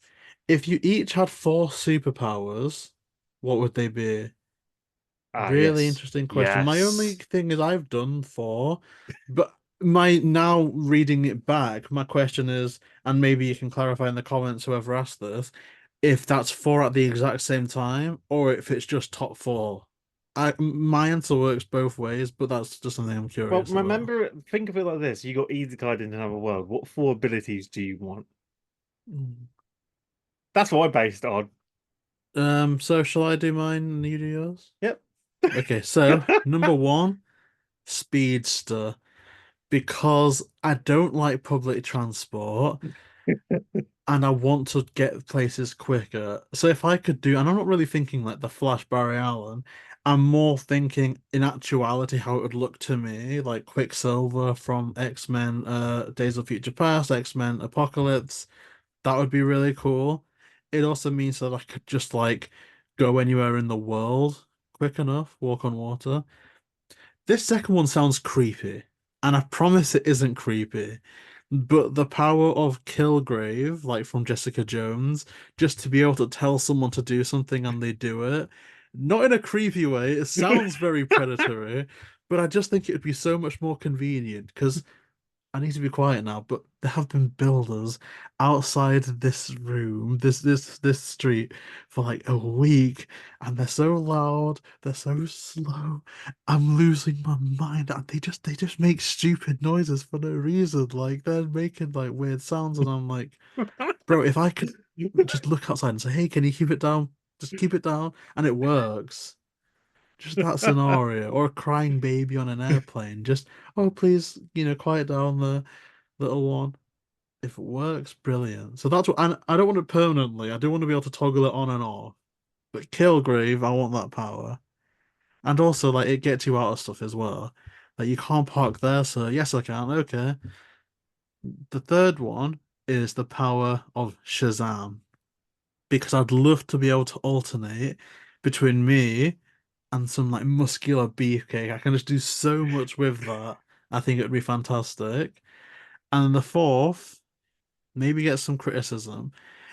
If you each had four superpowers, what would they be? Ah, Really yes. interesting question. My only Yes. thing is I've done four, but my now reading it back, my question is, and maybe you can clarify in the comments, whoever asked this, if that's four at the exact same time or if it's just top four. My answer works both ways, but that's just something I'm Well, curious about. remember, think of it like this: you got Easy Guide into another world. What four abilities do you want? Mm. That's what I based it on. So shall I do mine and you do yours? Yep. Okay, so number one, speedster. Because I don't like public transport and I want to get places quicker. So if I could do, and I'm not really thinking like the Flash Barry Allen, I'm more thinking in actuality how it would look to me, like Quicksilver from X-Men, Days of Future Past, X-Men Apocalypse. That would be really cool. It also means that I could just like go anywhere in the world quick enough, walk on water. This second one sounds creepy, and I promise it isn't creepy. But the power of Kilgrave, like from Jessica Jones, just to be able to tell someone to do something and they do it, not in a creepy way, it sounds very predatory, but I just think it would be so much more convenient because I need to be quiet now, but there have been builders outside this room, this street for like a week, and they're so loud, they're so slow. I'm losing my mind. And they just make stupid noises for no reason. Like they're making like weird sounds, and I'm like, bro, if I could just look outside and say, hey, can you keep it down? Just keep it down, and it works. Just that scenario, or a crying baby on an airplane. Just, oh, please, quiet down the little one. If it works, brilliant. So that's what, and I don't want it permanently. I do want to be able to toggle it on and off. But Killgrave, I want that power. And also, like, it gets you out of stuff as well. Like, you can't park there, so yes, I can. Okay. The third one is the power of Shazam. Because I'd love to be able to alternate between me and some like muscular beefcake. I can just do so much with that. I think it'd be fantastic. And the fourth, maybe get some criticism,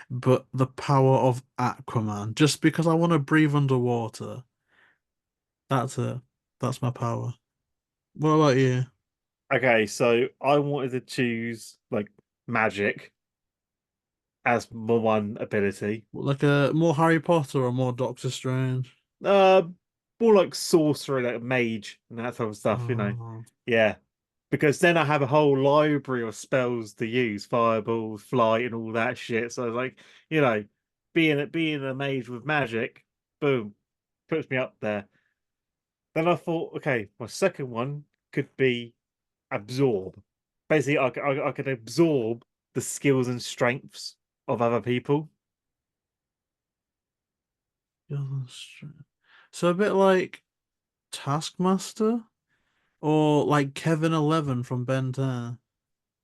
but the power of Aquaman, just because I want to breathe underwater. That's it. That's my power. What about you? Okay, so I wanted to choose like magic as my one ability. Like a more Harry Potter or more Doctor Strange? Uh, More like sorcery, like mage and that type of stuff. Oh, Yeah, because then I have a whole library of spells to use, fireball, flight, and all that shit. So like, you know, being a mage with magic, boom, puts me up there. Then I thought, okay, my second one could be absorb. basically I could absorb the skills and strengths of other people. So a bit like Taskmaster or like Kevin 11 from Ben 10.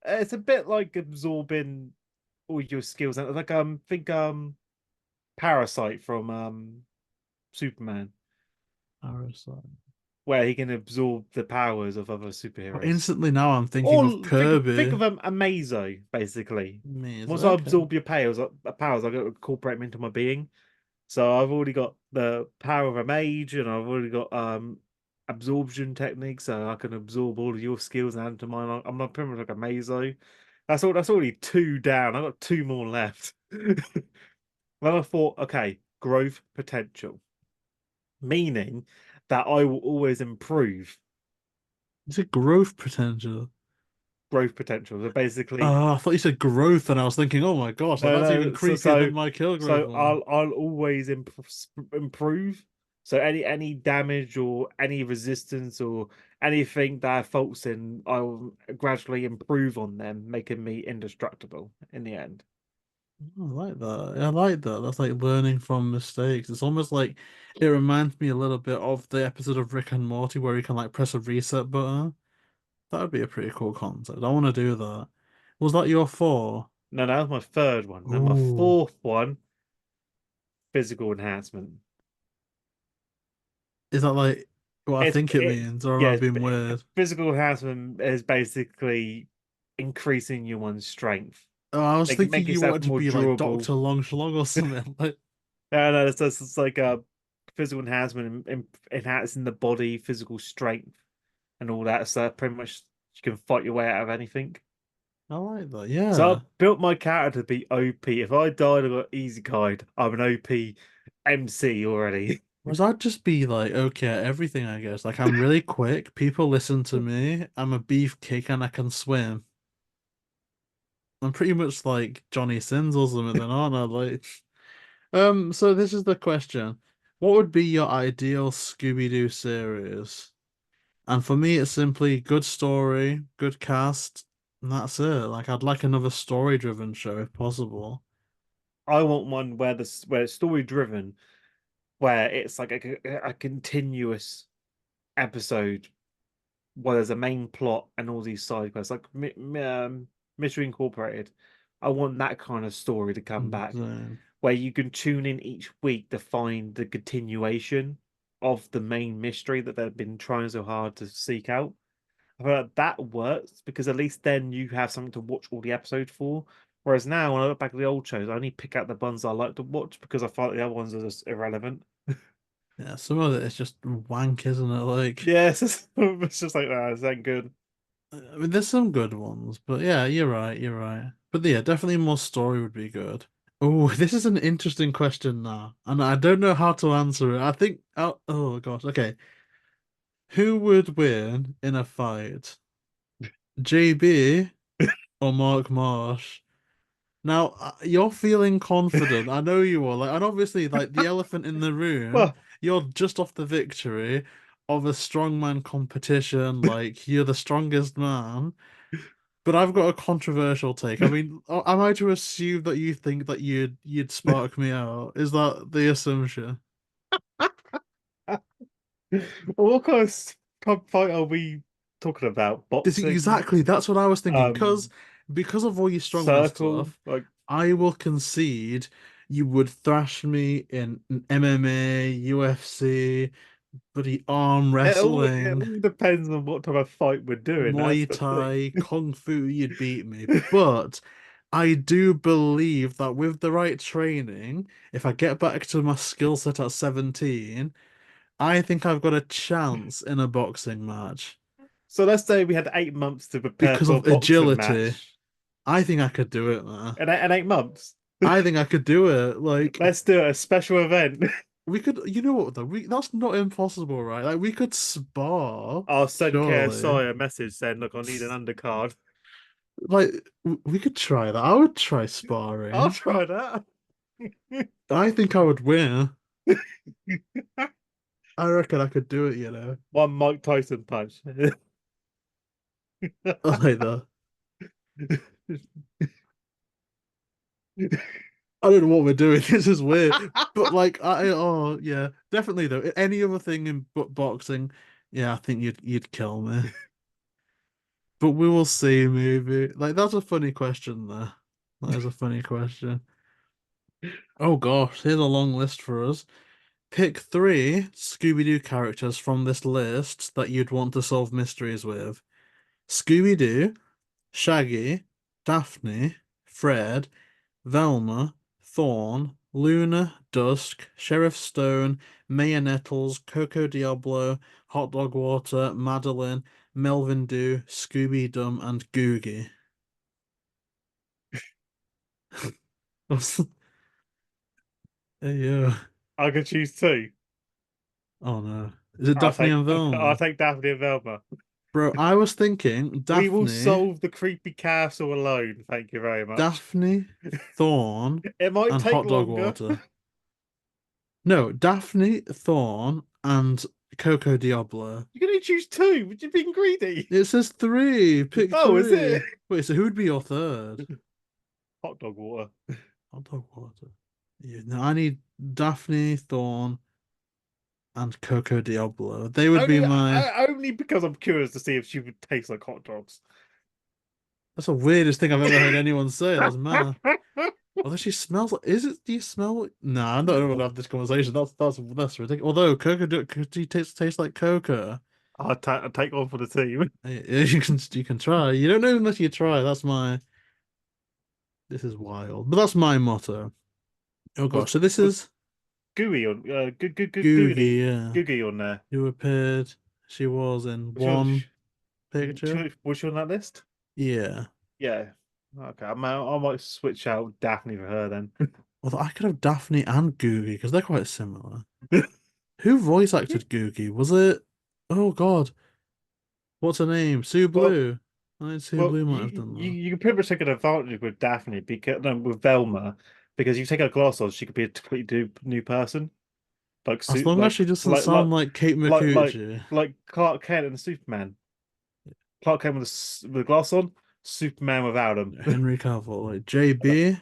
It's a bit like absorbing all your skills and like think Parasite from Superman, Parasite. where he can absorb the powers of other superheroes. Instantly now I'm thinking of Or think Kirby. of a Mazo, basically. Maze. Once I Okay. absorb your powers, I got to incorporate them into my being. So I've already got the power of a mage, and I've already got absorption techniques, so I can absorb all of your skills and add to mine. I'm not pretty much like a Mazo. That's already two down. I got two more left. Then I thought, okay, growth potential, meaning that I will always improve Is it growth potential? growth potential. So basically, Oh, I thought you said growth, and I was thinking, oh my gosh, like no, that's even no. creepier than my kill growth one. I'll always improve. So any damage or any resistance or anything that I have faults in, I'll gradually improve on them, making me indestructible in the end. Oh, I like that. I like that. That's like learning from mistakes. It's almost like it reminds me a little bit of the episode of Rick and Morty where you can like press a reset button. That would be a pretty cool concept. I want to do that. Was that your four? No, that was my third one. Then my Ooh. fourth one, physical enhancement. Is that like what I think it It means, or am I yeah, being weird? physical enhancement is basically increasing your one's strength. Oh, I was thinking Make you yourself wanted to more be like durable. Dr. Long Shlong or something. Like, No, no, it's like a physical enhancement, enhancing the body, physical strength, and all that. So pretty much you can fight your way out of anything. I like that. So I Yeah. built my character to be OP. If I died, I got easy guide. I'm an OP MC already. Whereas I'd just be like, okay, at everything, I guess. Like, I'm really quick. People listen to me. I'm a beefcake and I can swim. I'm pretty much like Johnny Sins or something, then, aren't I? Like, so this is the question. What would be your ideal Scooby-Doo series? And for me, it's simply good story, good cast, and that's it. Like, I'd like another story-driven show if possible. I want one where it's story driven, where it's like a continuous episode where there's a main plot and all these side quests, like Mystery Incorporated. I want that kind of story to come back, So, where you can tune in each week to find the continuation of the main mystery that they've been trying so hard to seek out. I feel like that works because at least then you have something to watch all the episodes for. Whereas now, when I look back at the old shows, I only pick out the ones I like to watch because I find the other ones are just irrelevant. yeah, some of it is just wank, isn't it? Like, Yeah, it's just like that. It's that good. I mean, there's some good ones, but yeah, you're right, you're right. But yeah, definitely more story would be good. Oh, this is an interesting question now, and I don't know how to answer it. I think, oh gosh, okay. Who would win in a fight, JayBee or Mark Marsh? Now, you're feeling confident. I know you are. Like, and obviously, like the elephant in the room, Well, you're just off the victory of a strongman competition. Like, you're the strongest man. But I've got a controversial take. I mean, am I to assume that you think that you'd spark me out? Is that the assumption? what kind of fight are we talking about? This Boxing, exactly. That's what I was thinking. um, Because of all your strongman circle, stuff, like I will concede you would thrash me in MMA, UFC, bloody arm it wrestling, all depends on what type of fight we're doing. That's Muay the thing. Thai, Kung Fu. You'd beat me, but I do believe that with the right training, if I get back to my skill set at 17, I think I've got a chance in a boxing match So let's say we had 8 months to prepare because for a of boxing agility. match, I think I could do it, man. and 8 months. I think I could do it. Like Let's do a special event. we could, you know what though? That's not impossible, right? Like we could spar, I'll send surely. KSI a message saying, "Look, I need an undercard." Like we could try that. I would try I'll sparring. try that. I think I would win. I reckon I could do it, you know. One Mike Tyson punch. I like that. I don't know what we're doing. This is weird. But like oh yeah, definitely though. Any other thing in boxing, yeah, I think you'd kill me. But we will see, maybe. Like that's a funny question there. That is a funny question. Oh gosh, here's a long list for us. Pick three Scooby-Doo characters from this list that you'd want to solve mysteries with. Scooby-Doo, Shaggy, Daphne, Fred, Velma, Thorn, Luna, Dusk, Sheriff Stone, Maya Nettles, Coco Diablo, Hot Dog Water, Madeline, Melvin Doo, Scooby Dum, and Googie. Yeah. I could choose two. Oh no. Is it Daphne and I'll Velma? take Daphne and Velma. Bro, I was thinking We will Daphne, solve the creepy castle alone. Thank you very much. Daphne, Thorn, It might and take Hot Dog longer. Water. No, Daphne, Thorn, and Coco Diablo. You can only choose two. Would you being greedy? It says three. Pick Oh, is three. it? Wait, so who'd be your third? Hot dog water. Hot Dog Water. Yeah, no, I need Daphne, Thorn, and Coco Diablo. They would be my. Only because I'm curious to see if she would taste like hot dogs. That's the weirdest thing I've ever heard anyone say. That's mad. Although she smells like, is it? Do you smell? Nah, I'm not going to have this conversation. That's ridiculous. Although could she taste like cocoa? I'll take one for the team. You can try. You don't know unless you try. That's my. This is wild, but that's my motto. Oh Was gosh, so this was is Gooey on Googie. Yeah, Googie on there? who appeared. She was in Was one she, picture. was she on that list? Yeah. Yeah. Okay, I might switch out Daphne for her then. Although I could have Daphne and Googie because they're quite similar. Who voice acted Googie? Was it? Oh God, what's her name? Sue Well, Blue. I think Sue well, Blue might have done that. you can pretty much take an advantage with Daphne because no, with Velma because you take her glass off, she could be a completely new person, like As long as she doesn't sound like Kate like like McCoochie. like Clark Kent and Superman. Clark Kent with the glass on, Superman without him. Henry Cavill, like JB,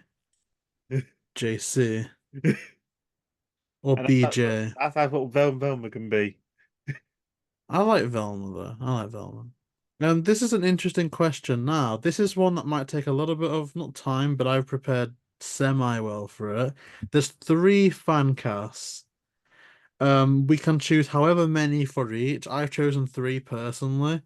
JC, or And BJ. that's what Velma can be. I like Velma though. I like Velma. This is an interesting question now. This is one that might take a little bit of not time, but I've prepared semi well for it. There's three fan casts. We can choose however many for each. I've chosen three personally,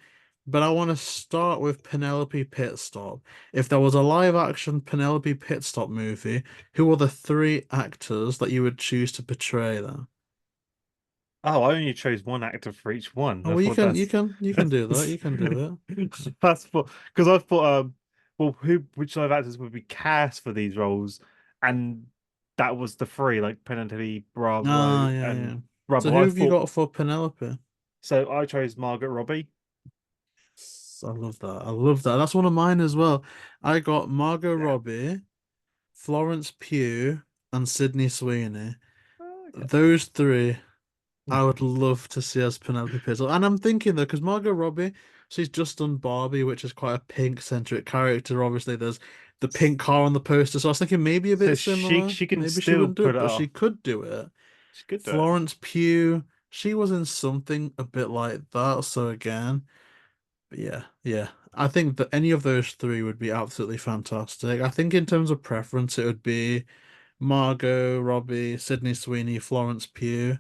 but I want to start with Penelope Pitstop. If there was a live action Penelope Pitstop movie, who are the three actors that you would choose to portray them? Oh, I only chose one actor for each one. Oh, I well, you thought can you can you can do that. that's You can do it. that's for because I thought well which live actors would be cast for these roles, and that was the three like Penelope Ah, Bravo yeah, yeah. and So Bravo. who I have you thought got for Penelope? so. I chose Margaret Robbie. I love that. I love that. That's one of mine as well. I got Margot Yeah. Robbie, Florence Pugh, and Sydney Sweeney. Oh, okay. Those three, I would love to see as Penelope Pitstop. And I'm thinking though, because Margot Robbie, she's just done Barbie, which is quite a pink-centric character. Obviously, there's the pink car on the poster. So I was thinking maybe a So bit similar. she can Maybe she still wouldn't do put it, it but off. she could do it. She could do it. Florence Pugh, she was in something a bit like that. So again. But yeah, yeah. I think that any of those three would be absolutely fantastic. I think in terms of preference, it would be Margot, Robbie, Sydney Sweeney, Florence Pugh.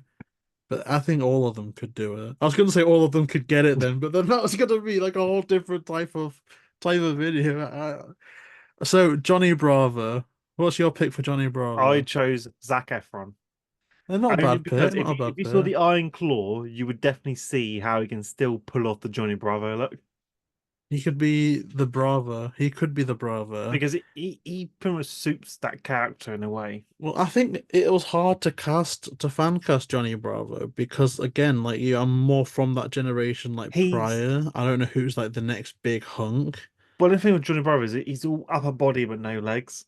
But I think all of them could do it. I was going to say all of them could get it then, but then that was going to be like a whole different type of video. So Johnny Bravo, what's your pick for Johnny I Bravo? chose Zac Efron. They're not a Only bad pick, because not a if bad you saw pick. the Iron Claw, you would definitely see how he can still pull off the Johnny Bravo look. He could be the Bravo. He could be the Bravo. Because he pretty much suits that character in a way. Well, I think it was hard to fan cast Johnny Bravo because again, like I'm more from that generation like He's prior. I don't know who's like the next big hunk. Well, the thing with Johnny Bravo is he's all upper body but no legs.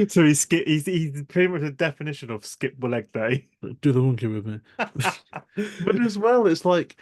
So he's pretty much the definition of skip the leg day. Do the monkey with me. But as well, it's like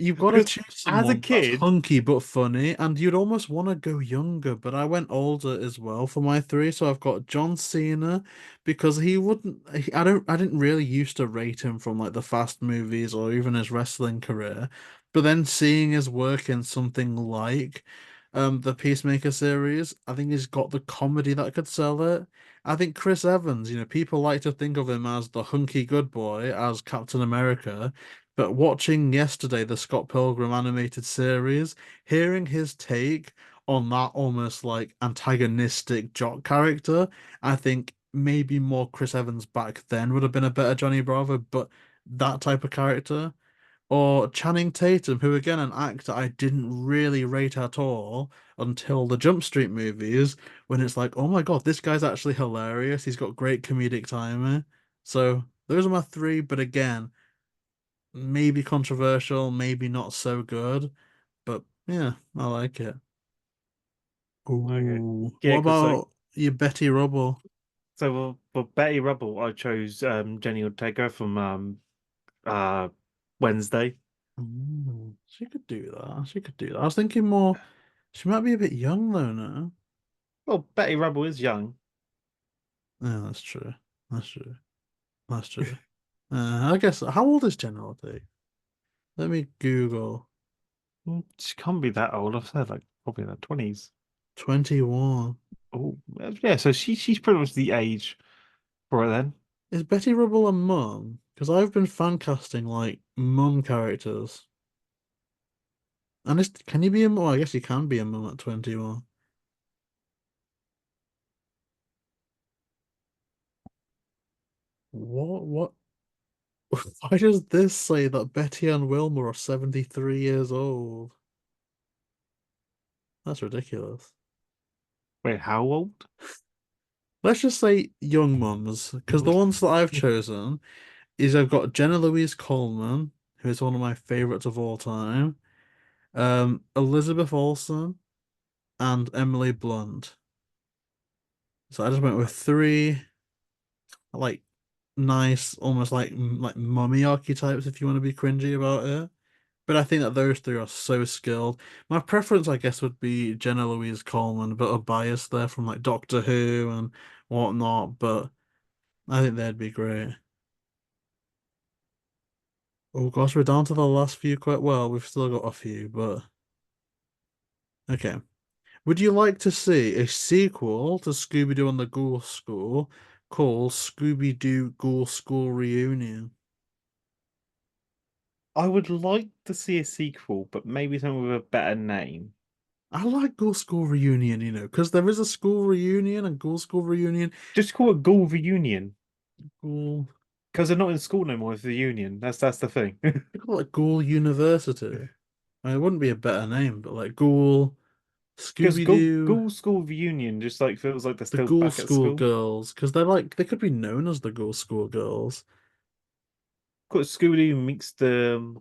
you've got to Because choose as a someone that's kid, hunky but funny, and you'd almost want to go younger, but I went older as well for my three. So I've got John Cena because he wouldn't. I didn't really used to rate him from like the Fast movies or even his wrestling career, but then seeing his work in something like the Peacemaker series, I think he's got the comedy that could sell it. I think Chris Evans, people like to think of him as the hunky good boy, as Captain America. But watching yesterday the Scott Pilgrim animated series, hearing his take on that almost like antagonistic jock character, I think maybe more Chris Evans back then would have been a better Johnny Bravo, but that type of character. Or Channing Tatum, who again an actor I didn't really rate at all until the Jump Street movies, when it's like, oh my God, this guy's actually hilarious. He's got great comedic timing. So those are my three, but again, maybe controversial, maybe not so good, but yeah, I like it. okay, Ooh, yeah, what because like about your Betty Rubble? so for Betty Rubble, I chose Jenny Ortega from uh Wednesday. Ooh, she could do that. She could do that. I was thinking more, she might be a bit young though now. Well, Betty Rubble is young. Yeah, that's true. That's true. That's true. I guess, how old is General T? Let me Google. She can't be that old. I've said like probably in her 20s. 21. Oh, yeah. So she's pretty much the age for it then. Is Betty Rubble a mum? Because I've been fan casting like mum characters. And can you be a mum? Well, I guess you can be a mum at 21. What? Why does this say that Betty and Wilma are 73 years old? That's ridiculous. Wait, how old? Let's just say young mums, because the ones that I've chosen is I've got Jenna Louise Coleman, who is one of my favorites of all time, Elizabeth Olsen, and Emily Blunt. So I just went with three like nice, almost like mummy archetypes if you want to be cringy about it. But I think that those three are so skilled. My preference, I guess, would be Jenna Louise Coleman, but a bias there from like Doctor Who and whatnot. But I think they'd be great. Oh gosh, we're down to the last few quite well. We've still got a few, but okay. Would you like to see a sequel to Scooby Doo and the Ghoul School called Scooby Doo Ghoul School Reunion? I would like to see a sequel, but maybe something with a better name. I like Ghoul School Reunion, because there is a school reunion and Ghoul School Reunion. Just call it Ghoul Reunion. Ghoul, Because they're not in school no more, it's the union. That's the thing. they call it Ghoul University. I mean, it wouldn't be a better name, but like Ghoul, Because Scooby Doo, Ghoul School Reunion just like feels like they're the still Ghoul back at School school. Girls, because they could be known as the Ghoul School Girls. Got Scooby-Doo meets the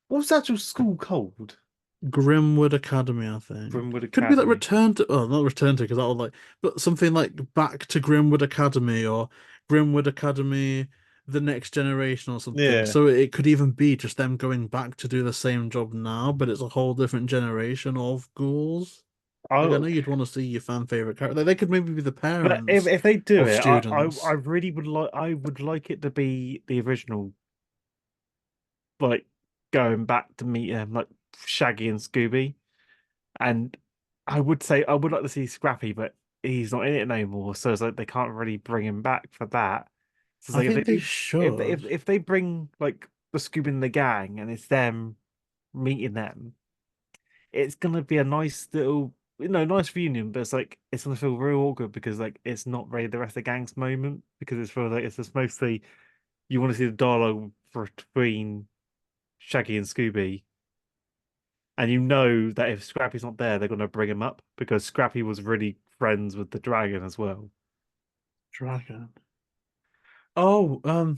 what's the actual school called? Grimwood Academy, I think. Grimwood Could be like Academy. Return to, oh, not Return to, because that would like, but something like Back to Grimwood Academy or Grimwood Academy, The Next Generation or something. Yeah. So it could even be just them going back to do the same job now, but it's a whole different generation of ghouls. Like, I I know you'd want to see your fan favorite character. Like, they could maybe be the but parents if they do of it, I students. really would like it to be the original, like going back to meet like Shaggy and Scooby. And I would say I would like to see Scrappy, but he's not in it no more. So it's like they can't really bring him back for that. So it's I like if they think they do, should. if they bring like the Scooby and the gang and it's them meeting them, it's gonna be a nice little, nice reunion. But it's like it's gonna feel real awkward because like it's not really the rest of the gang's moment because it's for like it's just mostly you want to see the dialogue between Shaggy and Scooby. And you know that if Scrappy's not there, they're going to bring him up because Scrappy was really friends with the dragon as well. Dragon. Oh,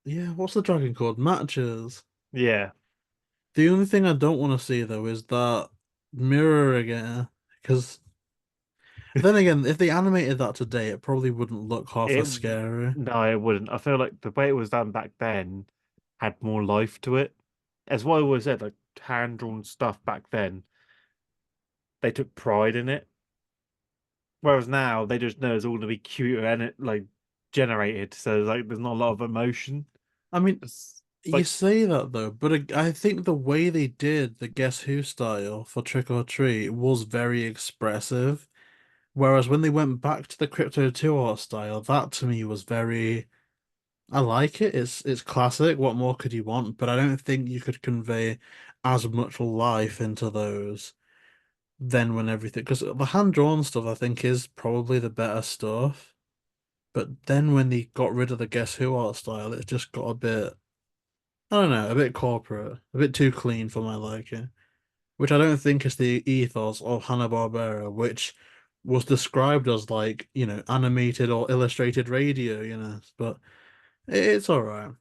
yeah, what's the dragon called? Matches. Yeah, The only thing I don't want to see though is that mirror again. Because then again, if they animated that today, it probably wouldn't look half it as scary. no, it wouldn't. I feel like the way it was done back then had more life to it. as what I always said, like hand drawn stuff back then, they took pride in it. Whereas now they just know it's all gonna be cute and it like generated, so like there's not a lot of emotion. I mean, It's you like say that though, but I think the way they did the Guess Who style for Trick or Treat was very expressive. Whereas when they went back to the Crypto 2 art style, that to me was very. I like it. It's classic. What more could you want? But I don't think you could convey as much life into those than when everything. Because the hand-drawn stuff, I think, is probably the better stuff. But then when they got rid of the Guess Who art style, it just got a bit. I don't know, a bit corporate, a bit too clean for my liking, which I don't think is the ethos of Hanna-Barbera, which was described as like, animated or illustrated radio, but it's all right.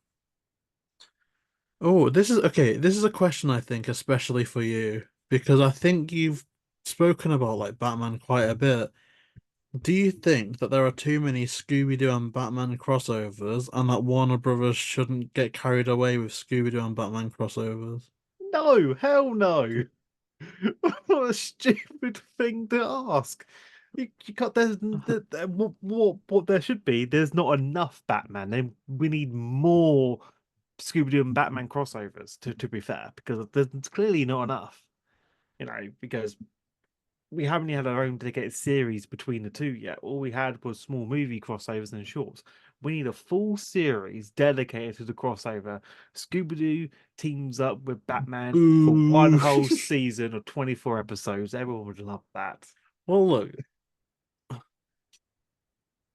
Oh, this is okay. This is a question I think, especially for you, because I think you've spoken about like Batman quite a bit. Do you think that there are too many Scooby-Doo and Batman crossovers and that Warner Brothers shouldn't get carried away with Scooby-Doo and Batman crossovers? no, hell no. What a stupid thing to ask. You got what there should be. There's not enough Batman. Then we need more Scooby-Doo and Batman crossovers. To be fair, because there's clearly not enough. Because we haven't had our own dedicated series between the two yet. All we had was small movie crossovers and shorts. We need a full series dedicated to the crossover. Scooby-Doo teams up with Batman for one Ooh. whole season of 24 episodes. Everyone would love that. Well, look,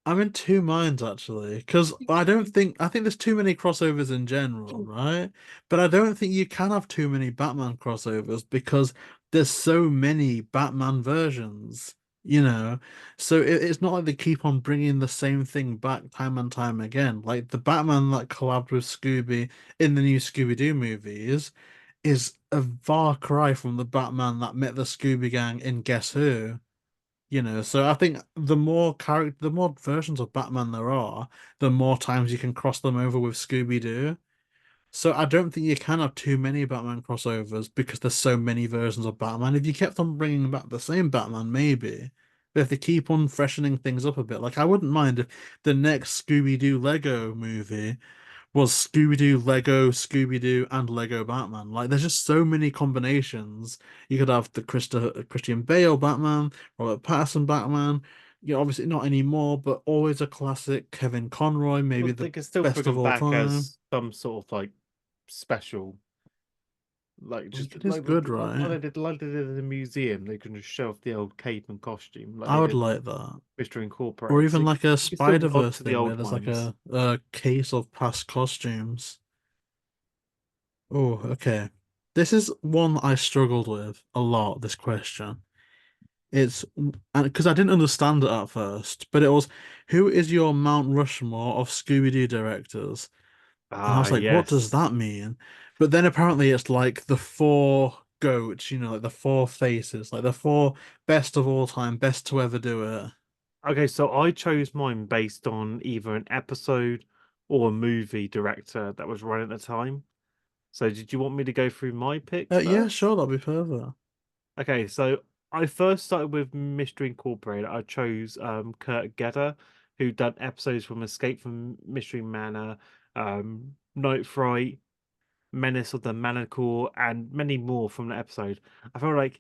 I'm in two minds actually, because I think there's too many crossovers in general, right? But I don't think you can have too many Batman crossovers because there's so many Batman versions, you know? So it's not like they keep on bringing the same thing back time and time again. Like the Batman that collabed with Scooby in the new Scooby-Doo movies is a far cry from the Batman that met the Scooby Gang in Guess Who. So I think the more versions of Batman there are, the more times you can cross them over with Scooby-Doo. So I don't think you can have too many Batman crossovers because there's so many versions of Batman. If you kept on bringing back the same Batman, maybe. But if they keep on freshening things up a bit, like I wouldn't mind if the next Scooby-Doo Lego movie was Scooby-Doo, Lego, Scooby-Doo, and Lego Batman. Like, there's just so many combinations. You could have the Christian Bale Batman, Robert Pattinson Batman. Obviously not anymore, but always a classic. Kevin Conroy, maybe Well, the they can still bring best of them all back time. as some sort of like special, like just Like, it is like good, they right? did, like they did in the museum. They can just show off the old cape and costume, like I they would did like that. Mr. Or Incorporated. So even like a you can still nod Spider-Verse to the thing where old there's like ones. a case of past costumes. Oh, okay. This is one I struggled with a lot, this question. It's and because I didn't understand it at first, but it was who is your Mount Rushmore of Scooby-Doo directors? And I Ah, was like, what does yes. that mean? But then apparently it's like the four goats, like the four faces, like the four best of all time, best to ever do it. Okay, so I chose mine based on either an episode or a movie director that was running at the time. So did you want me to go through my picks Yeah, first? sure, that'd be perfect. Okay, so I first started with Mystery Incorporated. I chose Kurt Gedder, who done episodes from Escape from Mystery Manor, Night Fright, Menace of the Manticore, and many more from the episode. I felt like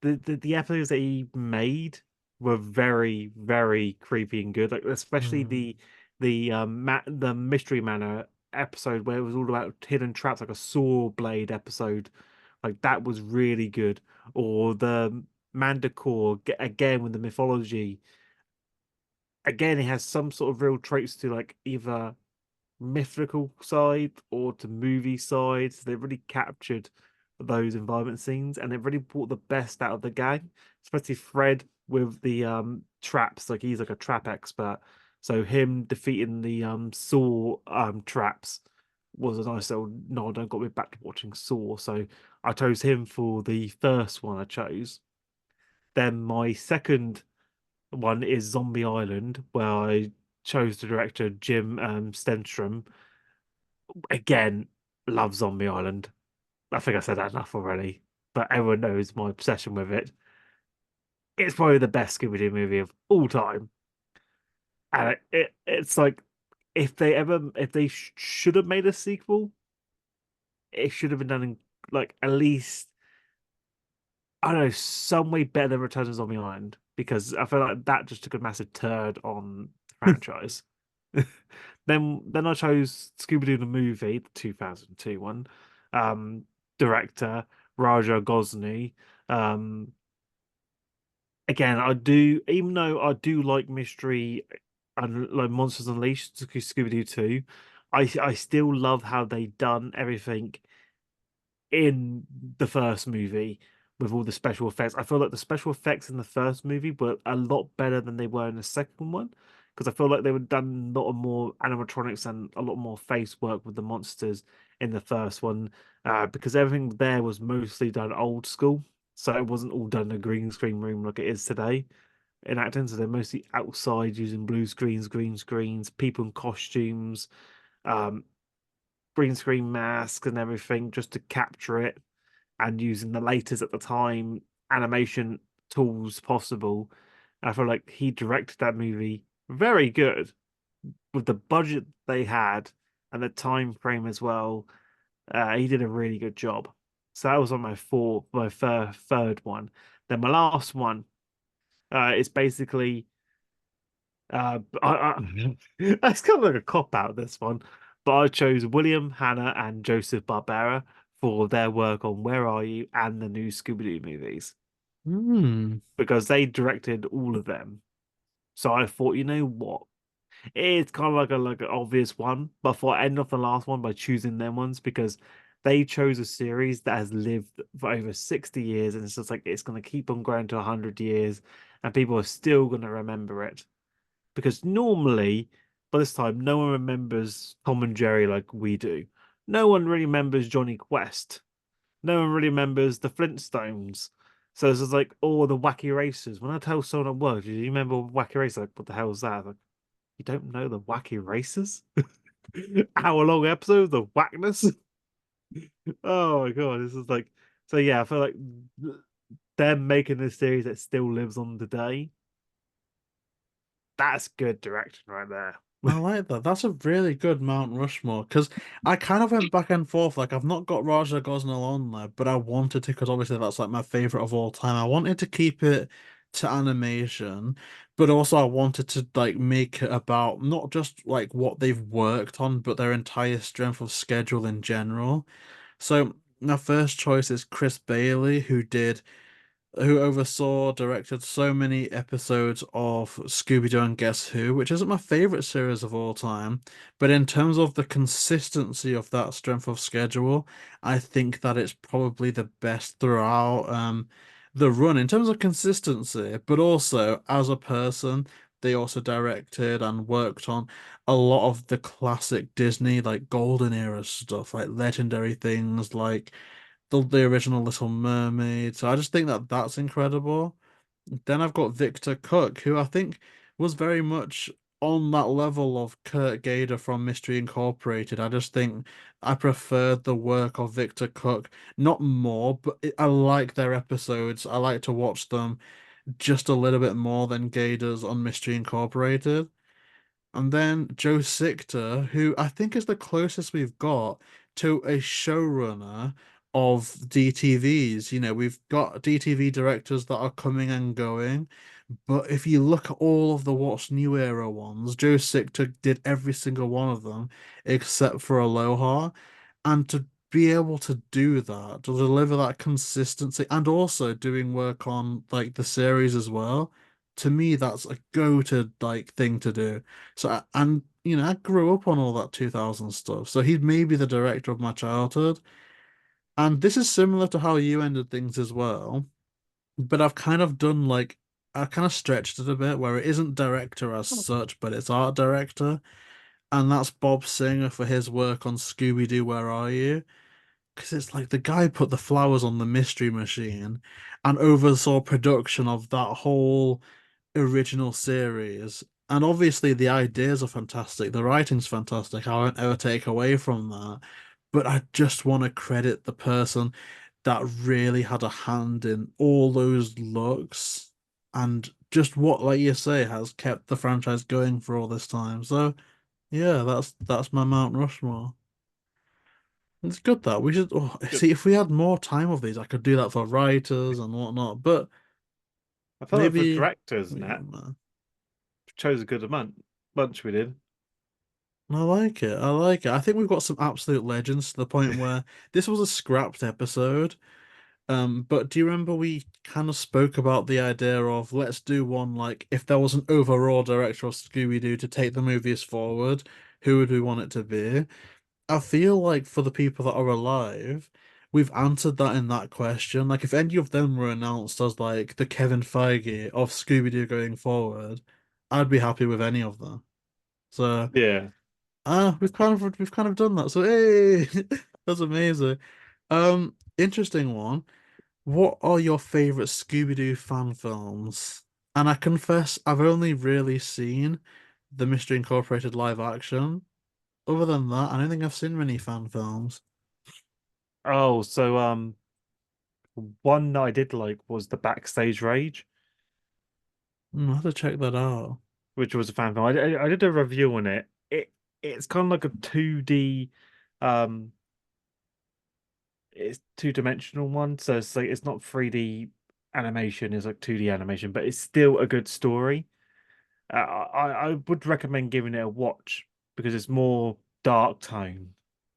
the episodes that he made were very, very creepy and good. Like especially Mm. the Mystery Manor episode where it was all about hidden traps, like a saw blade episode. Like that was really good. Or the Manticore again with the mythology. Again, it has some sort of real traits to like either mythical side or to movie side. So they really captured those environment scenes and it really brought the best out of the gang, especially Fred with the traps. Like he's like a trap expert. So him defeating the Saw traps was a nice little nod and got me back to watching Saw. So I chose him for the first one I chose. Then my second one is Zombie Island, where I chose the director Jim Stenstrom. Again, love Zombie Island. I think I said that enough already, but everyone knows my obsession with it. It's probably the best Scooby Doo movie of all time, and it's like if they should have made a sequel, it should have been done in like at least I don't know some way better than Returns of the Island because I feel like that just took a massive turd on the franchise. Then I chose Scooby Doo the movie, the 2002 one. Um, Director Raja Gosney. Um, Again, I do, even though I do like mystery and like Monsters Unleashed, Scooby Doo 2, I still love how they done everything in the first movie with all the special effects. I feel like the special effects in the first movie were a lot better than they were in the second one because I feel like they were done a lot of more animatronics and a lot more face work with the monsters in the first one because everything there was mostly done old school. So it wasn't all done in a green screen room like it is today in acting. So they're mostly outside using blue screens, green screens, people in costumes, um, green screen masks and everything just to capture it and using the latest at the time animation tools possible. I feel like he directed that movie very good with the budget they had and the time frame as well. He did a really good job. So that was on my third one. Then my last one is basically it's kind of like a cop out this one, but I chose William, Hannah, and Joseph Barbera for their work on Where Are You and the new Scooby Doo movies Hmm. because they directed all of them. So I thought, you know what? It's kind of like an obvious one, but for end off the last one by choosing them ones because they chose a series that has lived for over 60 years and it's just like it's gonna keep on growing to 100 years and people are still gonna remember it. Because normally by this time no one remembers Tom and Jerry like we do. No one really remembers Johnny Quest. No one really remembers the Flintstones. So it's just like, oh, the Wacky Racers. When I tell someone at work, do you remember Wacky Racers? Like, what the hell is that? Like, you don't know the Wacky Racers? Hour-long episodes of whackness? Oh my god, this is like so yeah, I feel like them making this series that still lives on today. That's good direction right there. I like that. That's a really good Mount Rushmore because I kind of went back and forth. Like, I've not got Raja Gosnell on there, but I wanted to because obviously that's like my favorite of all time. I wanted to keep it to animation, but also I wanted to like make it about not just like what they've worked on, but their entire strength of schedule in general. So my first choice is Chris Bailey, who oversaw, directed so many episodes of Scooby-Doo and Guess Who, which isn't my favorite series of all time, but in terms of the consistency of that strength of schedule, I think that it's probably the best throughout the run in terms of consistency, but also as a person, they also directed and worked on a lot of the classic Disney like golden era stuff, like legendary things like the original Little Mermaid. So I just think that that's incredible. Then I've got Victor Cook, who I think was very much on that level of Kurt Gader from Mystery Incorporated. I just think I preferred the work of Victor Cook, not more, but I like their episodes. I like to watch them just a little bit more than Gader's on Mystery Incorporated. And then Joe Sichter, who I think is the closest we've got to a showrunner of DTVs. You know, we've got DTV directors that are coming and going, but if you look at all of the What's New era ones, Joe Sichter did every single one of them except for Aloha. And to be able to do that, to deliver that consistency, and also doing work on like the series as well, to me, that's a go-to like thing to do. So, and you know, I grew up on all that 2000 stuff. So he's maybe the director of my childhood. And this is similar to how you ended things as well. But I've kind of done like, I kind of stretched it a bit where it isn't director as such, but it's art director. And that's Bob Singer for his work on Scooby-Doo, Where Are You? Because it's like the guy put the flowers on the Mystery Machine and oversaw production of that whole original series. And obviously the ideas are fantastic, the writing's fantastic. I won't ever take away from that. but I just want to credit the person that really had a hand in all those looks and just what, like you say, has kept the franchise going for all this time. So yeah, that's my Mount Rushmore. It's good that we should Good. see if we had more time of these, I could do that for writers and whatnot. But I felt like for maybe directors and we that don't know. chose a good bunch we did. I like it. I like it. I think we've got some absolute legends to the point where this was a scrapped episode. But do you remember we kind of spoke about the idea of let's do one like if there was an overall director of Scooby-Doo to take the movies forward, who would we want it to be? I feel like for the people that are alive, we've answered that in that question. Like if any of them were announced as like the Kevin Feige of Scooby-Doo going forward, I'd be happy with any of them. So Yeah. we've kind of done that. So hey, that's amazing. Interesting one. What are your favorite Scooby-Doo fan films? And I confess, I've only really seen the Mystery Incorporated live action. Other than that, I don't think I've seen many fan films. Oh, so one that I did like was the Backstage Rage, I'll have to check that out. which was a fan film. I did a review on it. It's kind of like a 2D um it's two-dimensional one, so it's like it's not 3D animation, it's like 2D animation, but it's still a good story. I would recommend giving it a watch because it's more dark tone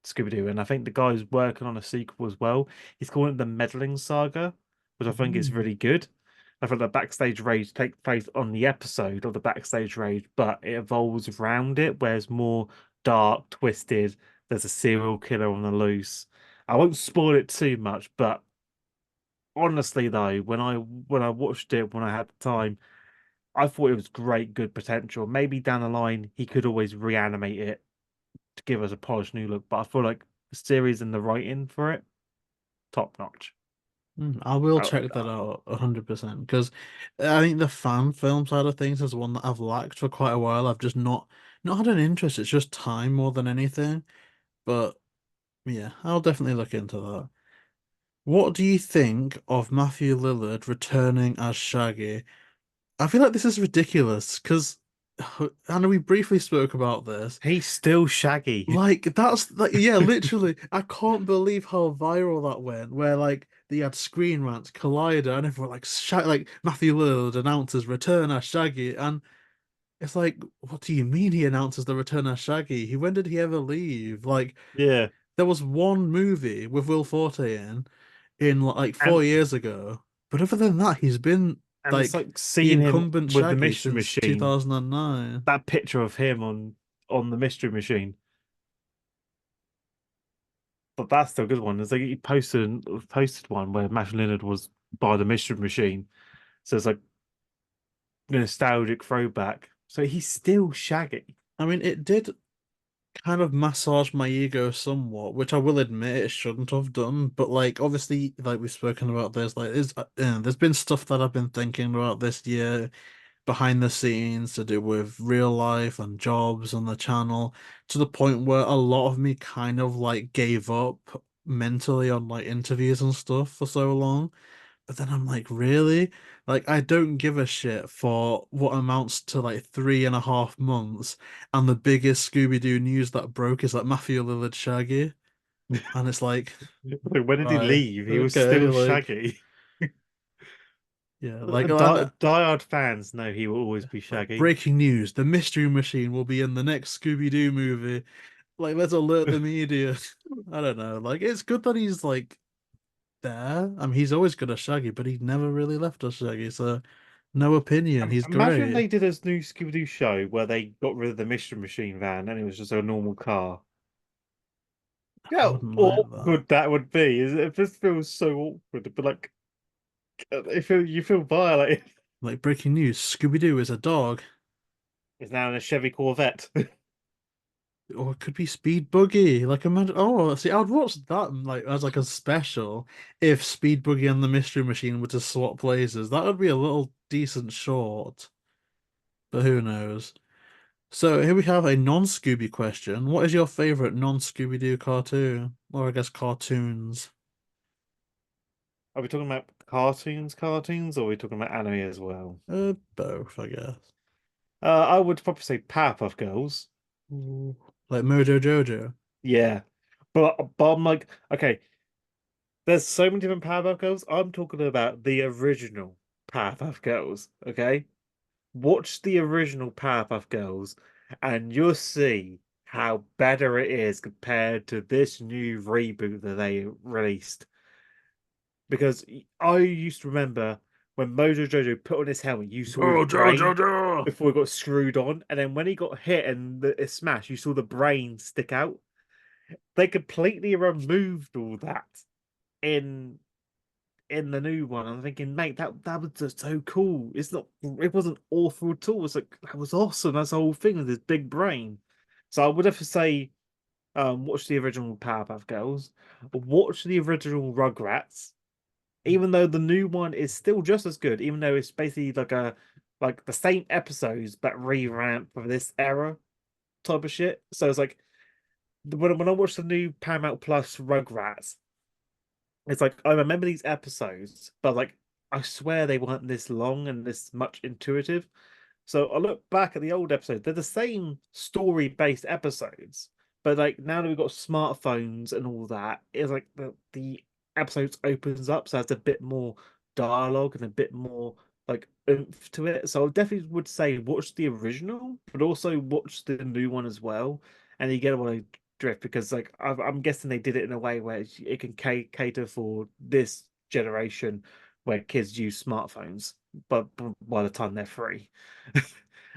Scooby-Doo, and I think the guy's working on a sequel as well. He's calling it the Meddling Saga, which I think is Mm. really good. I thought the Backstage Rage takes place on the episode of the Backstage Rage, but it evolves around it, where it's more dark, twisted. There's a serial killer on the loose. I won't spoil it too much, but honestly though, when I watched it when I had the time, I thought it was great, good potential. Maybe down the line he could always reanimate it to give us a polished new look, but I feel like the series and the writing for it, top notch. I will Oh, check that out 100% because I think the fan film side of things is one that I've lacked for quite a while. I've just not had an interest. It's just time more than anything. But yeah, I'll definitely look into that. What do you think of Matthew Lillard returning as Shaggy? I feel like this is ridiculous because I know we briefly spoke about this. he's still Shaggy. Like that's like yeah, literally. I can't believe how viral that went. Where like they had Screen Rant, Collider, and everyone like Matthew Lillard announces return as Shaggy, and it's like, what do you mean he announces the return as Shaggy? When did he ever leave? Like Yeah, there was one movie with Will Forte in like and 4 years ago, but other than that, he's been it's like like the seeing him incumbent with the Shaggy mystery since machine. 2009. That picture of him on the mystery machine, but that's still a good one. It's like he posted one where Matt Leonard was by the mystery machine, so it's like nostalgic throwback. So he's still Shaggy. I mean, it did kind of massage my ego somewhat, which I will admit it shouldn't have done. But like, obviously, like we've spoken about this, like, there's been stuff that I've been thinking about this year behind the scenes to do with real life and jobs on the channel, to the point where a lot of me kind of like gave up mentally on like interviews and stuff for so long. But then I'm like, really? Like, I don't give a shit for what amounts to like 3.5 months. And the biggest Scooby-Doo news that broke is like Matthew Lillard Shaggy. And it's like, Like, when did he right, leave? He was okay, still like, Shaggy. yeah, like, Diehard fans know he will always be like Shaggy. breaking news, the Mystery Machine will be in the next Scooby-Doo movie. Like, let's alert the media. I don't know. Like, it's good that he's like there. I mean, he's always good as Shaggy, but he never really left us Shaggy, so no opinion. He's Imagine great. they did a new Scooby-Doo show where they got rid of the Mystery Machine van and it was just a normal car. I How wouldn't mind that. awkward that would be. It just feels so awkward. But like, you feel violated. Like breaking news, Scooby-Doo is a dog. It's now in a Chevy Corvette. Or it could be Speed Buggy. Like imagine see, I'd watch that like as like a special if Speed Buggy and the Mystery Machine were to swap places. That would be a little decent short. But who knows? So here we have a non-Scooby question. What is your favorite non-Scooby-Doo cartoon? Or I guess cartoons. Are we talking about cartoons, or are we talking about anime as well? Both, I guess. I would probably say Powerpuff Girls. Ooh. Like Mojo Jojo. Yeah, but I'm like, okay, there's so many different Powerpuff Girls. I'm talking about the original Powerpuff Girls. Okay, watch the original Powerpuff Girls, and you'll see how better it is compared to this new reboot that they released. Because I used to remember when Mojo Jojo put on his helmet, you saw his Mojo brain Jojo! before he got screwed on, and then when he got hit and it smashed, you saw the brain stick out. They completely removed all that in the new one. I'm thinking, mate, that was just so cool. It wasn't awful at all. It's like that was awesome. That's the whole thing with this big brain. So I would have to say, watch the original Powerpuff Girls, watch the original Rugrats, even though the new one is still just as good, even though it's basically like the same episodes but revamped for this era type of shit. So it's like when I watch the new Paramount Plus Rugrats, it's like I remember these episodes, but like I swear they weren't this long and this much intuitive. So I look back at the old episodes, they're the same story-based episodes, but like now that we've got smartphones and all that, it's like the episodes opens up, so it's a bit more dialogue and a bit more like oomph to it. So I definitely would say watch the original, but also watch the new one as well, and you get what I drift because like I'm guessing they did it in a way where it can cater for this generation where kids use smartphones, but by the time they're free.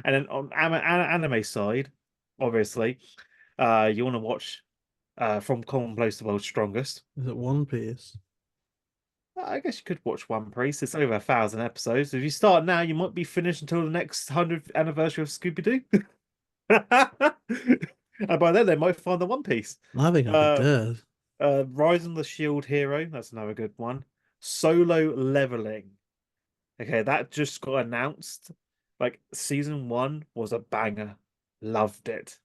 And then on anime side, obviously, you want to watch From Commonplace to World's Strongest. Is it One Piece? I guess you could watch One Piece. It's over 1,000 episodes. If you start now, you might be finished until the next 100th anniversary of Scooby Doo. And by then, they might find the One Piece. I think I'd be Uh, dead. Rise of the Shield Hero. That's another good one. Solo Leveling. Okay, that just got announced. Like season one was a banger. Loved it.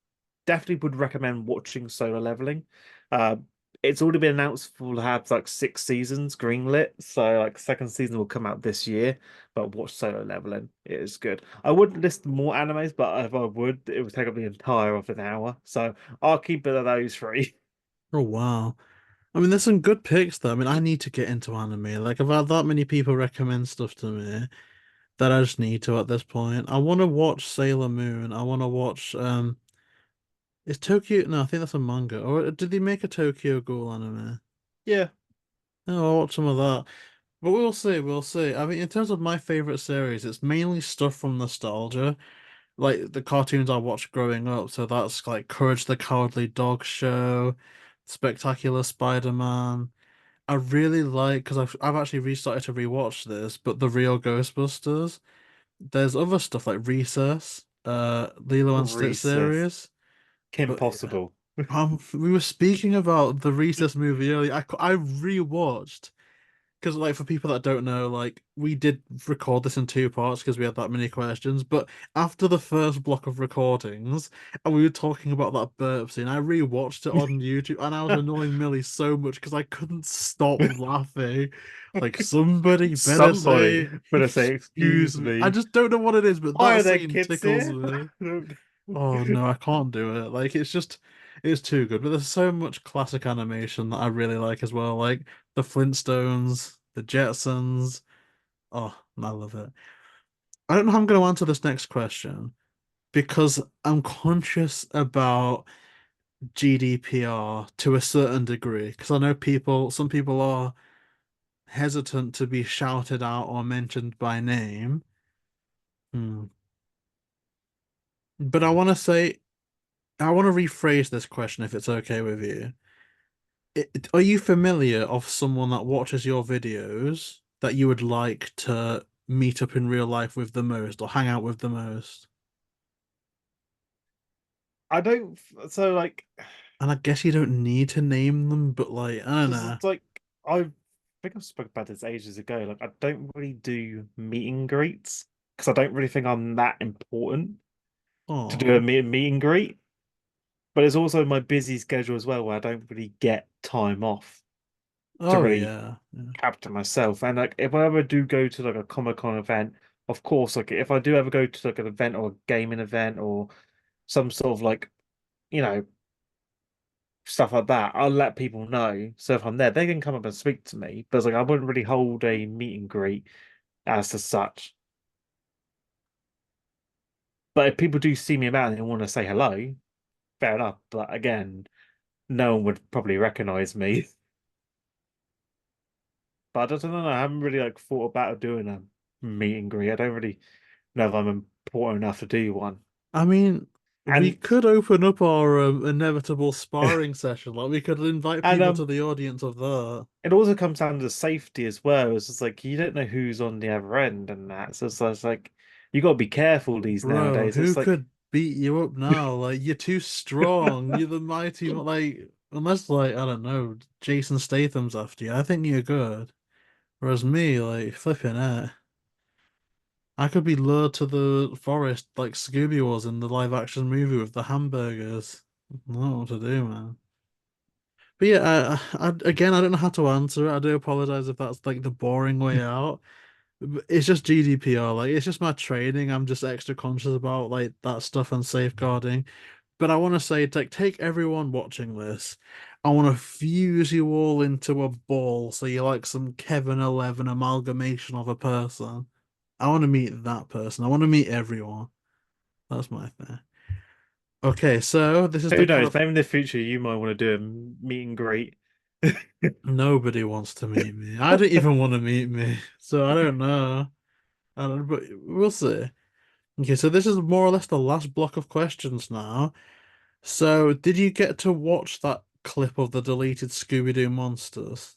Definitely would recommend watching Solo Leveling. Uh, it's already been announced for have like 6 seasons greenlit. So like second season will come out this year. But watch Solo Leveling. It is good. I wouldn't list more animes, but if I would, it would take up the entire of an hour. So I'll keep it at those three. Oh wow. I mean, there's some good picks though. I mean, I need to get into anime. Like, I've had that many people recommend stuff to me that I just need to at this point. I want to watch Sailor Moon. I want to watch is Tokyo? No, I think that's a manga. Or did they make a Tokyo Ghoul anime? Yeah. No, I'll watch some of that. But we'll see, we'll see. I mean, in terms of my favorite series, it's mainly stuff from nostalgia, like the cartoons I watched growing up. So that's like Courage the Cowardly Dog Show, Spectacular Spider-Man. I really like because I've actually restarted to rewatch this, but the real Ghostbusters. There's other stuff like Recess, Lilo and Stitch Recess. series. Kim But yeah, Possible. we were speaking about the Recess movie earlier. I rewatched because like for people that don't know, like we did record this in two parts because we had that many questions. But after the first block of recordings, and we were talking about that burp scene, I rewatched it on YouTube, and I was annoying Millie so much because I couldn't stop laughing. Like somebody better Somebody say better say, excuse excuse me. I me. just don't know what it is, but Why that are there scene kids tickles here? me. Oh no, I can't do it. Like it's too good. But there's so much classic animation that I really like as well. Like the Flintstones, the Jetsons. Oh, I love it. I don't know how I'm going to answer this next question because I'm conscious about GDPR to a certain degree. Because I know some people are hesitant to be shouted out or mentioned by name. Hmm. But I want to rephrase this question if it's okay with you. Are you familiar of someone that watches your videos that you would like to meet up in real life with the most or hang out with the most? I don't. So like, And I guess you don't need to name them, but like, I don't because know. it's like I think I spoke about this ages ago. Like, I don't really do meet and greets because I don't really think I'm that important. to do a Oh, meet and greet. But it's also my busy schedule as well, where I don't really get time off to oh really yeah, yeah. capture myself. And like, if I ever do go to like a Comic Con event, of course, like if I do ever go to like an event or a gaming event or some sort of like, you know, stuff like that, I'll let people know. So if I'm there, they can come up and speak to me. But it's like I wouldn't really hold a meet and greet as to such. But if people do see me about and they want to say hello, fair enough. But again, no one would probably recognize me. But I don't know. I haven't really like thought about doing a meet and greet. I don't really know if I'm important enough to do one. I mean, we And could open up our inevitable sparring session. Like we could invite and people to the audience of that. it also comes down to safety as well. It's just like you don't know who's on the other end and that. So it's like you got to be careful these Bro, nowadays. who It's like could beat you up now? Like you're too strong. You're the mighty, like unless like I don't know, Jason Statham's after you. I think you're good. Whereas me, like flipping it, I could be lured to the forest like Scooby was in the live action movie with the hamburgers. I don't know what to do, man. But yeah, again, I don't know how to answer it. I do apologize if that's like the boring way out. It's just GDPR. Like it's just my training. I'm just extra conscious about like that stuff and safeguarding. But I want to say, like, take everyone watching this. I want to fuse you all into a ball, so you're like some Kevin 11 amalgamation of a person. I want to meet that person. I want to meet everyone. That's my thing. Okay, so this is who the knows? corrupt. Maybe in the future you might want to do a meet and greet. Nobody wants to meet me. I don't even want to meet me, so I don't know. I don't, but we'll see. Okay, so this is more or less the last block of questions now. So, did you get to watch that clip of the deleted Scooby-Doo monsters?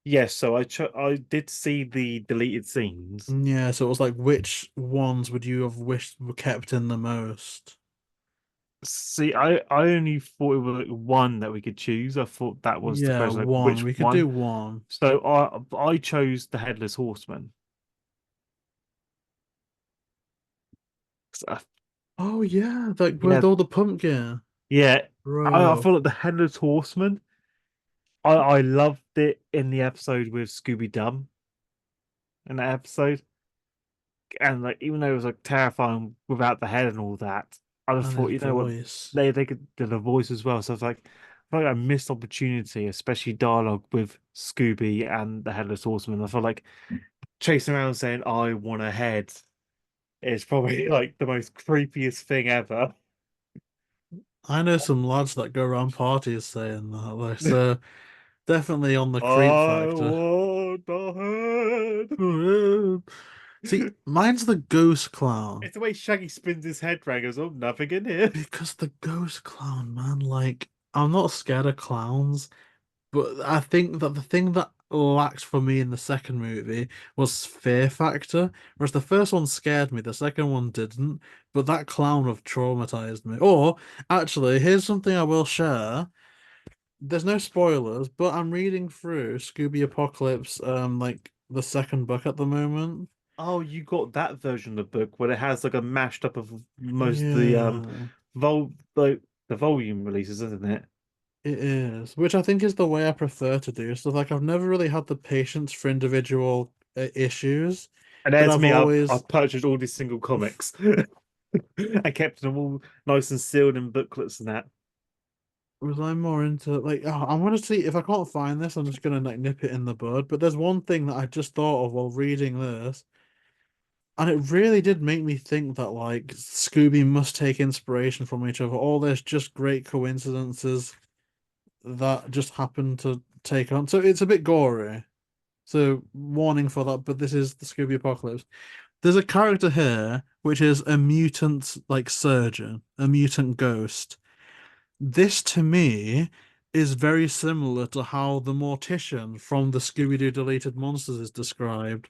Yes, so I did see the deleted scenes. Yeah, so it was like, which ones would you have wished were kept in the most? See, I only thought it was like one that we could choose. I thought that was the Yeah, question, like one. which We could one. do one. So I chose the Headless Horseman. 'Cause Oh yeah, like with yeah, all the pumpkin. yeah. I Bro, feel like the Headless Horseman. I loved it in the episode with Scooby Doo in that episode, and like even though it was like terrifying without the head and all that, I just and his thought, you know what, voice. they could do the voice as well. So I was like, I felt like a missed opportunity, especially dialogue with Scooby and the Headless Horseman. I felt like chasing around saying I want a head is probably like the most creepiest thing ever. I know some lads that go around parties saying that, like, so definitely on the creep I factor. want the head. See, mine's the ghost clown. It's the way Shaggy spins his head round, goes, oh, nothing in here. Because the ghost clown, man, like, I'm not scared of clowns, but I think that the thing that lacked for me in the second movie was fear factor. Whereas the first one scared me, the second one didn't. But that clown have traumatized me. Or, actually, here's something I will share. There's no spoilers, but I'm reading through Scooby Apocalypse, like the second book at the moment. Oh, you got that version of the book where it has like a mashed up of most of the Yeah. the volume releases, isn't it? It is, which I think is the way I prefer to do. So, like, I've never really had the patience for individual issues, And but there's I've me. always I've purchased all these single comics. I kept them all nice and sealed in booklets and that. was I'm more into like I'm gonna see if I can't find this. I'm just gonna like nip it in the bud. But there's one thing that I just thought of while reading this, and it really did make me think that like Scooby must take inspiration from each other. All there's just great coincidences that just happen to take on. So it's a bit gory. So warning for that, but this is the Scooby Apocalypse. There's a character here which is a mutant like surgeon, a mutant ghost. This to me is very similar to how the Mortician from the Scooby-Doo Deleted Monsters is described.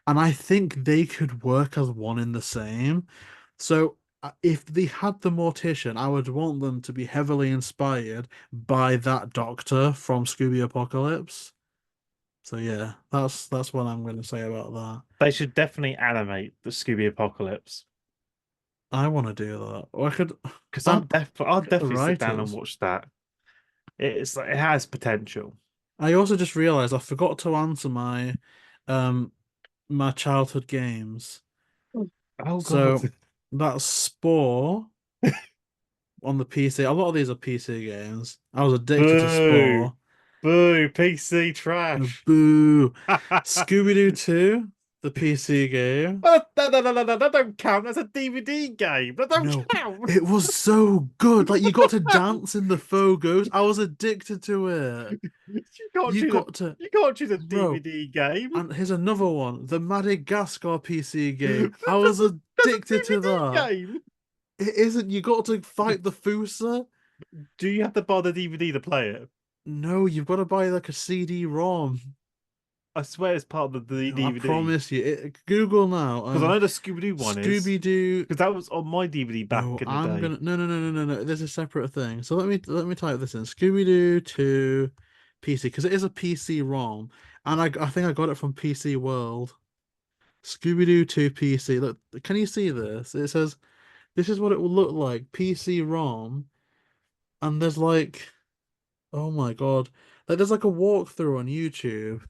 And I think they could work as one in the same. So if they had the Mortician, I would want them to be heavily inspired by that doctor from Scooby Apocalypse. So yeah, that's what I'm going to say about that. They should definitely animate the Scooby Apocalypse. I want to do that. Or I could Because I'd I'll get the definitely sit down and writers. watch that. It's like it has potential. I also just realized I forgot to answer um my childhood games. Oh God. So that's Spore on the PC. A lot of these are PC games. I was addicted to Boo. Spore. Boo. PC trash. Boo. Scooby-Doo 2, the PC game. Oh, no, that don't count. That's a DVD game. That don't No, count. it was so good. Like you got to dance in the Fogos. I was addicted to it. You got to, You can't choose a bro. DVD game. And here's another one, the Madagascar PC game. I That's was a addicted to DVD that. game. It isn't. You got to fight the Fusa. Do you have to buy the DVD to play it? No, you've got to buy like a CD-ROM. I swear it's part of the No, I DVD. promise you. Google now. Because I know the Scooby Doo one is. Scooby-Doo. Because that was on my DVD back No, in the I'm day. gonna. No, no, no, no, no, no. There's a separate thing. So let me type this in. Scooby-Doo 2 PC because it is a PC ROM, and I think I got it from PC World. Scooby-Doo 2 PC. Look, can you see this? It says this is what it will look like. PC ROM, and there's like, oh my God, like there's like a walkthrough on YouTube.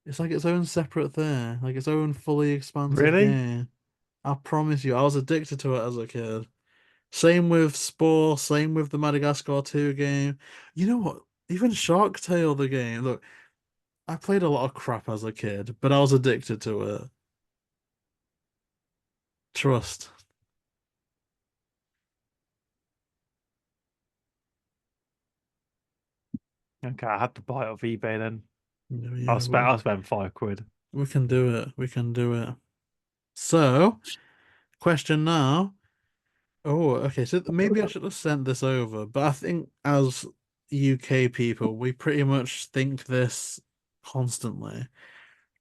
It's like its own separate thing, like its own fully expansive Really? game. I promise you, I was addicted to it as a kid. Same with Spore, same with the Madagascar 2 game. You know what? Even Shark Tale, the game. Look, I played a lot of crap as a kid, but I was addicted to it. Trust. Okay, I had to buy it off eBay then. Yeah, yeah, I'll spend £5. we can do it. We can do it. So, question now. Oh, okay. So maybe I should have sent this over, but I think as UK people, we pretty much think this constantly.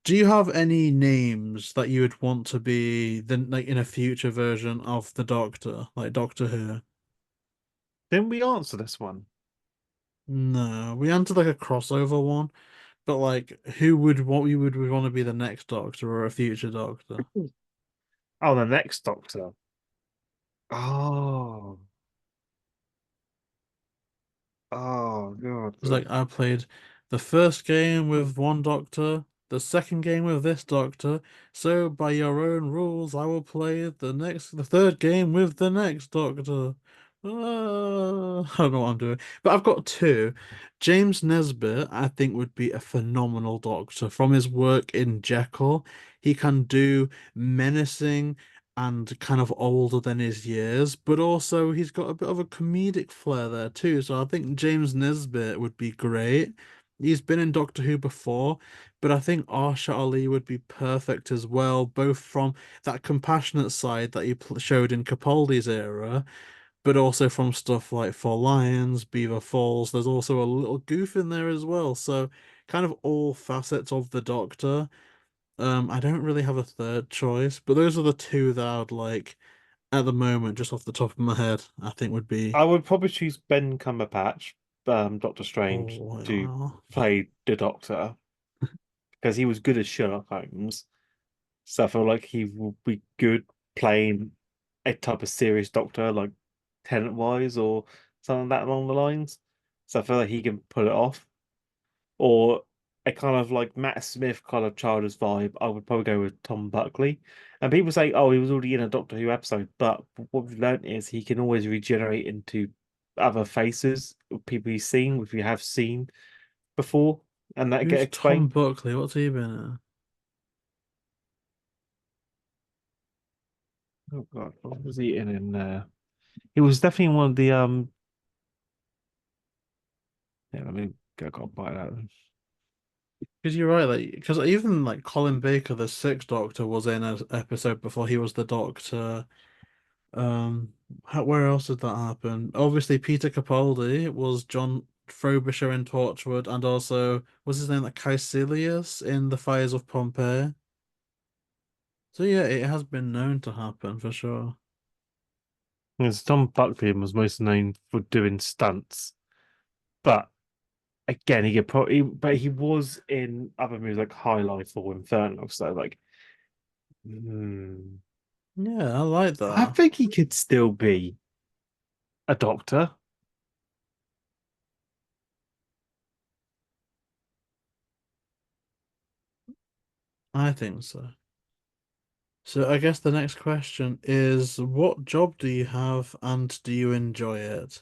Do you have any names that you would want to be like in a future version of the Doctor, like Doctor Who? Didn't we answer this one? No, we answered like a crossover one, but like who would what you would want to be the next Doctor or a future Doctor? Oh, the next Doctor. Oh, oh God. It's like I played the first game with one Doctor, the second game with this Doctor, so by your own rules, I will play the third game with the next Doctor. I don't know what I'm doing, but I've got two. James Nesbitt, I think, would be a phenomenal Doctor from his work in Jekyll. He can do menacing and kind of older than his years, but also he's got a bit of a comedic flair there too. So I think James Nesbitt would be great. He's been in Doctor Who before, but I think Arsha Ali would be perfect as well, both from that compassionate side that he showed in Capaldi's era, but also from stuff like Four Lions, Beaver Falls. There's also a little goof in there as well. So kind of all facets of the Doctor. I don't really have a third choice, but those are the two that I'd like at the moment, just off the top of my head, I think would be. I would probably choose Ben Cumberbatch, Doctor Strange, Oh, to yeah. play the Doctor because he was good as Sherlock Holmes. So I feel like he will be good playing a type of serious Doctor, like Tenant wise or something like that along the lines. So I feel like he can pull it off. Or a kind of like Matt Smith kind of childish vibe, I would probably go with Tom Buckley. And people say, oh, he was already in a Doctor Who episode, but what we've learned is he can always regenerate into other faces of people he's seen, which we have seen before, and that get Who's Tom explained. Buckley? What's he been in? Oh God, what was he in there? He was definitely in one of the yeah, let me go buy that. Because you're right, like because even like Colin Baker, the Sixth Doctor, was in an episode before he was the Doctor. Where else did that happen? Obviously, Peter Capaldi was John Frobisher in Torchwood, and also was his name like Caecilius in The Fires of Pompeii. So yeah, it has been known to happen for sure. Yes, Tom Buckley was most known for doing stunts, but again, he could probably, but he was in other movies like High Life or Inferno. So, like, hmm. Yeah, I like I that. think he could still be a doctor. I think so. So I guess the next question is, what job do you have and do you enjoy it?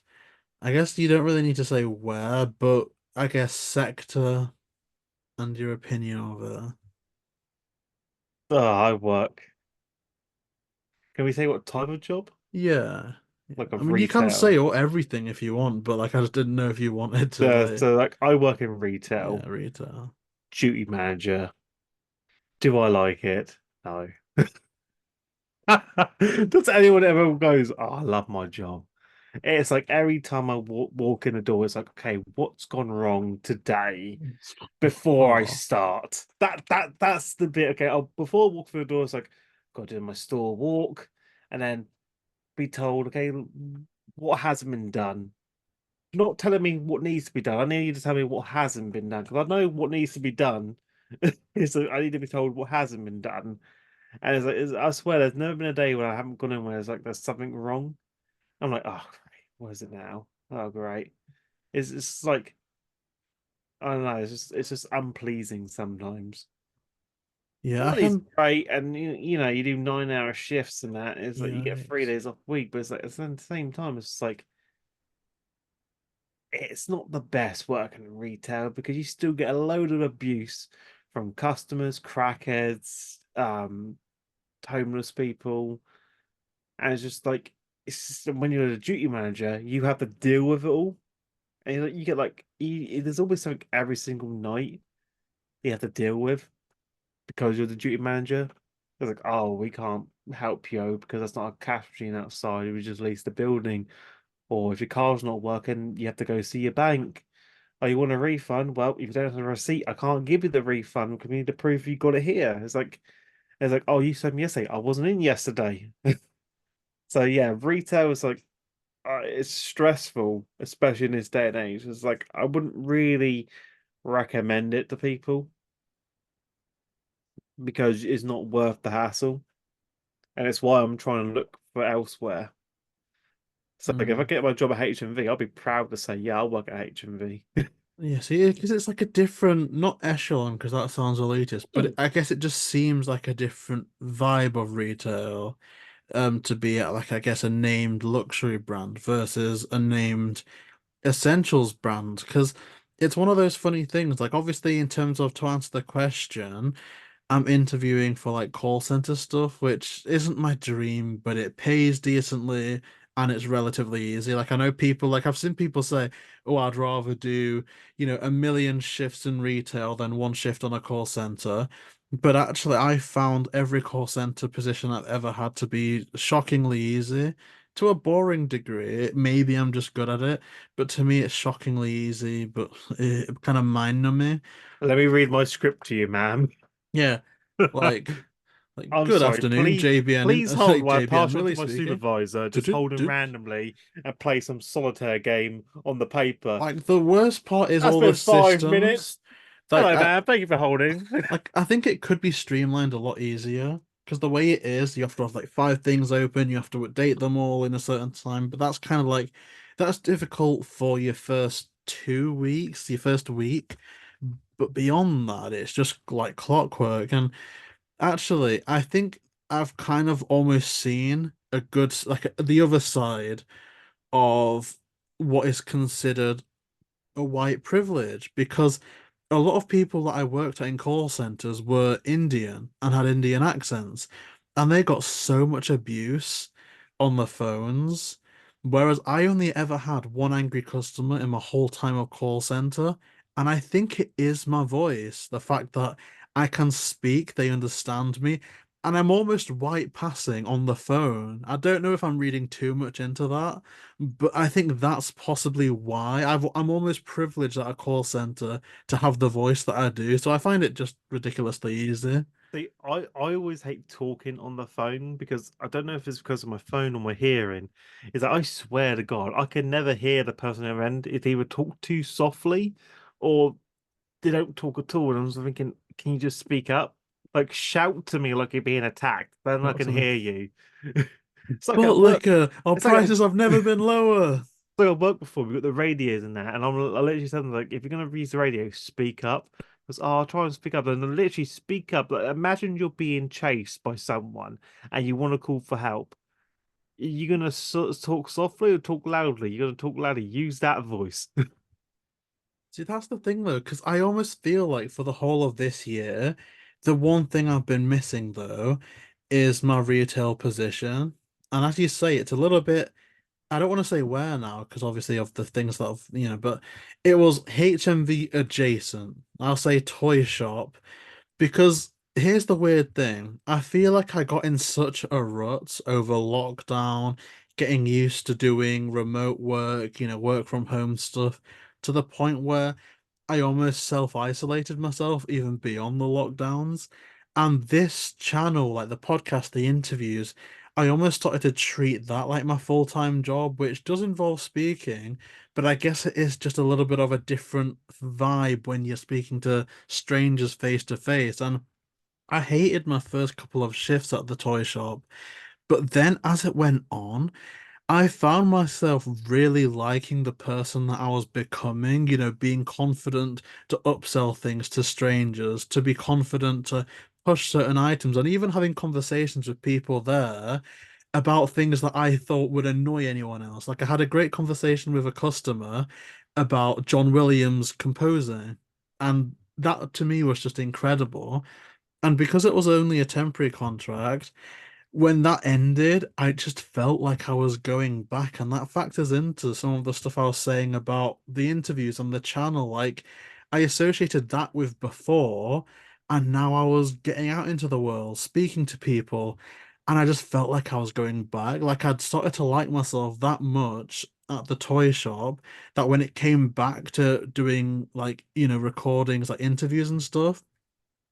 I guess you don't really need to say where, but I guess sector and your opinion of it. Oh, I work. Can we say what type of job? Yeah. Yeah. Like a I mean, you can say retail. everything if you want, but like I just didn't know if you wanted to like, So like I work in retail, yeah, retail. duty manager. Do I like it? No. Does anyone ever goes, oh, I love my job? It's like every time I walk in the door, it's like, okay, what's gone wrong today before I Oh, start? That's the bit. Okay, before I walk through the door, it's like, got to do my store walk, and then be told, okay, what hasn't been done. Not telling me what needs to be done. I need you to tell me what hasn't been done because I know what needs to be done. So I need to be told what hasn't been done. And I swear, there's never been a day where I haven't gone in where it's like there's something wrong. I'm like, oh, great. What is it now? Oh, great. It's like I don't know. It's just unpleasing sometimes. yeah, I Money's can. great, and you do 9 hour shifts and that. It's like you get three Yikes. days off a week, but it's like at the same time, it's just like it's not the best working in retail because you still get a load of abuse from customers, crackheads, homeless people, and it's just like it's just, when you're a duty manager, you have to deal with it all, and you get like there's always something every single night you have to deal with because you're the duty manager. It's like, oh, we can't help you because that's not a cash machine outside. We just lease the building. Or if your car's not working, you have to go see your bank. Oh, you want a refund? Well, if you don't have a receipt, I can't give you the refund because we need to prove you got it here. It's like, oh, you said me yesterday. I wasn't in yesterday. So yeah, retail is like it's stressful, especially in this day and age. It's like I wouldn't really recommend it to people because it's not worth the hassle, and it's why I'm trying to look for elsewhere. So like, if I Mm. get my job at HMV, I'll be proud to say, yeah, I'll work at HMV. Yeah, see, because it's like a different, not echelon, because that sounds elitist, but I guess it just seems like a different vibe of retail, to be at like I guess a named luxury brand versus a named essentials brand. Because it's one of those funny things. Like obviously, in terms of to answer the question, I'm interviewing for like call center stuff, which isn't my dream, but it pays decently and it's relatively easy. Like I know people, like I've seen people say, "Oh, I'd rather do, a million shifts in retail than one shift on a call center." But actually, I found every call center position I've ever had to be shockingly easy. To a boring degree, maybe I'm just good at it, but to me, it's shockingly easy, but it kind of mind numbing. Let me read my script to you, ma'am. Yeah, like I'm good sorry. afternoon, Please, JB and please hold like while I JB and pass you on to Milly my speaking. supervisor. Just hold him Du-du-du. randomly and play some solitaire game on the paper. Like the worst part is That's all the been 5 minutes. systems. Like Hello, man. Thank you for holding. I think it could be streamlined a lot easier because the way it is, you have to have like five things open, you have to update them all in a certain time. But that's kind of like that's difficult for your first 2 weeks, your first week. But beyond that, it's just like clockwork. And actually, I think I've kind of almost seen a good, like the other side of what is considered a white privilege because a lot of people that I worked at in call centers were Indian and had Indian accents, and they got so much abuse on the phones. Whereas I only ever had one angry customer in my whole time of call center, and I think it is my voice, the fact that I can speak, they understand me, and I'm almost white passing on the phone. I don't know if I'm reading too much into that, but I think that's possibly why I'm almost privileged at a call center to have the voice that I do. So I find it just ridiculously easy. See, I always hate talking on the phone because I don't know if it's because of my phone or my hearing. Is that I swear to God, I can never hear the person at the end if they would talk too softly or they don't talk at all. And I was thinking, can you just speak up? Like shout to me like you're being attacked, then I Shout can to me. hear you. It's like at work. Bootlicker, our It's like prices have never been lower. like at work before. We've got the radios and that, and I literally said them like, if you're gonna use the radio, speak up. Because I'll try and speak up, and I literally speak up. Like, imagine you're being chased by someone, and you want to call for help. You're gonna talk softly or talk loudly? You're gonna talk loudly. Use that voice. See, that's the thing though, because I almost feel like for the whole of this year, the one thing I've been missing though is my retail position. And as you say, it's a little bit, I don't want to say where now, because obviously of the things that I've, but it was HMV adjacent. I'll say toy shop. Because here's the weird thing. I feel like I got in such a rut over lockdown, getting used to doing remote work, work from home stuff, to the point where I almost self-isolated myself even beyond the lockdowns. And this channel, like the podcast, the interviews, I almost started to treat that like my full-time job, which does involve speaking, but I guess it is just a little bit of a different vibe when you're speaking to strangers face to face. And I hated my first couple of shifts at the toy shop, but then as it went on, I found myself really liking the person that I was becoming, being confident to upsell things to strangers, to be confident to push certain items, and even having conversations with people there about things that I thought would annoy anyone else. Like I had a great conversation with a customer about John Williams composing, and that to me was just incredible. And because it was only a temporary contract, when that ended, I just felt like I was going back, and that factors into some of the stuff I was saying about the interviews on the channel. Like, I associated that with before, and now I was getting out into the world, speaking to people, and I just felt like I was going back. Like, I'd started to like myself that much at the toy shop that when it came back to doing, like, recordings, like interviews and stuff,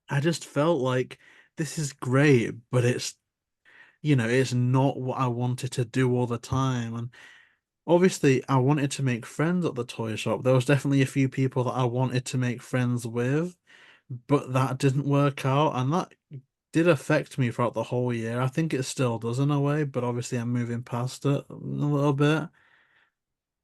I just felt like this is great, but it's not what I wanted to do all the time. And obviously, I wanted to make friends at the toy shop. There was definitely a few people that I wanted to make friends with, but that didn't work out. And that did affect me throughout the whole year. I think it still does in a way, but obviously, I'm moving past it a little bit.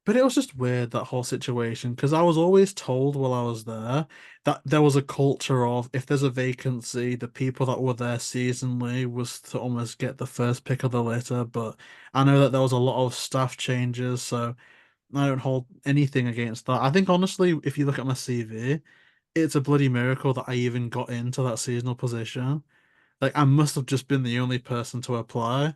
But it was just weird, that whole situation, because I was always told while I was there that there was a culture of if there's a vacancy, the people that were there seasonally was to almost get the first pick of the litter. But I know that there was a lot of staff changes, so I don't hold anything against that. I think honestly, if you look at my CV, it's a bloody miracle that I even got into that seasonal position. Like I must have just been the only person to apply.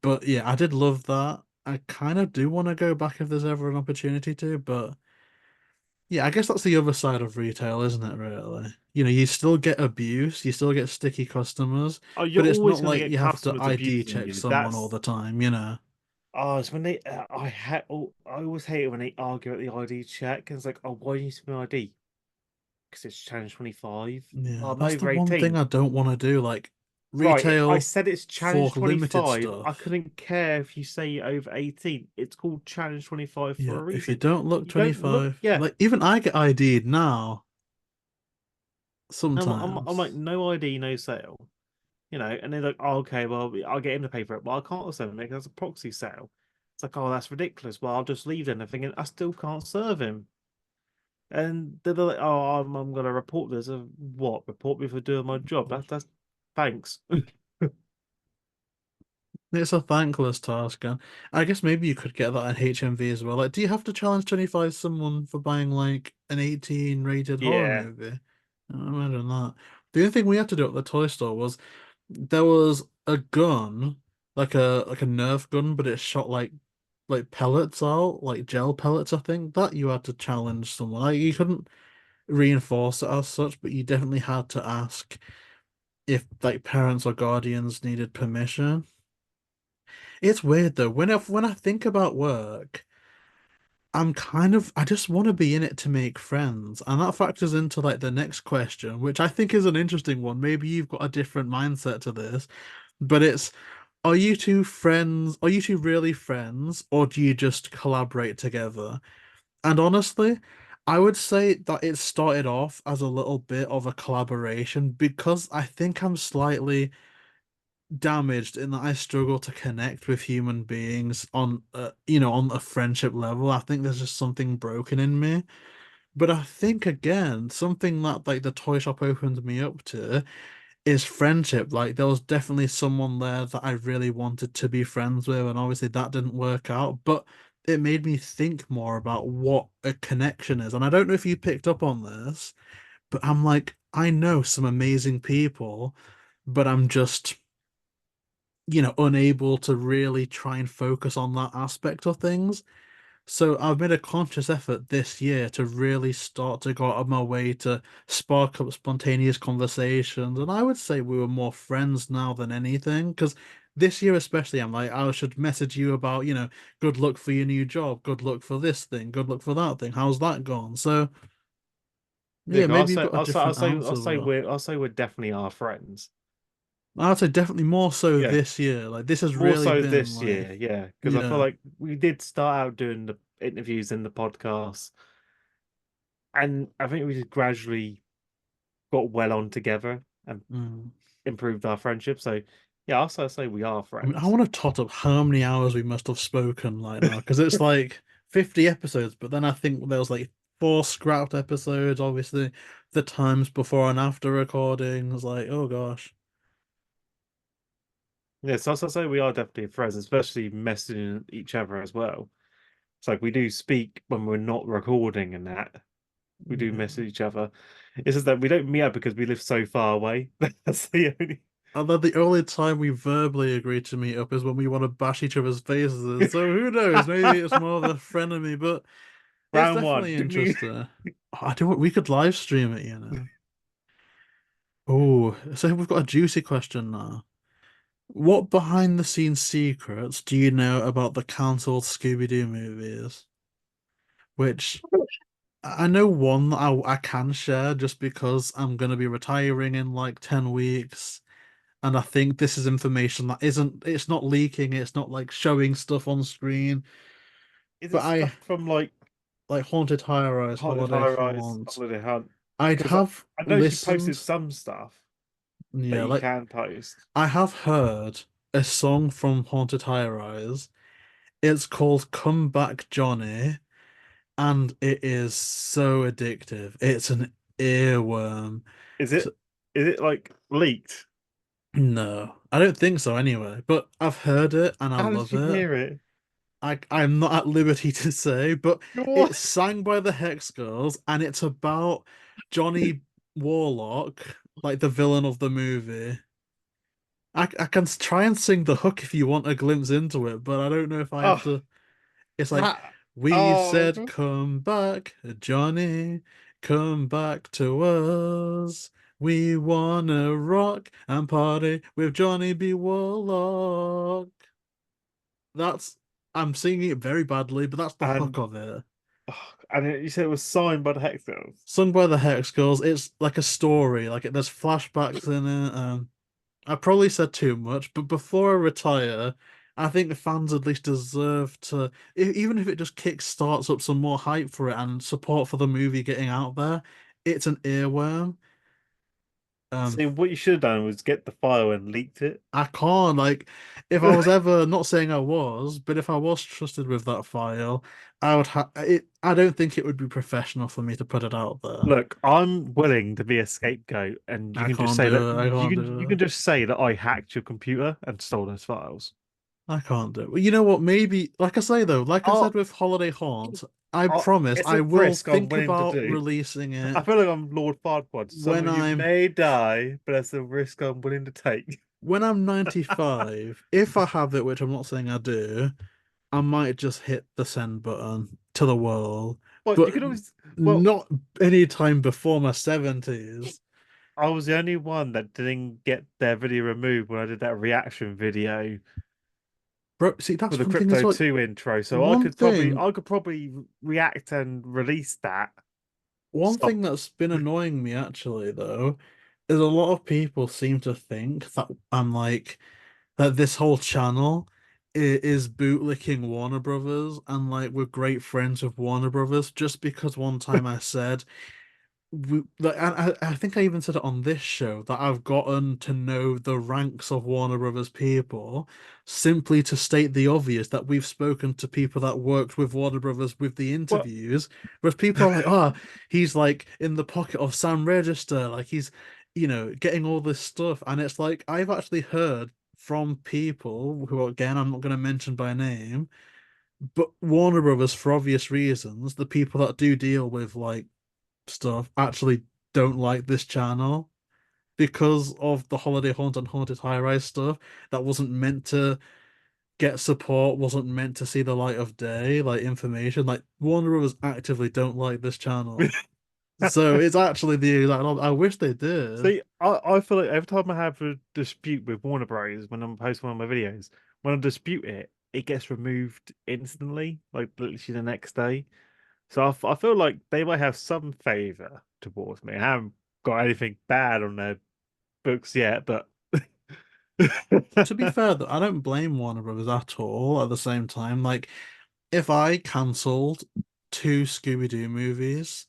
But yeah, I did love that. I kind of do want to go back if there's ever an opportunity to, but yeah, I guess that's the other side of retail, isn't it, really? You still get abuse, you still get sticky customers, Oh, you're but it's always not going to like get you have to customers ID abusing check you. someone all That's the time. oh, it's when they I always hate it when they argue at the ID check and it's like, oh, why do you need my ID? Because it's challenge 25. Yeah, Oh, I'm that's the over one thing 18. I don't want to do, like Right, I retail said it's for challenge limited 25. I stuff. couldn't care if you say you're over 18. It's called challenge 25 for Yeah, a if you reason. don't look You don't look, 25, yeah. like even I get ID'd now I'm like, sometimes. no ID, no sale. And they're like, oh, okay, well, I'll get him to pay for it. Well, I can't also make it as a proxy sale. It's like, oh, that's ridiculous. Well, I'll just leave then. I'm thinking, I still can't serve him. And they're like, oh, I'm going to report this. What? Report me for doing my job. That's thanks. It's a thankless task, and I guess maybe you could get that in HMV as well. Like, do you have to challenge 25 someone for buying like an 18 rated horror Yeah. movie? I don't imagine that. The only thing we had to do at the toy store was there was a gun, like a Nerf gun, but it shot like pellets out, like gel pellets, I think. That you had to challenge someone. Like you couldn't reinforce it as such, but you definitely had to ask if like parents or guardians needed permission. It's weird though. When I think about work, I just want to be in it to make friends. And that factors into like the next question, which I think is an interesting one. Maybe you've got a different mindset to this, but it's are you two friends? Are you two really friends, or do you just collaborate together? And honestly, I would say that it started off as a little bit of a collaboration because I think I'm slightly damaged in that I struggle to connect with human beings on on a friendship level. I think there's just something broken in me. But I think again, something that like the toy shop opened me up to is friendship. Like there was definitely someone there that I really wanted to be friends with, and obviously that didn't work out. But it made me think more about what a connection is. And I don't know if you picked up on this, but I'm like, I know some amazing people, but I'm just, unable to really try and focus on that aspect of things. So I've made a conscious effort this year to really start to go out of my way to spark up spontaneous conversations. And I would say we were more friends now than anything. Because this year especially, I'm like, I should message you about, good luck for your new job, good luck for this thing, good luck for that thing. How's that gone? So yeah, Look, maybe you've got a different answer, but I'll say we're definitely our friends. I'd say definitely more so Yeah, this year. Like this has more really so been this like, year. Yeah, because I feel yeah. like we did start out doing the interviews in the podcast, and I think we just gradually got well on together and Mm. improved our friendship. So yeah, I'll say we are I mean, I friends. want to tot up how many hours we must have spoken like now, because it's like 50 episodes, but then I think there was like four scrapped episodes, obviously, the times before and after recording. It's like, oh gosh. Yeah, so I'll say we are definitely friends, especially messaging each other as well. It's like we do speak when we're not recording and that. We do Yeah. message each other. It's just that we don't meet up because we live so far away. That's the only. And then the only time we verbally agree to meet up is when we want to bash each other's faces. So who knows? Maybe it's more of a frenemy, but it's Round one. definitely Ding, ding. interesting. I do. We could live stream it, you know. Oh, so we've got a juicy question now. What behind the scenes secrets do you know about the cancelled Scooby Doo movies? Which I know one that I can share just because I'm going to be retiring in like 10 weeks. And I think this is information that it's not leaking, it's not like showing stuff on screen. Is it But I stuff from like like Haunted High Rise, Haunted Holiday High Rise, Haunt. Holiday Hunt? I'd Because have I know she posted listened, some stuff that yeah, you like can post. I have heard a song from Haunted High Rise. It's called Come Back Johnny, and it is so addictive. It's an earworm. Is So, is it like leaked? no, I don't think so anyway, but I've heard it and I How did love you it. hear it? I'm not at liberty to say, but What? it's sang by the Hex Girls and it's about Johnny Warlock, like the villain of the movie. I can try and sing the hook if you want a glimpse into it, but I don't know if I have Oh, to. It's like, ha- we said, oh, come back, Johnny, come back to us. We wanna rock and party with Johnny B. Warlock. That's, I'm singing it very badly, but that's the hook and of it. you said it was signed by the Hex Girls. Sung by the Hex Girls, it's like a story, like there's flashbacks in it. I probably said too much, but before I retire, I think the fans at least deserve to, even if it just kick starts up some more hype for it and support for the movie getting out there. It's an earworm. Um, See, what you should have done was get the file and leaked it. I can't like if I was ever not saying I was, but if I was trusted with that file, I would have it. I don't think it would be professional for me to put it out there. Look, I'm willing to be a scapegoat, and you I can just can't say that do it. I can't do you it. can just say that I hacked your computer and stole those files. I can't do it. Well, you know what? Maybe, like I say though, like I said Oh, with Holiday Haunt, I oh, promise it's I a will risk I'm think willing to about do. releasing I it feel like I'm Lord Farquaad. Some when of you I'm may die, but that's a risk I'm willing to take. when I'm 95. If I have it, which I'm not saying I do, I might just hit the send button to the world, Well, you but could always. Well, not any time before my 70s. I was the only one that didn't get their video removed when I did that reaction video Bro, see, with that's the one thing as Crypto well. 2 intro. So One thing, I could probably react and release that. one Stop. thing that's been annoying me actually, though, is a lot of people seem to think that I'm like that this whole channel is bootlicking Warner Brothers, and like we're great friends with Warner Brothers just because one time I said like I think I even said it on this show that I've gotten to know the ranks of Warner Brothers people simply to state the obvious that we've spoken to people that worked with Warner Brothers with the Well, interviews, whereas people are like, oh, he's like in the pocket of Sam Register, like he's, getting all this stuff. And it's like I've actually heard from people who, again, I'm not going to mention by name, but Warner Brothers, for obvious reasons, the people that do deal with like stuff actually don't like this channel because of the Holiday Haunt and Haunted High Rise stuff that wasn't meant to get support, wasn't meant to see the light of day, like information. Like Warner Brothers actively don't like this channel. So it's actually the exact I wish they did. see, I feel like every time I have a dispute with Warner Bros. When I'm posting one of my videos, when I dispute it, it gets removed instantly, like literally the next day. So I feel like they might have some favor towards me. I haven't got anything bad on their books yet, but To be fair, though, I don't blame Warner Brothers at all at the same time. Like, if I cancelled two Scooby Doo movies,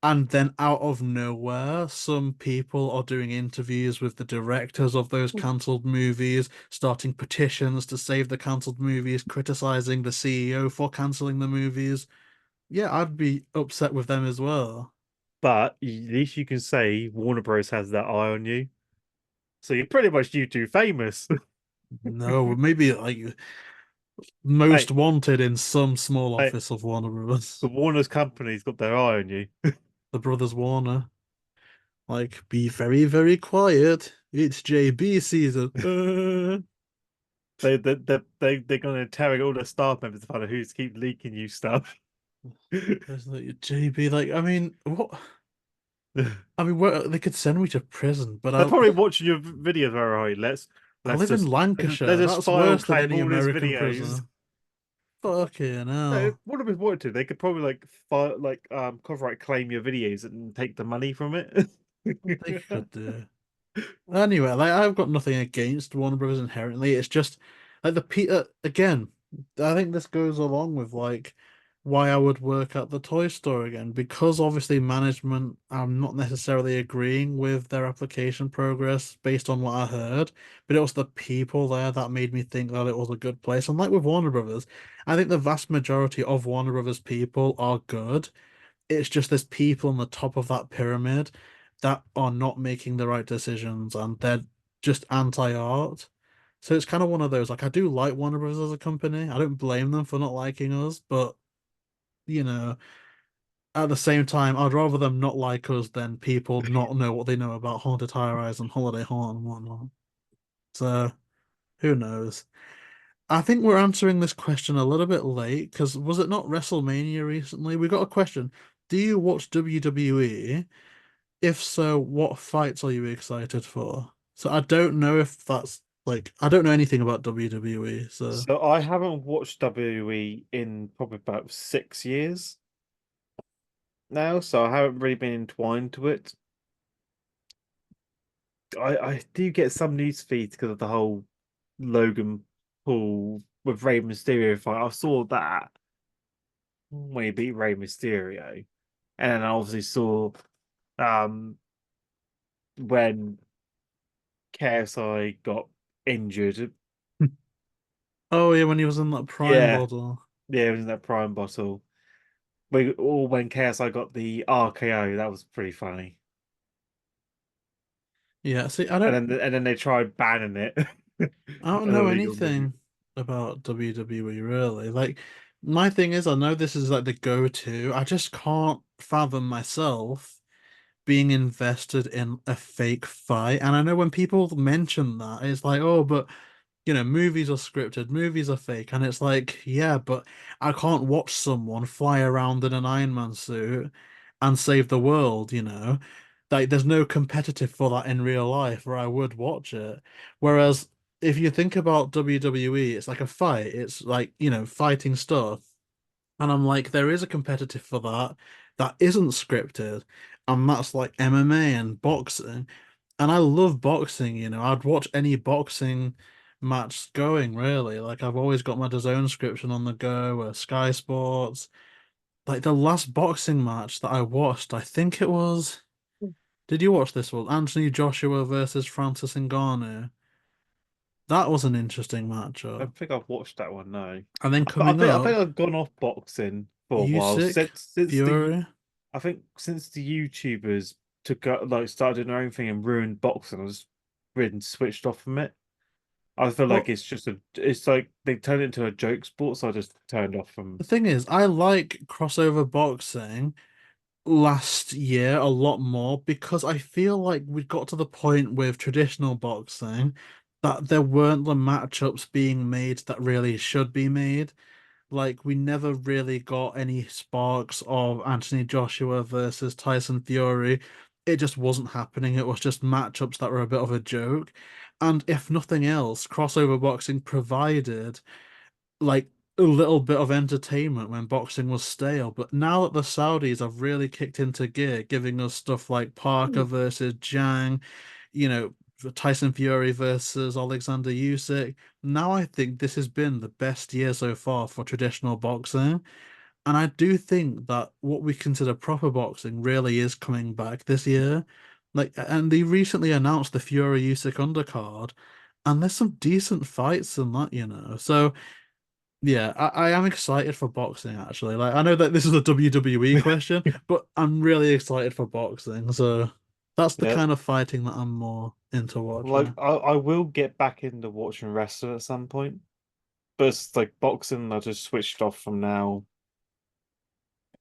and then out of nowhere, some people are doing interviews with the directors of those cancelled movies, starting petitions to save the cancelled movies, criticizing the CEO for cancelling the movies. Yeah, I'd be upset with them as well. but at least you can say Warner Bros. Has that eye on you. So you're pretty much YouTube famous. No, maybe like Hey, most wanted in some small hey, office of Warner the Brothers. Warner's company's got their eye on you. The brothers Warner. Like, be very, very quiet. It's JB season. They're gonna interrogate all the staff members to find out who's keep leaking you stuff. There's like JB, like, I mean, what? I mean, they could send me to prison, but They're probably watching your videos. All right, I let's live in just let's Lancashire. just That's file worse than claim any all his American videos. prison. Fucking No, hell. what if it wanted to? They could probably like file copyright claim your videos and take the money from it. They could do. Anyway, like I've got nothing against Warner Brothers inherently. It's just like the Peter again. I think this goes along with like why I would work at the toy store again because obviously management. I'm not necessarily agreeing with their application progress based on what I heard, but it was the people there that made me think that it was a good place. And like with Warner Brothers, I think the vast majority of Warner Brothers people are good. It's just there's people on the top of that pyramid that are not making the right decisions and they're just anti-art. So it's kind of one of those, like I do like Warner Bros. As a company. I don't blame them for not liking us, but you know, at the same time, I'd rather them not like us than people not know what they know about Haunted High Rise and Holiday Haunt and whatnot. So who knows? I think we're answering this question a little bit late because was it not WrestleMania recently? We got a question. Do you watch WWE? If so, what fights are you excited for? So I don't know if that's like I don't know anything about WWE, so So I haven't watched WWE in probably about 6 years now, so I haven't really been entwined to it. I do get some news feeds because of the whole Logan Paul with Rey Mysterio fight. I saw that when he beat Rey Mysterio, and then I obviously saw um when KSI got injured. oh yeah, when he was in that Prime Yeah, bottle. yeah, it was in that Prime bottle. Or when KSI got the RKO, that was pretty funny. Yeah, see, And then they tried banning it as I don't a know legal move. anything about WWE really. Like my thing is I know this is like the go-to. I just can't fathom myself being invested in a fake fight. And I know when people mention that, it's like, oh, but movies are scripted, movies are fake, and it's like, yeah, but I can't watch someone fly around in an Iron Man suit and save the world, Like, there's no competitive for that in real life where I would watch it. Whereas if you think about WWE, it's like a fight, it's like, fighting stuff. And I'm like, there is a competitive for that isn't scripted, and that's like MMA and boxing. And I love boxing, I'd watch any boxing match going, really. Like I've always got my DAZN subscription on the go, Sky Sports. Like the last boxing match that I watched, I think it was. Did you watch this one? Anthony Joshua versus Francis Ngannou. That was an interesting I matchup. don't think I've watched that one. No, And then I coming think I up, think I've gone off boxing for a while Usyk, since the Fury. I think since the YouTubers started doing their own thing and ruined boxing, I was really switched off from it. I feel like Well, it's like they turned it into a joke sport, so I just turned off from. the thing is, I like crossover boxing last year a lot more because I feel like we got to the point with traditional boxing that there weren't the matchups being made that really should be made. Like we never really got any sparks of Anthony Joshua versus Tyson Fury. It just wasn't happening. It was just matchups that were a bit of a joke. And if nothing else, crossover boxing provided like a little bit of entertainment when boxing was stale. But now that the Saudis have really kicked into gear, giving us stuff like Parker versus Zhang, you know, Tyson Fury versus Alexander Usyk, now I think this has been the best year so far for traditional boxing. And I do think that what we consider proper boxing really is coming back this year. Like, and they recently announced the Fury Usyk undercard, and there's some decent fights in that, you know. So yeah, I am excited for boxing actually. Like I know that this is a WWE question, but I'm really excited for boxing. So that's the Yeah, kind of fighting that I'm more into like watching. I will get back into watching wrestling at some point, but it's like boxing. I just switched off from now.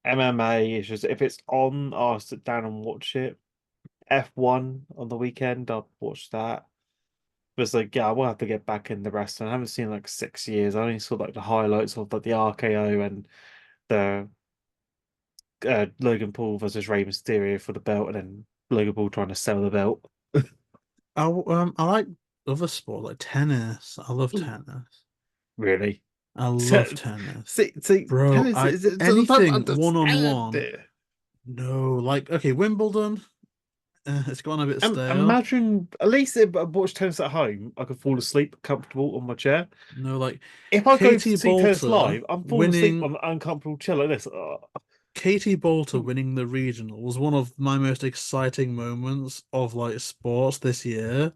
MMA is just if it's on, I'll sit down and watch it. F1 on the weekend, I'll watch that. But it's like, yeah, I will have to get back in the wrestling. I haven't seen like 6 years. I only saw like the highlights of like the RKO and the Logan Paul versus Rey Mysterio for the belt, and then Logan Paul trying to sell the belt. I like other sport like tennis. I love tennis. Really? I love See, tennis. see, Bro, tennis I is I don't anything one on understand one. it. No, like okay, Wimbledon, it's gone a bit stale. Imagine at least if I watch tennis at home, I could fall asleep comfortable on my chair. No, like If I go to Katie see tennis Bolter live, I'm falling asleep winning on an uncomfortable chair like this. Katie Bolter winning the regional was one of my most exciting moments of like sports this year.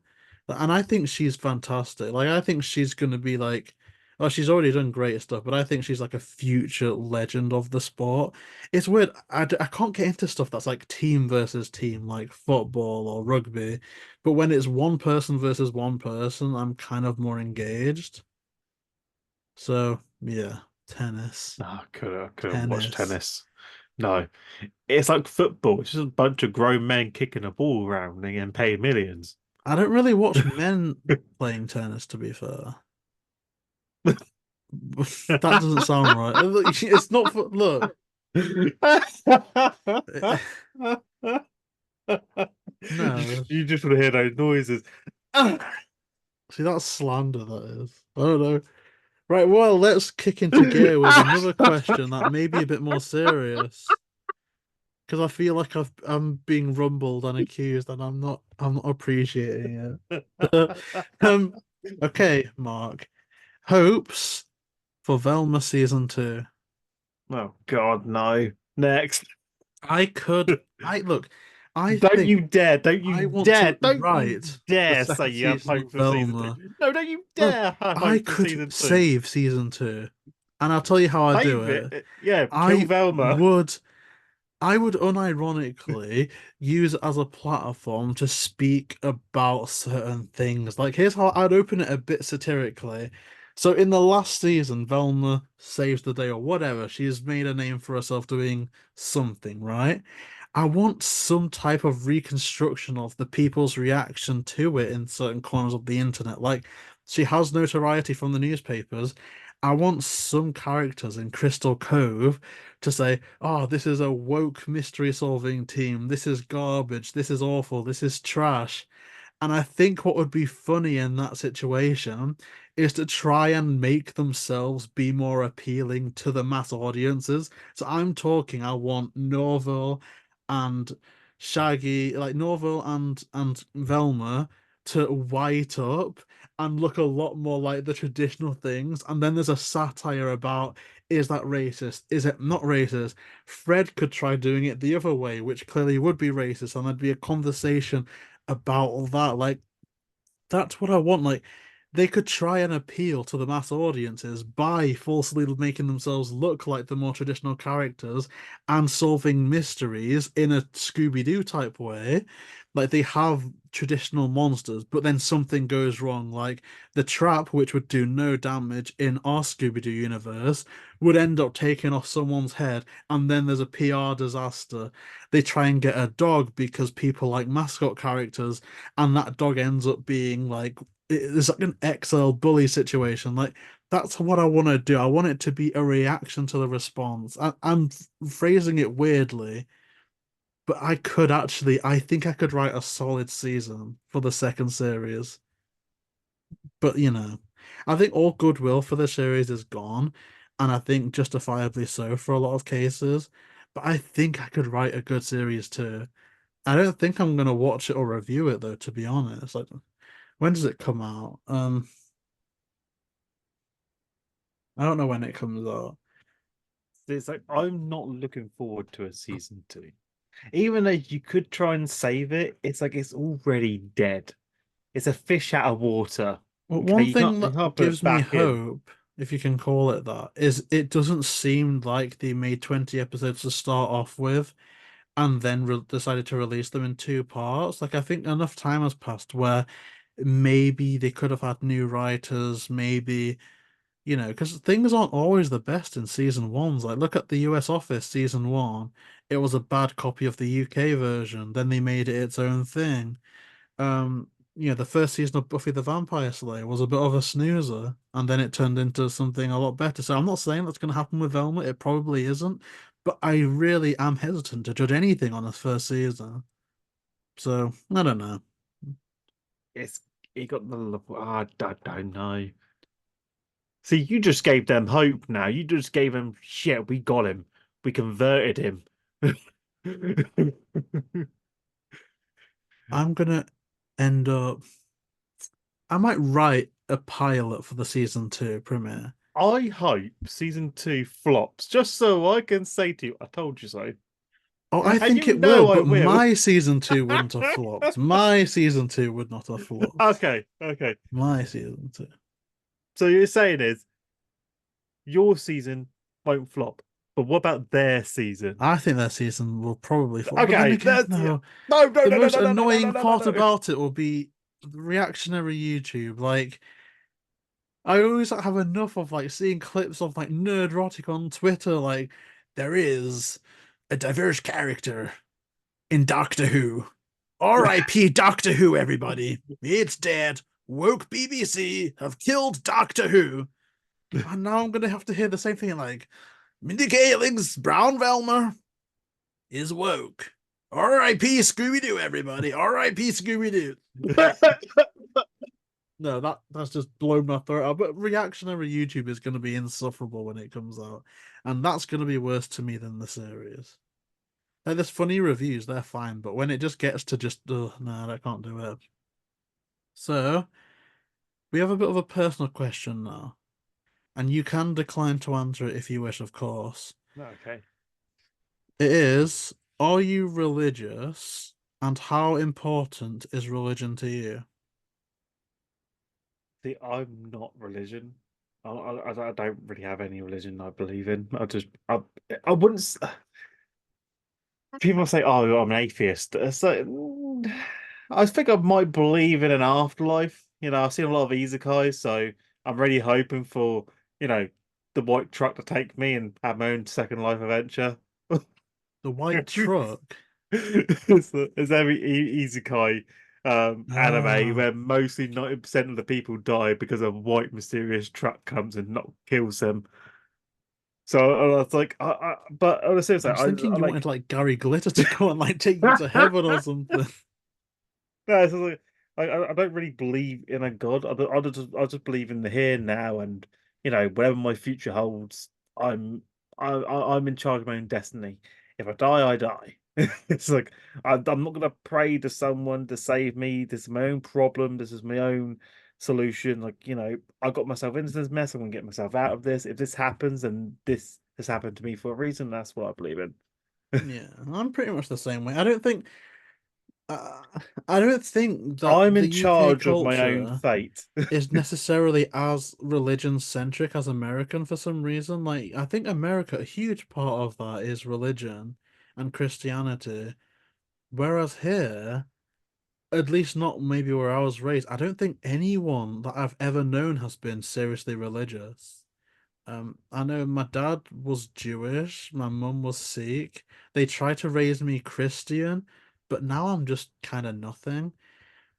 And I think she's fantastic. Like I think she's gonna be like well, she's already done great stuff, but I think she's like a future legend of the sport. It's weird. I can't get into stuff that's like team versus team, like football or rugby. But when it's one person versus one person, I'm kind of more engaged. So yeah, tennis. No, I couldn't watch Tennis. tennis. No, it's like football. It's just a bunch of grown men kicking a ball around and getting paid millions. I don't really watch men playing tennis, to be fair. That doesn't sound right. Look, it's not for look. No, You just want to hear those noises. see that's slander. That is. I don't know. Right. Well, let's kick into gear with another question that may be a bit more serious because I feel like I'm being rumbled and accused, and I'm not appreciating it. um. Okay, Mark. Hopes for Velma season 2. Oh God, no. Next. I could. I look. I Don't think you dare, don't I you want dare, to don't you write the dare say second you have season of hope for season two. Velma. No, don't you Look, dare have I hope for could season two. save season 2, and I'll tell you how I do Save it. it. Yeah, kill I Velma. would. I would unironically use it as a platform to speak about certain things. Like, here's how I'd open it a bit satirically. So, in the last season, Velma saves the day or whatever. She's made a name for herself doing something, right? I want some type of reconstruction of the people's reaction to it in certain corners of the internet. Like, she has notoriety from the newspapers. I want some characters in Crystal Cove to say, oh, this is a woke mystery solving team. This is garbage. This is awful. This is trash. And I think what would be funny in that situation is to try and make themselves be more appealing to the mass audiences. So I'm talking, I want Norval and Shaggy, like Norval and Velma to white up and look a lot more like the traditional things. And then there's a satire about, is that racist? Is it not racist? Fred could try doing it the other way, which clearly would be racist, and there'd be a conversation about all that. Like, that's what I want. Like, they could try and appeal to the mass audiences by falsely making themselves look like the more traditional characters and solving mysteries in a Scooby-Doo type way. Like, they have traditional monsters, but then something goes wrong. Like, the trap, which would do no damage in our Scooby-Doo universe, would end up taking off someone's head, and then there's a PR disaster. They try and get a dog because people like mascot characters, and that dog ends up being like, it's like an XL bully situation. Like, that's what I want to do. I want it to be a reaction to the response. I'm phrasing it weirdly, but I think I could write a solid season for the second series. But I think all goodwill for the series is gone, and I think justifiably so for a lot of cases. But I think I could write a good series too. I don't think I'm gonna watch it or review it though, to be honest. Like, when does it come out? I don't know when it comes out. It's like I'm not looking forward to a season 2. Even though you could try and save it, it's like it's already dead. It's a fish out of water. Well, Okay, one you thing that can't put it gives me back in. hope, if you can call it that, is it doesn't seem like they made 20 episodes to start off with and then decided to release them in two parts. Like, I think enough time has passed where maybe they could have had new writers, maybe, because things aren't always the best in season ones. Like, look at the US Office season one. It was a bad copy of the UK version. Then they made it its own thing. The first season of Buffy the Vampire Slayer was a bit of a snoozer, and then it turned into something a lot better. So I'm not saying that's going to happen with Velma. It probably isn't, but I really am hesitant to judge anything on its first season. So I don't know. It's he got the I don't know. See, you just gave them hope now. You just gave them shit. We got him. We converted him. I'm gonna end up. I might write a pilot for the season two premiere. I hope season 2 flops, just so I can say to you, I told you so. Oh, I And think you it will, know I but will. my season two wouldn't have flopped. My season two would not have flopped. Okay, okay. My season two. So you're saying is your season won't flop, but what about their season? I think their season will probably flop. But then Okay, again, that's no. no, no, The no, no, most no, no, no, no, annoying no, no, part no. about it will be the reactionary YouTube. Like, I always have enough of like seeing clips of like nerdrotic on Twitter. Like, there is a diverse character in Doctor Who. R.I.P. Doctor Who, everybody. It's dead. Woke BBC have killed Doctor Who. And now I'm gonna have to hear the same thing like Mindy Kaling's Brown Velma is woke. R.I.P. Scooby Doo, everybody. R.I.P. Scooby Doo. No, that's just blown my throat out. But reactionary YouTube is going to be insufferable when it comes out, and that's going to be worse to me than the series. Like, there's funny reviews, they're fine, but when it just gets to just, no, I can't do it. So we have a bit of a personal question now, and you can decline to answer it if you wish, of course. Okay. It is, are you religious, and how important is religion to you? See, I'm not religion. I don't really have any religion I believe in. I wouldn't. People say, "Oh, I'm an atheist." It's like, I think I might believe in an afterlife. I've seen a lot of isekais, so I'm really hoping for, you know, the white truck to take me and have my own second life adventure. The white truck? It's every isekai anime Ah, where mostly 90% of the people die because a white mysterious truck comes and not kills them. So I was like, but on a serious I note, was thinking I you wanted like, like Gary Glitter to go and like take you to heaven or something. no, it's like, I don't really believe in a god. I just believe in the here and now, and whatever my future holds, I'm in charge of my own destiny. If I die, I die. It's like I'm not gonna pray to someone to save me. This is my own problem. This is my own solution. Like, I got myself into this mess. I'm gonna get myself out of this. If this happens, then this has happened to me for a reason. That's what I believe in. Yeah, I'm pretty much the same way. Uh, I don't think that I'm the in UK charge of my own culture fate. is necessarily as religion centric as American for some reason. Like, I think America, a huge part of that is religion and Christianity. Whereas here, at least not maybe where I was raised, I don't think anyone that I've ever known has been seriously religious. I know my dad was Jewish, my mum was Sikh. They tried to raise me Christian, but now I'm just kind of nothing.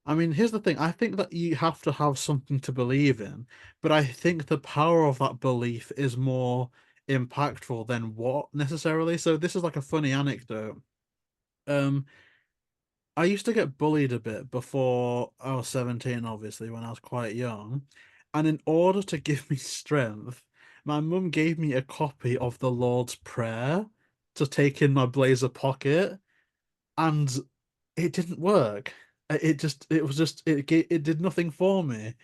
I mean, here's the thing. I think that you have to have something to believe in, but I think the power of that belief is more impactful than what necessarily. So this is like a funny anecdote. Um, I used to get bullied a bit before I was 17, obviously, when I was quite young. And in order to give me strength, my mum gave me a copy of the Lord's Prayer to take in my blazer pocket. And it didn't work. It did nothing for me.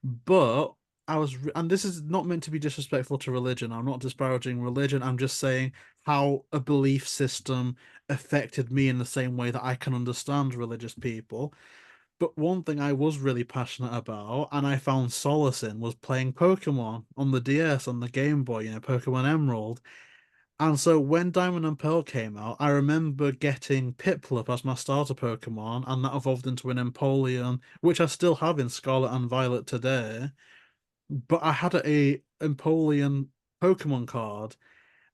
But and this is not meant to be disrespectful to religion. I'm not disparaging religion. I'm just saying how a belief system affected me in the same way that I can understand religious people. But one thing I was really passionate about and I found solace in was playing Pokemon on the DS, on the Game Boy, Pokemon Emerald. And so when Diamond and Pearl came out, I remember getting Piplup as my starter Pokemon, and that evolved into an Empoleon, which I still have in Scarlet and Violet today. But I had a Empoleon Pokemon card,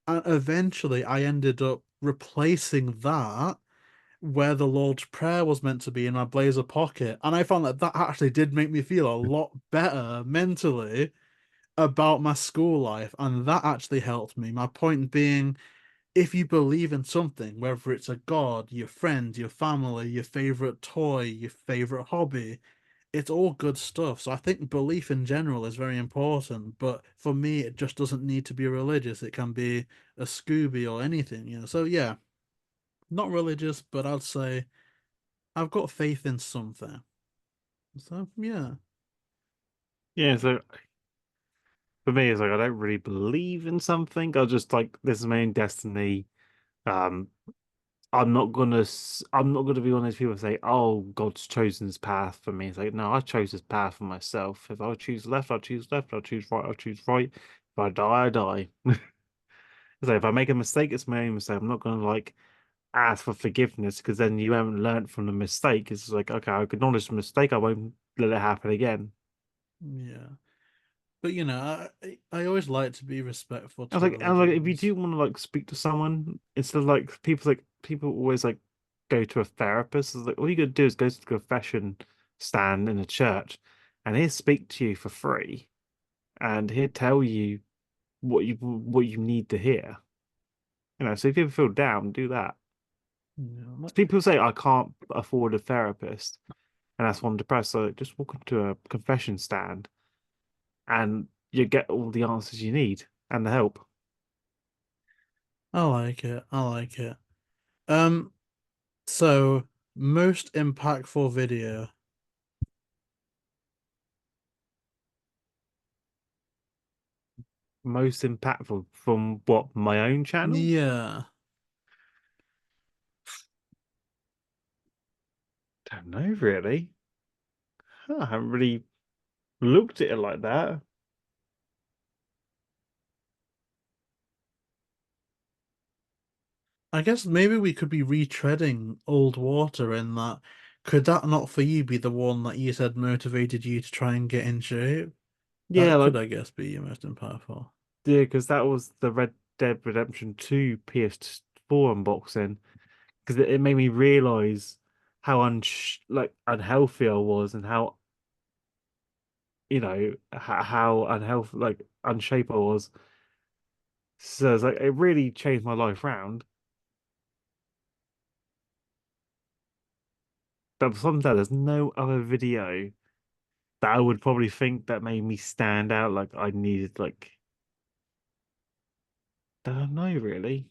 and eventually I ended up replacing that where the Lord's Prayer was meant to be in my blazer pocket. And I found that that actually did make me feel a lot better mentally about my school life, and that actually helped me. My point being, if you believe in something, whether it's a god, your friend, your family, your favorite toy, your favorite hobby, it's all good stuff. So I think belief in general is very important. But for me, it just doesn't need to be religious. It can be a Scooby or anything. So yeah, not religious, but I'd say I've got faith in something. So yeah. Yeah, so for me, it's like I don't really believe in something. I just like this is my own destiny. Um, I'm not gonna be one of those people who say, "Oh, God's chosen this path for me." It's like, no, I chose this path for myself. If I choose left, I choose left. I choose right, I choose right. If I die, I die. So if I make a mistake, it's my own mistake. I'm not gonna like ask for forgiveness because then you haven't learned from the mistake. It's like, okay, I acknowledge the mistake. I won't let it happen again. Yeah. But I always like to be respectful I was to like, if you religions. do want to like speak to someone, instead of like people always like go to a therapist. It's like all you gotta do is go to the confession stand in a church, and he'll speak to you for free, and he'll tell you what you need to hear. So if you ever feel down, do that. Yeah, 'Cause people say I can't afford a therapist, and that's why I'm depressed. So just walk into a confession stand, and you get all the answers you need and the help. I like it. I like it. Um, so most impactful video. Most impactful from what my own channel? Yeah. Don't know really. I haven't really looked at it like that. I guess maybe we could be retreading old water in that. Could that not for you be the one that you said motivated you to try and get in shape? Yeah, That like could, I guess, be your most impactful. yeah, because that was the Red Dead Redemption 2 PS4 unboxing. Because it made me realize how like unhealthy I was and how how unhealthy like unshape I was. So it's like it really changed my life round. But sometimes there's no other video that I would probably think that made me stand out. Like I needed like I don't know really.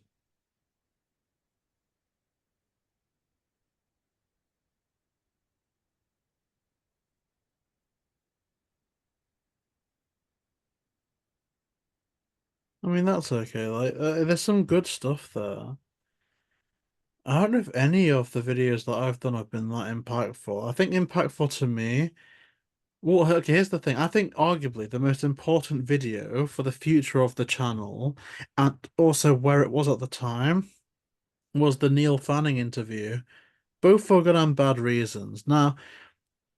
I mean, that's okay. Like, there's some good stuff there. I don't know if any of the videos that I've done have been that impactful. I think impactful to me. Well, okay, here's the thing. I think arguably the most important video for the future of the channel, and also where it was at the time, was the Neil Fanning interview, both for good and bad reasons. Now,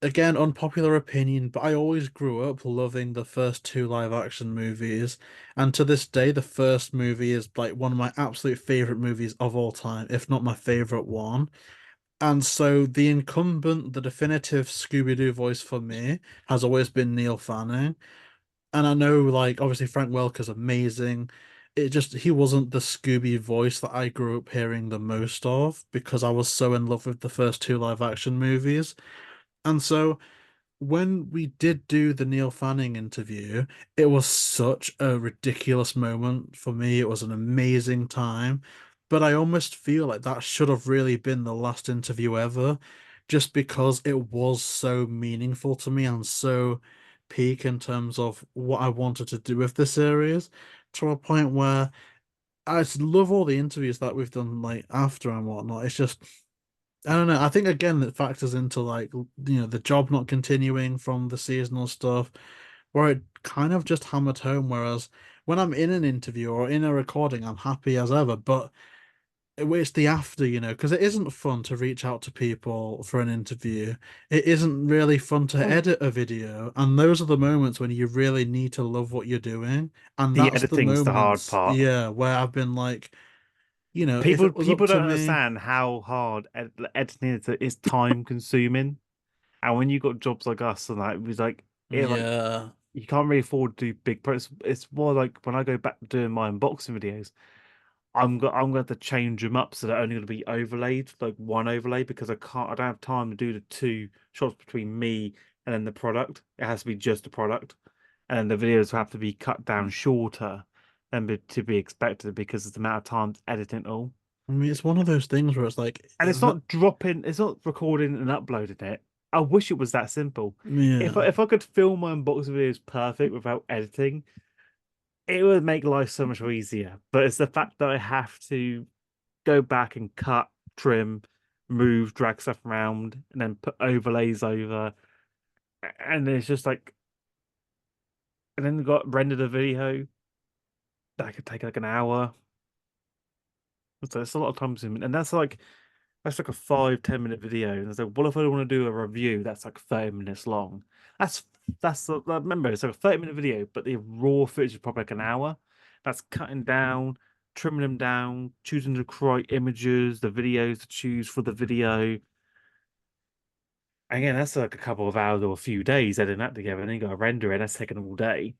again, unpopular opinion, but I always grew up loving the first two live action movies, and to this day, the first movie is like one of my absolute favorite movies of all time, if not my favorite one. And so the incumbent, the definitive Scooby-Doo voice for me has always been Neil Fanning. And I know, like, obviously Frank Welker's amazing. It just, he wasn't the Scooby voice that I grew up hearing the most of because I was so in love with the first two live action movies. And so when we did do the Neil Fanning interview, it was such a ridiculous moment for me. It was an amazing time. But I almost feel like that should have really been the last interview ever, just because it was so meaningful to me and so peak in terms of what I wanted to do with the series, to a point where I just love all the interviews that we've done like after and whatnot. It's just I don't know. I think again that factors into like the job not continuing from the seasonal stuff, where it kind of just hammered home. Whereas when I'm in an interview or in a recording, I'm happy as ever. But it's the after, because it isn't fun to reach out to people for an interview. It isn't really fun to Well, edit a video, and those are the moments when you really need to love what you're doing. And the that's the editing's the hard moments, part. yeah, where I've been like, if People it was up people to don't me, understand how hard editing is time consuming. And when you got jobs like us and that, it was like yeah. you can't really afford to do big projects. It's more like when I go back doing my unboxing videos, I'm going to change them up so they're only going to be overlaid, like one overlay, because I don't have time to do the two shots between me and then the product. It has to be just the product, and the videos have to be cut down shorter than to be expected because of the amount of time editing it all. I mean, it's one of those things where it's like, And it's not recording and uploading it. I wish it was that simple. yeah. If I could film my unboxing videos perfect without editing, it would make life so much easier. But it's the fact that I have to go back and cut, trim, move, drag stuff around, and then put overlays over. And it's just like, and then got rendered a video that could take like an hour. So it's a lot of time consuming. And that's like a 5-10 minute video. And it's like, what if I want to do a review that's like 30 minutes long? That's remember it's like a 30-minute video, but the raw footage is probably like an hour. That's cutting down, trimming them down, choosing the right images, the videos to choose for the video. Again, that's like a couple of hours or a few days editing that together, and then you got to render it. That's taking all day.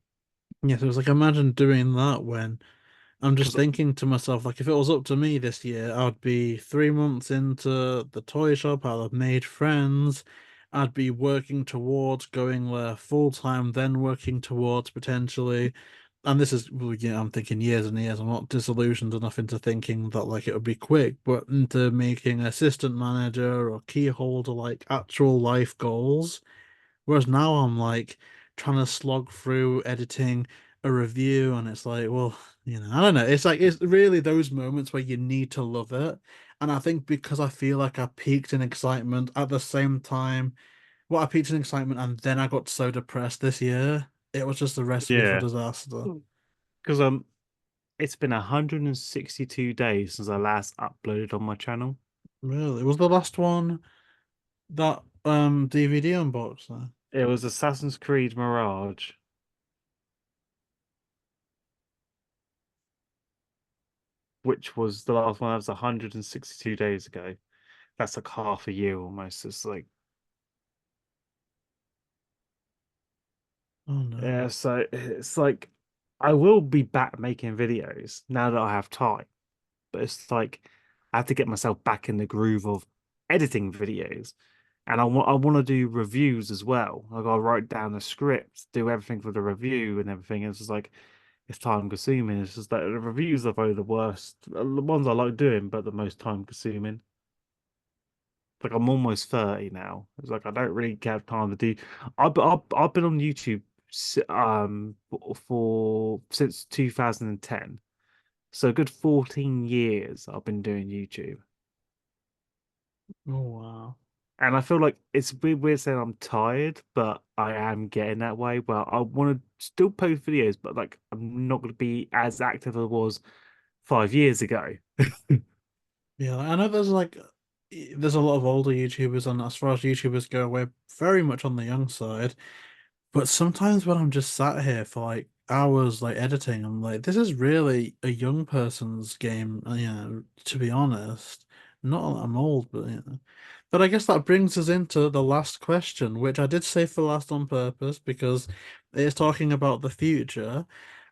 Yeah, so it's like imagine doing that when I'm just Because thinking to myself, like if it was up to me this year, I'd be 3 months into the toy shop, I'd have made friends, I'd be working towards going there full time, then working towards potentially, and this is, well, I'm thinking years and years. I'm not disillusioned enough into thinking that like it would be quick, but into making assistant manager or key holder, like actual life goals. Whereas now I'm like trying to slog through editing a review, and it's like, well, I don't know. It's like it's really those moments where you need to love it. And I think because I feel like I peaked in excitement at the same time, well, I peaked in excitement and then I got so depressed this year. It was just a recipe for yeah, disaster. because it's been 162 days since I last uploaded on my channel. Really. Was the last one that DVD unboxing? It was Assassin's Creed Mirage, which was the last one. That was 162 days ago. That's like half a year almost. It's like, Oh no. yeah, so it's like I will be back making videos now that I have time, but it's like I have to get myself back in the groove of editing videos. And I want to do reviews as well. I gotta write down the script, do everything for the review and everything. It's just like it's time consuming. It's just that the reviews are probably the worst, the ones I like doing, but the most time consuming. Like I'm almost 30 now. It's like I don't really have time to do. I've been on YouTube for since 2010. So a good 14 years I've been doing YouTube. Oh wow. And I feel like it's weird saying I'm tired, but I am getting that way. Well, I want to still post videos, but like I'm not going to be as active as I was 5 years ago. Yeah, I know there's a lot of older YouTubers, and as far as YouTubers go, we're very much on the young side. But sometimes when I'm just sat here for like hours, like editing, I'm like, this is really a young person's game. To be honest, not that I'm old, but But I guess that brings us into the last question, which I did say for last on purpose because it's talking about the future,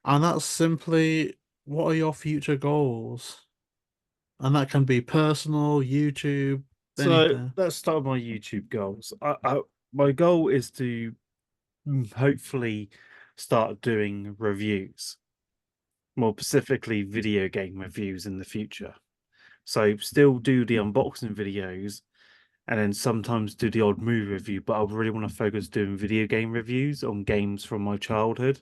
and that's simply, what are your future goals? And that can be personal, YouTube, So anything. let's start with my YouTube goals. My goal is to hopefully start doing reviews, more specifically video game reviews in the future. So still do the unboxing videos and then sometimes do the odd movie review, but I really want to focus doing video game reviews on games from my childhood.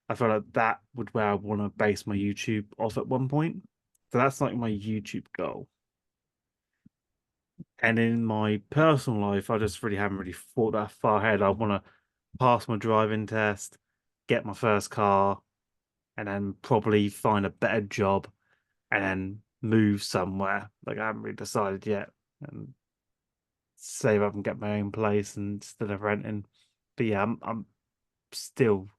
I feel like that would where I want to base my YouTube off at one point. So that's like my YouTube goal. And in my personal life, I just really haven't really thought that far ahead. I want to pass my driving test, get my first car, and then probably find a better job and then move somewhere. Like I haven't really decided yet. And save up and get my own place instead of renting. But yeah, I'm still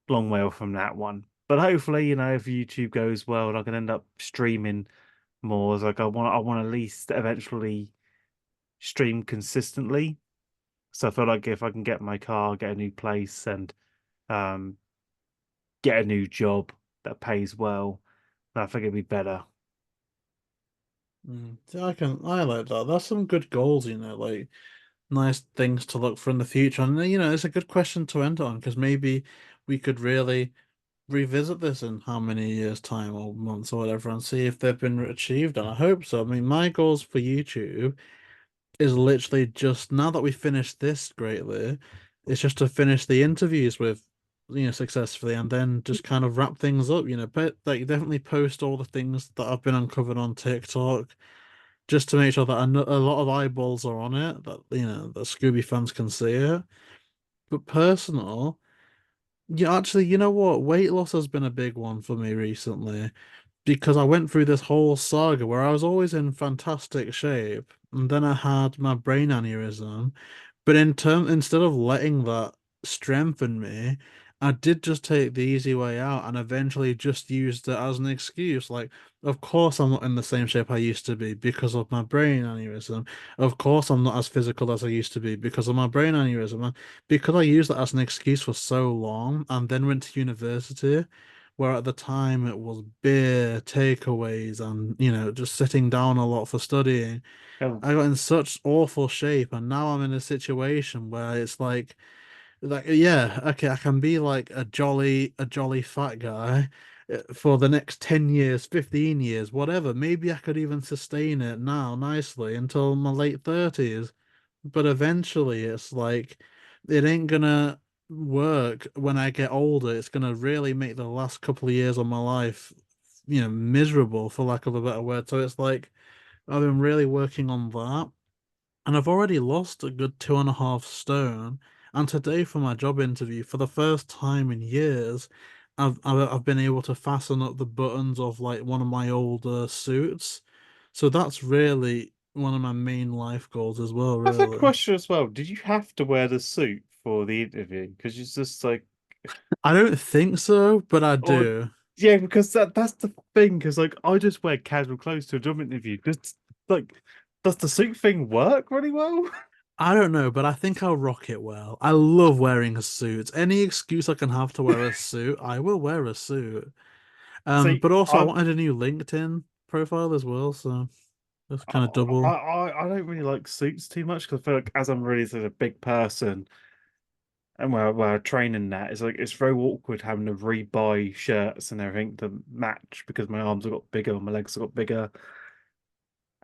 a long way off from that one. But hopefully, if YouTube goes well, I can end up streaming more. It's like I want at least eventually stream consistently. So I feel like if I can get my car, get a new place, and um get a new job that pays well, I think it'd be better. See, I like that. That's some good goals, like nice things to look for in the future. And it's a good question to end on because maybe we could really revisit this in how many years' time or months or whatever and see if they've been achieved. And I hope so. I mean, my goals for YouTube is literally just now that we finished this greatly, it's just to finish the interviews with, successfully, and then just kind of wrap things up, but like definitely post all the things that I've been uncovered on TikTok just to make sure that a lot of eyeballs are on it, that the Scooby fans can see it. But personal, yeah, actually, you know what? Weight loss has been a big one for me recently because I went through this whole saga where I was always in fantastic shape, and then I had my brain aneurysm. But instead of letting that strengthen me, I did just take the easy way out and eventually just used it as an excuse. Like, of course I'm not in the same shape I used to be because of my brain aneurysm. Of course I'm not as physical as I used to be because of my brain aneurysm. And because I used that as an excuse for so long and then went to university, where at the time it was beer, takeaways, and just sitting down a lot for studying. Oh, I got in such awful shape, and now I'm in a situation where it's like yeah, okay, I can be like a jolly fat guy for the next 10 years, 15 years, whatever. Maybe I could even sustain it now nicely until my late 30s. But eventually it's like it ain't gonna work when I get older. It's gonna really make the last couple of years of my life, miserable for lack of a better word. So it's like I've been really working on that. And I've already lost a good 2.5 stone. And today, for my job interview, for the first time in years, I've been able to fasten up the buttons of like one of my older suits. So that's really one of my main life goals as well, that's a really. question as well. Did you have to wear the suit for the interview? Because it's just like, I don't think so, but I or do. yeah, because that's the thing. Because like, I just wear casual clothes to a job interview. Like, does the suit thing work really well? I don't know, but I think I'll rock it well. I love wearing a suit. Any excuse I can have to wear a suit, I will wear a suit. See, But also I wanted a new LinkedIn profile as well, so that's kind of double. I don't really like suits too much because I feel like as I'm really sort of big person and where I train in that, it's like it's very awkward having to rebuy shirts and everything to match because my arms have got bigger, my legs have got bigger,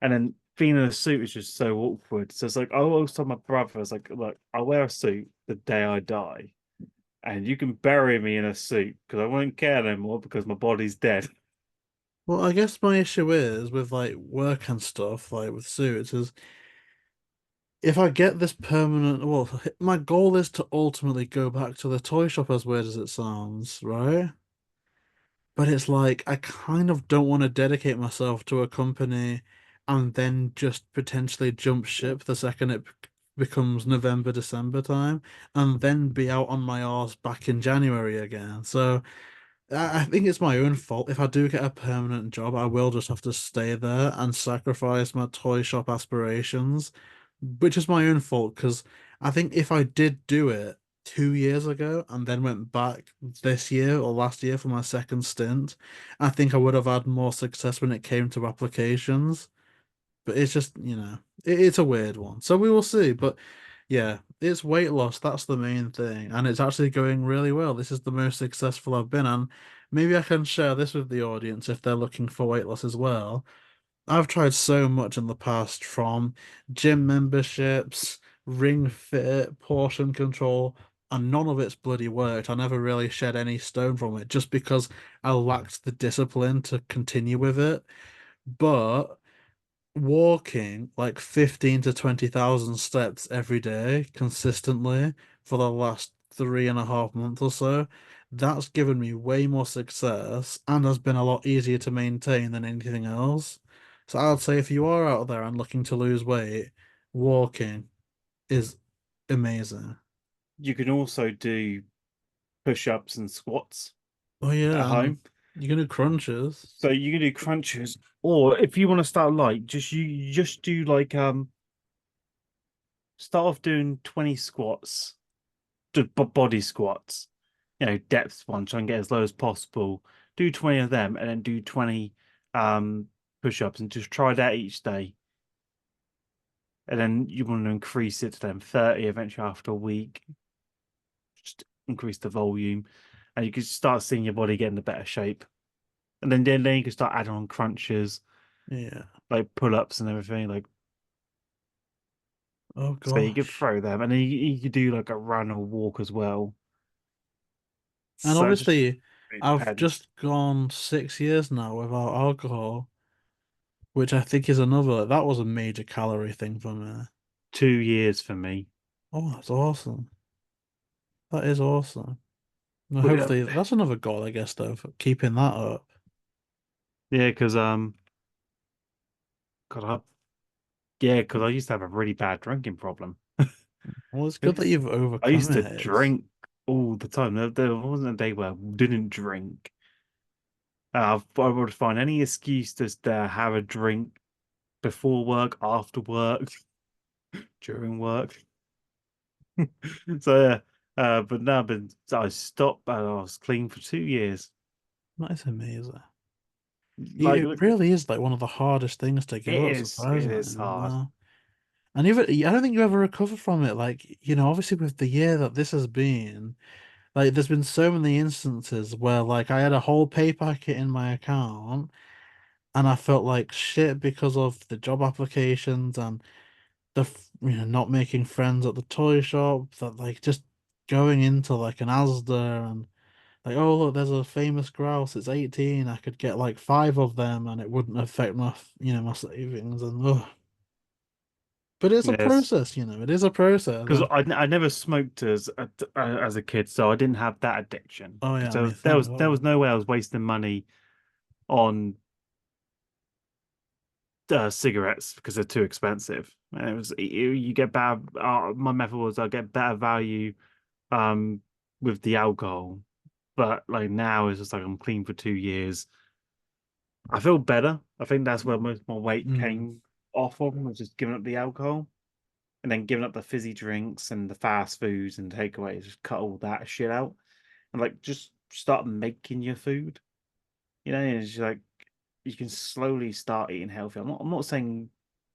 and then being in a suit is just so awkward. So it's like I always tell my brother, I was like, look, I'll wear a suit the day I die. and you can bury me in a suit because I won't care no more because my body's dead. Well, I guess my issue is with like work and stuff, like with suits, is if I get this permanent, well, my goal is to ultimately go back to the toy shop, as weird as it sounds, right? But it's like I kind of don't want to dedicate myself to a company and then just potentially jump ship the second it becomes November, December time, and then be out on my arse back in January again. So I think it's my own fault. If I do get a permanent job, I will just have to stay there and sacrifice my toy shop aspirations, which is my own fault because I think if I did do it 2 years ago and then went back this year or last year for my second stint, I think I would have had more success when it came to applications. But it's just, it's a weird one. So we will see. But yeah, it's weight loss. That's the main thing. And it's actually going really well. This is the most successful I've been. And maybe I can share this with the audience if they're looking for weight loss as well. I've tried so much in the past from gym memberships, ring fit, portion control, and none of it's bloody worked. I never really shed any stone from it just because I lacked the discipline to continue with it. But walking like 15 to 20,000 steps every day consistently for the last 3.5 months or so, that's given me way more success and has been a lot easier to maintain than anything else. So I'd say if you are out there and looking to lose weight, walking is amazing. You can also do push-ups and squats Oh at yeah, and home. you can do crunches. So you can do crunches, or if you want to start light, you just do like start off doing 20 squats, body squats, depth one, try and get as low as possible. Do 20 of them and then do 20 push-ups and just try that each day. And then you want to increase it to then 30 eventually after a week. Just increase the volume. And you can start seeing your body get into better shape. And then you can start adding on crunches, Yeah. like pull-ups and everything. Like Oh so you could gosh. throw them. And then you could do like a run or walk as well. And So it just obviously, really I've depends. just gone 6 years now without alcohol, which I think is another, that was a major calorie thing for me. 2 years for me. Oh, that's awesome. That is awesome. Well, But yeah, hopefully, that's another goal, I guess, though, for keeping that up. yeah, because God, yeah, because I used to have a really bad drinking problem. Well, it's good that you've I overcome used to it. It's, drink all the time. There wasn't a day where I didn't drink. I would find any excuse to have a drink before work, after work, during work. So yeah, but now, I stopped. And I was clean for 2 years. that is amazing. Like It really is like one of the hardest things to give up, it surprisingly. is hard. And even, I don't think you ever recover from it. Like, obviously with the year that this has been, like, there's been so many instances where, like, I had a whole pay packet in my account and I felt like shit because of the job applications and not making friends at the toy shop, that, like, just going into, like, an Asda and, like, oh, look, there's a famous grouse, it's 18, I could get, like, five of them and it wouldn't affect my savings and, oh. But it's a Yes, process, it is a process. because And, I never smoked as a kid, so I didn't have that addiction. oh, yeah, I mean, So thank there was God. no way I was wasting money on cigarettes because they're too expensive. And it was you get bad. My method was I get better value um with the alcohol, but like now it's just like I'm clean for 2 years. I feel better. I think that's where most of my weight Mm, came off of, was just giving up the alcohol and then giving up the fizzy drinks and the fast foods and takeaways. Just cut all that shit out and like just start making your food. It's just like you can slowly start eating healthy. I'm not saying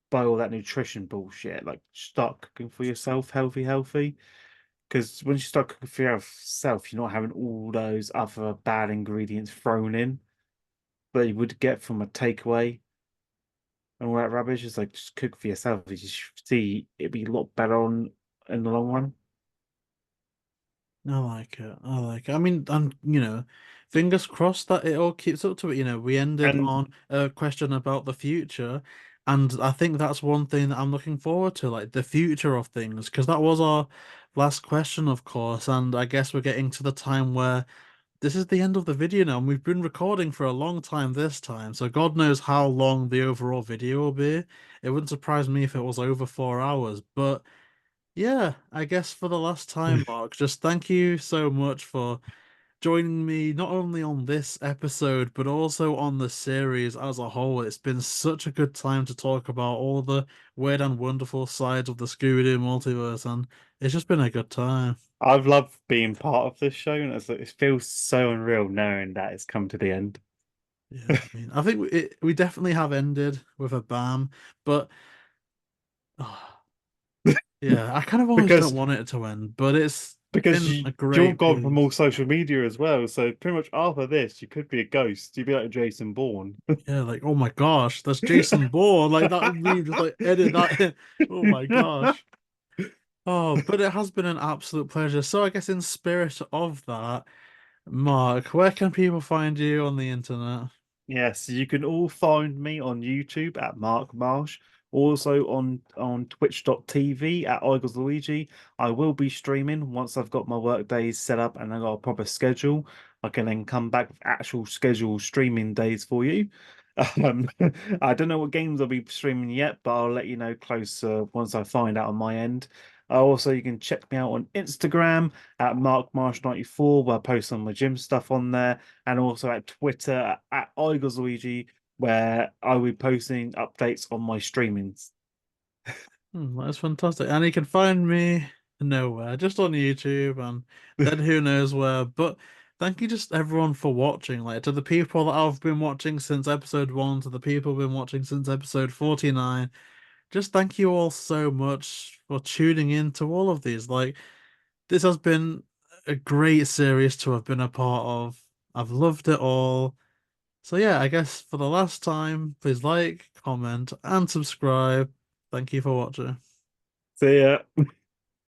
buy all that nutrition bullshit. Like start cooking for yourself, healthy. Because once you start cooking for yourself, you're not having all those other bad ingredients thrown in that you would get from a takeaway and all that rubbish. It's like just cook for yourself. You just see it'd be a lot better on in the long run. I like it. I like it. I mean, and fingers crossed that it all keeps up to it. We ended And on a question about the future, and I think that's one thing that I'm looking forward to, like the future of things, because that was our last question, of course, and I guess we're getting to the time where this is the end of the video now, and we've been recording for a long time this time, so God knows how long the overall video will be. It wouldn't surprise me if it was over 4 hours, but. Yeah, I guess for the last time, Mark, just thank you so much for joining me not only on this episode, but also on the series as a whole. It's been such a good time to talk about all the weird and wonderful sides of the Scooby-Doo multiverse, and it's just been a good time. I've loved being part of this show, and it feels so unreal knowing that it's come to the end. Yeah, I mean, I think we definitely have ended with a bam, but oh, yeah, I kind of almost don't Because want it to end, but it's because been a you're great gone from all piece. social media as well, so pretty much after this, you could be a ghost. You'd be like Jason Bourne. Yeah, like, oh my gosh, that's Jason Bourne. Like that meme, just like edit that in. Oh my gosh. Oh, but it has been an absolute pleasure. So I guess in spirit of that, Mark, where can people find you on the internet? Yes, you can all find me on YouTube at Mark Marsh, also on twitch.tv at Igles Luigi. I will be streaming once I've got my work days set up and I've got a proper schedule. I can then come back with actual scheduled streaming days for you. Um, I don't know what games I'll be streaming yet, but I'll let you know closer once I find out on my end. Also, you can check me out on Instagram at MarkMarsh94, where I post some of my gym stuff on there, and also at Twitter at Luigi, where I will be posting updates on my streamings. That's fantastic. And you can find me nowhere, just on YouTube, and then who knows where. But thank you just everyone for watching. Like to the people that I've been watching since episode 1, to the people who've been watching since episode 49. Just thank you all so much for tuning in to all of these. Like, this has been a great series to have been a part of. I've loved it all. So, yeah, I guess for the last time, please like, comment, and subscribe. Thank you for watching. See ya.